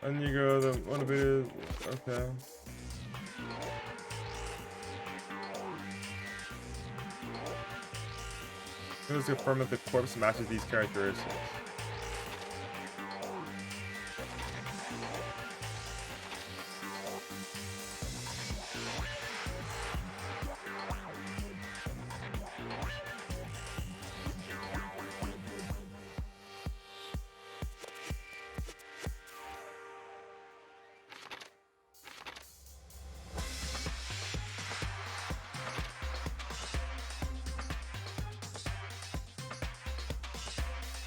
And you go, the one of it is, okay. It was confirmed that the corpse matches these characteristics.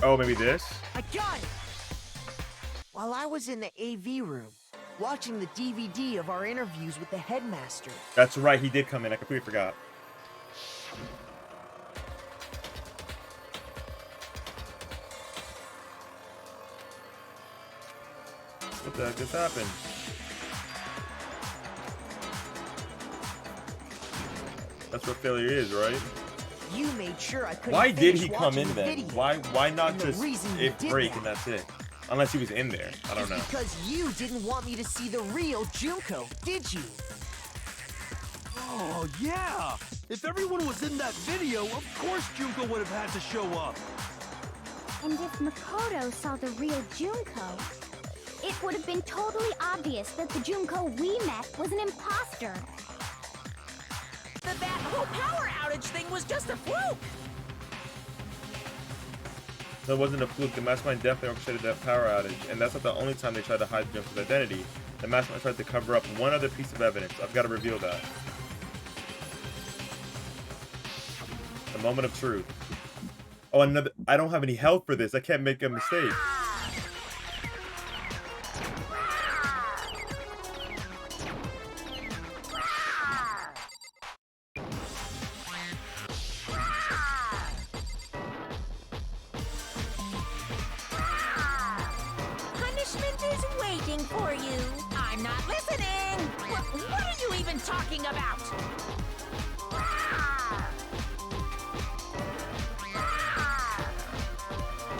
Oh, maybe this? I got it! While I was in the AV room, watching the DVD of our interviews with the headmaster. That's right, he did come in. I completely forgot. What the heck just happened? That's what failure is, right? You made sure I couldn't. Why did he come watching in the then? video. Why not And the just reason you it did break that and that's it? Unless he was in there. I don't know. Because you didn't want me to see the real Junko, did you? Oh, yeah! If everyone was in that video, of course Junko would have had to show up. And if Makoto saw the real Junko, it would have been totally obvious that the Junko we met was an imposter. That whole power outage thing was just a fluke! That wasn't a fluke. The Mastermind definitely orchestrated that power outage, and that's not the only time they tried to hide Junko's identity. The Mastermind tried to cover up one other piece of evidence. I've got to reveal that. The moment of truth. Oh, another. I don't have any health for this. I can't make a mistake. Punishment is waiting for you. I'm not listening. What are you even talking about?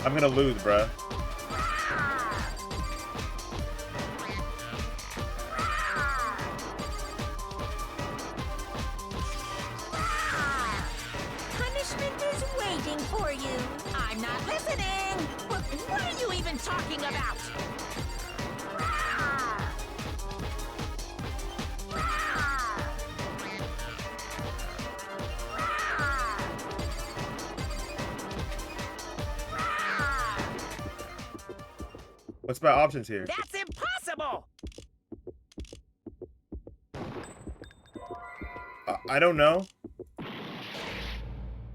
I'm gonna lose, bruh. Punishment is waiting for you. I'm I'm not listening! What are you even talking about? What's my options here? That's impossible! I don't know.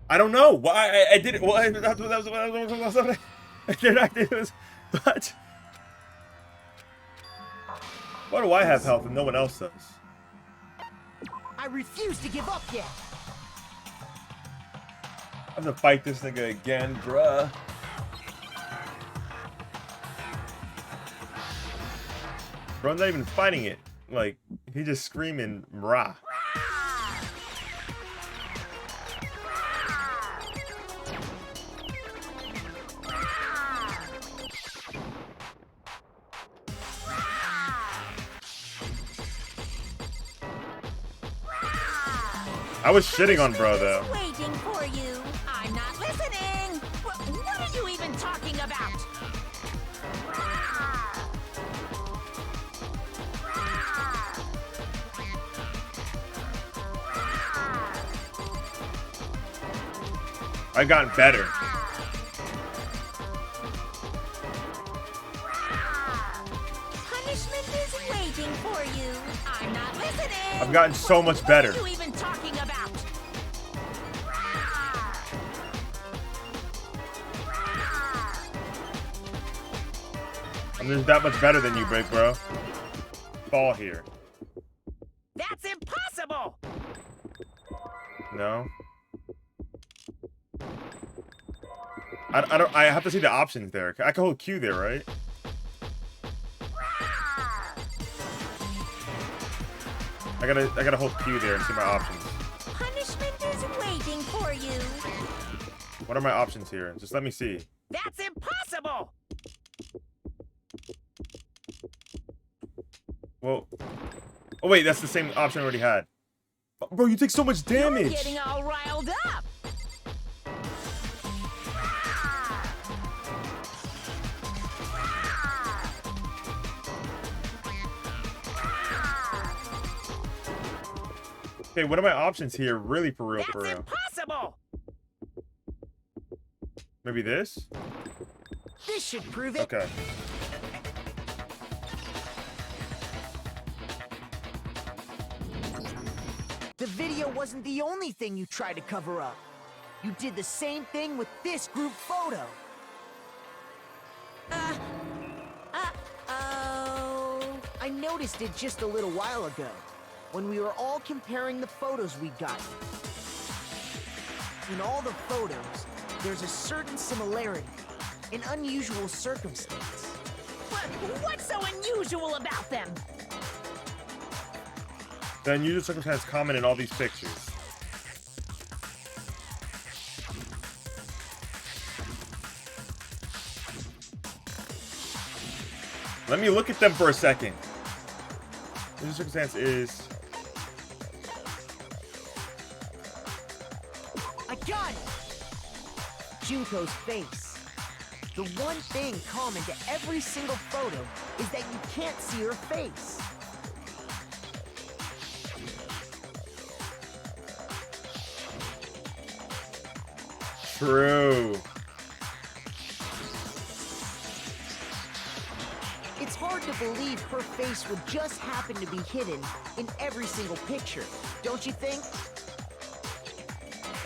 I don't know. Why I did it. Well, that's what I did. I did was, but why do I have health and no one else does? I refuse to give up yet. I have to fight this nigga again, bruh. Bro, I'm not even fighting it. Like, he just screaming, rah. I was shitting on bro though. Waiting for you. I'm not listening. What are you even talking about? I've gotten better. Punishment is waiting for you. I'm not listening. I've gotten so much better. What are you even talking about? I'm just that much better than you, big bro. Fall here. That's impossible. No. I have to see the options there. I can hold Q there, right? I gotta hold Q there and see my options. Punishment is waiting for you. What are my options here? Just let me see. That's impossible. Well, oh wait, that's the same option I already had. Bro, you take so much damage. You're getting all riled up. Okay, what are my options here? Really, for real, for real. That's impossible. Maybe this? This should prove it. Okay. The video wasn't the only thing you tried to cover up. You did the same thing with this group photo. Uh-oh. I noticed it just a little while ago, when we were all comparing the photos we'd gotten. In all the photos, there's a certain similarity, an unusual circumstance. What's so unusual about them? The unusual circumstance common in all these pictures. Let me look at them for a second. The circumstance is... I got it! Junko's face. The one thing common to every single photo is that you can't see her face. True. It's hard to believe her face would just happen to be hidden in every single picture, don't you think?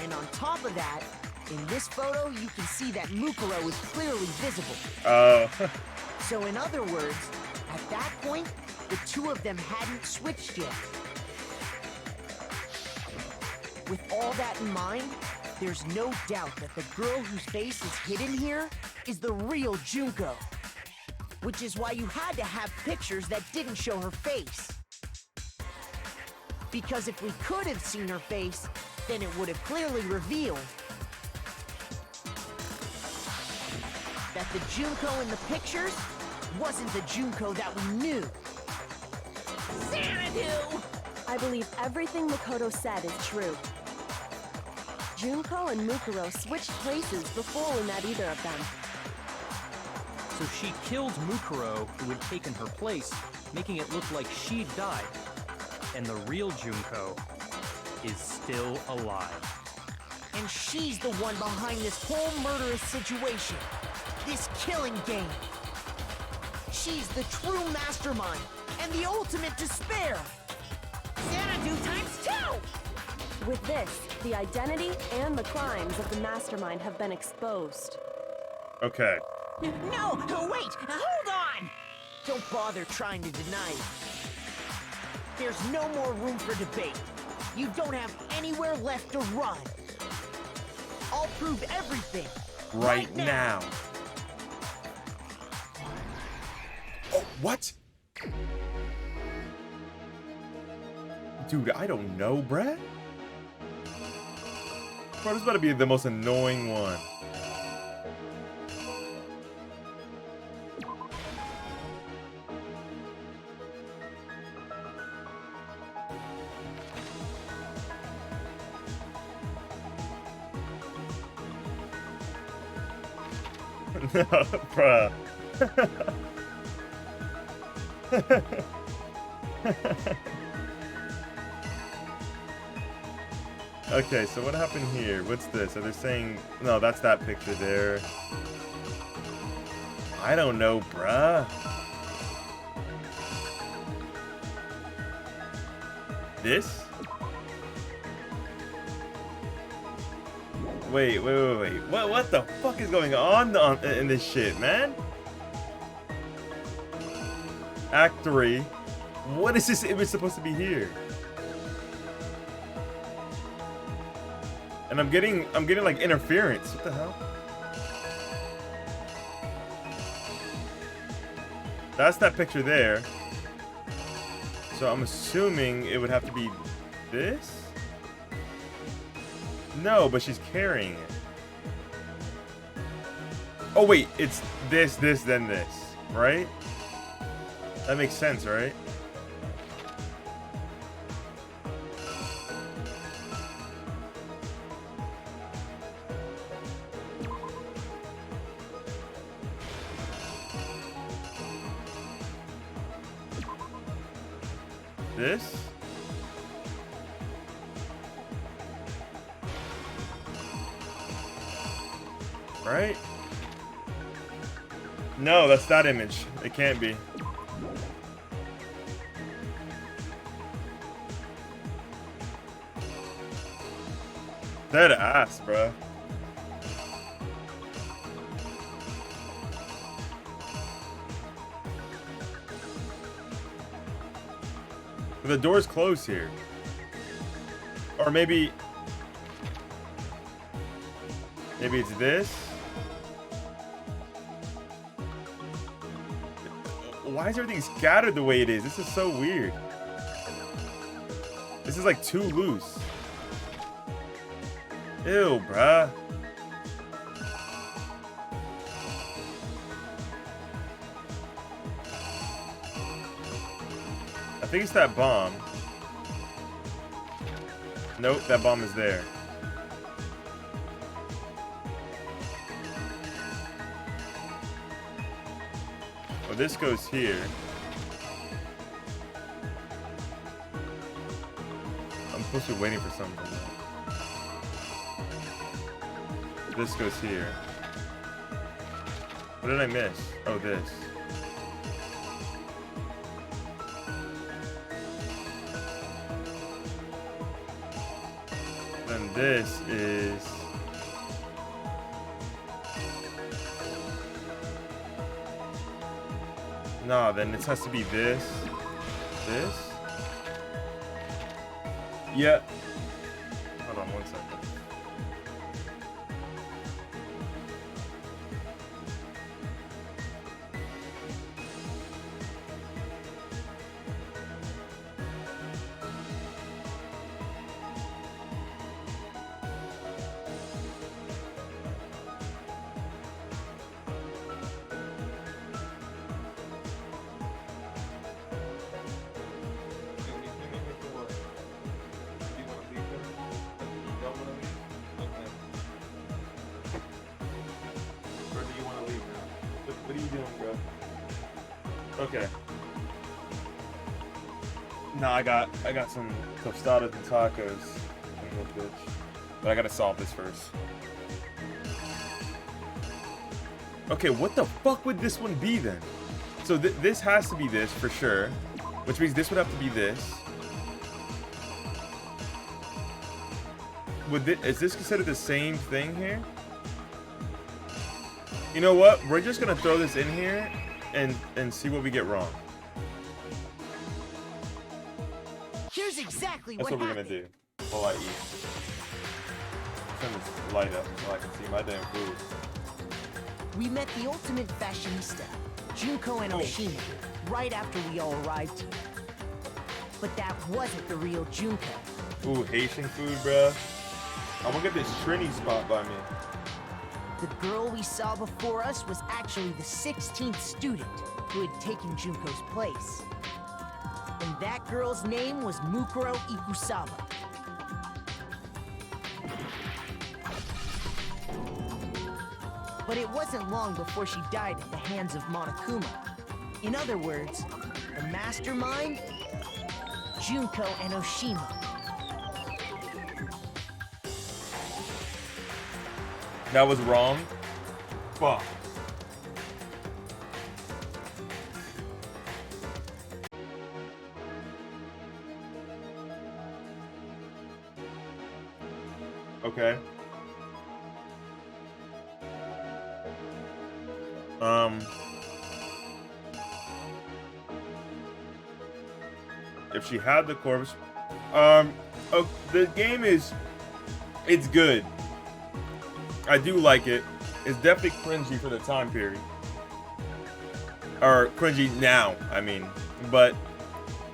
And on top of that, in this photo, you can see that Mukuro is clearly visible. Oh. So in other words, at that point, the two of them hadn't switched yet. With all that in mind, there's no doubt that the girl whose face is hidden here is the real Junko. Which is why you had to have pictures that didn't show her face. Because if we could have seen her face, then it would have clearly revealed that the Junko in the pictures wasn't the Junko that we knew. Xanadu! I believe everything Makoto said is true. Junko and Mukuro switched places before we met either of them. So she killed Mukuro, who had taken her place, making it look like she'd died. And the real Junko is still alive. And she's the one behind this whole murderous situation. This killing game. She's the true mastermind and the ultimate despair. Xanadu ×2! With this, the identity and the crimes of the mastermind have been exposed. Okay. No, wait, hold on! Don't bother trying to deny it. There's no more room for debate. You don't have anywhere left to run. I'll prove everything. Right now. Oh, what? Dude, I don't know, bruh. Bro, this is about to be the most annoying one. No, bruh. Okay, so what happened here? What's this? Are they saying... No, that's that picture there. I don't know, bruh. This? Wait. What the fuck is going on in this shit, man? Act 3. What is this image supposed to be here? And I'm getting like interference. What the hell? That's that picture there. So I'm assuming it would have to be this? No, but she's carrying it. Oh wait, it's this, then this, right? That makes sense, right? This? Right? No, that's that image. It can't be. Dead ass, bruh. The door's closed here. Or maybe it's this. Why is everything scattered the way it is? This is so weird. This is like too loose. Ew, bruh. I think it's that bomb. Nope, that bomb is there. Oh, this goes here. I'm supposed to be waiting for something. This goes here. What did I miss? Oh, this. Then this is... Nah, then it has to be this. This? Yeah. Hold on 1 second. Okay. No, I got some tostadas and tacos. But I gotta solve this first. Okay, what the fuck would this one be then? So this has to be this for sure, which means this would have to be this. Is this considered the same thing here? You know what? We're just gonna throw this in here and see what we get wrong. Here's exactly That's what we're gonna do while I eat. Turn this light up so I can see my damn food. We met the ultimate fashionista, Junko and Oshima, right after we all arrived here. But that wasn't the real Junko. Ooh, Haitian food, bruh. I'm gonna get this Trini spot by me. The girl we saw before us was actually the 16th student who had taken Junko's place. And that girl's name was Mukuro Ikusawa. But it wasn't long before she died at the hands of Monokuma. In other words, the mastermind, Junko and Oshima. That was wrong. Fuck. Okay. If she had the corpse, the game it's good. I do like it. It's definitely cringy for the time period. Or cringy now, I mean. But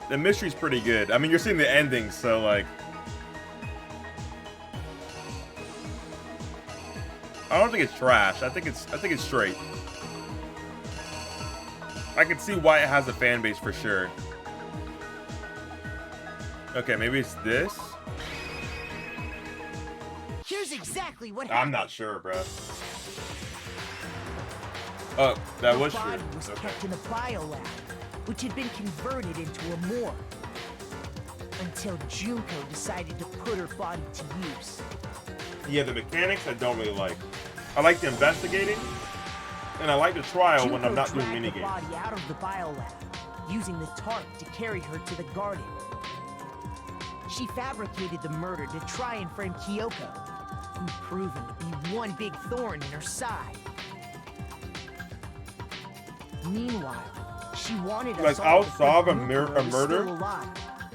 the mystery's pretty good. I mean, you're seeing the ending, so like, I don't think it's trash. I think it's straight. I can see why it has a fan base for sure. Okay, maybe it's this. Here's exactly what I'm not sure, bro. Oh, that was true. The body was kept in a biolab, which had been converted into a morgue. Until Junko decided to put her body to use. Yeah, the mechanics I don't really like. I like the investigating, and I like the trial when I'm not doing minigames. Junko dragged the body out of the biolab, using the tarp to carry her to the garden. She fabricated the murder to try and frame Kyoko, who'd proven to be one big thorn in her side. Meanwhile, she wanted us I'll to solve a think Mukuro was murder, still alive,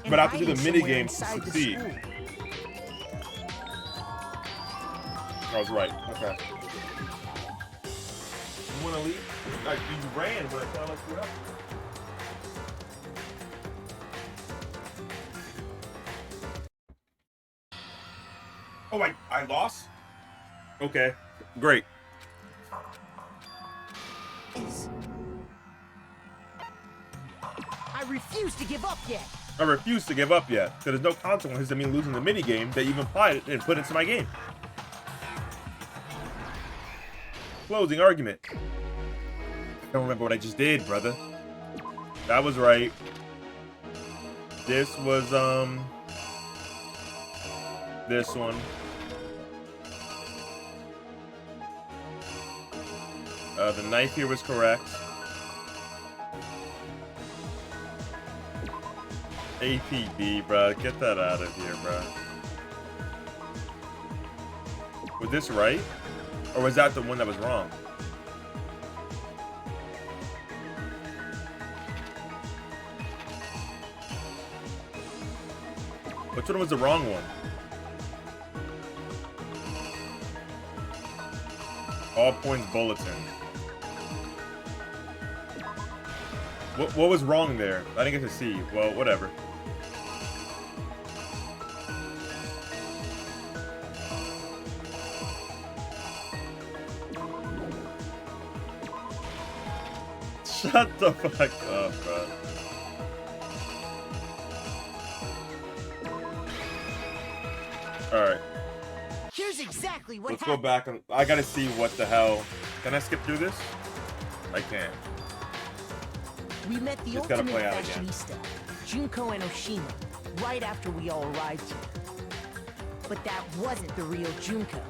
and but I have to do the hiding somewhere minigames to inside the succeed. school. I was right. Okay. You want to leave? You ran, but I sounded like you up. Oh, I lost? Okay, great. I refuse to give up yet. I refuse to give up yet, so there's no consequences to me losing the minigame that you've implied and put into my game. Closing argument. I don't remember what I just did, brother. That was right. This was, this one. The knife here was correct. APB, bro. Get that out of here, bro. Was this right? Or was that the one that was wrong? Which one was the wrong one? All points bulletin. What was wrong there? I didn't get to see. Well, whatever. Shut the fuck up, bro. Alright. Here's exactly what Let's go back and I gotta see what the hell. Can I skip through this? I can. We met the It's gotta ultimate play out again. fashionista, Junko and Oshima, right after we all arrived here. But that wasn't the real Junko.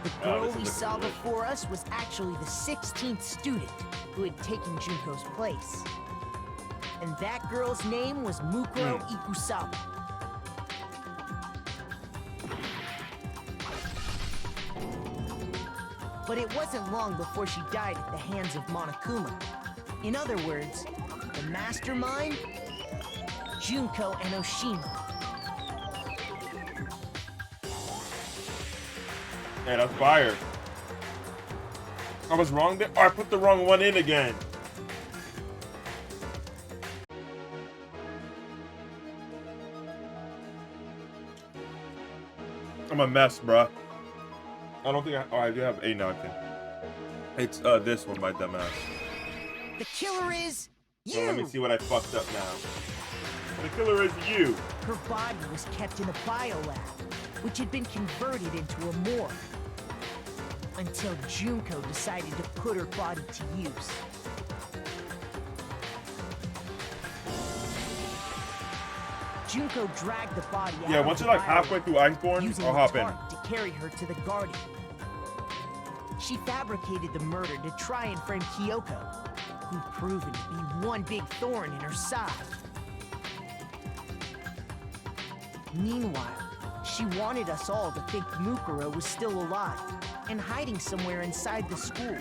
The girl we saw before us was actually the 16th student who had taken Junko's place. And that girl's name was Mukuro Ikusawa. But it wasn't long before she died at the hands of Monokuma. In other words, the mastermind, Junko and Oshima. Yeah, that's fire. I was wrong there. Oh, I put the wrong one in again. I'm a mess, bruh. I don't think I do have a now, I think. It's this one, my dumb ass. The killer is you! So let me see what I fucked up now. The killer is you. Her body was kept in a biolab, which had been converted into a morgue. Until Junko decided to put her body to use. Junko dragged the body out. Yeah, once you're like halfway through Iceborne, I'll hop in. To carry her to the Guardian. She fabricated the murder to try and frame Kyoko, who proven to be one big thorn in her side. Meanwhile, she wanted us all to think Mukuro was still alive and hiding somewhere inside the school.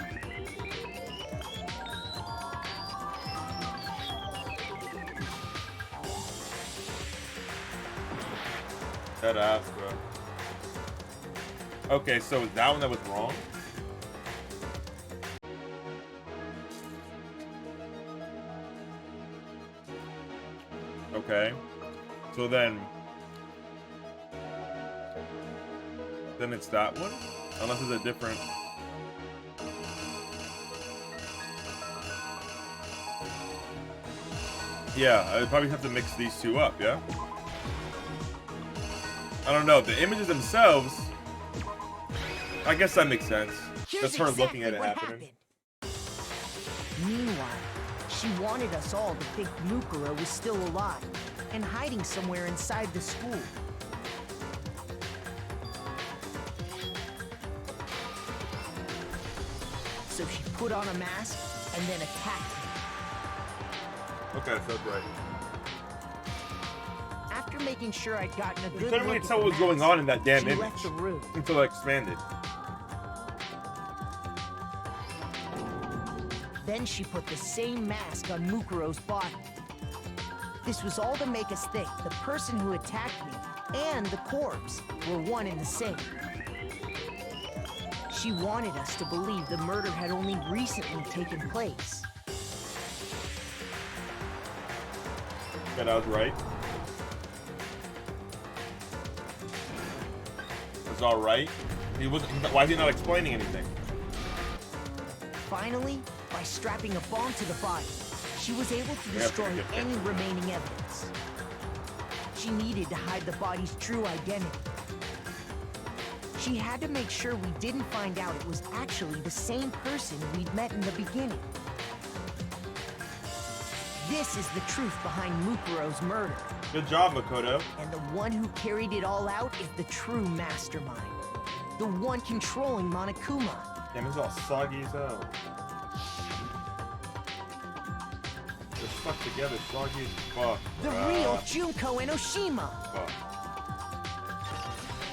That ass, bro. Okay, so is that one that was wrong? Okay. So then it's that one? Unless it's a different... Yeah, I'd probably have to mix these two up, yeah? I don't know, the images themselves, I guess that makes sense. That's her looking at it happening. Meanwhile, she wanted us all to think Mukuro was still alive and hiding somewhere inside the school. So she put on a mask and then attacked me. Okay, so that's right. After making sure I'd gotten a good couldn't really look tell at what the was going mask, on in that damn she image left the room. until I expanded. Then she put the same mask on Mukuro's body. This was all to make us think the person who attacked me and the corpse were one and the same. She wanted us to believe the murder had only recently taken place. Yeah, that was right. It's all right. Why is he not explaining anything? Finally, by strapping a bomb to the body, she was able to destroy any remaining evidence. She needed to hide the body's true identity. She had to make sure we didn't find out it was actually the same person we'd met in the beginning. This is the truth behind Mukuro's murder. Good job, Makoto. And the one who carried it all out is the true mastermind. The one controlling Monokuma. Damn, it's all soggy as hell. They're stuck together, soggy as fuck. The real Junko and Oshima. Fuck.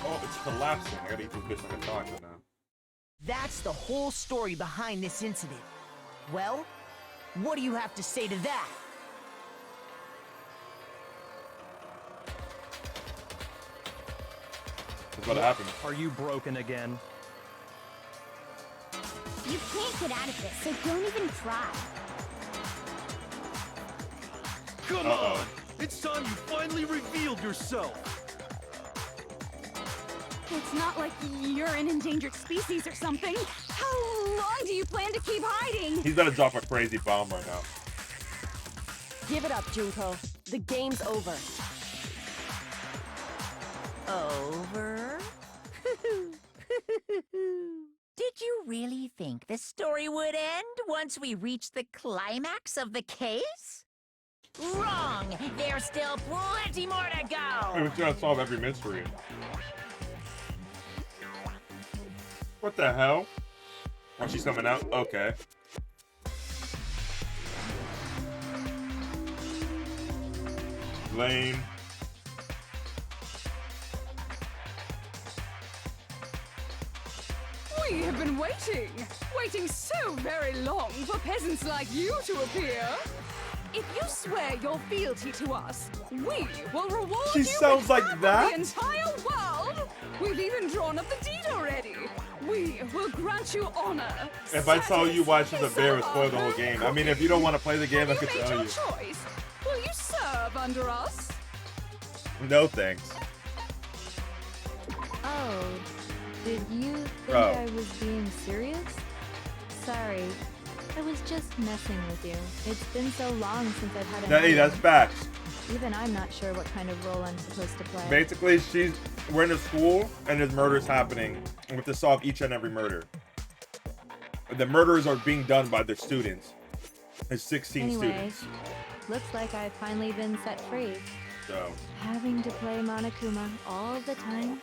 Oh, it's collapsing. I gotta eat this bitch like a taco now. That's the whole story behind this incident. Well, what do you have to say to that? That's what happened. Are you broken again? You can't get out of this, so don't even try. Come on! It's time you finally revealed yourself! It's not like you're an endangered species or something. How long do you plan to keep hiding? He's gonna drop a crazy bomb right now. Give it up, Junko. The game's over. Over? Did you really think think the story would end once we reach the climax of the case? Wrong! There's still plenty more to go! We're gonna solve every mystery. What the hell? Oh, she's coming out? Okay. Lame. We have been waiting so very long for peasants like you to appear. If you swear your fealty to us, we will reward She you sounds with like half of that? the entire world. We've even drawn up the deed already. We will grant you honor. If I tell you why she's a bear, it Status, spoil the whole game. I mean, if you don't want to play the game, I have could you made tell your you. choice? Will you serve under us? No thanks. Oh, did you think Oh. I was being serious? Sorry, I was just messing with you. It's been so long since I've had a Hey, that's facts. Even I'm not sure what kind of role I'm supposed to play. Basically, we're in a school and there's murders happening, and we have to solve each and every murder. The murders are being done by the students. There's 16 Anyway, students. looks like I've finally been set free. So, Having to play Monokuma all the time,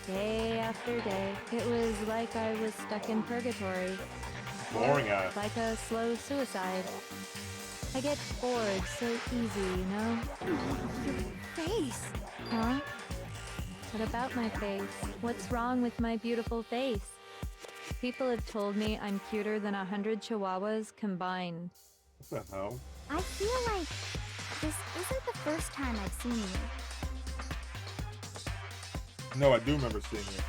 day after day, it was like I was stuck in purgatory. boring Or ass. like a slow suicide. I get bored so easy, you know? Face. Huh? What about my face? What's wrong with my beautiful face? People have told me I'm cuter than 100 chihuahuas combined. What the hell? I feel like this isn't the first time I've seen you. No, I do remember seeing it.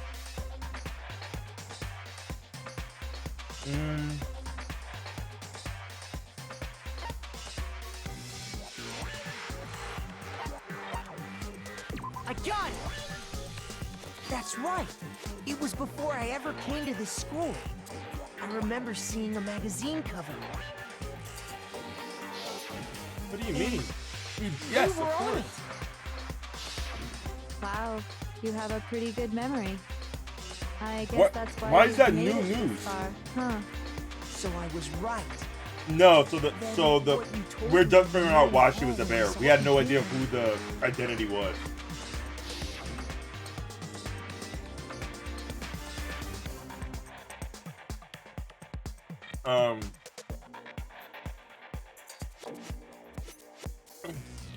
I got it! That's right. It was before I ever came to this school. I remember seeing a magazine cover. What do you mean? Yes, You of were on course. it. Wow, you have a pretty good memory. I guess What? that's why. Why is you've that made new it this news? far. Huh. So I was right. No, Then what you told we're me just figuring out why she was a all bear. was We had no all idea you. who the identity was.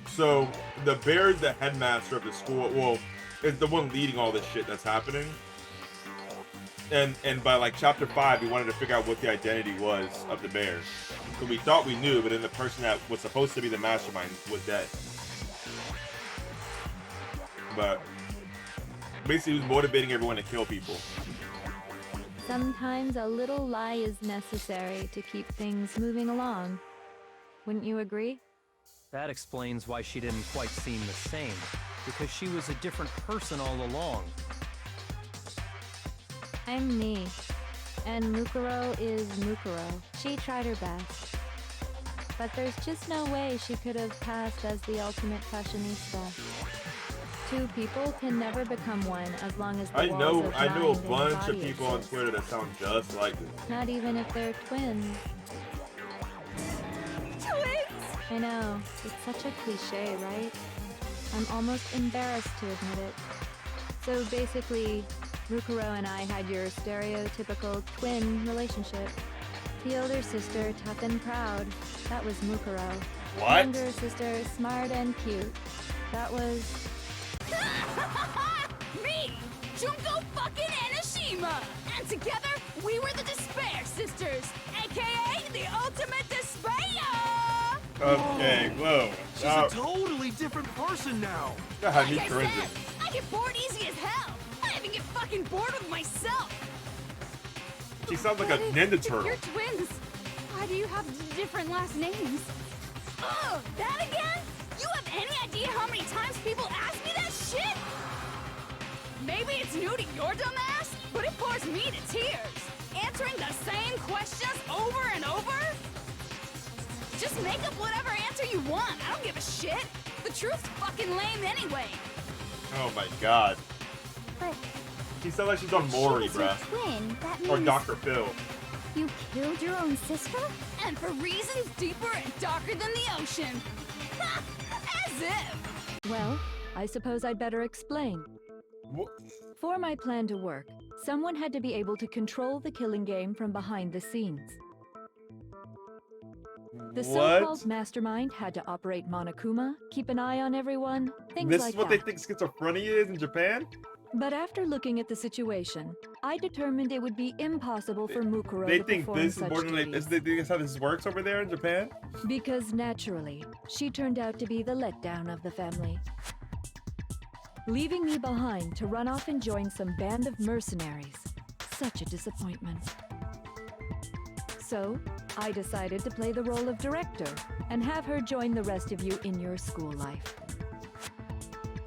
So the bear is the headmaster of the school. Well, is the one leading all this shit that's happening. And by like chapter 5, we wanted to figure out what the identity was of the bear. So we thought we knew, but then the person that was supposed to be the mastermind was dead. But basically, he was motivating everyone to kill people. Sometimes a little lie is necessary to keep things moving along. Wouldn't you agree? That explains why she didn't quite seem the same, because she was a different person all along. I'm me. And Mukuro is Mukuro. She tried her best. But there's just no way she could have passed as the ultimate fashionista. Two people can never become one as long as the I know walls of a mind and bunch of body people on exist. Twitter that sound just like this. Not even if they're twins. Twins! I know, it's such a cliche, right? I'm almost embarrassed to admit it. So basically, Mukuro and I had your stereotypical twin relationship. The older sister, tough and proud. That was Mukuro. What? Younger sister, smart and cute. That was... Me! Junko fucking Enoshima! And together, we were the Despair Sisters, aka the ultimate despair! Okay, whoa. She's a totally different person now. That had me Like I cringing. said, I get bored easy as hell! I even get fucking bored with myself! She sounds like a But Ninja if Turtle. You're twins! Why do you have different last names? Oh, that again? You have any idea how many times people ask me that shit? Maybe it's new to your dumb ass, but it bores me to tears. Answering the same questions over and over? Just make up whatever answer you want. I don't give a shit. The truth's fucking lame anyway. Oh my god. But She sounds like she's on if Maury, she was your bruh. twin, that Or means Dr. Phil. You killed your own sister? And for reasons deeper and darker than the ocean. Ha! As if! Well, I suppose I'd better explain. For my plan to work, someone had to be able to control the killing game from behind the scenes. The so-called mastermind had to operate Monokuma, keep an eye on everyone, things like that. This is what they think schizophrenia is in Japan? But after looking at the situation, I determined it would be impossible for Mukuro to perform such duties. They think that's how this works over there in Japan? Because naturally, she turned out to be the letdown of the family, leaving me behind to run off and join some band of mercenaries. Such a disappointment. So, I decided to play the role of director and have her join the rest of you in your school life.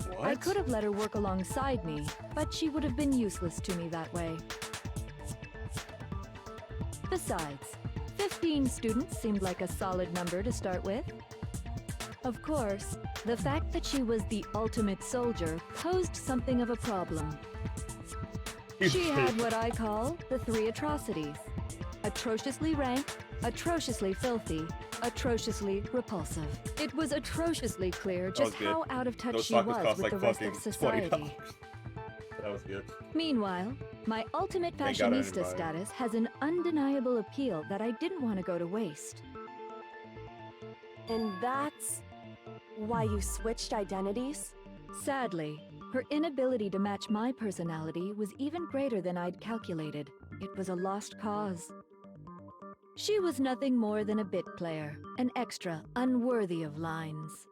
What? I could have let her work alongside me, but she would have been useless to me that way. Besides, 15 students seemed like a solid number to start with. Of course, the fact that she was the ultimate soldier posed something of a problem. She had what I call the 3 atrocities: atrociously rank, atrociously filthy, atrociously repulsive. It was atrociously clear just how out of touch she was with the rest of society. That was good. Meanwhile, my ultimate fashionista status has an undeniable appeal that I didn't want to go to waste. And that's why you switched identities? Sadly, her inability to match my personality was even greater than I'd calculated. It was a lost cause. She was nothing more than a bit player, an extra unworthy of lines.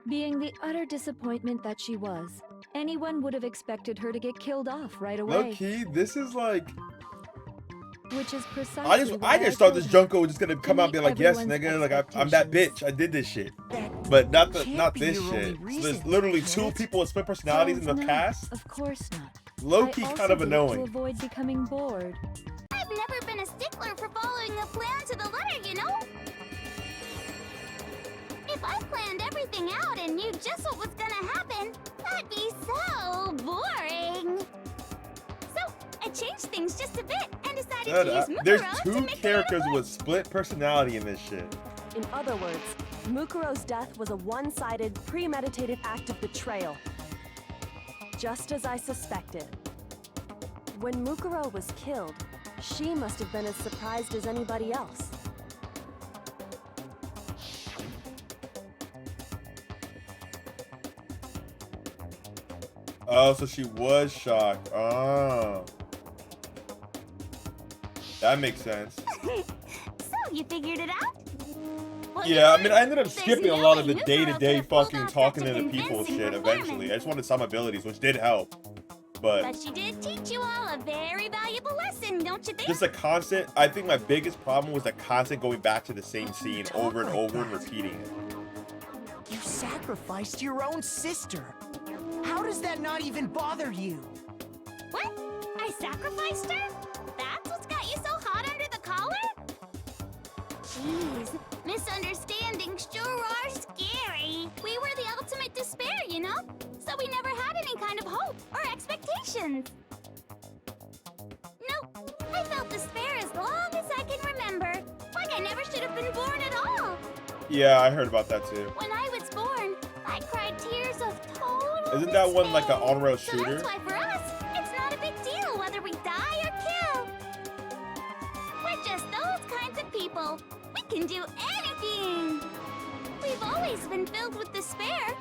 Being the utter disappointment that she was, anyone would have expected her to get killed off right away. Low-key, this is like... Which is precisely I just thought this Junko was just gonna come out and be like, yes, nigga, like I'm that bitch, I did this shit. But not this shit. So there's literally 2 people with split personalities in the cast. Of course not. Low-key kind of annoying. To avoid becoming bored. I've never been a stickler for following a plan to the letter, you know? If I planned everything out and knew just what was gonna happen, that'd be so boring. So, I changed things just a bit and decided to use Mukuro there's to 2 make characters with split personality in this shit. In other words, Mukuro's death was a one-sided, premeditated act of betrayal. Just as I suspected. When Mukuro was killed, she must have been as surprised as anybody else. Oh, so she was shocked. Oh. That makes sense. So, you figured it out? Well, Yeah, I mean, I ended up skipping a lot of the day-to-day fucking talking to the people shit eventually. I just wanted some abilities, which did help. But she did teach you all a very valuable lesson, don't you think? just a constant, I think my biggest problem was the constant going back to the same scene over and over and repeating it. You sacrificed your own sister. How does that not even bother you? What? I sacrificed her? That's what's got you so hot under the collar? Jeez, misunderstandings sure are scary. We were the ultimate despair, you know? So we never had any kind of hope or expectations. Nope, I felt despair as long as I can remember. Like I never should have been born at all. Yeah, I heard about that too. When I was born, I cried tears of total Isn't that one like an despair. on-rail So shooter? that's why for us, it's not a big deal whether we die or kill. We're just those kinds of people. We can do anything. We've always been filled with despair.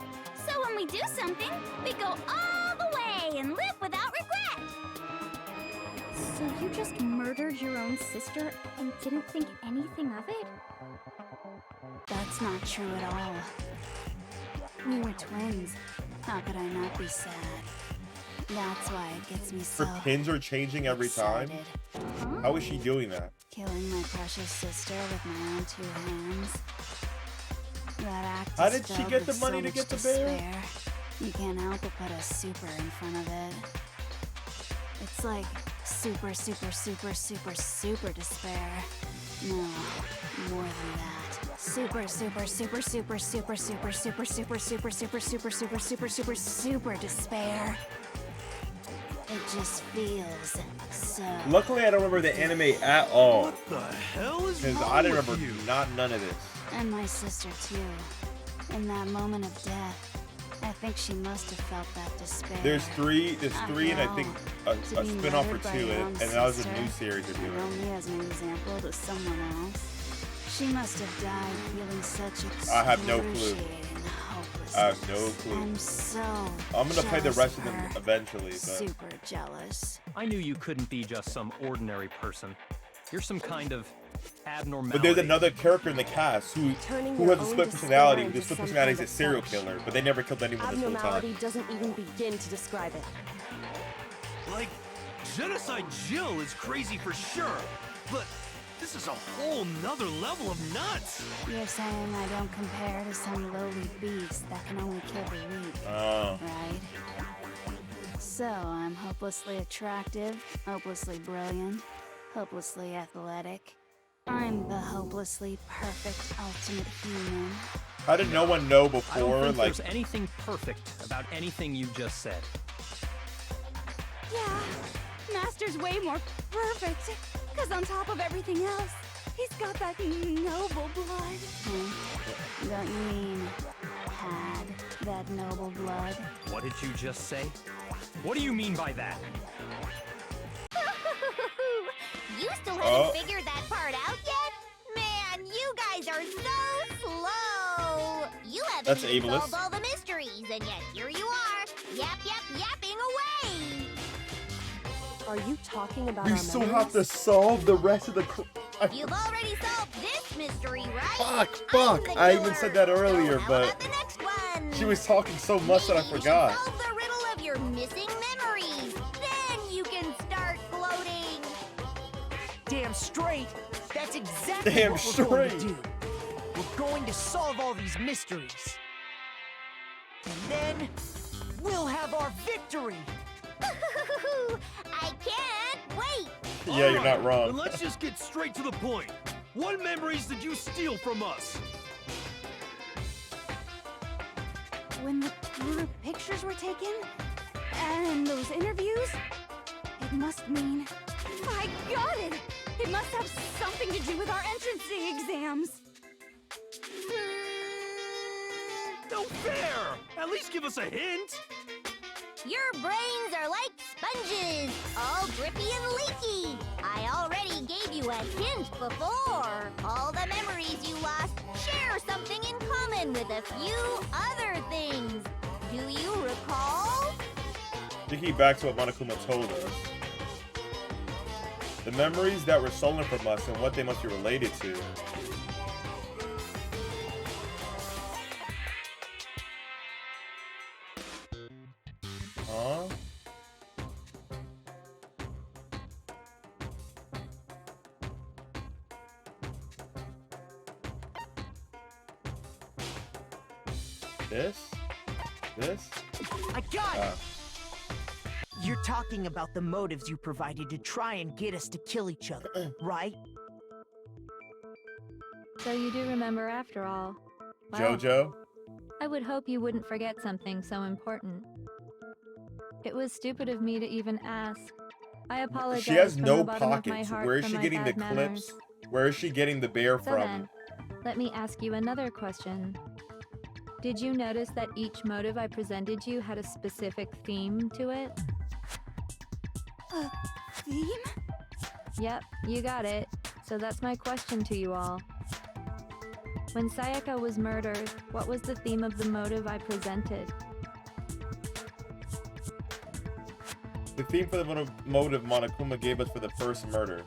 So when we do something, we go all the way and live without regret. So you just murdered your own sister and didn't think anything of it? That's not true at all. We were twins. How could I not be sad? That's why it gets me so Her pins are changing every time? excited. How is she doing that? Killing my precious sister with my own 2 hands. That act How is did she filled get the with money so to much get the bear? despair. You can't help but put a super in front of it. It's like super, super, super, super, super despair. No, more than that. Super, super, super, super, super, super, super, super, super, super, super, super, super, super, super despair. It just feels so... Luckily, I don't remember the anime at all. What the hell is Because wrong I didn't with remember you? none of this. And my sister, too. In that moment of death, I think she must have felt that despair. There's three, and I think a To be spin-off or murdered by two, your and own that was a sister, new series they're and doing. only as an example to someone else. She must have died feeling such I have no clue. excruciating hopelessness. I have no clue. I'm so I'm gonna play the jealous rest of of them her. eventually, but Super jealous. I knew you couldn't be just some ordinary person. You're some kind of abnormality. but there's another character in the cast who has a split personality. The split personality is a serial killer, but they never killed anyone this whole Abnormality time. doesn't even begin to describe it. Like, Genocide Jill is crazy for sure, but this is a whole nother level of nuts. You're saying I don't compare to some lowly beast that can only kill the weak, Oh. right? So I'm hopelessly attractive, hopelessly brilliant, hopelessly athletic. I'm the hopelessly perfect ultimate human. How did no one know I don't before? think Like, there's anything perfect about anything you just said. Yeah, Master's way more perfect. Cause on top of everything else, he's got that noble blood. Don't you mean had that noble blood? What did you just say? What do you mean by that? You still haven't Oh. figured that part out yet? Man, you guys are so slow! You haven't That's even ableist. solved all the mysteries, and yet here you are, yapping away! Are you talking about we our still memories? have to solve the rest of the. You've already solved this mystery, right? Fuck! I'm the I even killer. said that earlier, So how but about the next one? she was talking so much that I Maybe you should forgot. solve the riddle of your missing memories. Then you can start gloating. Damn straight. That's exactly Damn what we're going to straight. do. We're going to solve all these mysteries. And then we'll have our victory. I can't wait. Yeah, you're not Then wrong. let's just get straight to the point. What memories did you steal from us? When the group pictures were taken, and those interviews, it must mean... I got it! It must have something to do with our entrancing exams. No fair! At least give us a hint! Your brains are like sponges, all drippy and leaky. I already gave you a hint before. All the memories you lost share something in common with a few other things. Do you recall? Thinking back to what Monokuma told us. The memories that were stolen from us and what they must be related to. Huh? This? This? I got it! Uh, You're talking about the motives you provided to try and get us to kill each other, right? So you do remember after all. Wow. Jojo? I would hope you wouldn't forget something so important. It was stupid of me to even ask. I apologize. She has from no the bottom of my pockets. heart Where is for she my getting the bad clips? manners. Where is she getting the bear So from? then, let me ask you another question. Did you notice that each motive I presented you had a specific theme to it? A theme? Yep, you got it. So that's my question to you all. When Sayaka was murdered, what was the theme of the motive I presented? The theme for the motive Monokuma gave us for the first murder.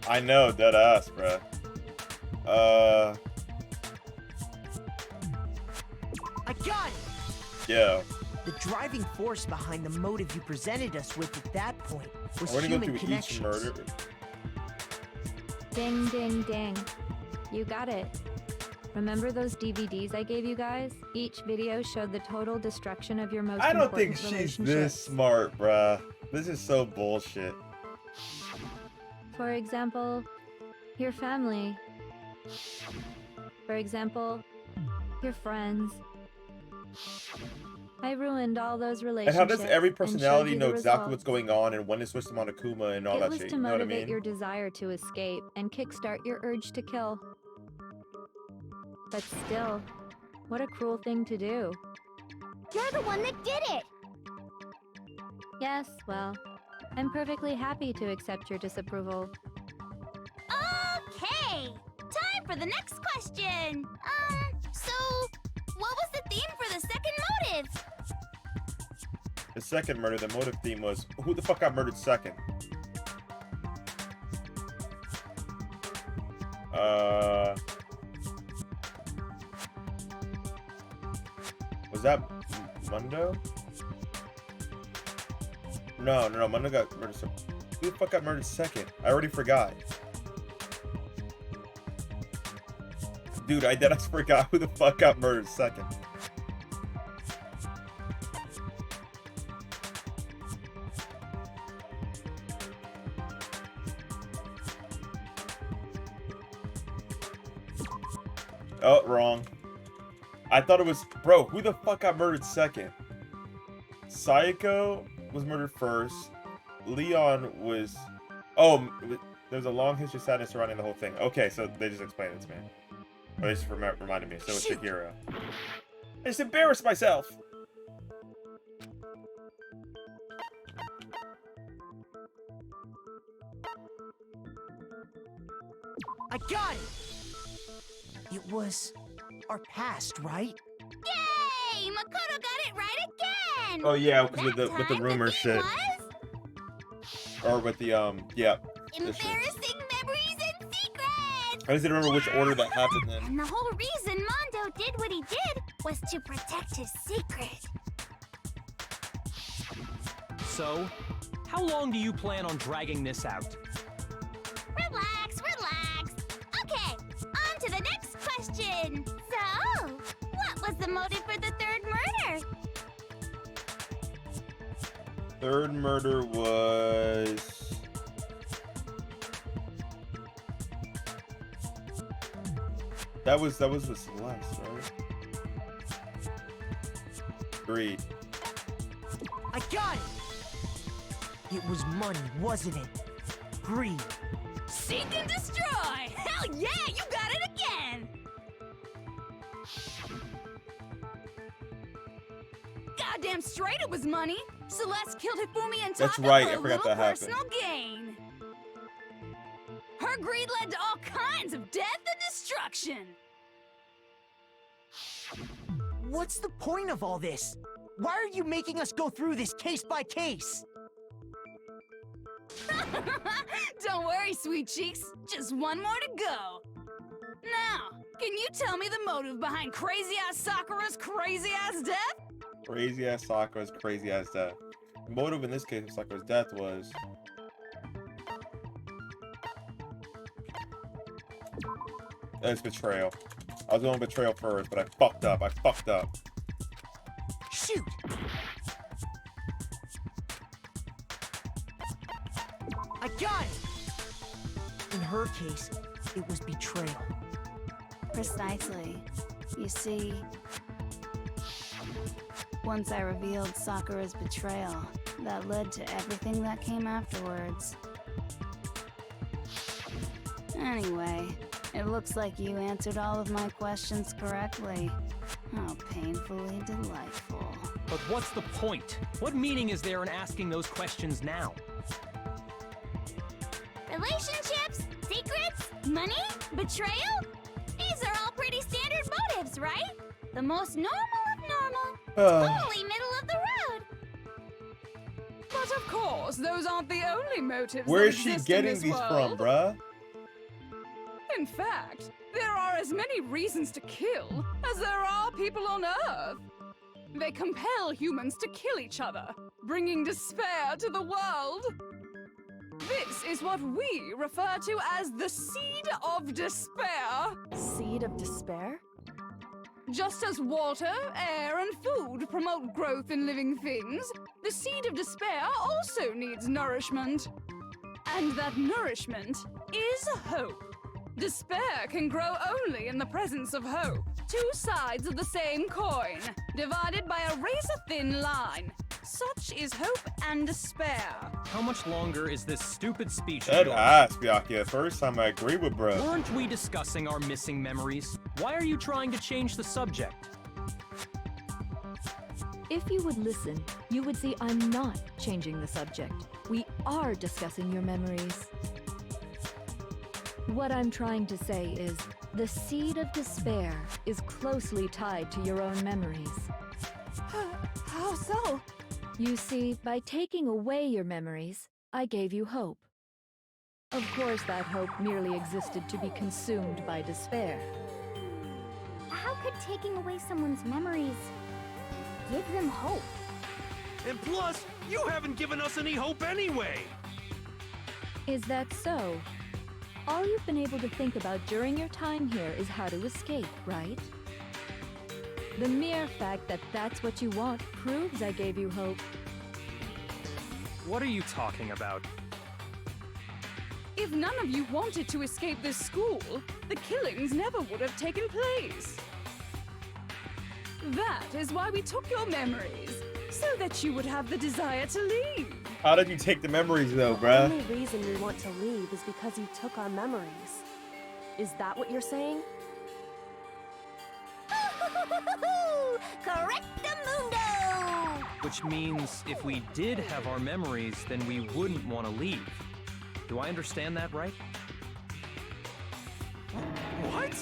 I know, dead ass, bruh. I got it! Yeah. The driving force behind the motive you presented us with at that point was We're gonna go human through each connections. murder. Ding, ding, ding. You got it. Remember those DVDs I gave you guys? Each video showed the total destruction of your most I don't think important she's this relationships. smart, bruh. This is so bullshit. For example, your family. For example, your friends. I ruined all those And relationships. how does every personality know exactly results. what's going on and when to switch them on Akuma and all that shit? It was to You know what I motivate mean? your desire to escape and kickstart your urge to kill. But still, what a cruel thing to do. You're the one that did it! Yes, well, I'm perfectly happy to accept your disapproval. Okay! Time for the next question! So, what was the theme for the second motive? The second murder, the motive theme was, who the fuck got murdered second? Was that Mundo? No, Mundo got murdered second. Who the fuck got murdered second? I already forgot. Dude, I just forgot who the fuck got murdered second. Oh, wrong. I thought it was... Bro, who the fuck got murdered second? Sayako was murdered first. Leon was... Oh, there's a long history of sadness surrounding the whole thing. Okay, so they just explained it to me. Or they just reminded me. So it's Shihiro. I just embarrassed myself! I got it! It was our past, right? Yay! Makoto got it right again! Oh yeah, because with the rumor shit. Was? Or with the, yeah. Embarrassing memories and secrets! I just didn't remember which order that happened in. And the whole reason Mondo did what he did was to protect his secret. So, how long do you plan on dragging this out? Relax, relax. Okay, on to the next question. So, what was the motive for the third murder? Third murder was... That was with Celeste, right? Greed. I got it! It was money, wasn't it? Greed. Seek and destroy! Hell yeah, you got it again! Goddamn straight it was money! Celeste killed Hifumi and That's Taka right, for I a forgot little that happened. personal gain. Her greed led to all kinds of death and destruction. What's the point of all this? Why are you making us go through this case by case? Don't worry, sweet cheeks. Just one more to go. Now, can you tell me the motive behind crazy-ass Sakura's crazy-ass death? Crazy-ass Sakura's crazy-ass death. The motive in this case of Sakura's death was... It's betrayal. I was going betrayal first, but I fucked up. Shoot! I got it! In her case, it was betrayal. Precisely. You see, once I revealed Sakura's betrayal, that led to everything that came afterwards. Anyway, it looks like you answered all of my questions correctly. How painfully delightful. But what's the point? What meaning is there in asking those questions now? Relationships, secrets, money, betrayal? These are all pretty standard motives, right? The most normal of normal. Totally middle of the road. But of course, those aren't the only motives. Where that is she exist in getting this these world. from, bruh? In fact, there are as many reasons to kill as there are people on Earth. They compel humans to kill each other, bringing despair to the world. This is what we refer to as the seed of despair. Seed of despair? Just as water, air, and food promote growth in living things, the seed of despair also needs nourishment. And that nourishment is hope. Despair can grow only in the presence of hope. Two sides of the same coin, divided by a razor-thin line. Such is hope and despair. How much longer is this stupid speech? Dead ass, Byakuya. First time I agree with bro. Weren't we discussing our missing memories? Why are you trying to change the subject? If you would listen, you would see I'm not changing the subject. We are discussing your memories. What I'm trying to say is, the seed of despair is closely tied to your own memories. How so? You see, by taking away your memories, I gave you hope. Of course, that hope merely existed to be consumed by despair. How could taking away someone's memories give them hope? And plus, you haven't given us any hope anyway! Is that so? All you've been able to think about during your time here is how to escape, right? The mere fact that that's what you want proves I gave you hope. What are you talking about? If none of you wanted to escape this school, the killings never would have taken place. That is why we took your memories, so that you would have the desire to leave. How did you take the memories though, The bruh? only reason we want to leave is because you took our memories. Is that what you're saying? Correctamundo! Which means if we did have our memories, then we wouldn't want to leave. Do I understand that right? What?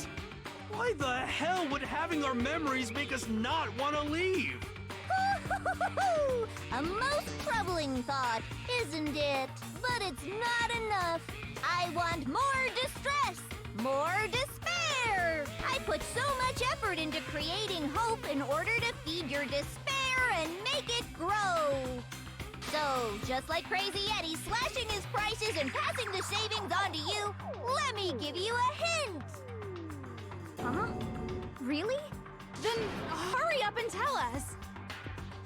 Why the hell would having our memories make us not want to leave? A most troubling thought, isn't it? But it's not enough. I want more distress, more despair. I put so much effort into creating hope in order to feed your despair and make it grow. So, just like Crazy Eddie slashing his prices and passing the savings on to you, let me give you a hint. Huh? Really? Then hurry up and tell us.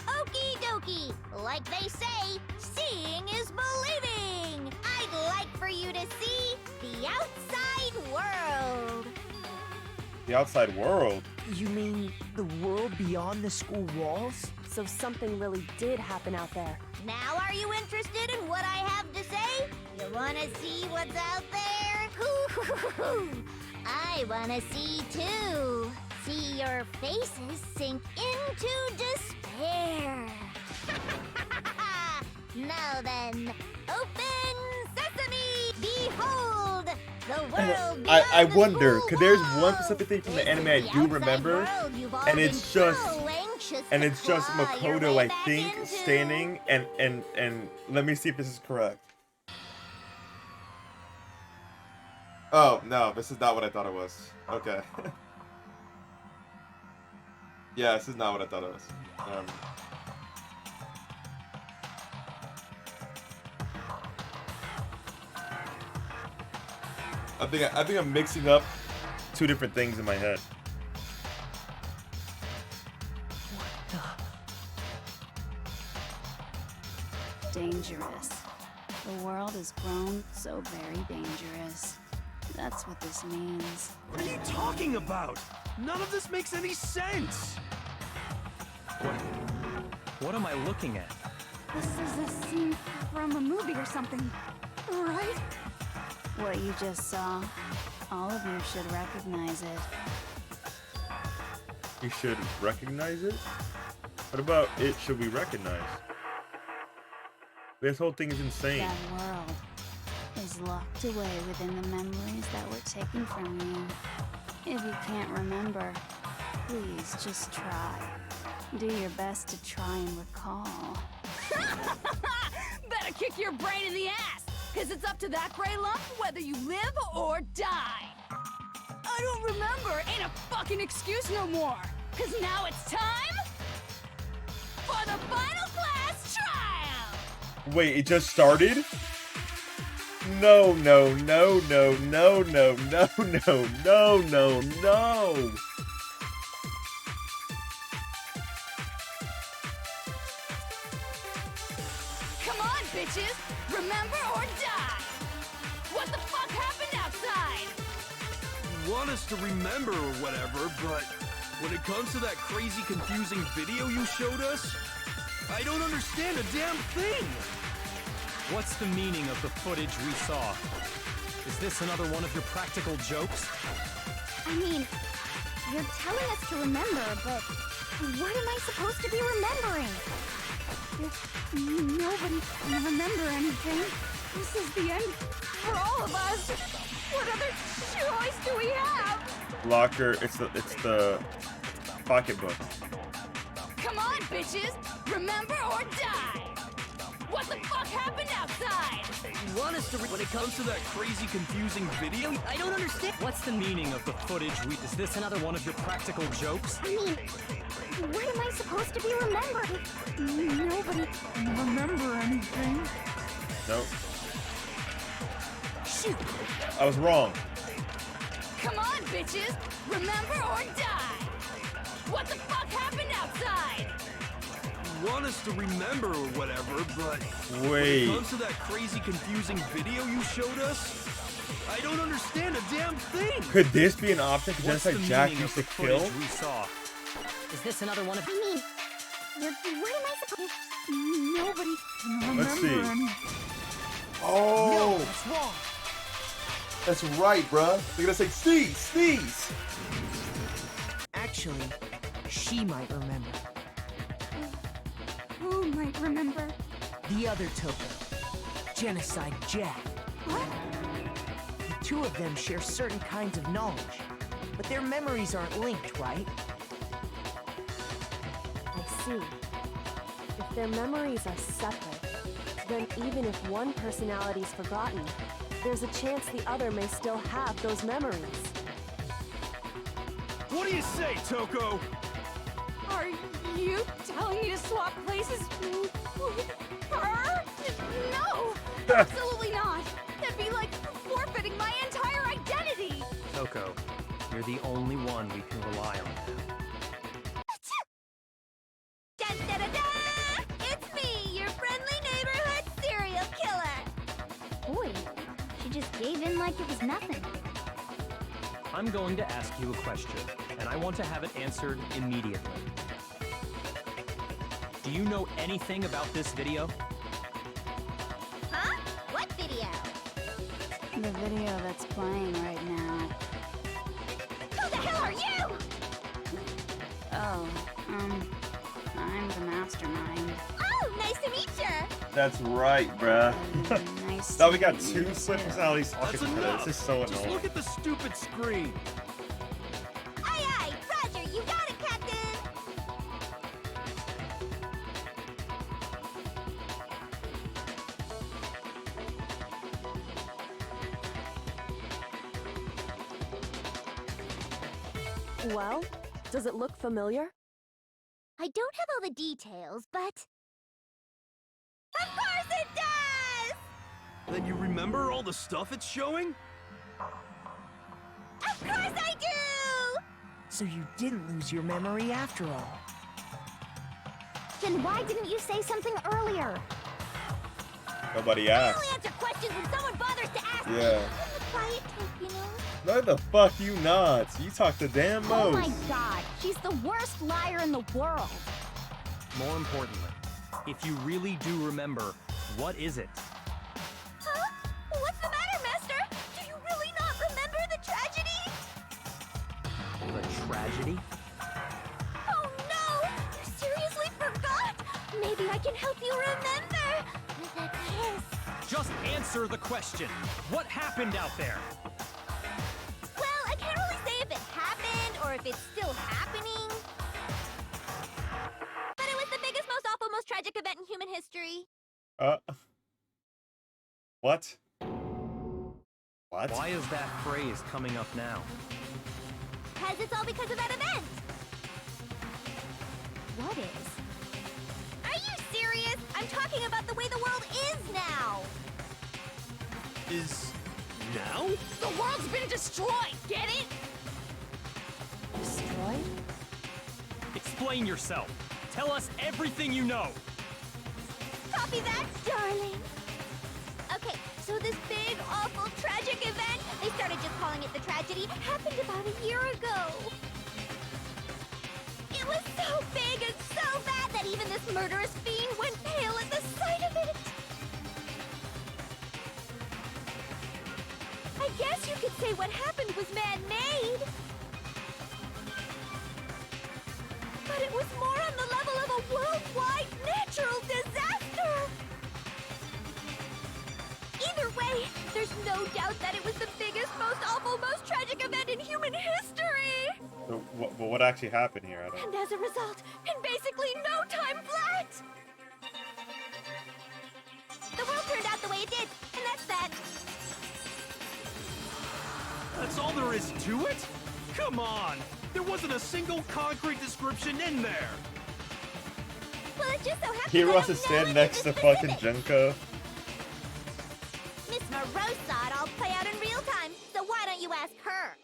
Okie dokie. Like they say, seeing is believing. I'd like for you to see the outside world. The outside world? You mean the world beyond the school walls? So something really did happen out there. Now are you interested in what I have to say? You wanna see what's out there? I wanna see too. See your faces sink into despair. Now then, open sesame! Behold, the world beyond I the wonder, school cause there's one walls. specific thing from the This anime is I the do outside remember, world you've all and been it's just so anxious and to it's just claw your Makoto, way I back think, into. standing and let me see if this is correct. Oh no, this is not what I thought it was. Okay. Yeah, this is not what I thought it was. I think I'm mixing up two different things in my head. Dangerous. The world has grown so very dangerous. That's what this means. What are you talking about? None of this makes any sense! What am I looking at? This is a scene from a movie or something, right? What you just saw, all of you should recognize it. You should recognize it? What about it should we recognize? This whole thing is insane. That world is locked away within the memories that were taken from you. If you can't remember, please just try. Do your best to try and recall. Better kick your brain in the ass, because it's up to that gray lump whether you live or die. I don't remember ain't a fucking excuse no more, because now it's time for the final class trial! Wait, it just started? No, no, no, no, no, no, no, no, no, no, no. Come on, bitches! Remember or die! What the fuck happened outside? want us to remember or whatever, but when it comes to that crazy, confusing video you showed us, I don't understand a damn thing! What's the meaning of the footage we saw? Is this another one of your practical jokes? I mean, you're telling us to remember, but what am I supposed to be remembering? If nobody can remember anything, this is the end for all of us. What other choice do we have? Locker, it's the pocketbook. Come on, bitches! Remember or die! What the fuck happened outside? You want us to when it comes to that crazy, confusing video? I don't understand. What's the meaning of the footage we... Is this another one of your practical jokes? I mean, what am I supposed to be remembering? Nobody can remember anything. Nope. Shoot! I was wrong. Come on, bitches! Remember or die! What the fuck happened outside? You want us to remember or whatever, but wait. When it comes to that crazy, confusing video you showed us, I don't understand a damn thing. Could this be an option? Just like Jack used to kill? We saw. Is this another one of... I mean, what am I supposed to... Nobody can remember. Let's see. Anything. Oh! No, that's wrong. That's right, bruh. They're gonna say, sneeze! Actually, she might remember. Who might remember? The other Toko. Genocide Jack. What? The two of them share certain kinds of knowledge, but their memories aren't linked, right? I see. If their memories are separate, then even if one personality's forgotten, there's a chance the other may still have those memories. What do you say, Toko? Are you telling me to swap places with her? No! Absolutely not! That'd be like forfeiting my entire identity! Toko, you're the only one we can rely on now. Da-da-da-da! It's me, your friendly neighborhood serial killer! Boy, she just gave in like it was nothing. I'm going to ask you a question, and I want to have it answered immediately. Do you know anything about this video? Huh? What video? The video that's playing right now. Who the hell are you? Oh, I'm the mastermind. Oh, nice to meet you! That's right, bruh. Nice Now to we got meet two you, split too. personalities talking That's to each other. enough. This is so Just annoying. look at the stupid screen. Aye, aye, Roger, you got it, Captain! Well, does it look familiar? I don't have all the details, but... Of course it does! Then you remember all the stuff it's showing? Of course I do! So you didn't lose your memory after all. Then why didn't you say something earlier? Nobody I asked. only answer questions when someone bothers to ask me. Yeah. I'm the quiet type, you know? No, the fuck you not. You talk the damn most. Oh my god, she's the worst liar in the world. More importantly, if you really do remember, what is it? Huh? What's the matter, Master? Do you really not remember the tragedy? The tragedy? Oh no! You seriously forgot? Maybe I can help you remember with a kiss. Just answer the question. What happened out there? Well, I can't really say if it happened or if it's still happening. But it was the biggest, most awful, most tragic event in human history. What? What? Why is that phrase coming up now? Because it's all because of that event. What is? Are you serious? I'm talking about the way the world is now. Is now? The world's been destroyed, get it? Destroyed? Explain yourself. Tell us everything you know. Copy that, darling. Okay, So this big, awful, tragic event, they started just calling it the tragedy, happened about a year ago. It was so big and so bad that even this murderous fiend went pale at the sight of it. I guess you could say what happened was man-made. But it was more on the level of a worldwide natural disaster. Either way, there's no doubt that it was the biggest, most awful, most tragic event in human history. So, what actually happened here? I don't. And as a result, in basically no time flat, the world turned out the way it did, and that's that. That's all there is to it? Come on! There wasn't a single concrete description in there! Well, it just so happens He I wants to don't stand know next to fucking Junko. Miss Morose saw it all play out in real time, so why don't you ask her?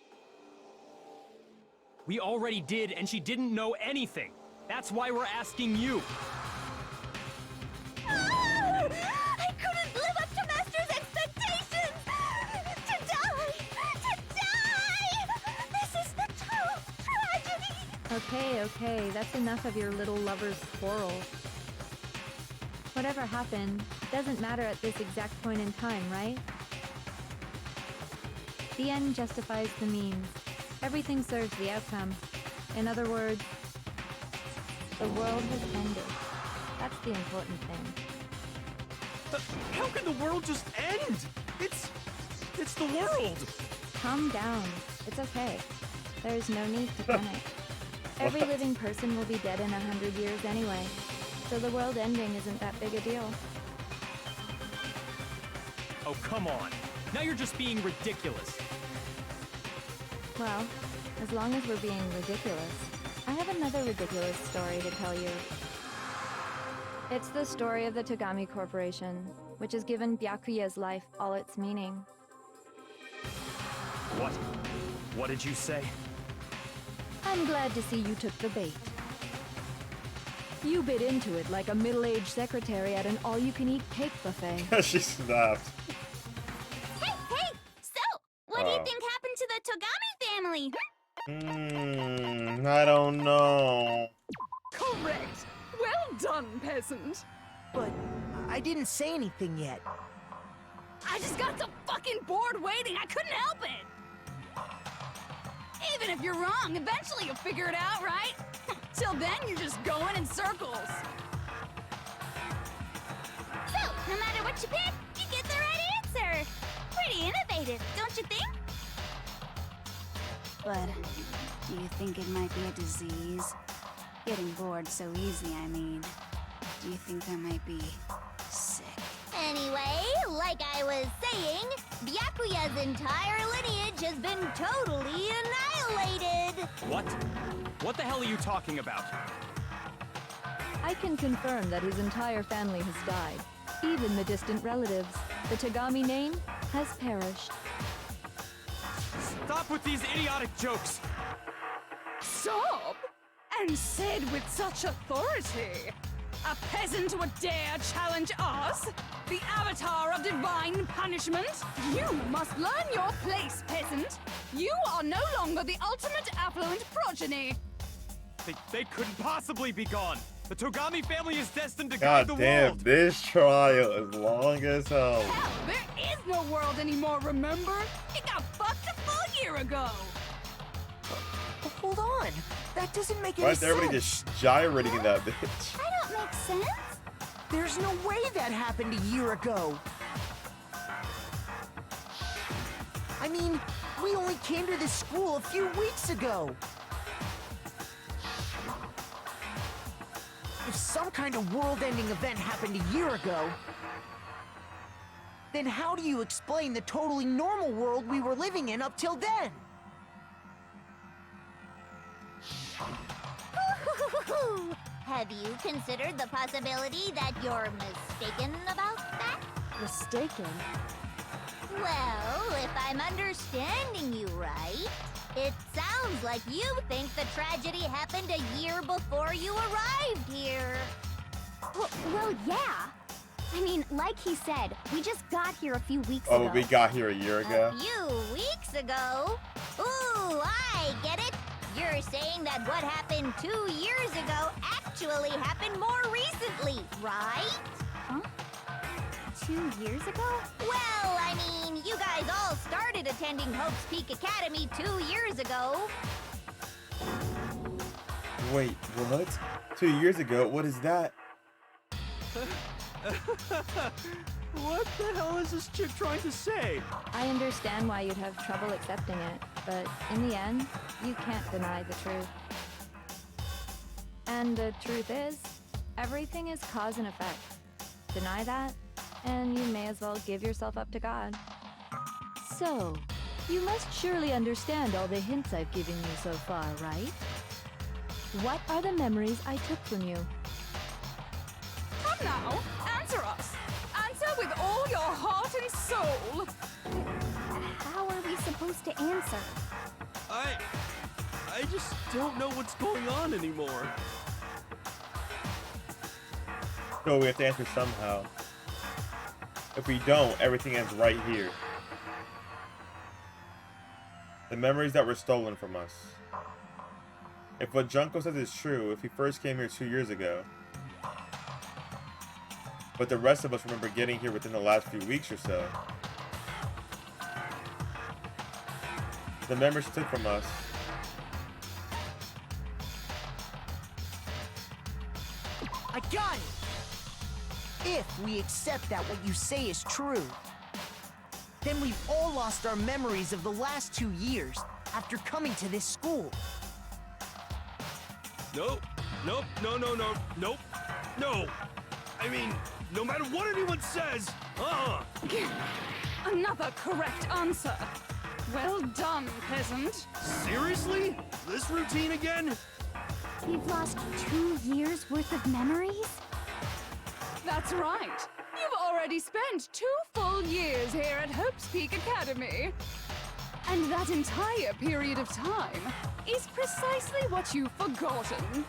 We already did, and she didn't know anything. That's why we're asking you. Ah! I couldn't live up to Master's expectations! To die! This is the true tragedy! Okay, that's enough of your little lover's quarrel. Whatever happened, it doesn't matter at this exact point in time, right? The end justifies the means. Everything serves the outcome. In other words, the world has ended. That's the important thing. How can the world just end? It's the world! Calm down. It's okay. There's no need to panic. Every living person will be dead in 100 years anyway, so the world ending isn't that big a deal. Oh, come on. Now you're just being ridiculous. Well, as long as we're being ridiculous, I have another ridiculous story to tell you. It's the story of the Togami Corporation, which has given Byakuya's life all its meaning. What? What did you say? I'm glad to see you took the bait. You bit into it like a middle-aged secretary at an all-you-can-eat cake buffet. She snapped. Hey! So, what do you think happened to the Togami family? I don't know. Correct! Well done, peasant! But I didn't say anything yet. I just got so fucking bored waiting, I couldn't help it! Even if you're wrong, eventually you'll figure it out, right? Till then, you're just going in circles. So, no matter what you pick, you get the right answer. Pretty innovative, don't you think? But do you think it might be a disease? Getting bored so easy, I mean. Do you think I might be sick? Anyway, like I was saying, Byakuya's entire lineage has been totally annihilated. What? What the hell are you talking about? I can confirm that his entire family has died. Even the distant relatives. The Togami name has perished. Stop with these idiotic jokes! Stop! And said with such authority! A peasant would dare challenge us? The avatar of divine punishment? You must learn your place, peasant! You are no longer the ultimate affluent progeny! They couldn't possibly be gone! The Togami family is destined to God guide the damn, world! this trial is long as hell. Hell, there is no world anymore, remember? It got fucked a full year ago! Hold on. That doesn't make any Why is sense. everybody just gyrating in that bitch? I don't make sense. There's no way that happened a year ago. I mean, we only came to this school a few weeks ago. If some kind of world-ending event happened a year ago, then how do you explain the totally normal world we were living in up till then? Have you considered the possibility that you're mistaken about that? Mistaken? Well, if I'm understanding you right, it sounds like you think the tragedy happened a year before you arrived here. Well, yeah. I mean, like he said, we just got here a few weeks Oh, ago. but we got here a year ago. A few weeks ago? Ooh, I get it. You're saying that what happened 2 years ago actually happened more recently, right? Huh? 2 years ago? Well, I mean, you guys all started attending Hope's Peak Academy 2 years ago. Wait, what? 2 years ago? What is that? What the hell is this chick trying to say? I understand why you'd have trouble accepting it, but in the end, you can't deny the truth. And the truth is, everything is cause and effect. Deny that, and you may as well give yourself up to God. So, you must surely understand all the hints I've given you so far, right? What are the memories I took from you? Come now, answer us. Answer with all your heart and soul. How are we supposed to answer? I just don't know what's going on anymore. So we have to answer somehow. If we don't, everything ends right here. The memories that were stolen from us. If what Junko says is true, if he first came here 2 years ago, but the rest of us remember getting here within the last few weeks or so, the memories he took from us. I got it! If we accept that what you say is true, then we've all lost our memories of the last 2 years after coming to this school. Nope. Nope. No. Nope. No. I mean, no matter what anyone says, Another correct answer. Well done, peasant. Seriously? This routine again? We've lost 2 years worth of memories? That's right. You've already spent 2 full years here at Hope's Peak Academy. And that entire period of time is precisely what you've forgotten.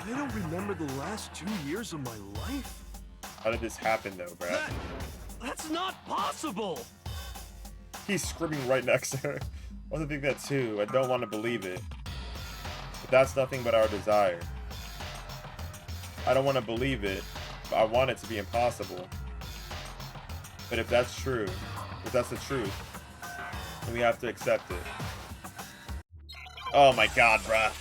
I don't remember the last 2 years of my life. How did this happen though, bro? That's not possible! He's screaming right next to her. I also think that too. I don't want to believe it. But that's nothing but our desire. I don't want to believe it, but I want it to be impossible. But if that's true, if that's the truth, then we have to accept it. Oh my god, bruh.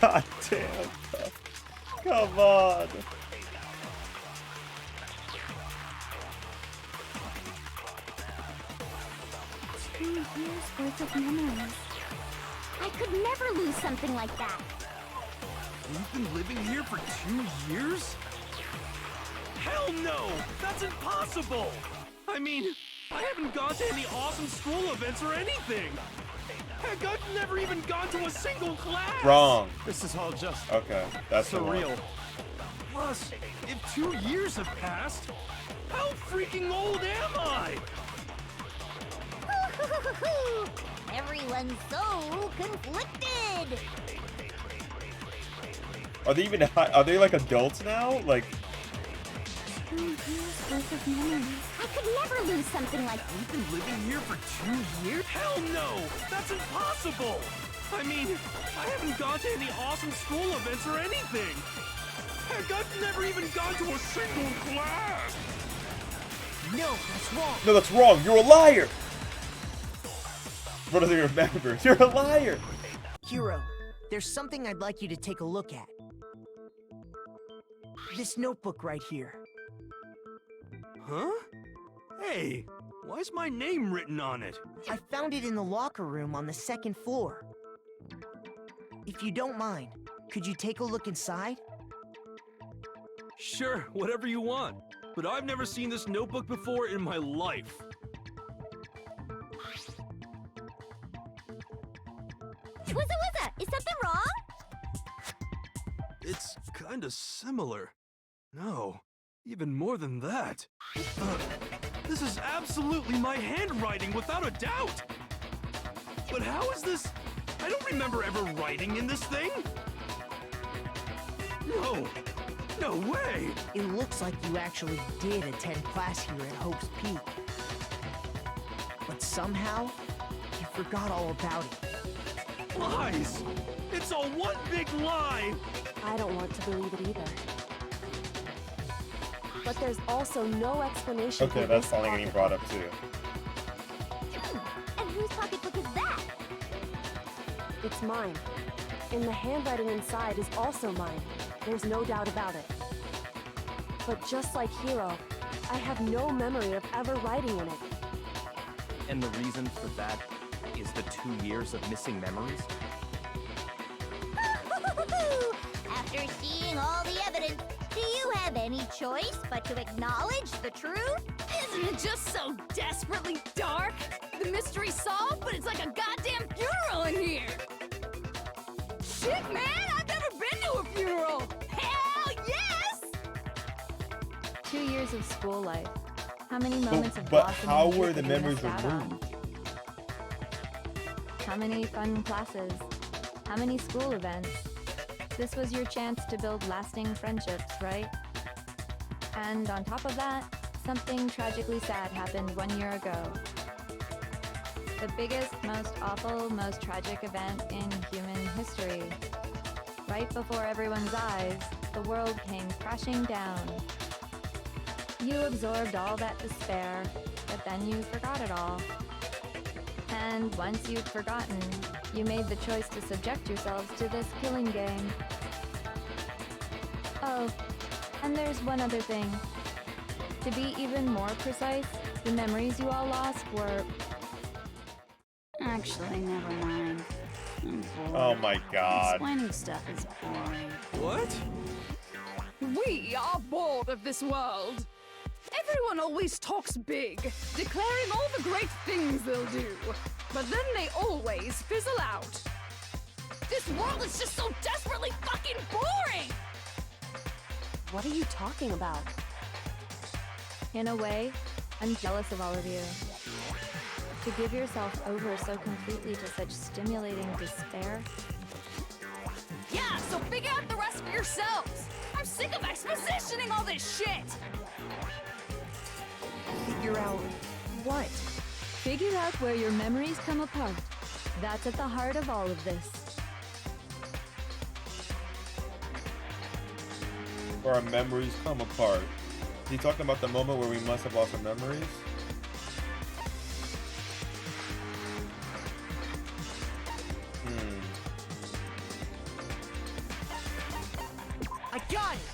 God damn, bro. Come on. Years worth of memories. I could never lose something like that. You've been living here for 2 years? Hell no! That's impossible! I mean, I haven't gone to any awesome school events or anything! Heck, I've never even gone to a single class! Wrong. This is all just Okay, that's surreal. Plus, if 2 years have passed, how freaking old am I? Everyone's so conflicted. Are they even? Are they like adults now? Like? 2 years worth of memories. I could never lose something like that. We've been living here for 2 years? Hell no! That's impossible! I mean, I haven't gone to any awesome school events or anything! Heck, I've never even gone to a single class! No, that's wrong. No, that's wrong. You're a liar. What do they remember? You're a liar. Hero, there's something I'd like you to take a look at. This notebook right here. Huh? Hey, why's my name written on it? I found it in the locker room on the 2nd floor. If you don't mind, could you take a look inside? Sure, whatever you want. But I've never seen this notebook before in my life. Wizza, is something wrong? It's kinda similar. No, even more than that. This is absolutely my handwriting, without a doubt! But how is this? I don't remember ever writing in this thing! No, No way! It looks like you actually did attend class here at Hope's Peak. But somehow, you forgot all about it. Lies! It's all one big lie! I don't want to believe it either. But there's also no explanation Okay, for that's this finally getting brought up too. And whose pocketbook is that? It's mine. And the handwriting inside is also mine. There's no doubt about it. But just like Hiro, I have no memory of ever writing in it. And the reason for that is the 2 years of missing memories? After seeing all the evidence, do you have any choice but to acknowledge the truth? Isn't it just so desperately dark? The mystery's solved, but it's like a goddamn funeral in here! Shit, man! I've never been to a funeral! Hell yes! 2 years of school life. How many moments of But blossoming how youth were did the you memories miss out on? removed? How many fun classes? How many school events? This was your chance to build lasting friendships, right? And on top of that, something tragically sad happened 1 year ago. The biggest, most awful, most tragic event in human history. Right before everyone's eyes, the world came crashing down. You absorbed all that despair, but then you forgot it all. And once you'd forgotten, you made the choice to subject yourselves to this killing game. Oh, and there's one other thing. To be even more precise, the memories you all lost were... Actually, never mind. I'm bored. Oh my god. Explaining stuff is boring. What? We are bored of this world. Everyone always talks big, declaring all the great things they'll do. But then they always fizzle out. This world is just so desperately fucking boring! What are you talking about? In a way, I'm jealous of all of you. To give yourself over so completely to such stimulating despair. Yeah, so figure out the rest for yourselves! I'm sick of expositioning all this shit! Figure out what? Figure out where your memories come apart. That's at the heart of all of this. Where our memories come apart. Is he talking about the moment where we must have lost our memories? I got it!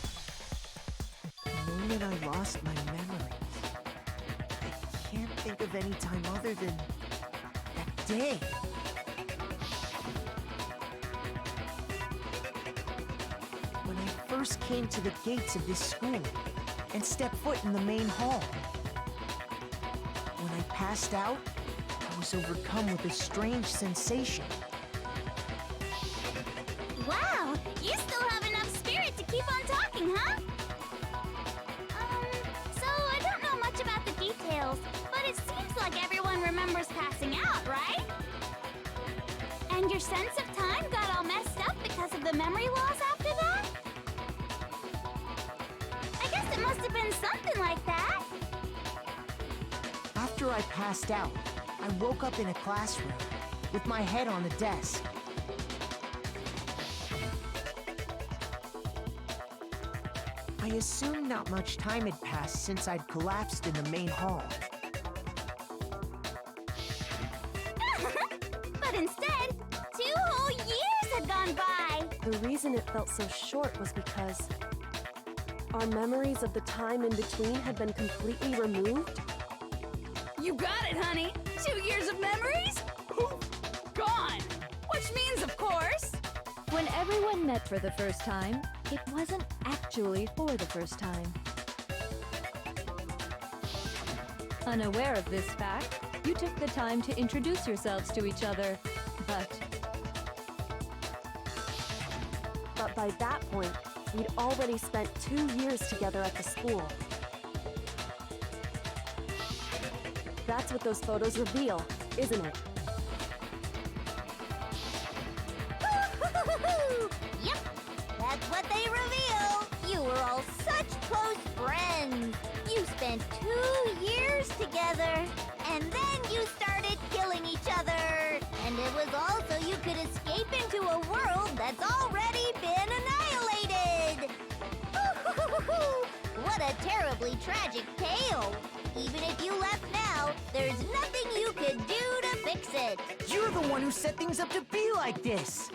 The moment I lost my memories. I can't think of any time other than that day. When I first came to the gates of this school and stepped foot in the main hall. When I passed out, I was overcome with a strange sensation. Wow, you still have enough spirit to keep on talking, huh? So I don't know much about the details, but it seems like everyone remembers passing out, right? And your sense of time got all messed up because of the memory loss after that? I guess it must have been something like that. After I passed out, I woke up in a classroom with my head on the desk. I assumed not much time had passed since I'd collapsed in the main hall. But instead, 2 whole years had gone by. The reason it felt so short was because our memories of the time in between had been completely removed. You got it, honey! 2 years of memories? Poof! Gone! Which means, of course... When everyone met for the first time, it wasn't actually for the first time. Unaware of this fact, you took the time to introduce yourselves to each other, but by that point, we'd already spent 2 years together at the school. That's what those photos reveal, isn't it? Yep, that's what they reveal. You were all together. And then you started killing each other. And it was all so you could escape into a world that's already been annihilated. What a terribly tragic tale. Even if you left now, there's nothing you could do to fix it. You're the one who set things up to be like this.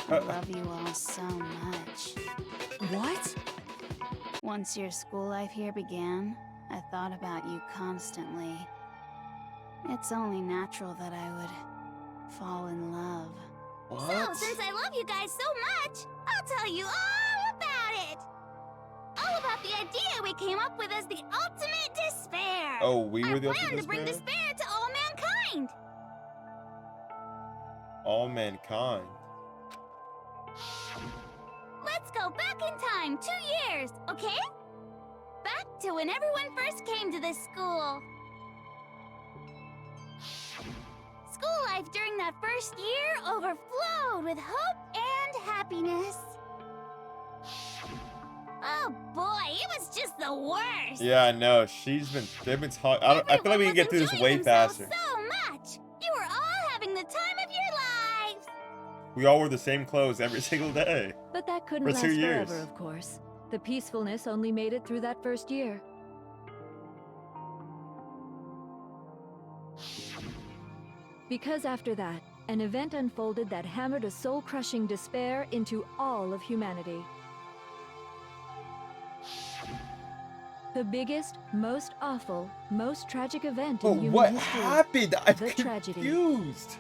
I love you all so much. What? Once your school life here began, I thought about you constantly. It's only natural that I would fall in love. What? So, since I love you guys so much, I'll tell you all about it. All about the idea we came up with as the ultimate despair. Oh, we were the Our plan ultimate to bring despair? despair to all mankind. All mankind. Let's go back in time 2 years, okay? Back to when everyone first came to this school. School life during that first year overflowed with hope and happiness. Oh boy, it was just the worst. Yeah, I know. They've been talking. I feel like we can get through this way faster. So much. You were all having the time of your lives. We all wore the same clothes every single day. But that couldn't For last 2 years. forever, of course. The peacefulness only made it through that first year. Because after that, an event unfolded that hammered a soul-crushing despair into all of humanity. The biggest, most awful, most tragic event in human what history. happened? I'm the tragedy. confused.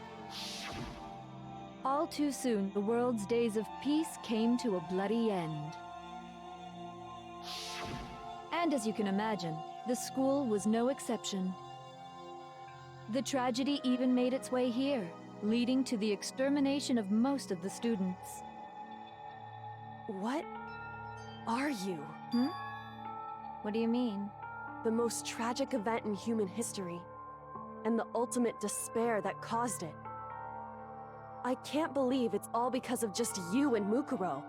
All too soon, the world's days of peace came to a bloody end. And as you can imagine, the school was no exception. The tragedy even made its way here, leading to the extermination of most of the students. What are you? What do you mean? The most tragic event in human history, and the ultimate despair that caused it. I can't believe it's all because of just you and Mukuro.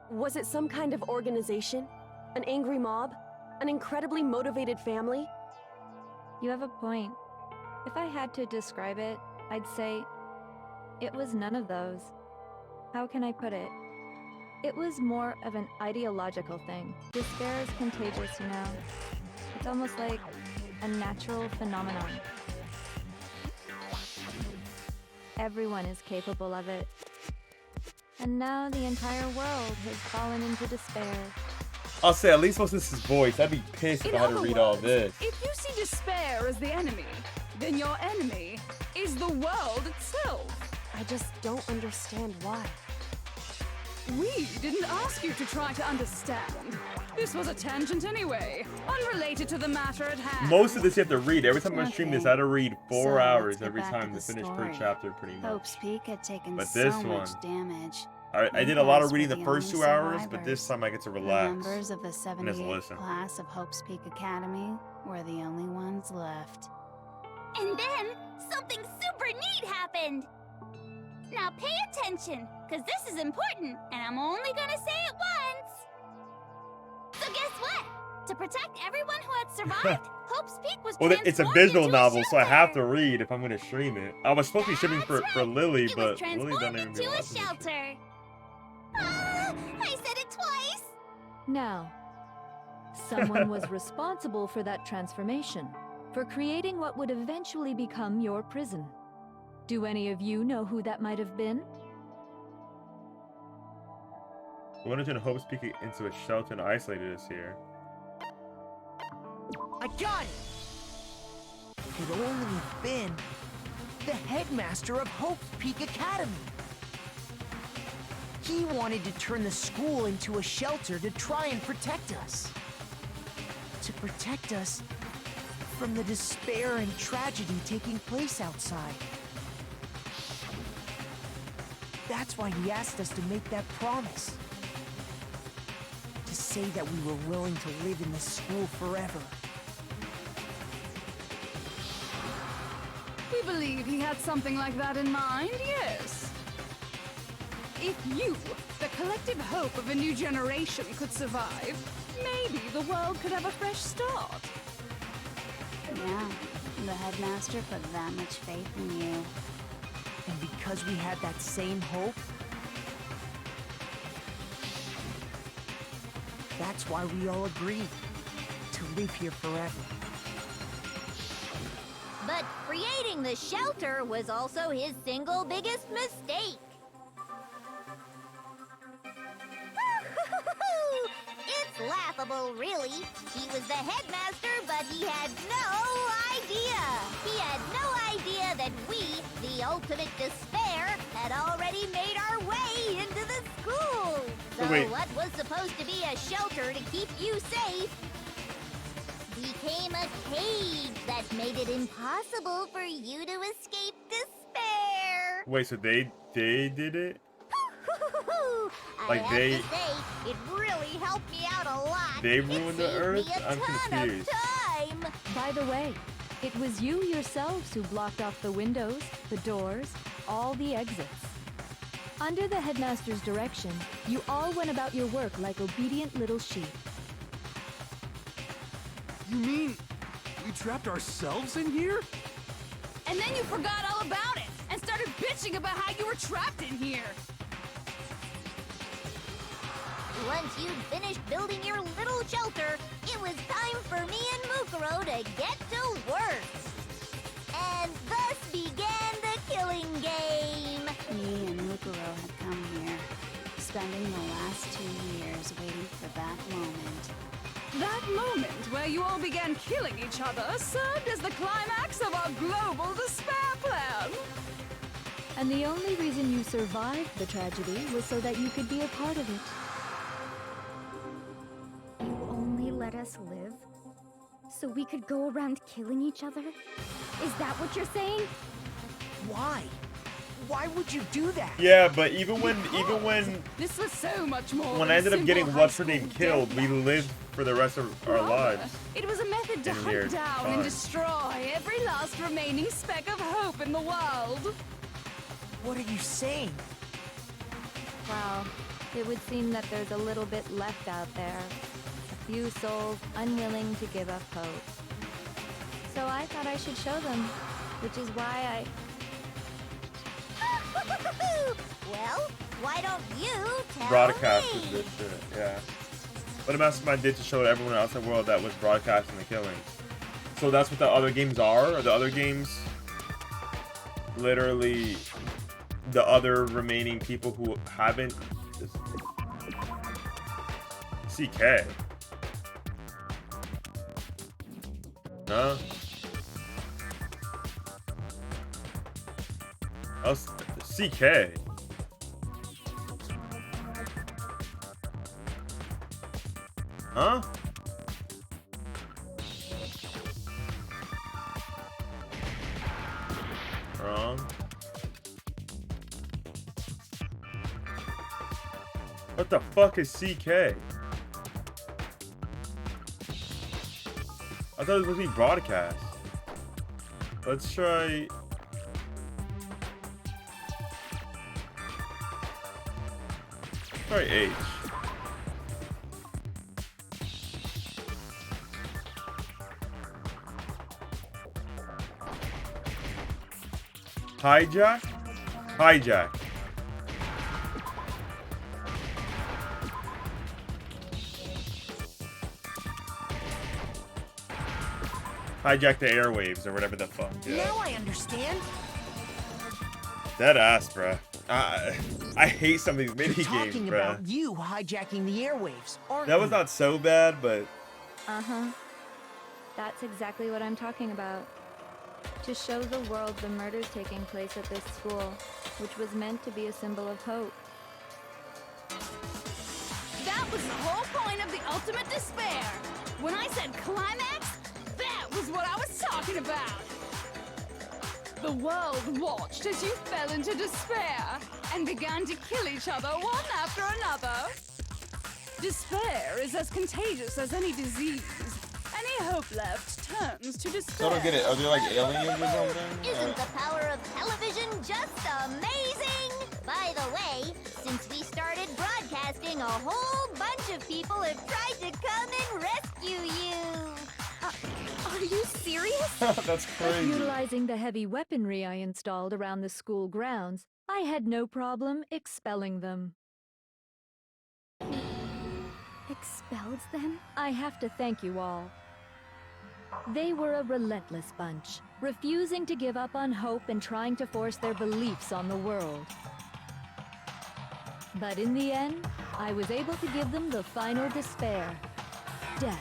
Was it some kind of organization? An angry mob? An incredibly motivated family? You have a point. If I had to describe it, I'd say it was none of those. How can I put it? It was more of an ideological thing. Despair is contagious, you know. It's almost like a natural phenomenon. Everyone is capable of it. And now the entire world has fallen into despair. I'll say, at least what's this his voice? I'd be pissed if I had to read all this. If you see despair as the enemy, then your enemy is the world itself. I just don't understand why. We didn't ask you to try to understand. This was a tangent anyway, unrelated to the matter at hand. Most of this you have to read. Every time I stream this, I had to read 4 So, hours let's get every back time to to the finish story. per chapter, pretty much. Hope's Peak had taken But so this much one, damage. I You did a lot guys of reading were the first only 2 hours, but survivors. this time I get to The relax members of the and just 78th listen. class of Hope's Peak Academy were the only ones left. And then something super neat happened. Now pay attention, because this is important, and I'm only gonna say it once. So guess what? To protect everyone who had survived, Hope's Peak was Well, it's a transformed visual into a novel, so I have shelter. to read if I'm going to stream it. I was supposed to be streaming for Lily, It was but Lily transformed doesn't even be into a watching it. shelter. Ah, I said it twice. Now, someone was responsible for that transformation, for creating what would eventually become your prison. Do any of you know who that might have been? We want to turn Hope's Peak into a shelter and isolated us here. I got it! Could only have been the headmaster of Hope's Peak Academy. He wanted to turn the school into a shelter to try and protect us. To protect us from the despair and tragedy taking place outside. That's why he asked us to make that promise. To say that we were willing to live in this school forever. We believe he had something like that in mind, yes. If you, the collective hope of a new generation, could survive, maybe the world could have a fresh start. Yeah, the headmaster put that much faith in you. And because we had that same hope, that's why we all agreed to live here forever. But creating the shelter was also his single biggest mistake. It's laughable, really. He was the headmaster, but he had no idea. He had no idea that we, the ultimate despair, had already made our way into the school. So what was supposed to be a shelter to keep you safe became a cage that made it impossible for you to escape despair. Wait, so they did it? Like I have to say, it really helped me out a lot. They ruined the Earth? I'm confused. By the way, it was you yourselves who blocked off the windows, the doors, all the exits. Under the headmaster's direction, you all went about your work like obedient little sheep. You mean we trapped ourselves in here? And then you forgot all about it and started bitching about how you were trapped in here. Once you'd finished building your little shelter, it was time for me and Mukuro to get to work. And thus began the killing game. Me and Mukuro had come here, spending the last 2 years waiting for that moment. That moment where you all began killing each other served as the climax of our global despair plan. And the only reason you survived the tragedy was so that you could be a part of it. You only let us live so we could go around killing each other? Is that what you're saying? Why? Why would you do that? Yeah, but even when this was so much more when I ended up getting what's her name killed, we lived for the rest of our lives. It was a method to hunt down and destroy every last remaining speck of hope in the world. What are you saying? Well, it would seem that there's a little bit left out there. A few souls unwilling to give up hope. So I thought I should show them, which is why Well, why don't you tell broadcasted me? this shit, yeah. What a mastermind did to show everyone else in the world that was broadcasting the killings. So that's what the other games are? Are the other games literally the other remaining people who haven't... CK. No? Oh, CK. Huh? Wrong. What the fuck is CK? I thought it was supposed to be broadcast. Let's try... Try H. Hijack? Hijack. Hijack the airwaves or whatever the fuck. Yeah. Now I understand. Dead ass, bruh. I hate some of these mini games, Talking bruh. about you hijacking the airwaves, aren't That was you? not so bad, but Uh-huh. That's exactly what I'm talking about. To show the world the murders taking place at this school, which was meant to be a symbol of hope. That was the whole point of the ultimate despair. When I said climax, that was what I was talking about. The world watched as you fell into despair and began to kill each other one after another. Despair is as contagious as any disease. Any hope left turns to despair. I don't get it. Are they like aliens or something? Isn't the power of television just amazing? By the way, since we started broadcasting a whole bunch of people have tried to come and rescue you. Are you serious? That's crazy. Utilizing the heavy weaponry I installed around the school grounds, I had no problem expelling them. Expelled them? I have to thank you all. They were a relentless bunch, refusing to give up on hope and trying to force their beliefs on the world. But in the end, I was able to give them the final despair: death.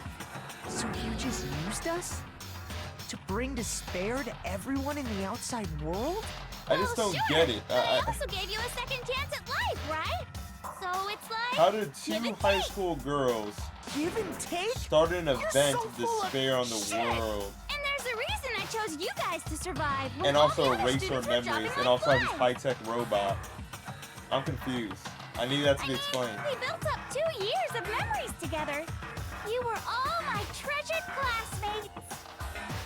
So you just used us? To bring despair to everyone in the outside world? I just don't get it. I also gave you a second chance at life, right? So it's like... How did two high school girls Give and take? start an event so of full of despair on the shit. world? And there's a reason I chose you guys to survive. when And all also the other erase our students were memories, dropping and like also have this flies. high-tech robot. I'm confused. I need that to be explained. We built up 2 years of memories together. You were all my treasured classmates.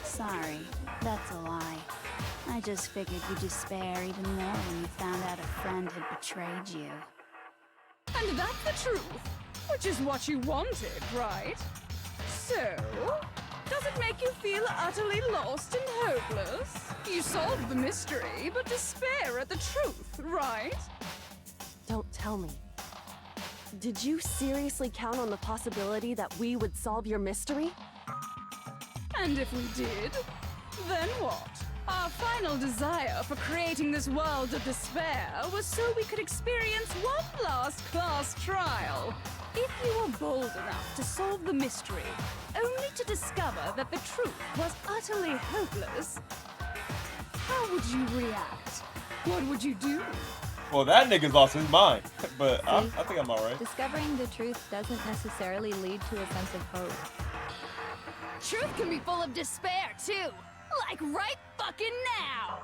Sorry, that's a lie. I just figured you'd despair even more when you found out a friend had betrayed you. And that's the truth, which is what you wanted, right? So, does it make you feel utterly lost and hopeless? You solved the mystery, but despair at the truth, right? Don't tell me. Did you seriously count on the possibility that we would solve your mystery? And if we did, then what? Our final desire for creating this world of despair was so we could experience one last class trial. If you were bold enough to solve the mystery, only to discover that the truth was utterly hopeless, how would you react? What would you do? Well, that nigga's lost his mind. But I think I'm alright. Discovering the truth doesn't necessarily lead to a sense of hope. Truth can be full of despair, too. Like right fucking now.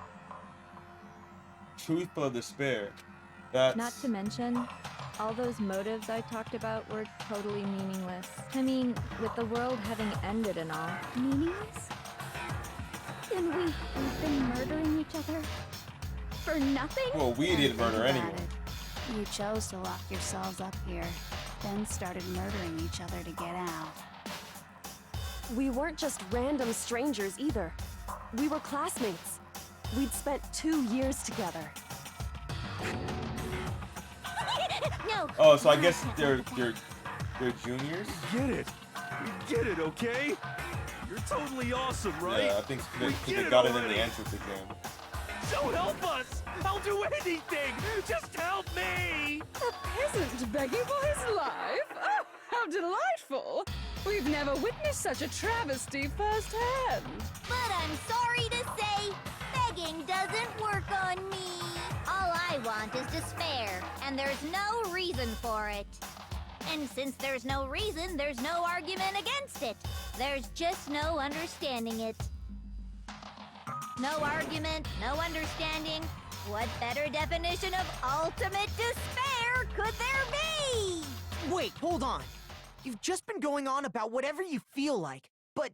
Truthful of despair. That's... Not to mention, all those motives I talked about were totally meaningless. I mean, with the world having ended and all. Meaningless? Then we've been murdering each other? For nothing? Well, we didn't murder Think anyone. about it. You chose to lock yourselves up here, then started murdering each other to get out. We weren't just random strangers either. We were classmates. We'd spent 2 years together. No. Oh, so I guess they're juniors? Get it? We get it, okay? You're totally awesome, right? Yeah, I think We they get it got it in already. the entrance exam. So help us! I'll do anything! Just help me! A peasant begging for his life? Oh, how delightful! We've never witnessed such a travesty firsthand. But I'm sorry to say, begging doesn't work on me. All I want is despair, and there's no reason for it. And since there's no reason, there's no argument against it. There's just no understanding it. No argument, no understanding. What better definition of ultimate despair could there be? Wait, hold on. You've just been going on about whatever you feel like, but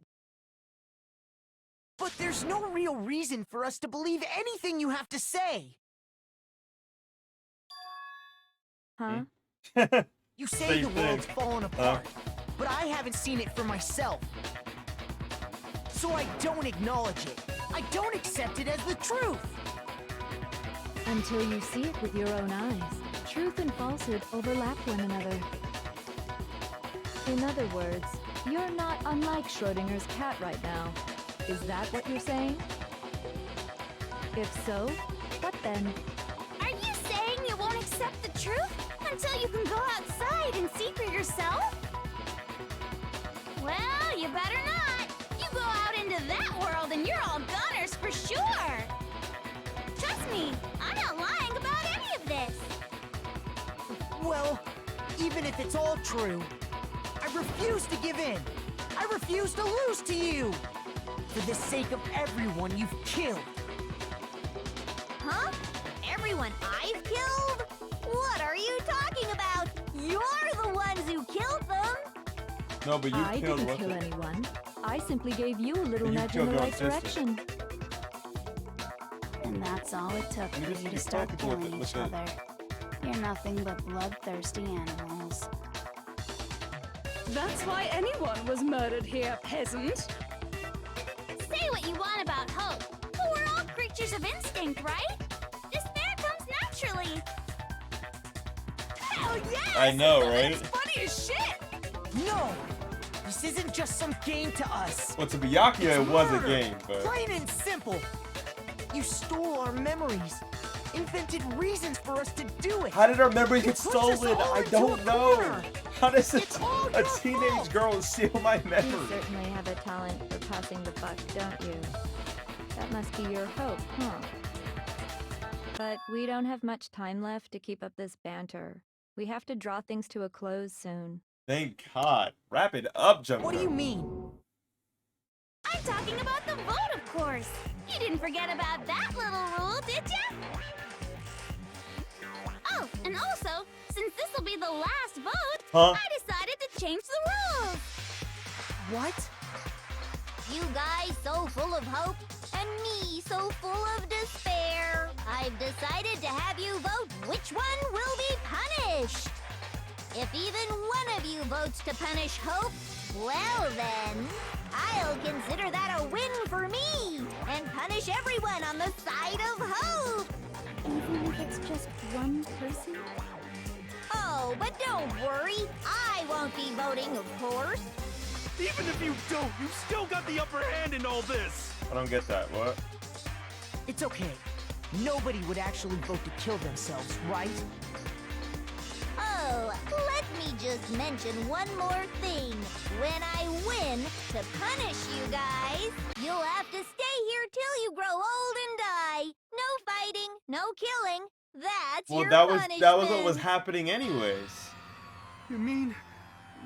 there's no real reason for us to believe anything you have to say. Huh? You say Same the world's thing. fallen apart, but I haven't seen it for myself. So I don't acknowledge it. I don't accept it as the truth. Until you see it with your own eyes, truth and falsehood overlap one another. In other words, you're not unlike Schrodinger's cat right now. Is that what you're saying? If so, what then? Are you saying you won't accept the truth until you can go outside and see for yourself? Well, you better not. You go out into that world and you're all goners for sure. Trust me, I'm not lying about any of this. Well, even if it's all true, I refuse to give in. I refuse to lose to you. For the sake of everyone you've killed. Huh? Everyone I've killed? What are you talking about? You're the ones who killed them. No, but you I killed didn't what's kill it? anyone. I simply gave you a little You nudge in killed the your own right sister. direction. And that's all it took You for just you to keep start talking with killing it, each with it. other. You're nothing but bloodthirsty animals. rules. That's why anyone was murdered here, peasant. Say what you want about hope, but we're all creatures of instinct, right? Despair comes naturally. Hell yes! I know, right? That's funny as shit! No! This isn't just some game to us. Well, to Byakuya, it was a murder. game, but... Plain and simple. You stole our memories. Invented reasons for us to do it. How did our memories get You pushed us stolen? all I into don't a know. corner. How does a your teenage fault. girl steal my You memory? certainly have a talent for passing the buck, don't you? That must be your hope, huh? But we don't have much time left to keep up this banter. We have to draw things to a close soon. Thank God. Wrap it up, Junko. What do you mean? I'm talking about the vote, of course. You didn't forget about that little rule, did ya? Oh, and also, since this will be the last vote, Huh? I decided to change the rules. What? You guys so full of hope, and me so full of despair. I've decided to have you vote which one will be punished. If even one of you votes to punish Hope, well then, I'll consider that a win for me, and punish everyone on the side of Hope. Even if it's just one person? Oh, but don't worry, I won't be voting, of course. Even if you don't, you still got the upper hand in all this. I don't get that. What? It's okay. Nobody would actually vote to kill themselves, right? Oh, let me just mention one more thing. When I win, to punish you guys, you'll have to stay here till you grow old and die. No fighting, no killing. That's Well, your that punishment. was what was happening anyways. You mean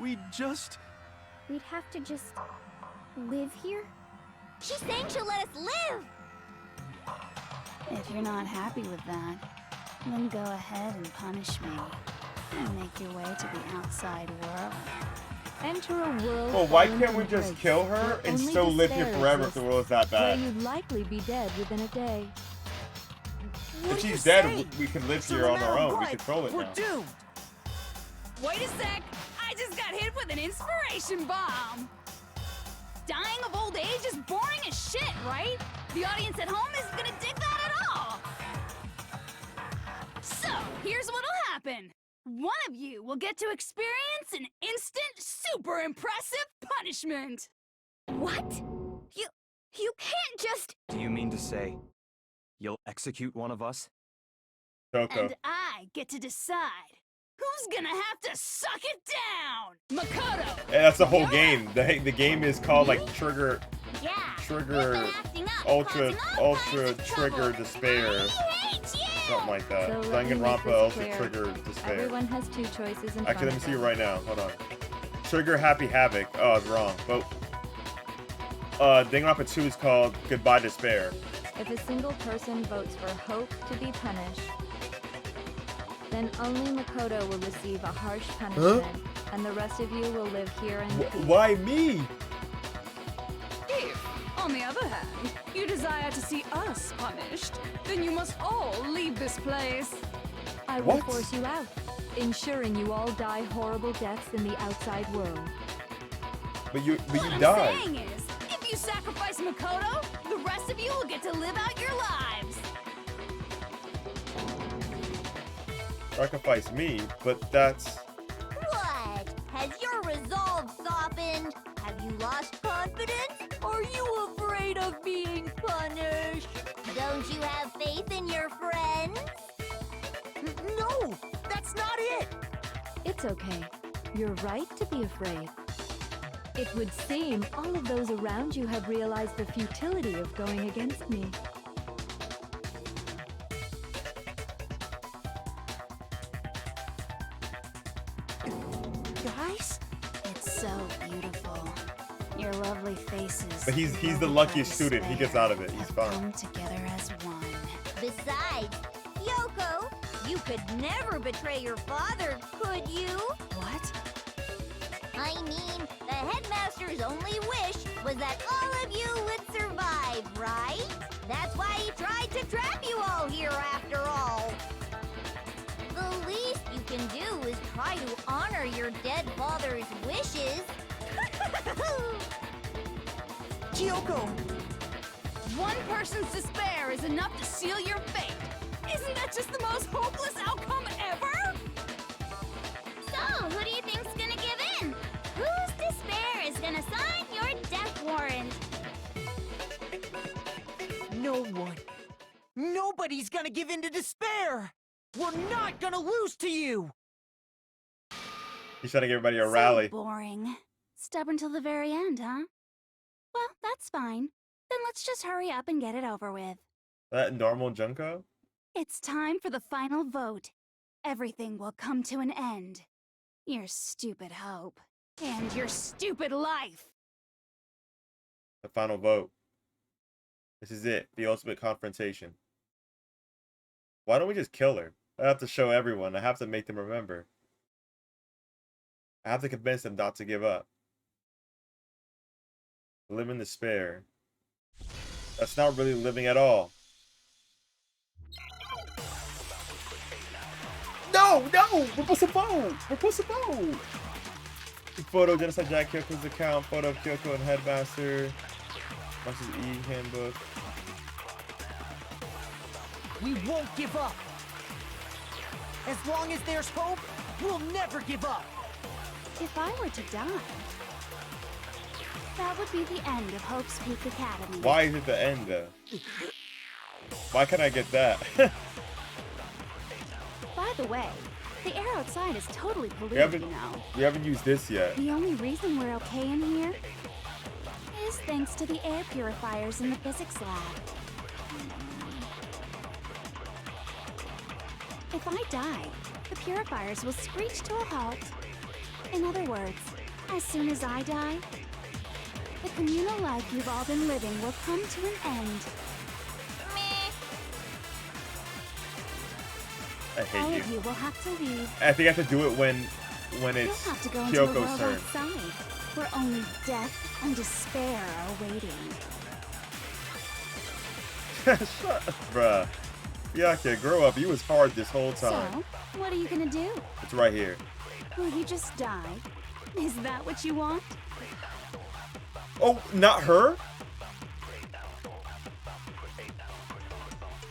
we just... We'd have to just live here? She's saying she'll let us live. If you're not happy with that, then go ahead and punish me. And make your way to the outside world. Enter a world. Well, why full can't of we just grace, kill her where and only still live here despair forever if the exists, world is that where bad? you'd likely be dead within a day. If she's dead, we can live here on our own. We control it We're now. doomed. Wait a sec! I just got hit with an inspiration bomb! Dying of old age is boring as shit, right? The audience at home isn't gonna dig that at all! So, here's what'll happen. One of you will get to experience an instant, super impressive punishment! What? You can't just... Do you mean to say you'll execute one of us? Coco. And I get to decide who's gonna have to suck it down! Makoto! And that's the whole game. The game is called like Trigger Yeah. Ultra Trigger Despair. Something like that. So let me make Danganronpa this Ultra clear. Trigger Despair. Everyone has two choices in Actually, front let me of see it them. right now. Hold on. Trigger Happy Havoc. Oh, I was wrong. But Danganronpa 2 is called Goodbye Despair. If a single person votes for Hope to be punished, then only Makoto will receive a harsh punishment, and the rest of you will live here in peace. Why me? If, on the other hand, you desire to see us punished, then you must all leave this place. I will What? force you out, ensuring you all die horrible deaths in the outside world. But you What I'm died. saying is, if you sacrifice Makoto, the rest of you will get to live out your lives. Sacrifice me, but that's... What? Has your resolve softened? Have you lost confidence? Are you afraid of being punished? Don't you have faith in your friends? No, that's not it. It's okay. You're right to be afraid. It would seem all of those around you have realized the futility of going against me. Guys? It's so beautiful. Your lovely faces. But he's filled the with luckiest despair student. He gets out of it. He's have fine. come together as one. Besides, Yoko, you could never betray your father, could you? What? I mean, the headmaster's only wish was that all of you would survive, right? That's why he tried to trap you all here after all. The least you can do is try to honor your dead father's wishes. Kyoko! One person's despair is enough to seal your fate. Isn't that just the most hopeless outcome ever? So, who do you think's gonna give in? Whose despair is gonna sign your death warrant? No one. Nobody's gonna give in to despair! We're not gonna lose to you! He's trying to give everybody a So rally. boring. Stubborn till the very end, huh? Well, that's fine. Then let's just hurry up and get it over with. That normal Junko? It's time for the final vote. Everything will come to an end. Your stupid hope. And your stupid life! The final vote. This is it. The ultimate confrontation. Why don't we just kill her? I have to show everyone. I have to make them remember. I have to convince them not to give up. Live in despair. That's not really living at all. No! We're supposed to vote! Photo, Genocide Jack Kyoko's account. Photo of Kyoko and Headmaster. Monsters E-handbook. We won't give up! As long as there's hope, we'll never give up! If I were to die, that would be the end of Hope's Peak Academy. Why is it the end, though? Why can't I get that? By the way, the air outside is totally polluted, you know. We haven't used this yet. The only reason we're okay in here is thanks to the air purifiers in the physics lab. If I die, the purifiers will screech to a halt. In other words, as soon as I die, the communal life you've all been living will come to an end. I hate all you. of you will have to leave. I think I have to do it when it's You'll have to go into a Kyoko's world turn. outside, where only death and despair are waiting. Shut up, bruh. Yeah, kid, grow up. You was hard this whole time. So, what are you gonna do? It's right here. Will you just die? Is that what you want? Oh, not her?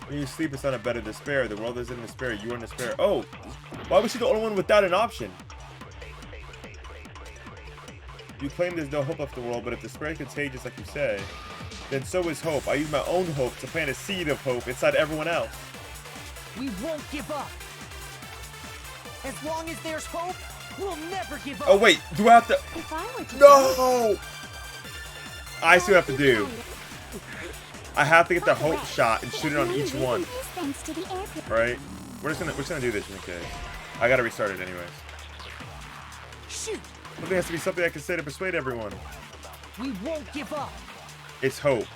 When you sleep, it's not a bed of despair. The world is in despair. You are in despair. Oh, why was she the only one without an option? You claim there's no hope of the world, but if despair is contagious, like you say, then so is hope. I use my own hope to plant a seed of hope inside everyone else. We won't give up. As long as there's hope, we'll never give up. Oh, wait. Do I have to... If I were to No! I see what I have to do. I have to get the hope shot and shoot it on each one. Thanks to the air Right? We're just gonna do this, okay? I gotta restart it anyways. Shoot! Something has to be something I can say to persuade everyone. We won't give up. It's hope.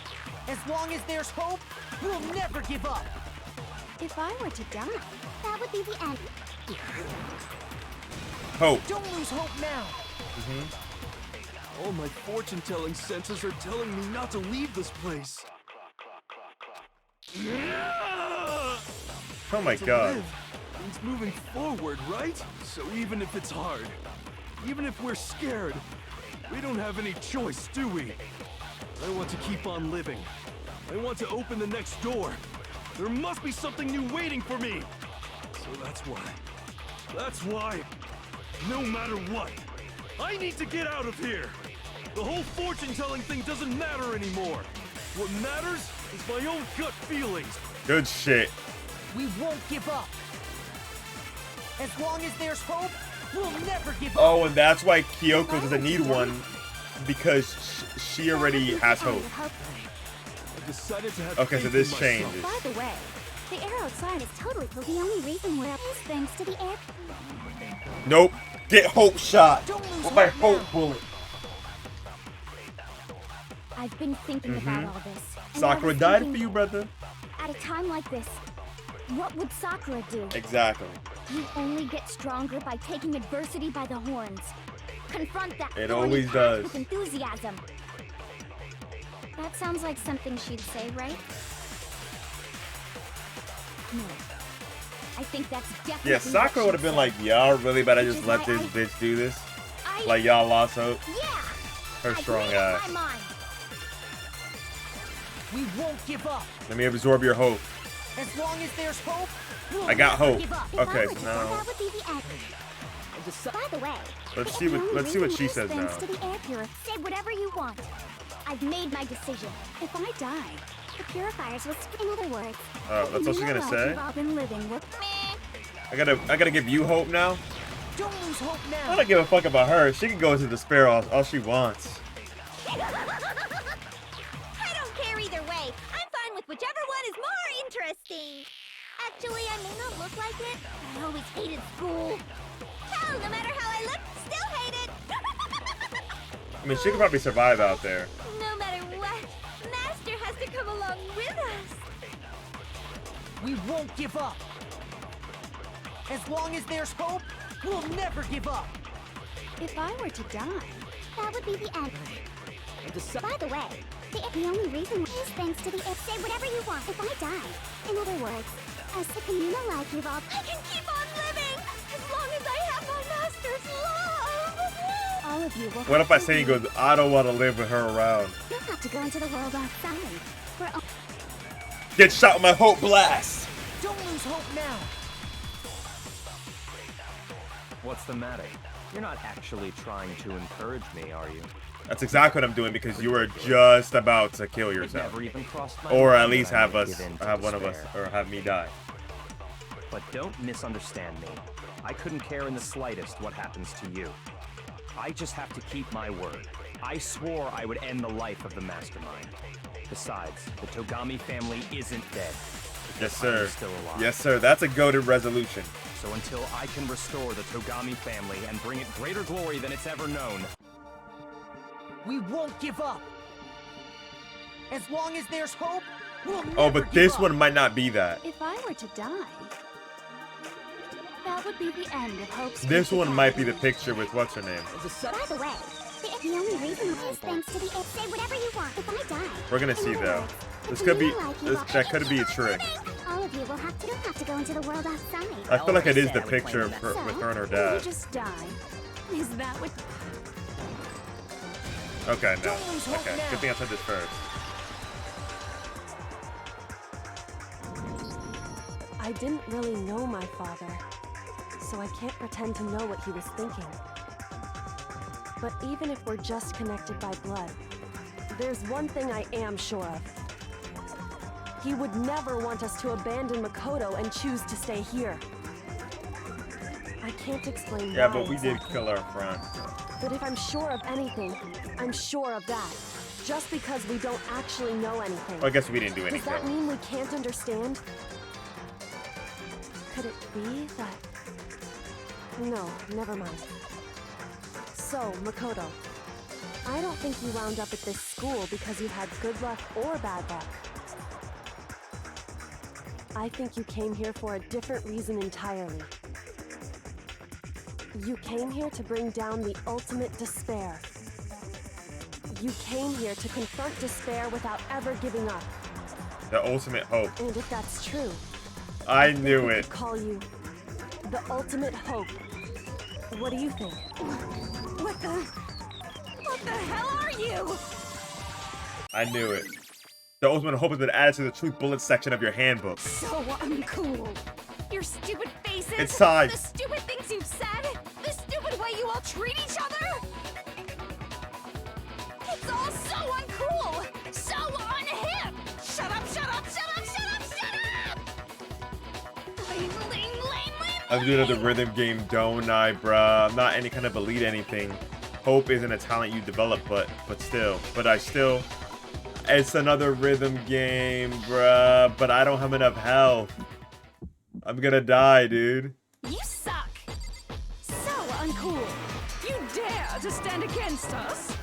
As long as there's hope, we'll never give up. If I were to die, that would be the end. Hope. Don't lose hope now. All my fortune-telling senses are telling me not to leave this place. Oh my god. Live means moving forward, right? So even if it's hard, even if we're scared, we don't have any choice, do we? I want to keep on living. I want to open the next door. There must be something new waiting for me. So that's why, no matter what, I need to get out of here. The whole fortune-telling thing doesn't matter anymore. What matters is my own gut feelings. Good shit. We won't give up. As long as there's hope, we'll never give up. Oh, and that's why Kyoko doesn't need one, because she already has hope. I decided to have Okay, so faith this in changes. myself. By the way, the air outside is totally the only reason we're up is thanks to the air. Nope. Get hope shot. Don't lose With my hope hope bullet. I've been thinking about all this. and I Sakura was died thinking for you, brother. At a time like this, what would Sakura do? Exactly. You only get stronger by taking adversity by the horns. Confront that It thorny always path does. with enthusiasm. That sounds like something she'd say, right? No. I think that's definitely. Yeah, Sakura would have been like, y'all really better just let this bitch do this. Like y'all lost hope. Yeah. Her strong ass. We won't give up. Let me absorb your hope. As long as there's hope, we'll I got never hope. give up. Okay, so now That would be the end. By the way, let's see what she says now. To the air say whatever you want. I've made my decision. If I die, the purifiers will. In other words, Oh, that's all she's gonna say. We've all been living with. I gotta give you hope now. Don't lose hope now. I don't give a fuck about her. She can go into despair all she wants. I don't care either way. I'm fine with whichever one is more interesting. Actually, I may not look like it, but I always hated school. Hell, no matter how I look, still hate it. I mean, she could probably survive out there. No matter what, Master has to come along with us. We won't give up. As long as there's hope, we'll never give up. If I were to die, that would be the end. By the way, the only reason is thanks to the say whatever you want if I die. In other words, as the communal life you've all, I can keep on living as long as I have my master's love. All of you will. What if I say he goes, I don't want to live with her around. You'll have to go into the world outside. Get shot with my hope blast. Don't lose hope now. What's the matter? You're not actually trying to encourage me, are you? That's exactly what I'm doing because you were just about to kill yourself. Never even crossed my Or mind at least that I have would us, give in to have one of us, despair. or have me die. But don't misunderstand me. I couldn't care in the slightest what happens to you. I just have to keep my word. I swore I would end the life of the mastermind. Besides, the Togami family isn't dead. Yes, sir. I'm still alive. Yes, sir. That's a goated resolution. So until I can restore the Togami family and bring it greater glory than it's ever known, We won't give up. As long as there's hope, we'll never Oh, but give this up. one might not be that. If I were to die, that would be the end of Hope's. This one might be the picture with what's her name. By the way, the only reason is thanks to the say whatever you want if I die. We're gonna see though. This could be that could be a trick. All of you will have to go into the world outside. I feel like it is the picture of her, with her and her You dad. just die. Is that what? Okay, no. Okay, good thing I said this first. I didn't really know my father, so I can't pretend to know what he was thinking. But even if we're just connected by blood, there's one thing I am sure of. He would never want us to abandon Makoto and choose to stay here. I can't explain Yeah, why but we did exactly. kill our friend. But if I'm sure of anything, I'm sure of that. Just because we don't actually know anything. Well, I guess we didn't do Does anything. that mean we can't understand? Could it be that... No, never mind. So, Makoto, I don't think you wound up at this school because you had good luck or bad luck. I think you came here for a different reason entirely. You came here to bring down the ultimate despair. You came here to confront despair without ever giving up. The ultimate hope. And if that's true, I knew we it. could call you the ultimate hope. What do you think? What the hell are you? I knew it. The ultimate hope has been added to the truth bullet section of your handbook. So uncool. Your stupid faces. It's time. The stupid things you've said. The stupid way you all treat each other. It's all so uncool. So unhip. Shut up, shut up, shut up, shut up, shut up. Lame, lame, lame, lame. I'm doing another rhythm game, don't I, bruh? I'm not any kind of elite anything. Hope isn't a talent you develop, but I still. It's another rhythm game, bruh. But I don't have enough health. I'm gonna die, dude. You suck. So uncool. You dare to stand against us?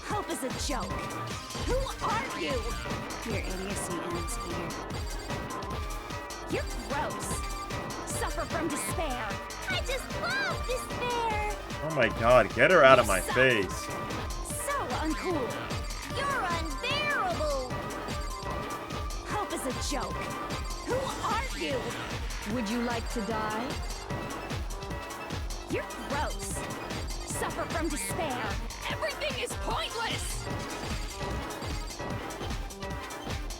Hope is a joke. Who are you? Your idiocy ends here. You're gross. Suffer from despair. I just love despair. Oh my god, get her out of my suck. face. So uncool. You're unbearable. Hope is a joke. Who are you? Would you like to die? You're gross. Suffer from despair. Everything is pointless.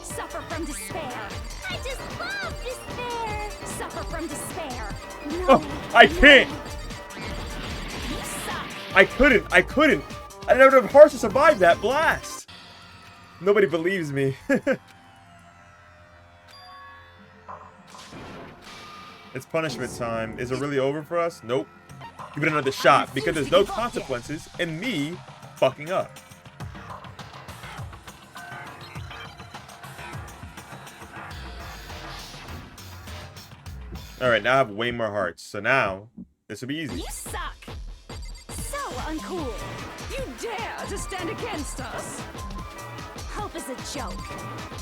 Suffer from despair. I just love despair. Suffer from despair. No. Oh, I can't. You suck. I couldn't. I didn't have enough hearts to survive that blast. Nobody believes me. It's punishment time. Is it really over for us? Nope. Give it another shot because there's no consequences in me fucking up. Alright, now I have way more hearts. So now, this will be easy. You suck. So uncool. You dare to stand against us? Hope is a joke.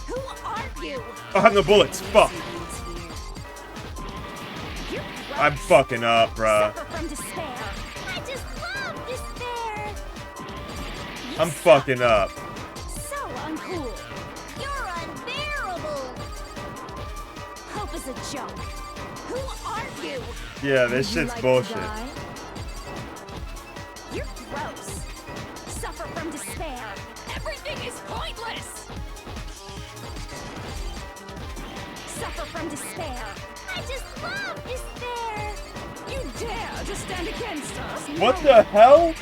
Who are you? I have no bullets. Fuck. You're I'm fucking up, bruh. Suffer from despair. I just love despair. I'm fucking up. So uncool. You're unbearable. Hope is a joke. Who are you? Yeah, this shit's bullshit. You're gross. Suffer from despair. Everything is pointless. Suffer from despair. I just love despair. You dare to stand against us? What the hell?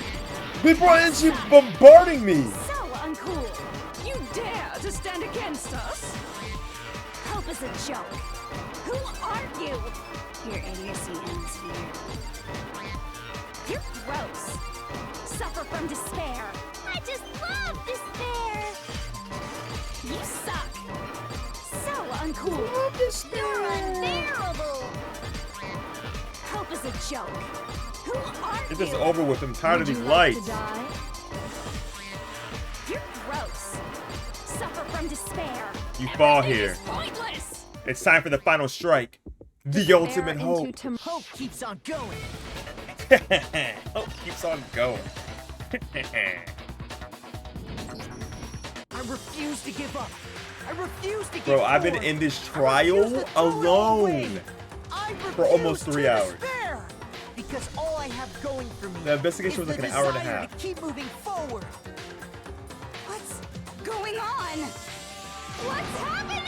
People are actually bombarding me. So uncool. You dare to stand against us? Hope is a joke. Who are you? Your idiocy ends here. You're gross. Suffer from despair. I just love despair. You suck. So uncool. You're unbearable. Hope is a joke. Who are Get you? this over with. I'm tired of these lights. You're gross. Suffer from despair. You fall Everything here. is pointless. It's time for the final strike. The ultimate hope. Hope keeps on going. Hope keeps on going. I refuse to give up. I refuse to give Bro, I've been forward. in this I trial refuse to throw it away. alone I for almost refuse 3 to hours. despair, because all I have going for me The investigation is was the like an hour and a desire half. to keep moving forward. What's going on? What's happening?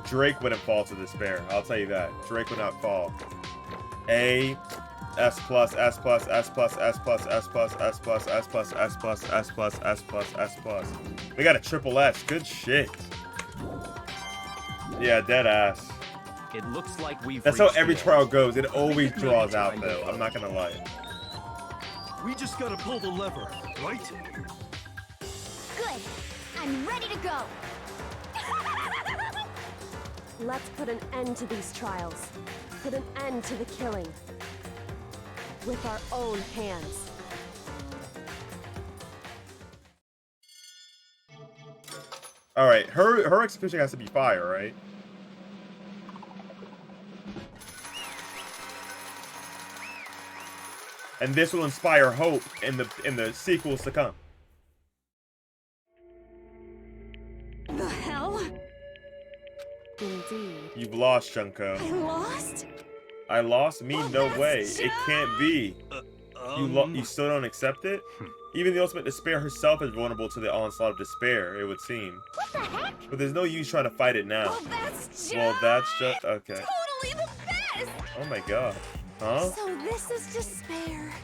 Drake wouldn't fall to despair. I'll tell you that. Drake would not fall. A, S plus, S plus, S plus, S plus, S plus, S plus, S plus, S plus, S plus, S plus, S plus. We got a triple S. Good shit. Yeah, dead ass. It looks like we've That's how reached every the end. trial goes. It always could maybe draws try out and though. go I'm not gonna lie. We just gotta pull the lever, right? Good. I'm ready to go. Let's put an end to these trials. Put an end to the killing. With our own hands. All right, her execution has to be fire, right? And this will inspire hope in the sequels to come. The hell? Indeed. You've lost, Junko. I lost? I lost? Me? No way. It can't be. You still don't accept it? Even the ultimate despair herself is vulnerable to the onslaught of despair, it would seem. What the heck? But there's no use trying to fight it now. Well, that's just okay. totally the best! Oh my god. Huh? So this is despair.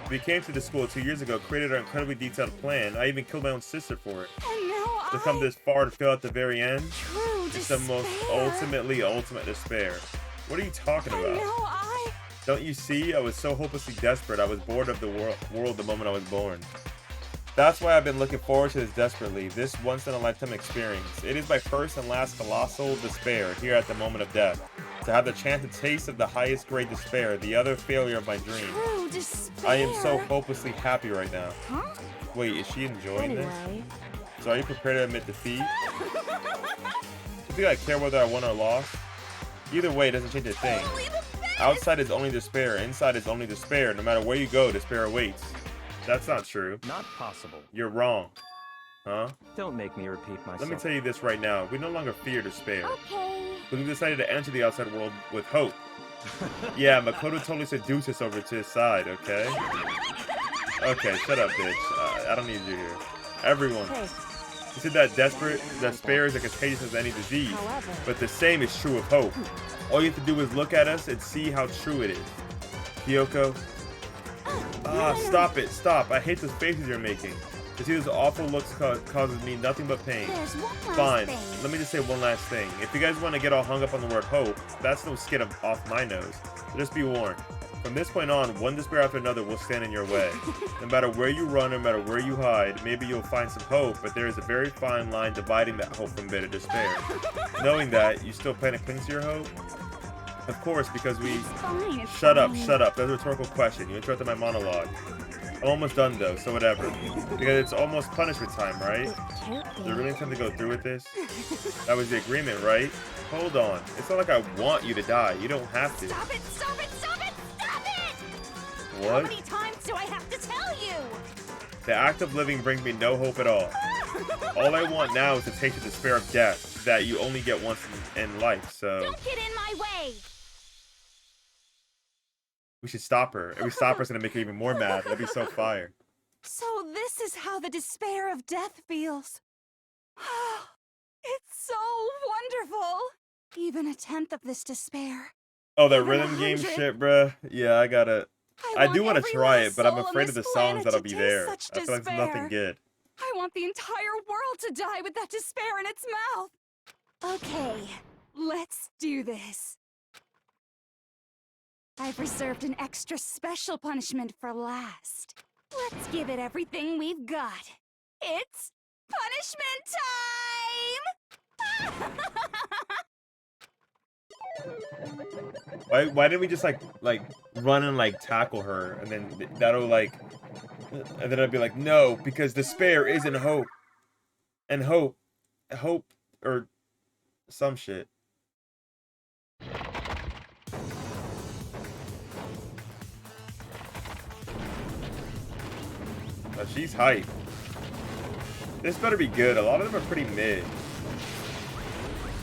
We came to the school 2 years ago, created our incredibly detailed plan. I even killed my own sister for it. And now To come this far to fail at the very end? True It's the most ultimate despair. What are you talking about? Don't you see? I was so hopelessly desperate. I was bored of the world the moment I was born. That's why I've been looking forward to this desperately. This once-in-a-lifetime experience. It is my first and last colossal despair here at the moment of death. To have the chance to taste of the highest grade despair, the other failure of my dream. True despair. I am so hopelessly happy right now. Huh? Wait, is she enjoying this? So are you prepared to admit defeat? Do you think I care whether I won or lost? Either way, it doesn't change a thing. Outside is only despair, inside is only despair. No matter where you go, despair awaits. That's not true. Not possible. You're wrong. Huh? Don't make me repeat myself. Let me tell you this right now. We no longer fear despair. Okay. But we decided to enter the outside world with hope. Yeah, Makoto totally seduced us over to his side, okay? Okay, shut up, bitch. I don't need you here. Everyone. Hey. You said that despair is as contagious as any disease. However. But the same is true of hope. All you have to do is look at us and see how true it is. Kyoko. Stop it. Stop. I hate those faces you're making. To see those awful looks causes me nothing but pain. There's one last Fine. thing. Let me just say one last thing. If you guys want to get all hung up on the word hope, that's no skin off my nose. So just be warned. From this point on, one despair after another will stand in your way. No matter where you run, no matter where you hide, maybe you'll find some hope, but there is a very fine line dividing that hope from bitter despair. Knowing that, you still plan to cling to your hope? Of course, because we... Shut up. That's a rhetorical question. You interrupted my monologue. I'm almost done though, so whatever. Because it's almost punishment time, right? Is there really time to go through with this? That was the agreement, right? Hold on. It's not like I want you to die. You don't have to. Stop it! Stop it! Stop it! Stop it! What? How many times do I have to tell you? The act of living brings me no hope at all. All I want now is to taste the despair of death that you only get once in life, so... Don't get in my way! We should stop her. If we stop her, it's gonna make her even more mad. That'd be so fire. So this is how the despair of death feels. It's so wonderful. Even a tenth of this despair. Oh, that Even rhythm game 100. shit, bruh. Yeah, I gotta... I do want to every try last it, but I'm soul on afraid of the this songs planet that'll to be taste there. such I feel like there's nothing despair. good. I want the entire world to die with that despair in its mouth. Okay, let's do this. I've reserved an extra special punishment for last. Let's give it everything we've got. It's punishment time! Why didn't we just like run and like tackle her, and then that'll like, and then I'd be like, no, because despair isn't hope, and hope, or some shit. Oh, she's hype. This better be good. A lot of them are pretty mid.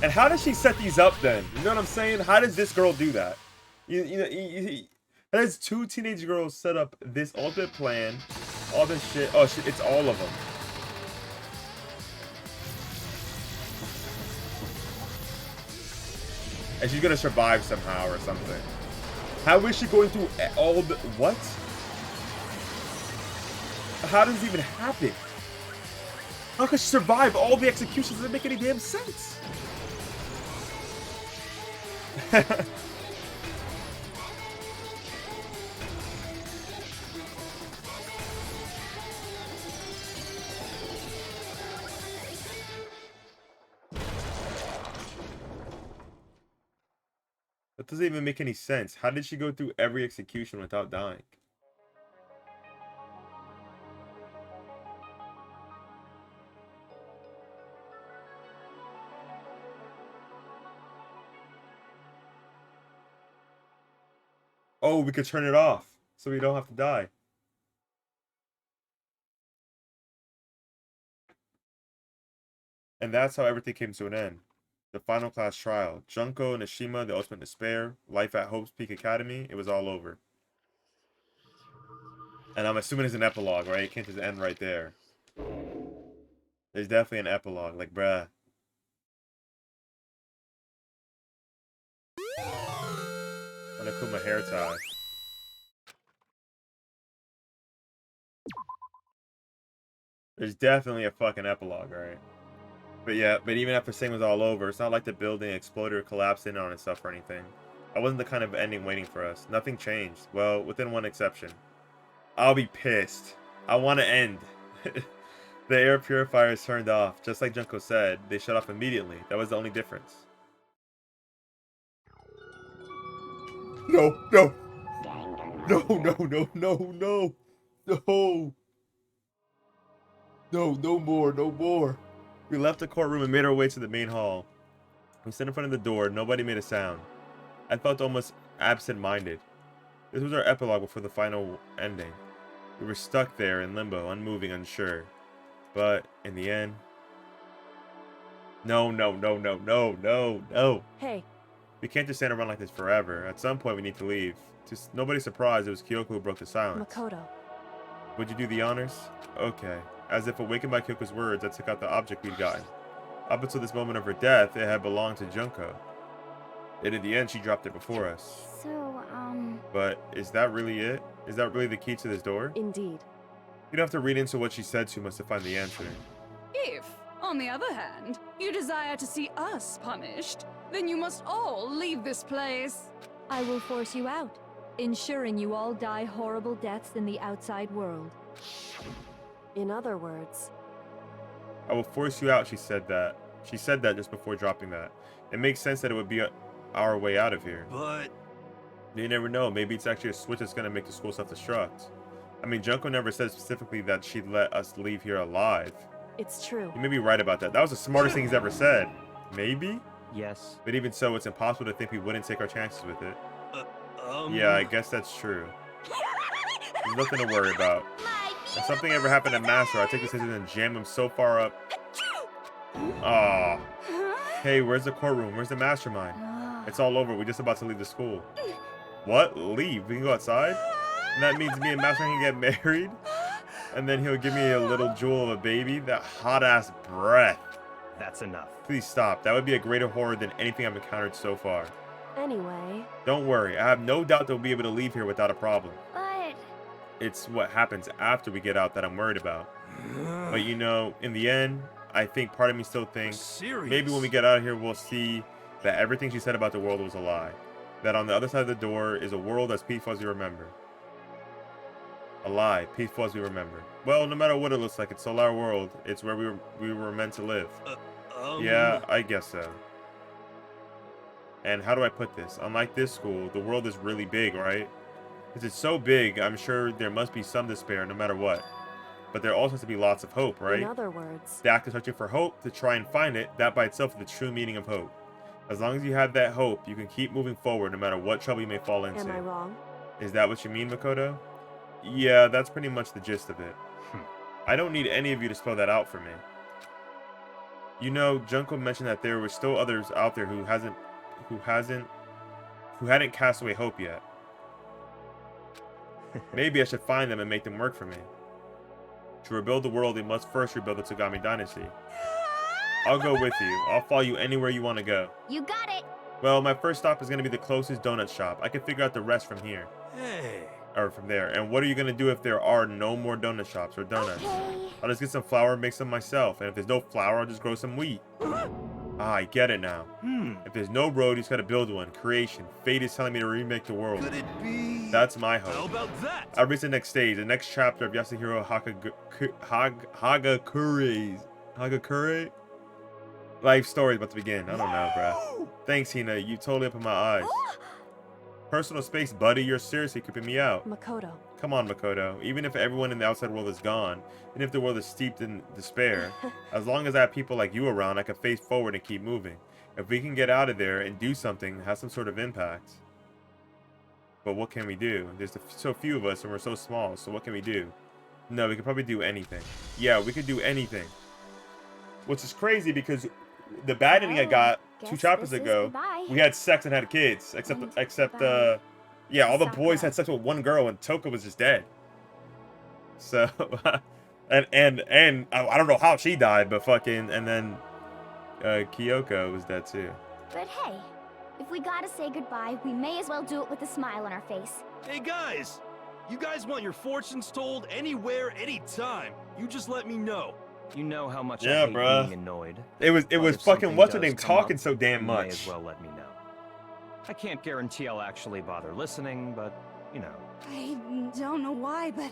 And how does she set these up then? You know what I'm saying? How does this girl do that? That is two teenage girls set up this ultimate plan. All this shit. Oh, shit, it's all of them. And she's gonna survive somehow or something. How is she going through all the... What? How does this even happen? How could she survive all the executions? Doesn't make any damn sense. That doesn't even make any sense. How did she go through every execution without dying? Oh, we could turn it off so we don't have to die. And that's how everything came to an end. The final class trial. Junko, Nishima, the ultimate despair. Life at Hope's Peak Academy. It was all over. And I'm assuming it's an epilogue, right? It can't just end right there. There's definitely an epilogue. Like, bruh. I'm gonna put my hair tie. There's definitely a fucking epilogue, right? But yeah, but even after saying it was all over, it's not like the building exploded or collapsed in on itself or anything. That wasn't the kind of ending waiting for us. Nothing changed. Well, within one exception. I'll be pissed. I want to end. The air purifier is turned off. Just like Junko said, they shut off immediately. That was the only difference. No, no. No, no, no, no, no. No. No, no more, no more. We left the courtroom and made our way to the main hall. We stood in front of the door. Nobody made a sound. I felt almost absent-minded. This was our epilogue before the final ending. We were stuck there in limbo, unmoving, unsure. But in the end, no, no, no, no, no, no, no. Hey. We can't just stand around like this forever. At some point, we need to leave. Just nobody's surprised it was Kyoko who broke the silence. Makoto. Would you do the honors? Okay. As if awakened by Kyoko's words, I took out the object we'd gotten. Up until this moment of her death, it had belonged to Junko. And in the end, she dropped it before us. So, But is that really it? Is that really the key to this door? Indeed. You don't have to read into what she said to us to find the answer. If, on the other hand, you desire to see us punished, then you must all leave this place. I will force you out, ensuring you all die horrible deaths in the outside world. In other words, I will force you out, she said that. She said that just before dropping that. It makes sense that it would be our way out of here. But... You never know, maybe it's actually a switch that's going to make the school self-destruct. I mean, Junko never said specifically that she'd let us leave here alive. it's true. You may be right about that. That was the smartest thing he's ever said. Maybe? Yes. But even so, it's impossible to think we wouldn't take our chances with it. Yeah, I guess that's true. There's nothing to worry about. If something ever happened to Master, I'd take the scissors and jam him so far up. Aw. Hey, where's the courtroom? Where's the mastermind? It's all over. We're just about to leave the school. What? Leave? We can go outside? And that means me and Master can get married? And then he'll give me a little jewel of a baby? That hot-ass breath. That's enough. Please stop. That would be a greater horror than anything I've encountered so far. Anyway. Don't worry. I have no doubt they'll be able to leave here without a problem. but... It's what happens after we get out that I'm worried about. But you know, in the end, I think part of me still thinks maybe when we get out of here, we'll see that everything she said about the world was a lie. That on the other side of the door is a world as peaceful as we remember. A lie, peaceful as we remember. Well, no matter what it looks like, it's still our world. It's where we were meant to live. Yeah, I guess so. And how do I put this? Unlike this school, the world is really big, right? Because it's so big, I'm sure there must be some despair no matter what. But there also has to be lots of hope, right? In other words, The act of searching for hope to try and find it, that by itself is the true meaning of hope. As long as you have that hope, you can keep moving forward no matter what trouble you may fall into. am I wrong? Is that what you mean, Makoto? Yeah, that's pretty much the gist of it. I don't need any of you to spell that out for me. You know, Junko mentioned that there were still others out there who hadn't cast away hope yet. Maybe I should find them and make them work for me. To rebuild the world, they must first rebuild the Togami dynasty. I'll go with you. I'll follow you anywhere you want to go. You got it! Well, my first stop is going to be the closest donut shop. I can figure out the rest from here. Hey. Or from there. And what are you going to do if there are no more donut shops or donuts? Okay. I'll just get some flour and make some myself. And if there's no flour, I'll just grow some wheat. Ah, I get it now. If there's no road, he's got to build one. Creation. Fate is telling me to remake the world. Could it be? That's my hope. How about that? I've reached the next stage, the next chapter of Yasuhiro Hagakure? Life story is about to begin. I don't know, bruh. Thanks, Hina. You totally opened my eyes. Personal space, buddy. You're seriously creeping me out. Makoto. Come on, Makoto. Even if everyone in the outside world is gone, and if the world is steeped in despair, as long as I have people like you around, I can face forward and keep moving. If we can get out of there and do something, have some sort of impact. But what can we do? There's so few of us and we're so small, so what can we do? No, we could probably do anything. Yeah, we could do anything. Which is crazy because the bad ending I got 2 chapters ago, we had sex and had kids. Yeah, all the boys had sex with one girl and Toka was just dead. So, and I don't know how she died, but fucking, and then Kyoko was dead too. But hey, if we gotta say goodbye, we may as well do it with a smile on our face. Hey guys! You guys want your fortunes told anywhere, anytime. You just let me know. You know how much Yeah, I hate bruh. being annoyed. It was But if fucking something what's her does name come talking up, so damn you much. May as well let me know. I can't guarantee I'll actually bother listening, but you know. I don't know why, but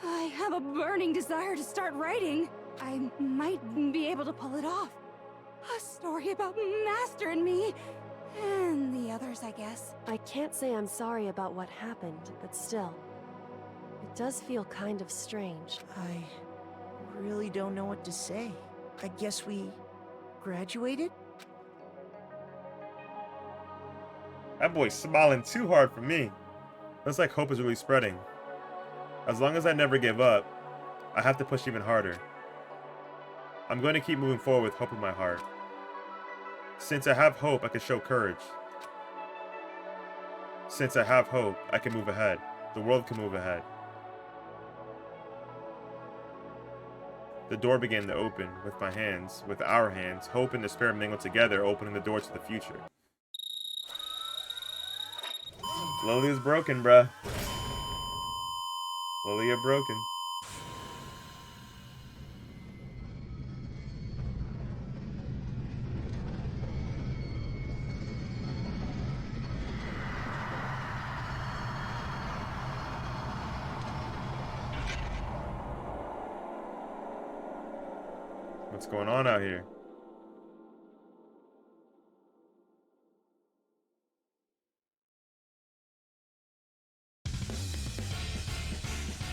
I have a burning desire to start writing. I might be able to pull it off. A story about Master and me. And the others, I guess. I can't say I'm sorry about what happened, but still. It does feel kind of strange. I really don't know what to say. I guess we graduated? That boy's smiling too hard for me. Looks like hope is really spreading. As long as I never give up, I have to push even harder. I'm going to keep moving forward with hope in my heart. Since I have hope, I can show courage. Since I have hope, I can move ahead. The world can move ahead. The door began to open with my hands, with our hands. Hope and despair mingled together, opening the door to the future. Lilia's broken, bruh. Lilia broken. What's going on out here?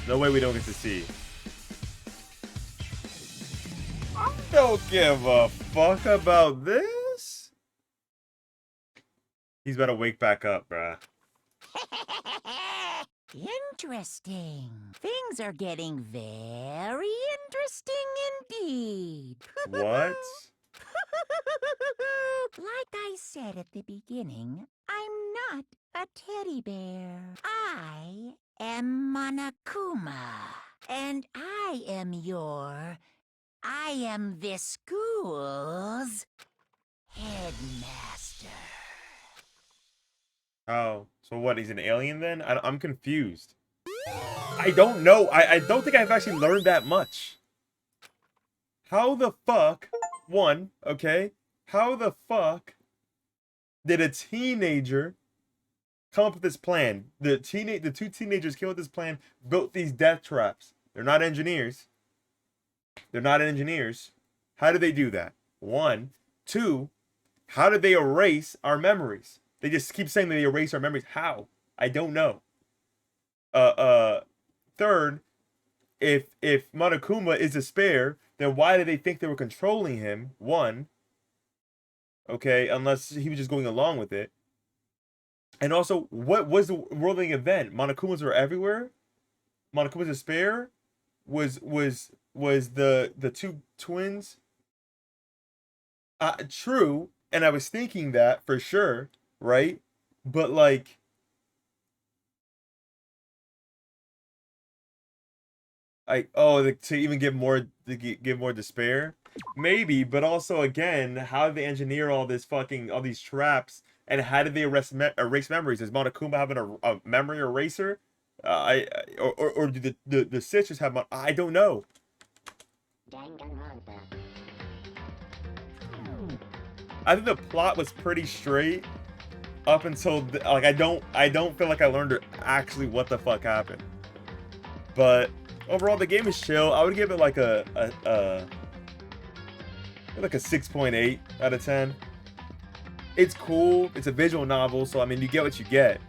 No way we don't get to see. I don't give a fuck about this. He's about to wake back up, bruh. Interesting. Things are getting very interesting indeed. What? Like I said at the beginning, I'm not a teddy bear. I am Monokuma. And I am this school's headmaster. Oh, so what? He's an alien then? I'm confused. I don't know. I don't think I've actually learned that much. How the fuck? One, okay. How the fuck did a teenager come up with this plan? The two teenagers came up with this plan, built these death traps. They're not engineers. They're not engineers. How did they do that? One. Two, how did they erase our memories? They just keep saying they erase our memories. How? I don't know. Third, if Monokuma is a spare, then why did they think they were controlling him? One. Okay, unless he was just going along with it. And also, what was the worlding event? Monokumas were everywhere? Monokuma's a spare? Was the two twins? True, and I was thinking that for sure, right? But like, to even give more despair, maybe. But also, again, how did they engineer all these traps, and how did they erase memories? Does Monokuma have a memory eraser? Or do the sisters have? I don't know. Danganronpa. I think the plot was pretty straight up until like I don't feel like I learned actually what the fuck happened. But overall, the game is chill. I would give it like a 6.8 out of 10. It's cool. It's a visual novel, so I mean, you get what you get.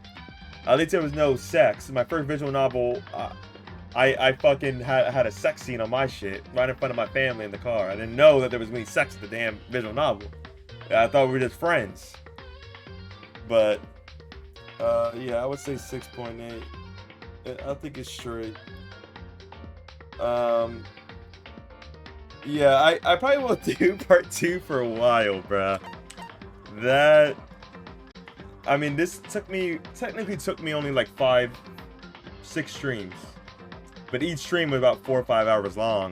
At least there was no sex. In my first visual novel, I fucking had a sex scene on my shit right in front of my family in the car. I didn't know that there was any sex in the damn visual novel. I thought we were just friends. But yeah, I would say 6.8. I think it's straight. Yeah, I probably won't do part 2 for a while, bruh. I mean, this technically took me only like 5-6 streams. But each stream was about 4 or 5 hours long.